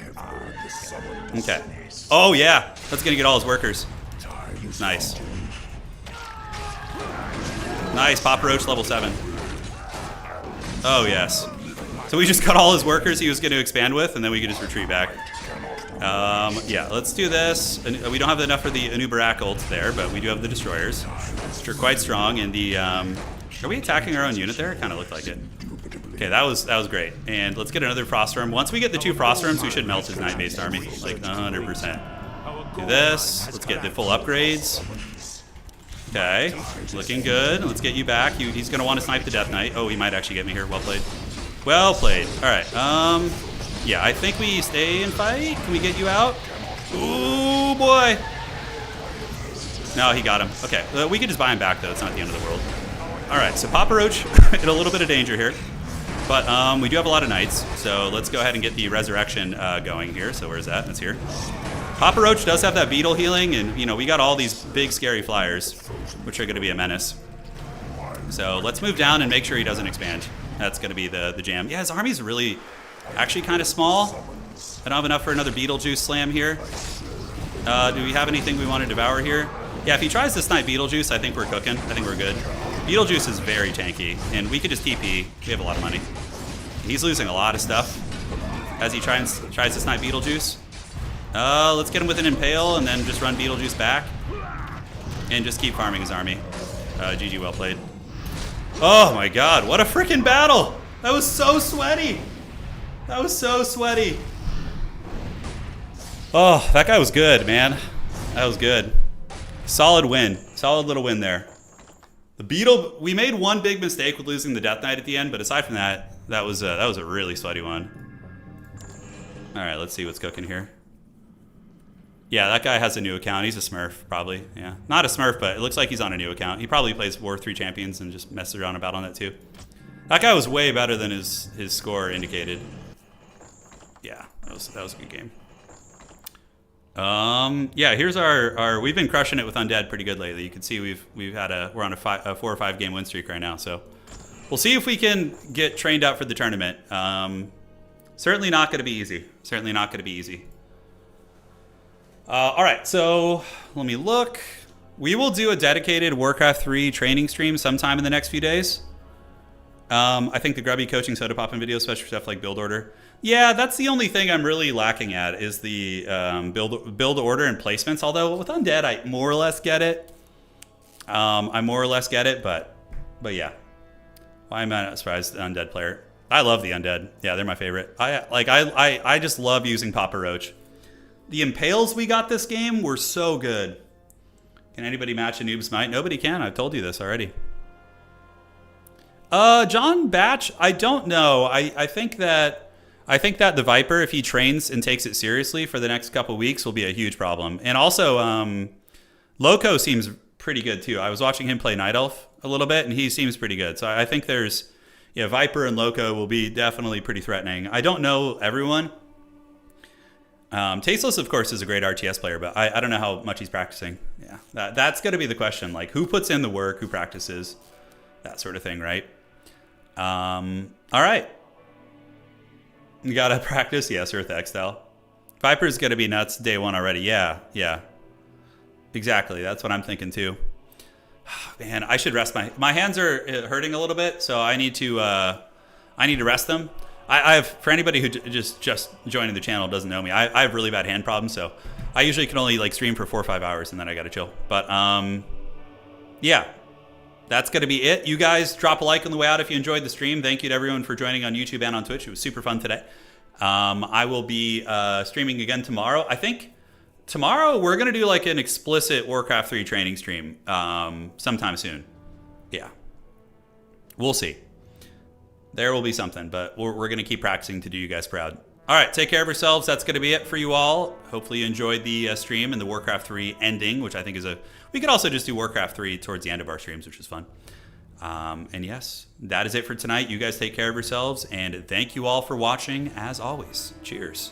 Okay. Oh, yeah. That's going to get all his workers. Nice. Nice. Papa Roach level 7. Oh, yes. So we just got all his workers he was going to expand with, and then we could just retreat back. Yeah, let's do this. We don't have enough for the Anubarak ult there, but we do have the destroyers, which are quite strong. And the are we attacking our own unit there? It kind of looked like it. Okay, that was great. And let's get another Frostworm. Once we get the 2 Frostworms, we should melt his Night-based army, like 100%. Do this. Let's get the full upgrades. Okay, looking good. Let's get you back. He's going to want to snipe the Death Knight. Oh, he might actually get me here. Well played. Well played. All right. Yeah, I think we stay and fight. Can we get you out? Ooh, boy. No, he got him. Okay, we could just buy him back, though. It's not the end of the world. All right, so Papa Roach in a little bit of danger here. But we do have a lot of knights, so let's go ahead and get the resurrection going here. So where's that? That's here. Papa Roach does have that beetle healing, and you know we got all these big scary flyers, which are going to be a menace. So let's move down and make sure he doesn't expand. That's going to be the jam. Yeah, his army's really actually kind of small. I don't have enough for another Beetlejuice slam here. Do we have anything we want to devour here? Yeah, if he tries to snipe Beetlejuice, I think we're cooking. I think we're good. Beetlejuice is very tanky, and we could just TP. We have a lot of money. He's losing a lot of stuff as he tries to snipe Beetlejuice. Let's get him with an Impale and then just run Beetlejuice back. And just keep farming his army. GG, well played. Oh my god, what a freaking battle! That was so sweaty! That was so sweaty. Oh, that guy was good, man. That was good. Solid win. Solid little win there. The Beetle, we made one big mistake with losing the Death Knight at the end, but aside from that, that was a really sweaty one. All right, let's see what's cooking here. Yeah, that guy has a new account. He's a Smurf, probably. Yeah, not a Smurf, but it looks like he's on a new account. He probably plays War 3 Champions and just messes around about on that too. That guy was way better than his score indicated. Yeah, that was a good game. Yeah, here's our we've been crushing it with Undead pretty good lately. You can see we're on a 4 or 5 game win streak right now. So we'll see if we can get trained up for the tournament. Certainly not going to be easy. Certainly not going to be easy. All right, so let me look. We will do a dedicated Warcraft 3 training stream sometime in the next few days. I think the grubby coaching soda popping videos, especially for stuff like build order. Yeah, that's the only thing I'm really lacking at is the build order and placements. Although with Undead, I more or less get it. But yeah. Why am I not surprised? The Undead player. I love the Undead. Yeah, they're my favorite. I just love using Papa Roach. The Impales we got this game were so good. Can anybody match a Noob's Might? Nobody can. I've told you this already. John Batch, I don't know. I think that the Viper, if he trains and takes it seriously for the next couple weeks, will be a huge problem. And also, Loco seems pretty good too. I was watching him play Night Elf a little bit, and he seems pretty good. So I think Viper and Loco will be definitely pretty threatening. I don't know everyone. Tasteless, of course, is a great RTS player, but I don't know how much he's practicing. Yeah, that's going to be the question. Like, who puts in the work, who practices, that sort of thing, right? All right. You got to practice? Yes, Earth Extell. Viper's going to be nuts day 1 already. Yeah. Exactly. That's what I'm thinking, too. Man, I should rest my hands are hurting a little bit, so I need to rest them. I have, for anybody who just joining the channel doesn't know me, I have really bad hand problems, so I usually can only like stream for 4 or 5 hours and then I gotta chill. But yeah, that's gonna be it. You guys drop a like on the way out if you enjoyed the stream. Thank you to everyone for joining on YouTube and on Twitch. It was super fun today. I will be streaming again tomorrow. I think tomorrow we're gonna do like an explicit Warcraft 3 training stream sometime soon. Yeah, we'll see. There will be something, but we're going to keep practicing to do you guys proud. All right, take care of yourselves. That's going to be it for you all. Hopefully you enjoyed the stream and the Warcraft 3 ending, which I think is we could also just do Warcraft 3 towards the end of our streams, which is fun. And yes, that is it for tonight. You guys take care of yourselves, and thank you all for watching, as always. Cheers.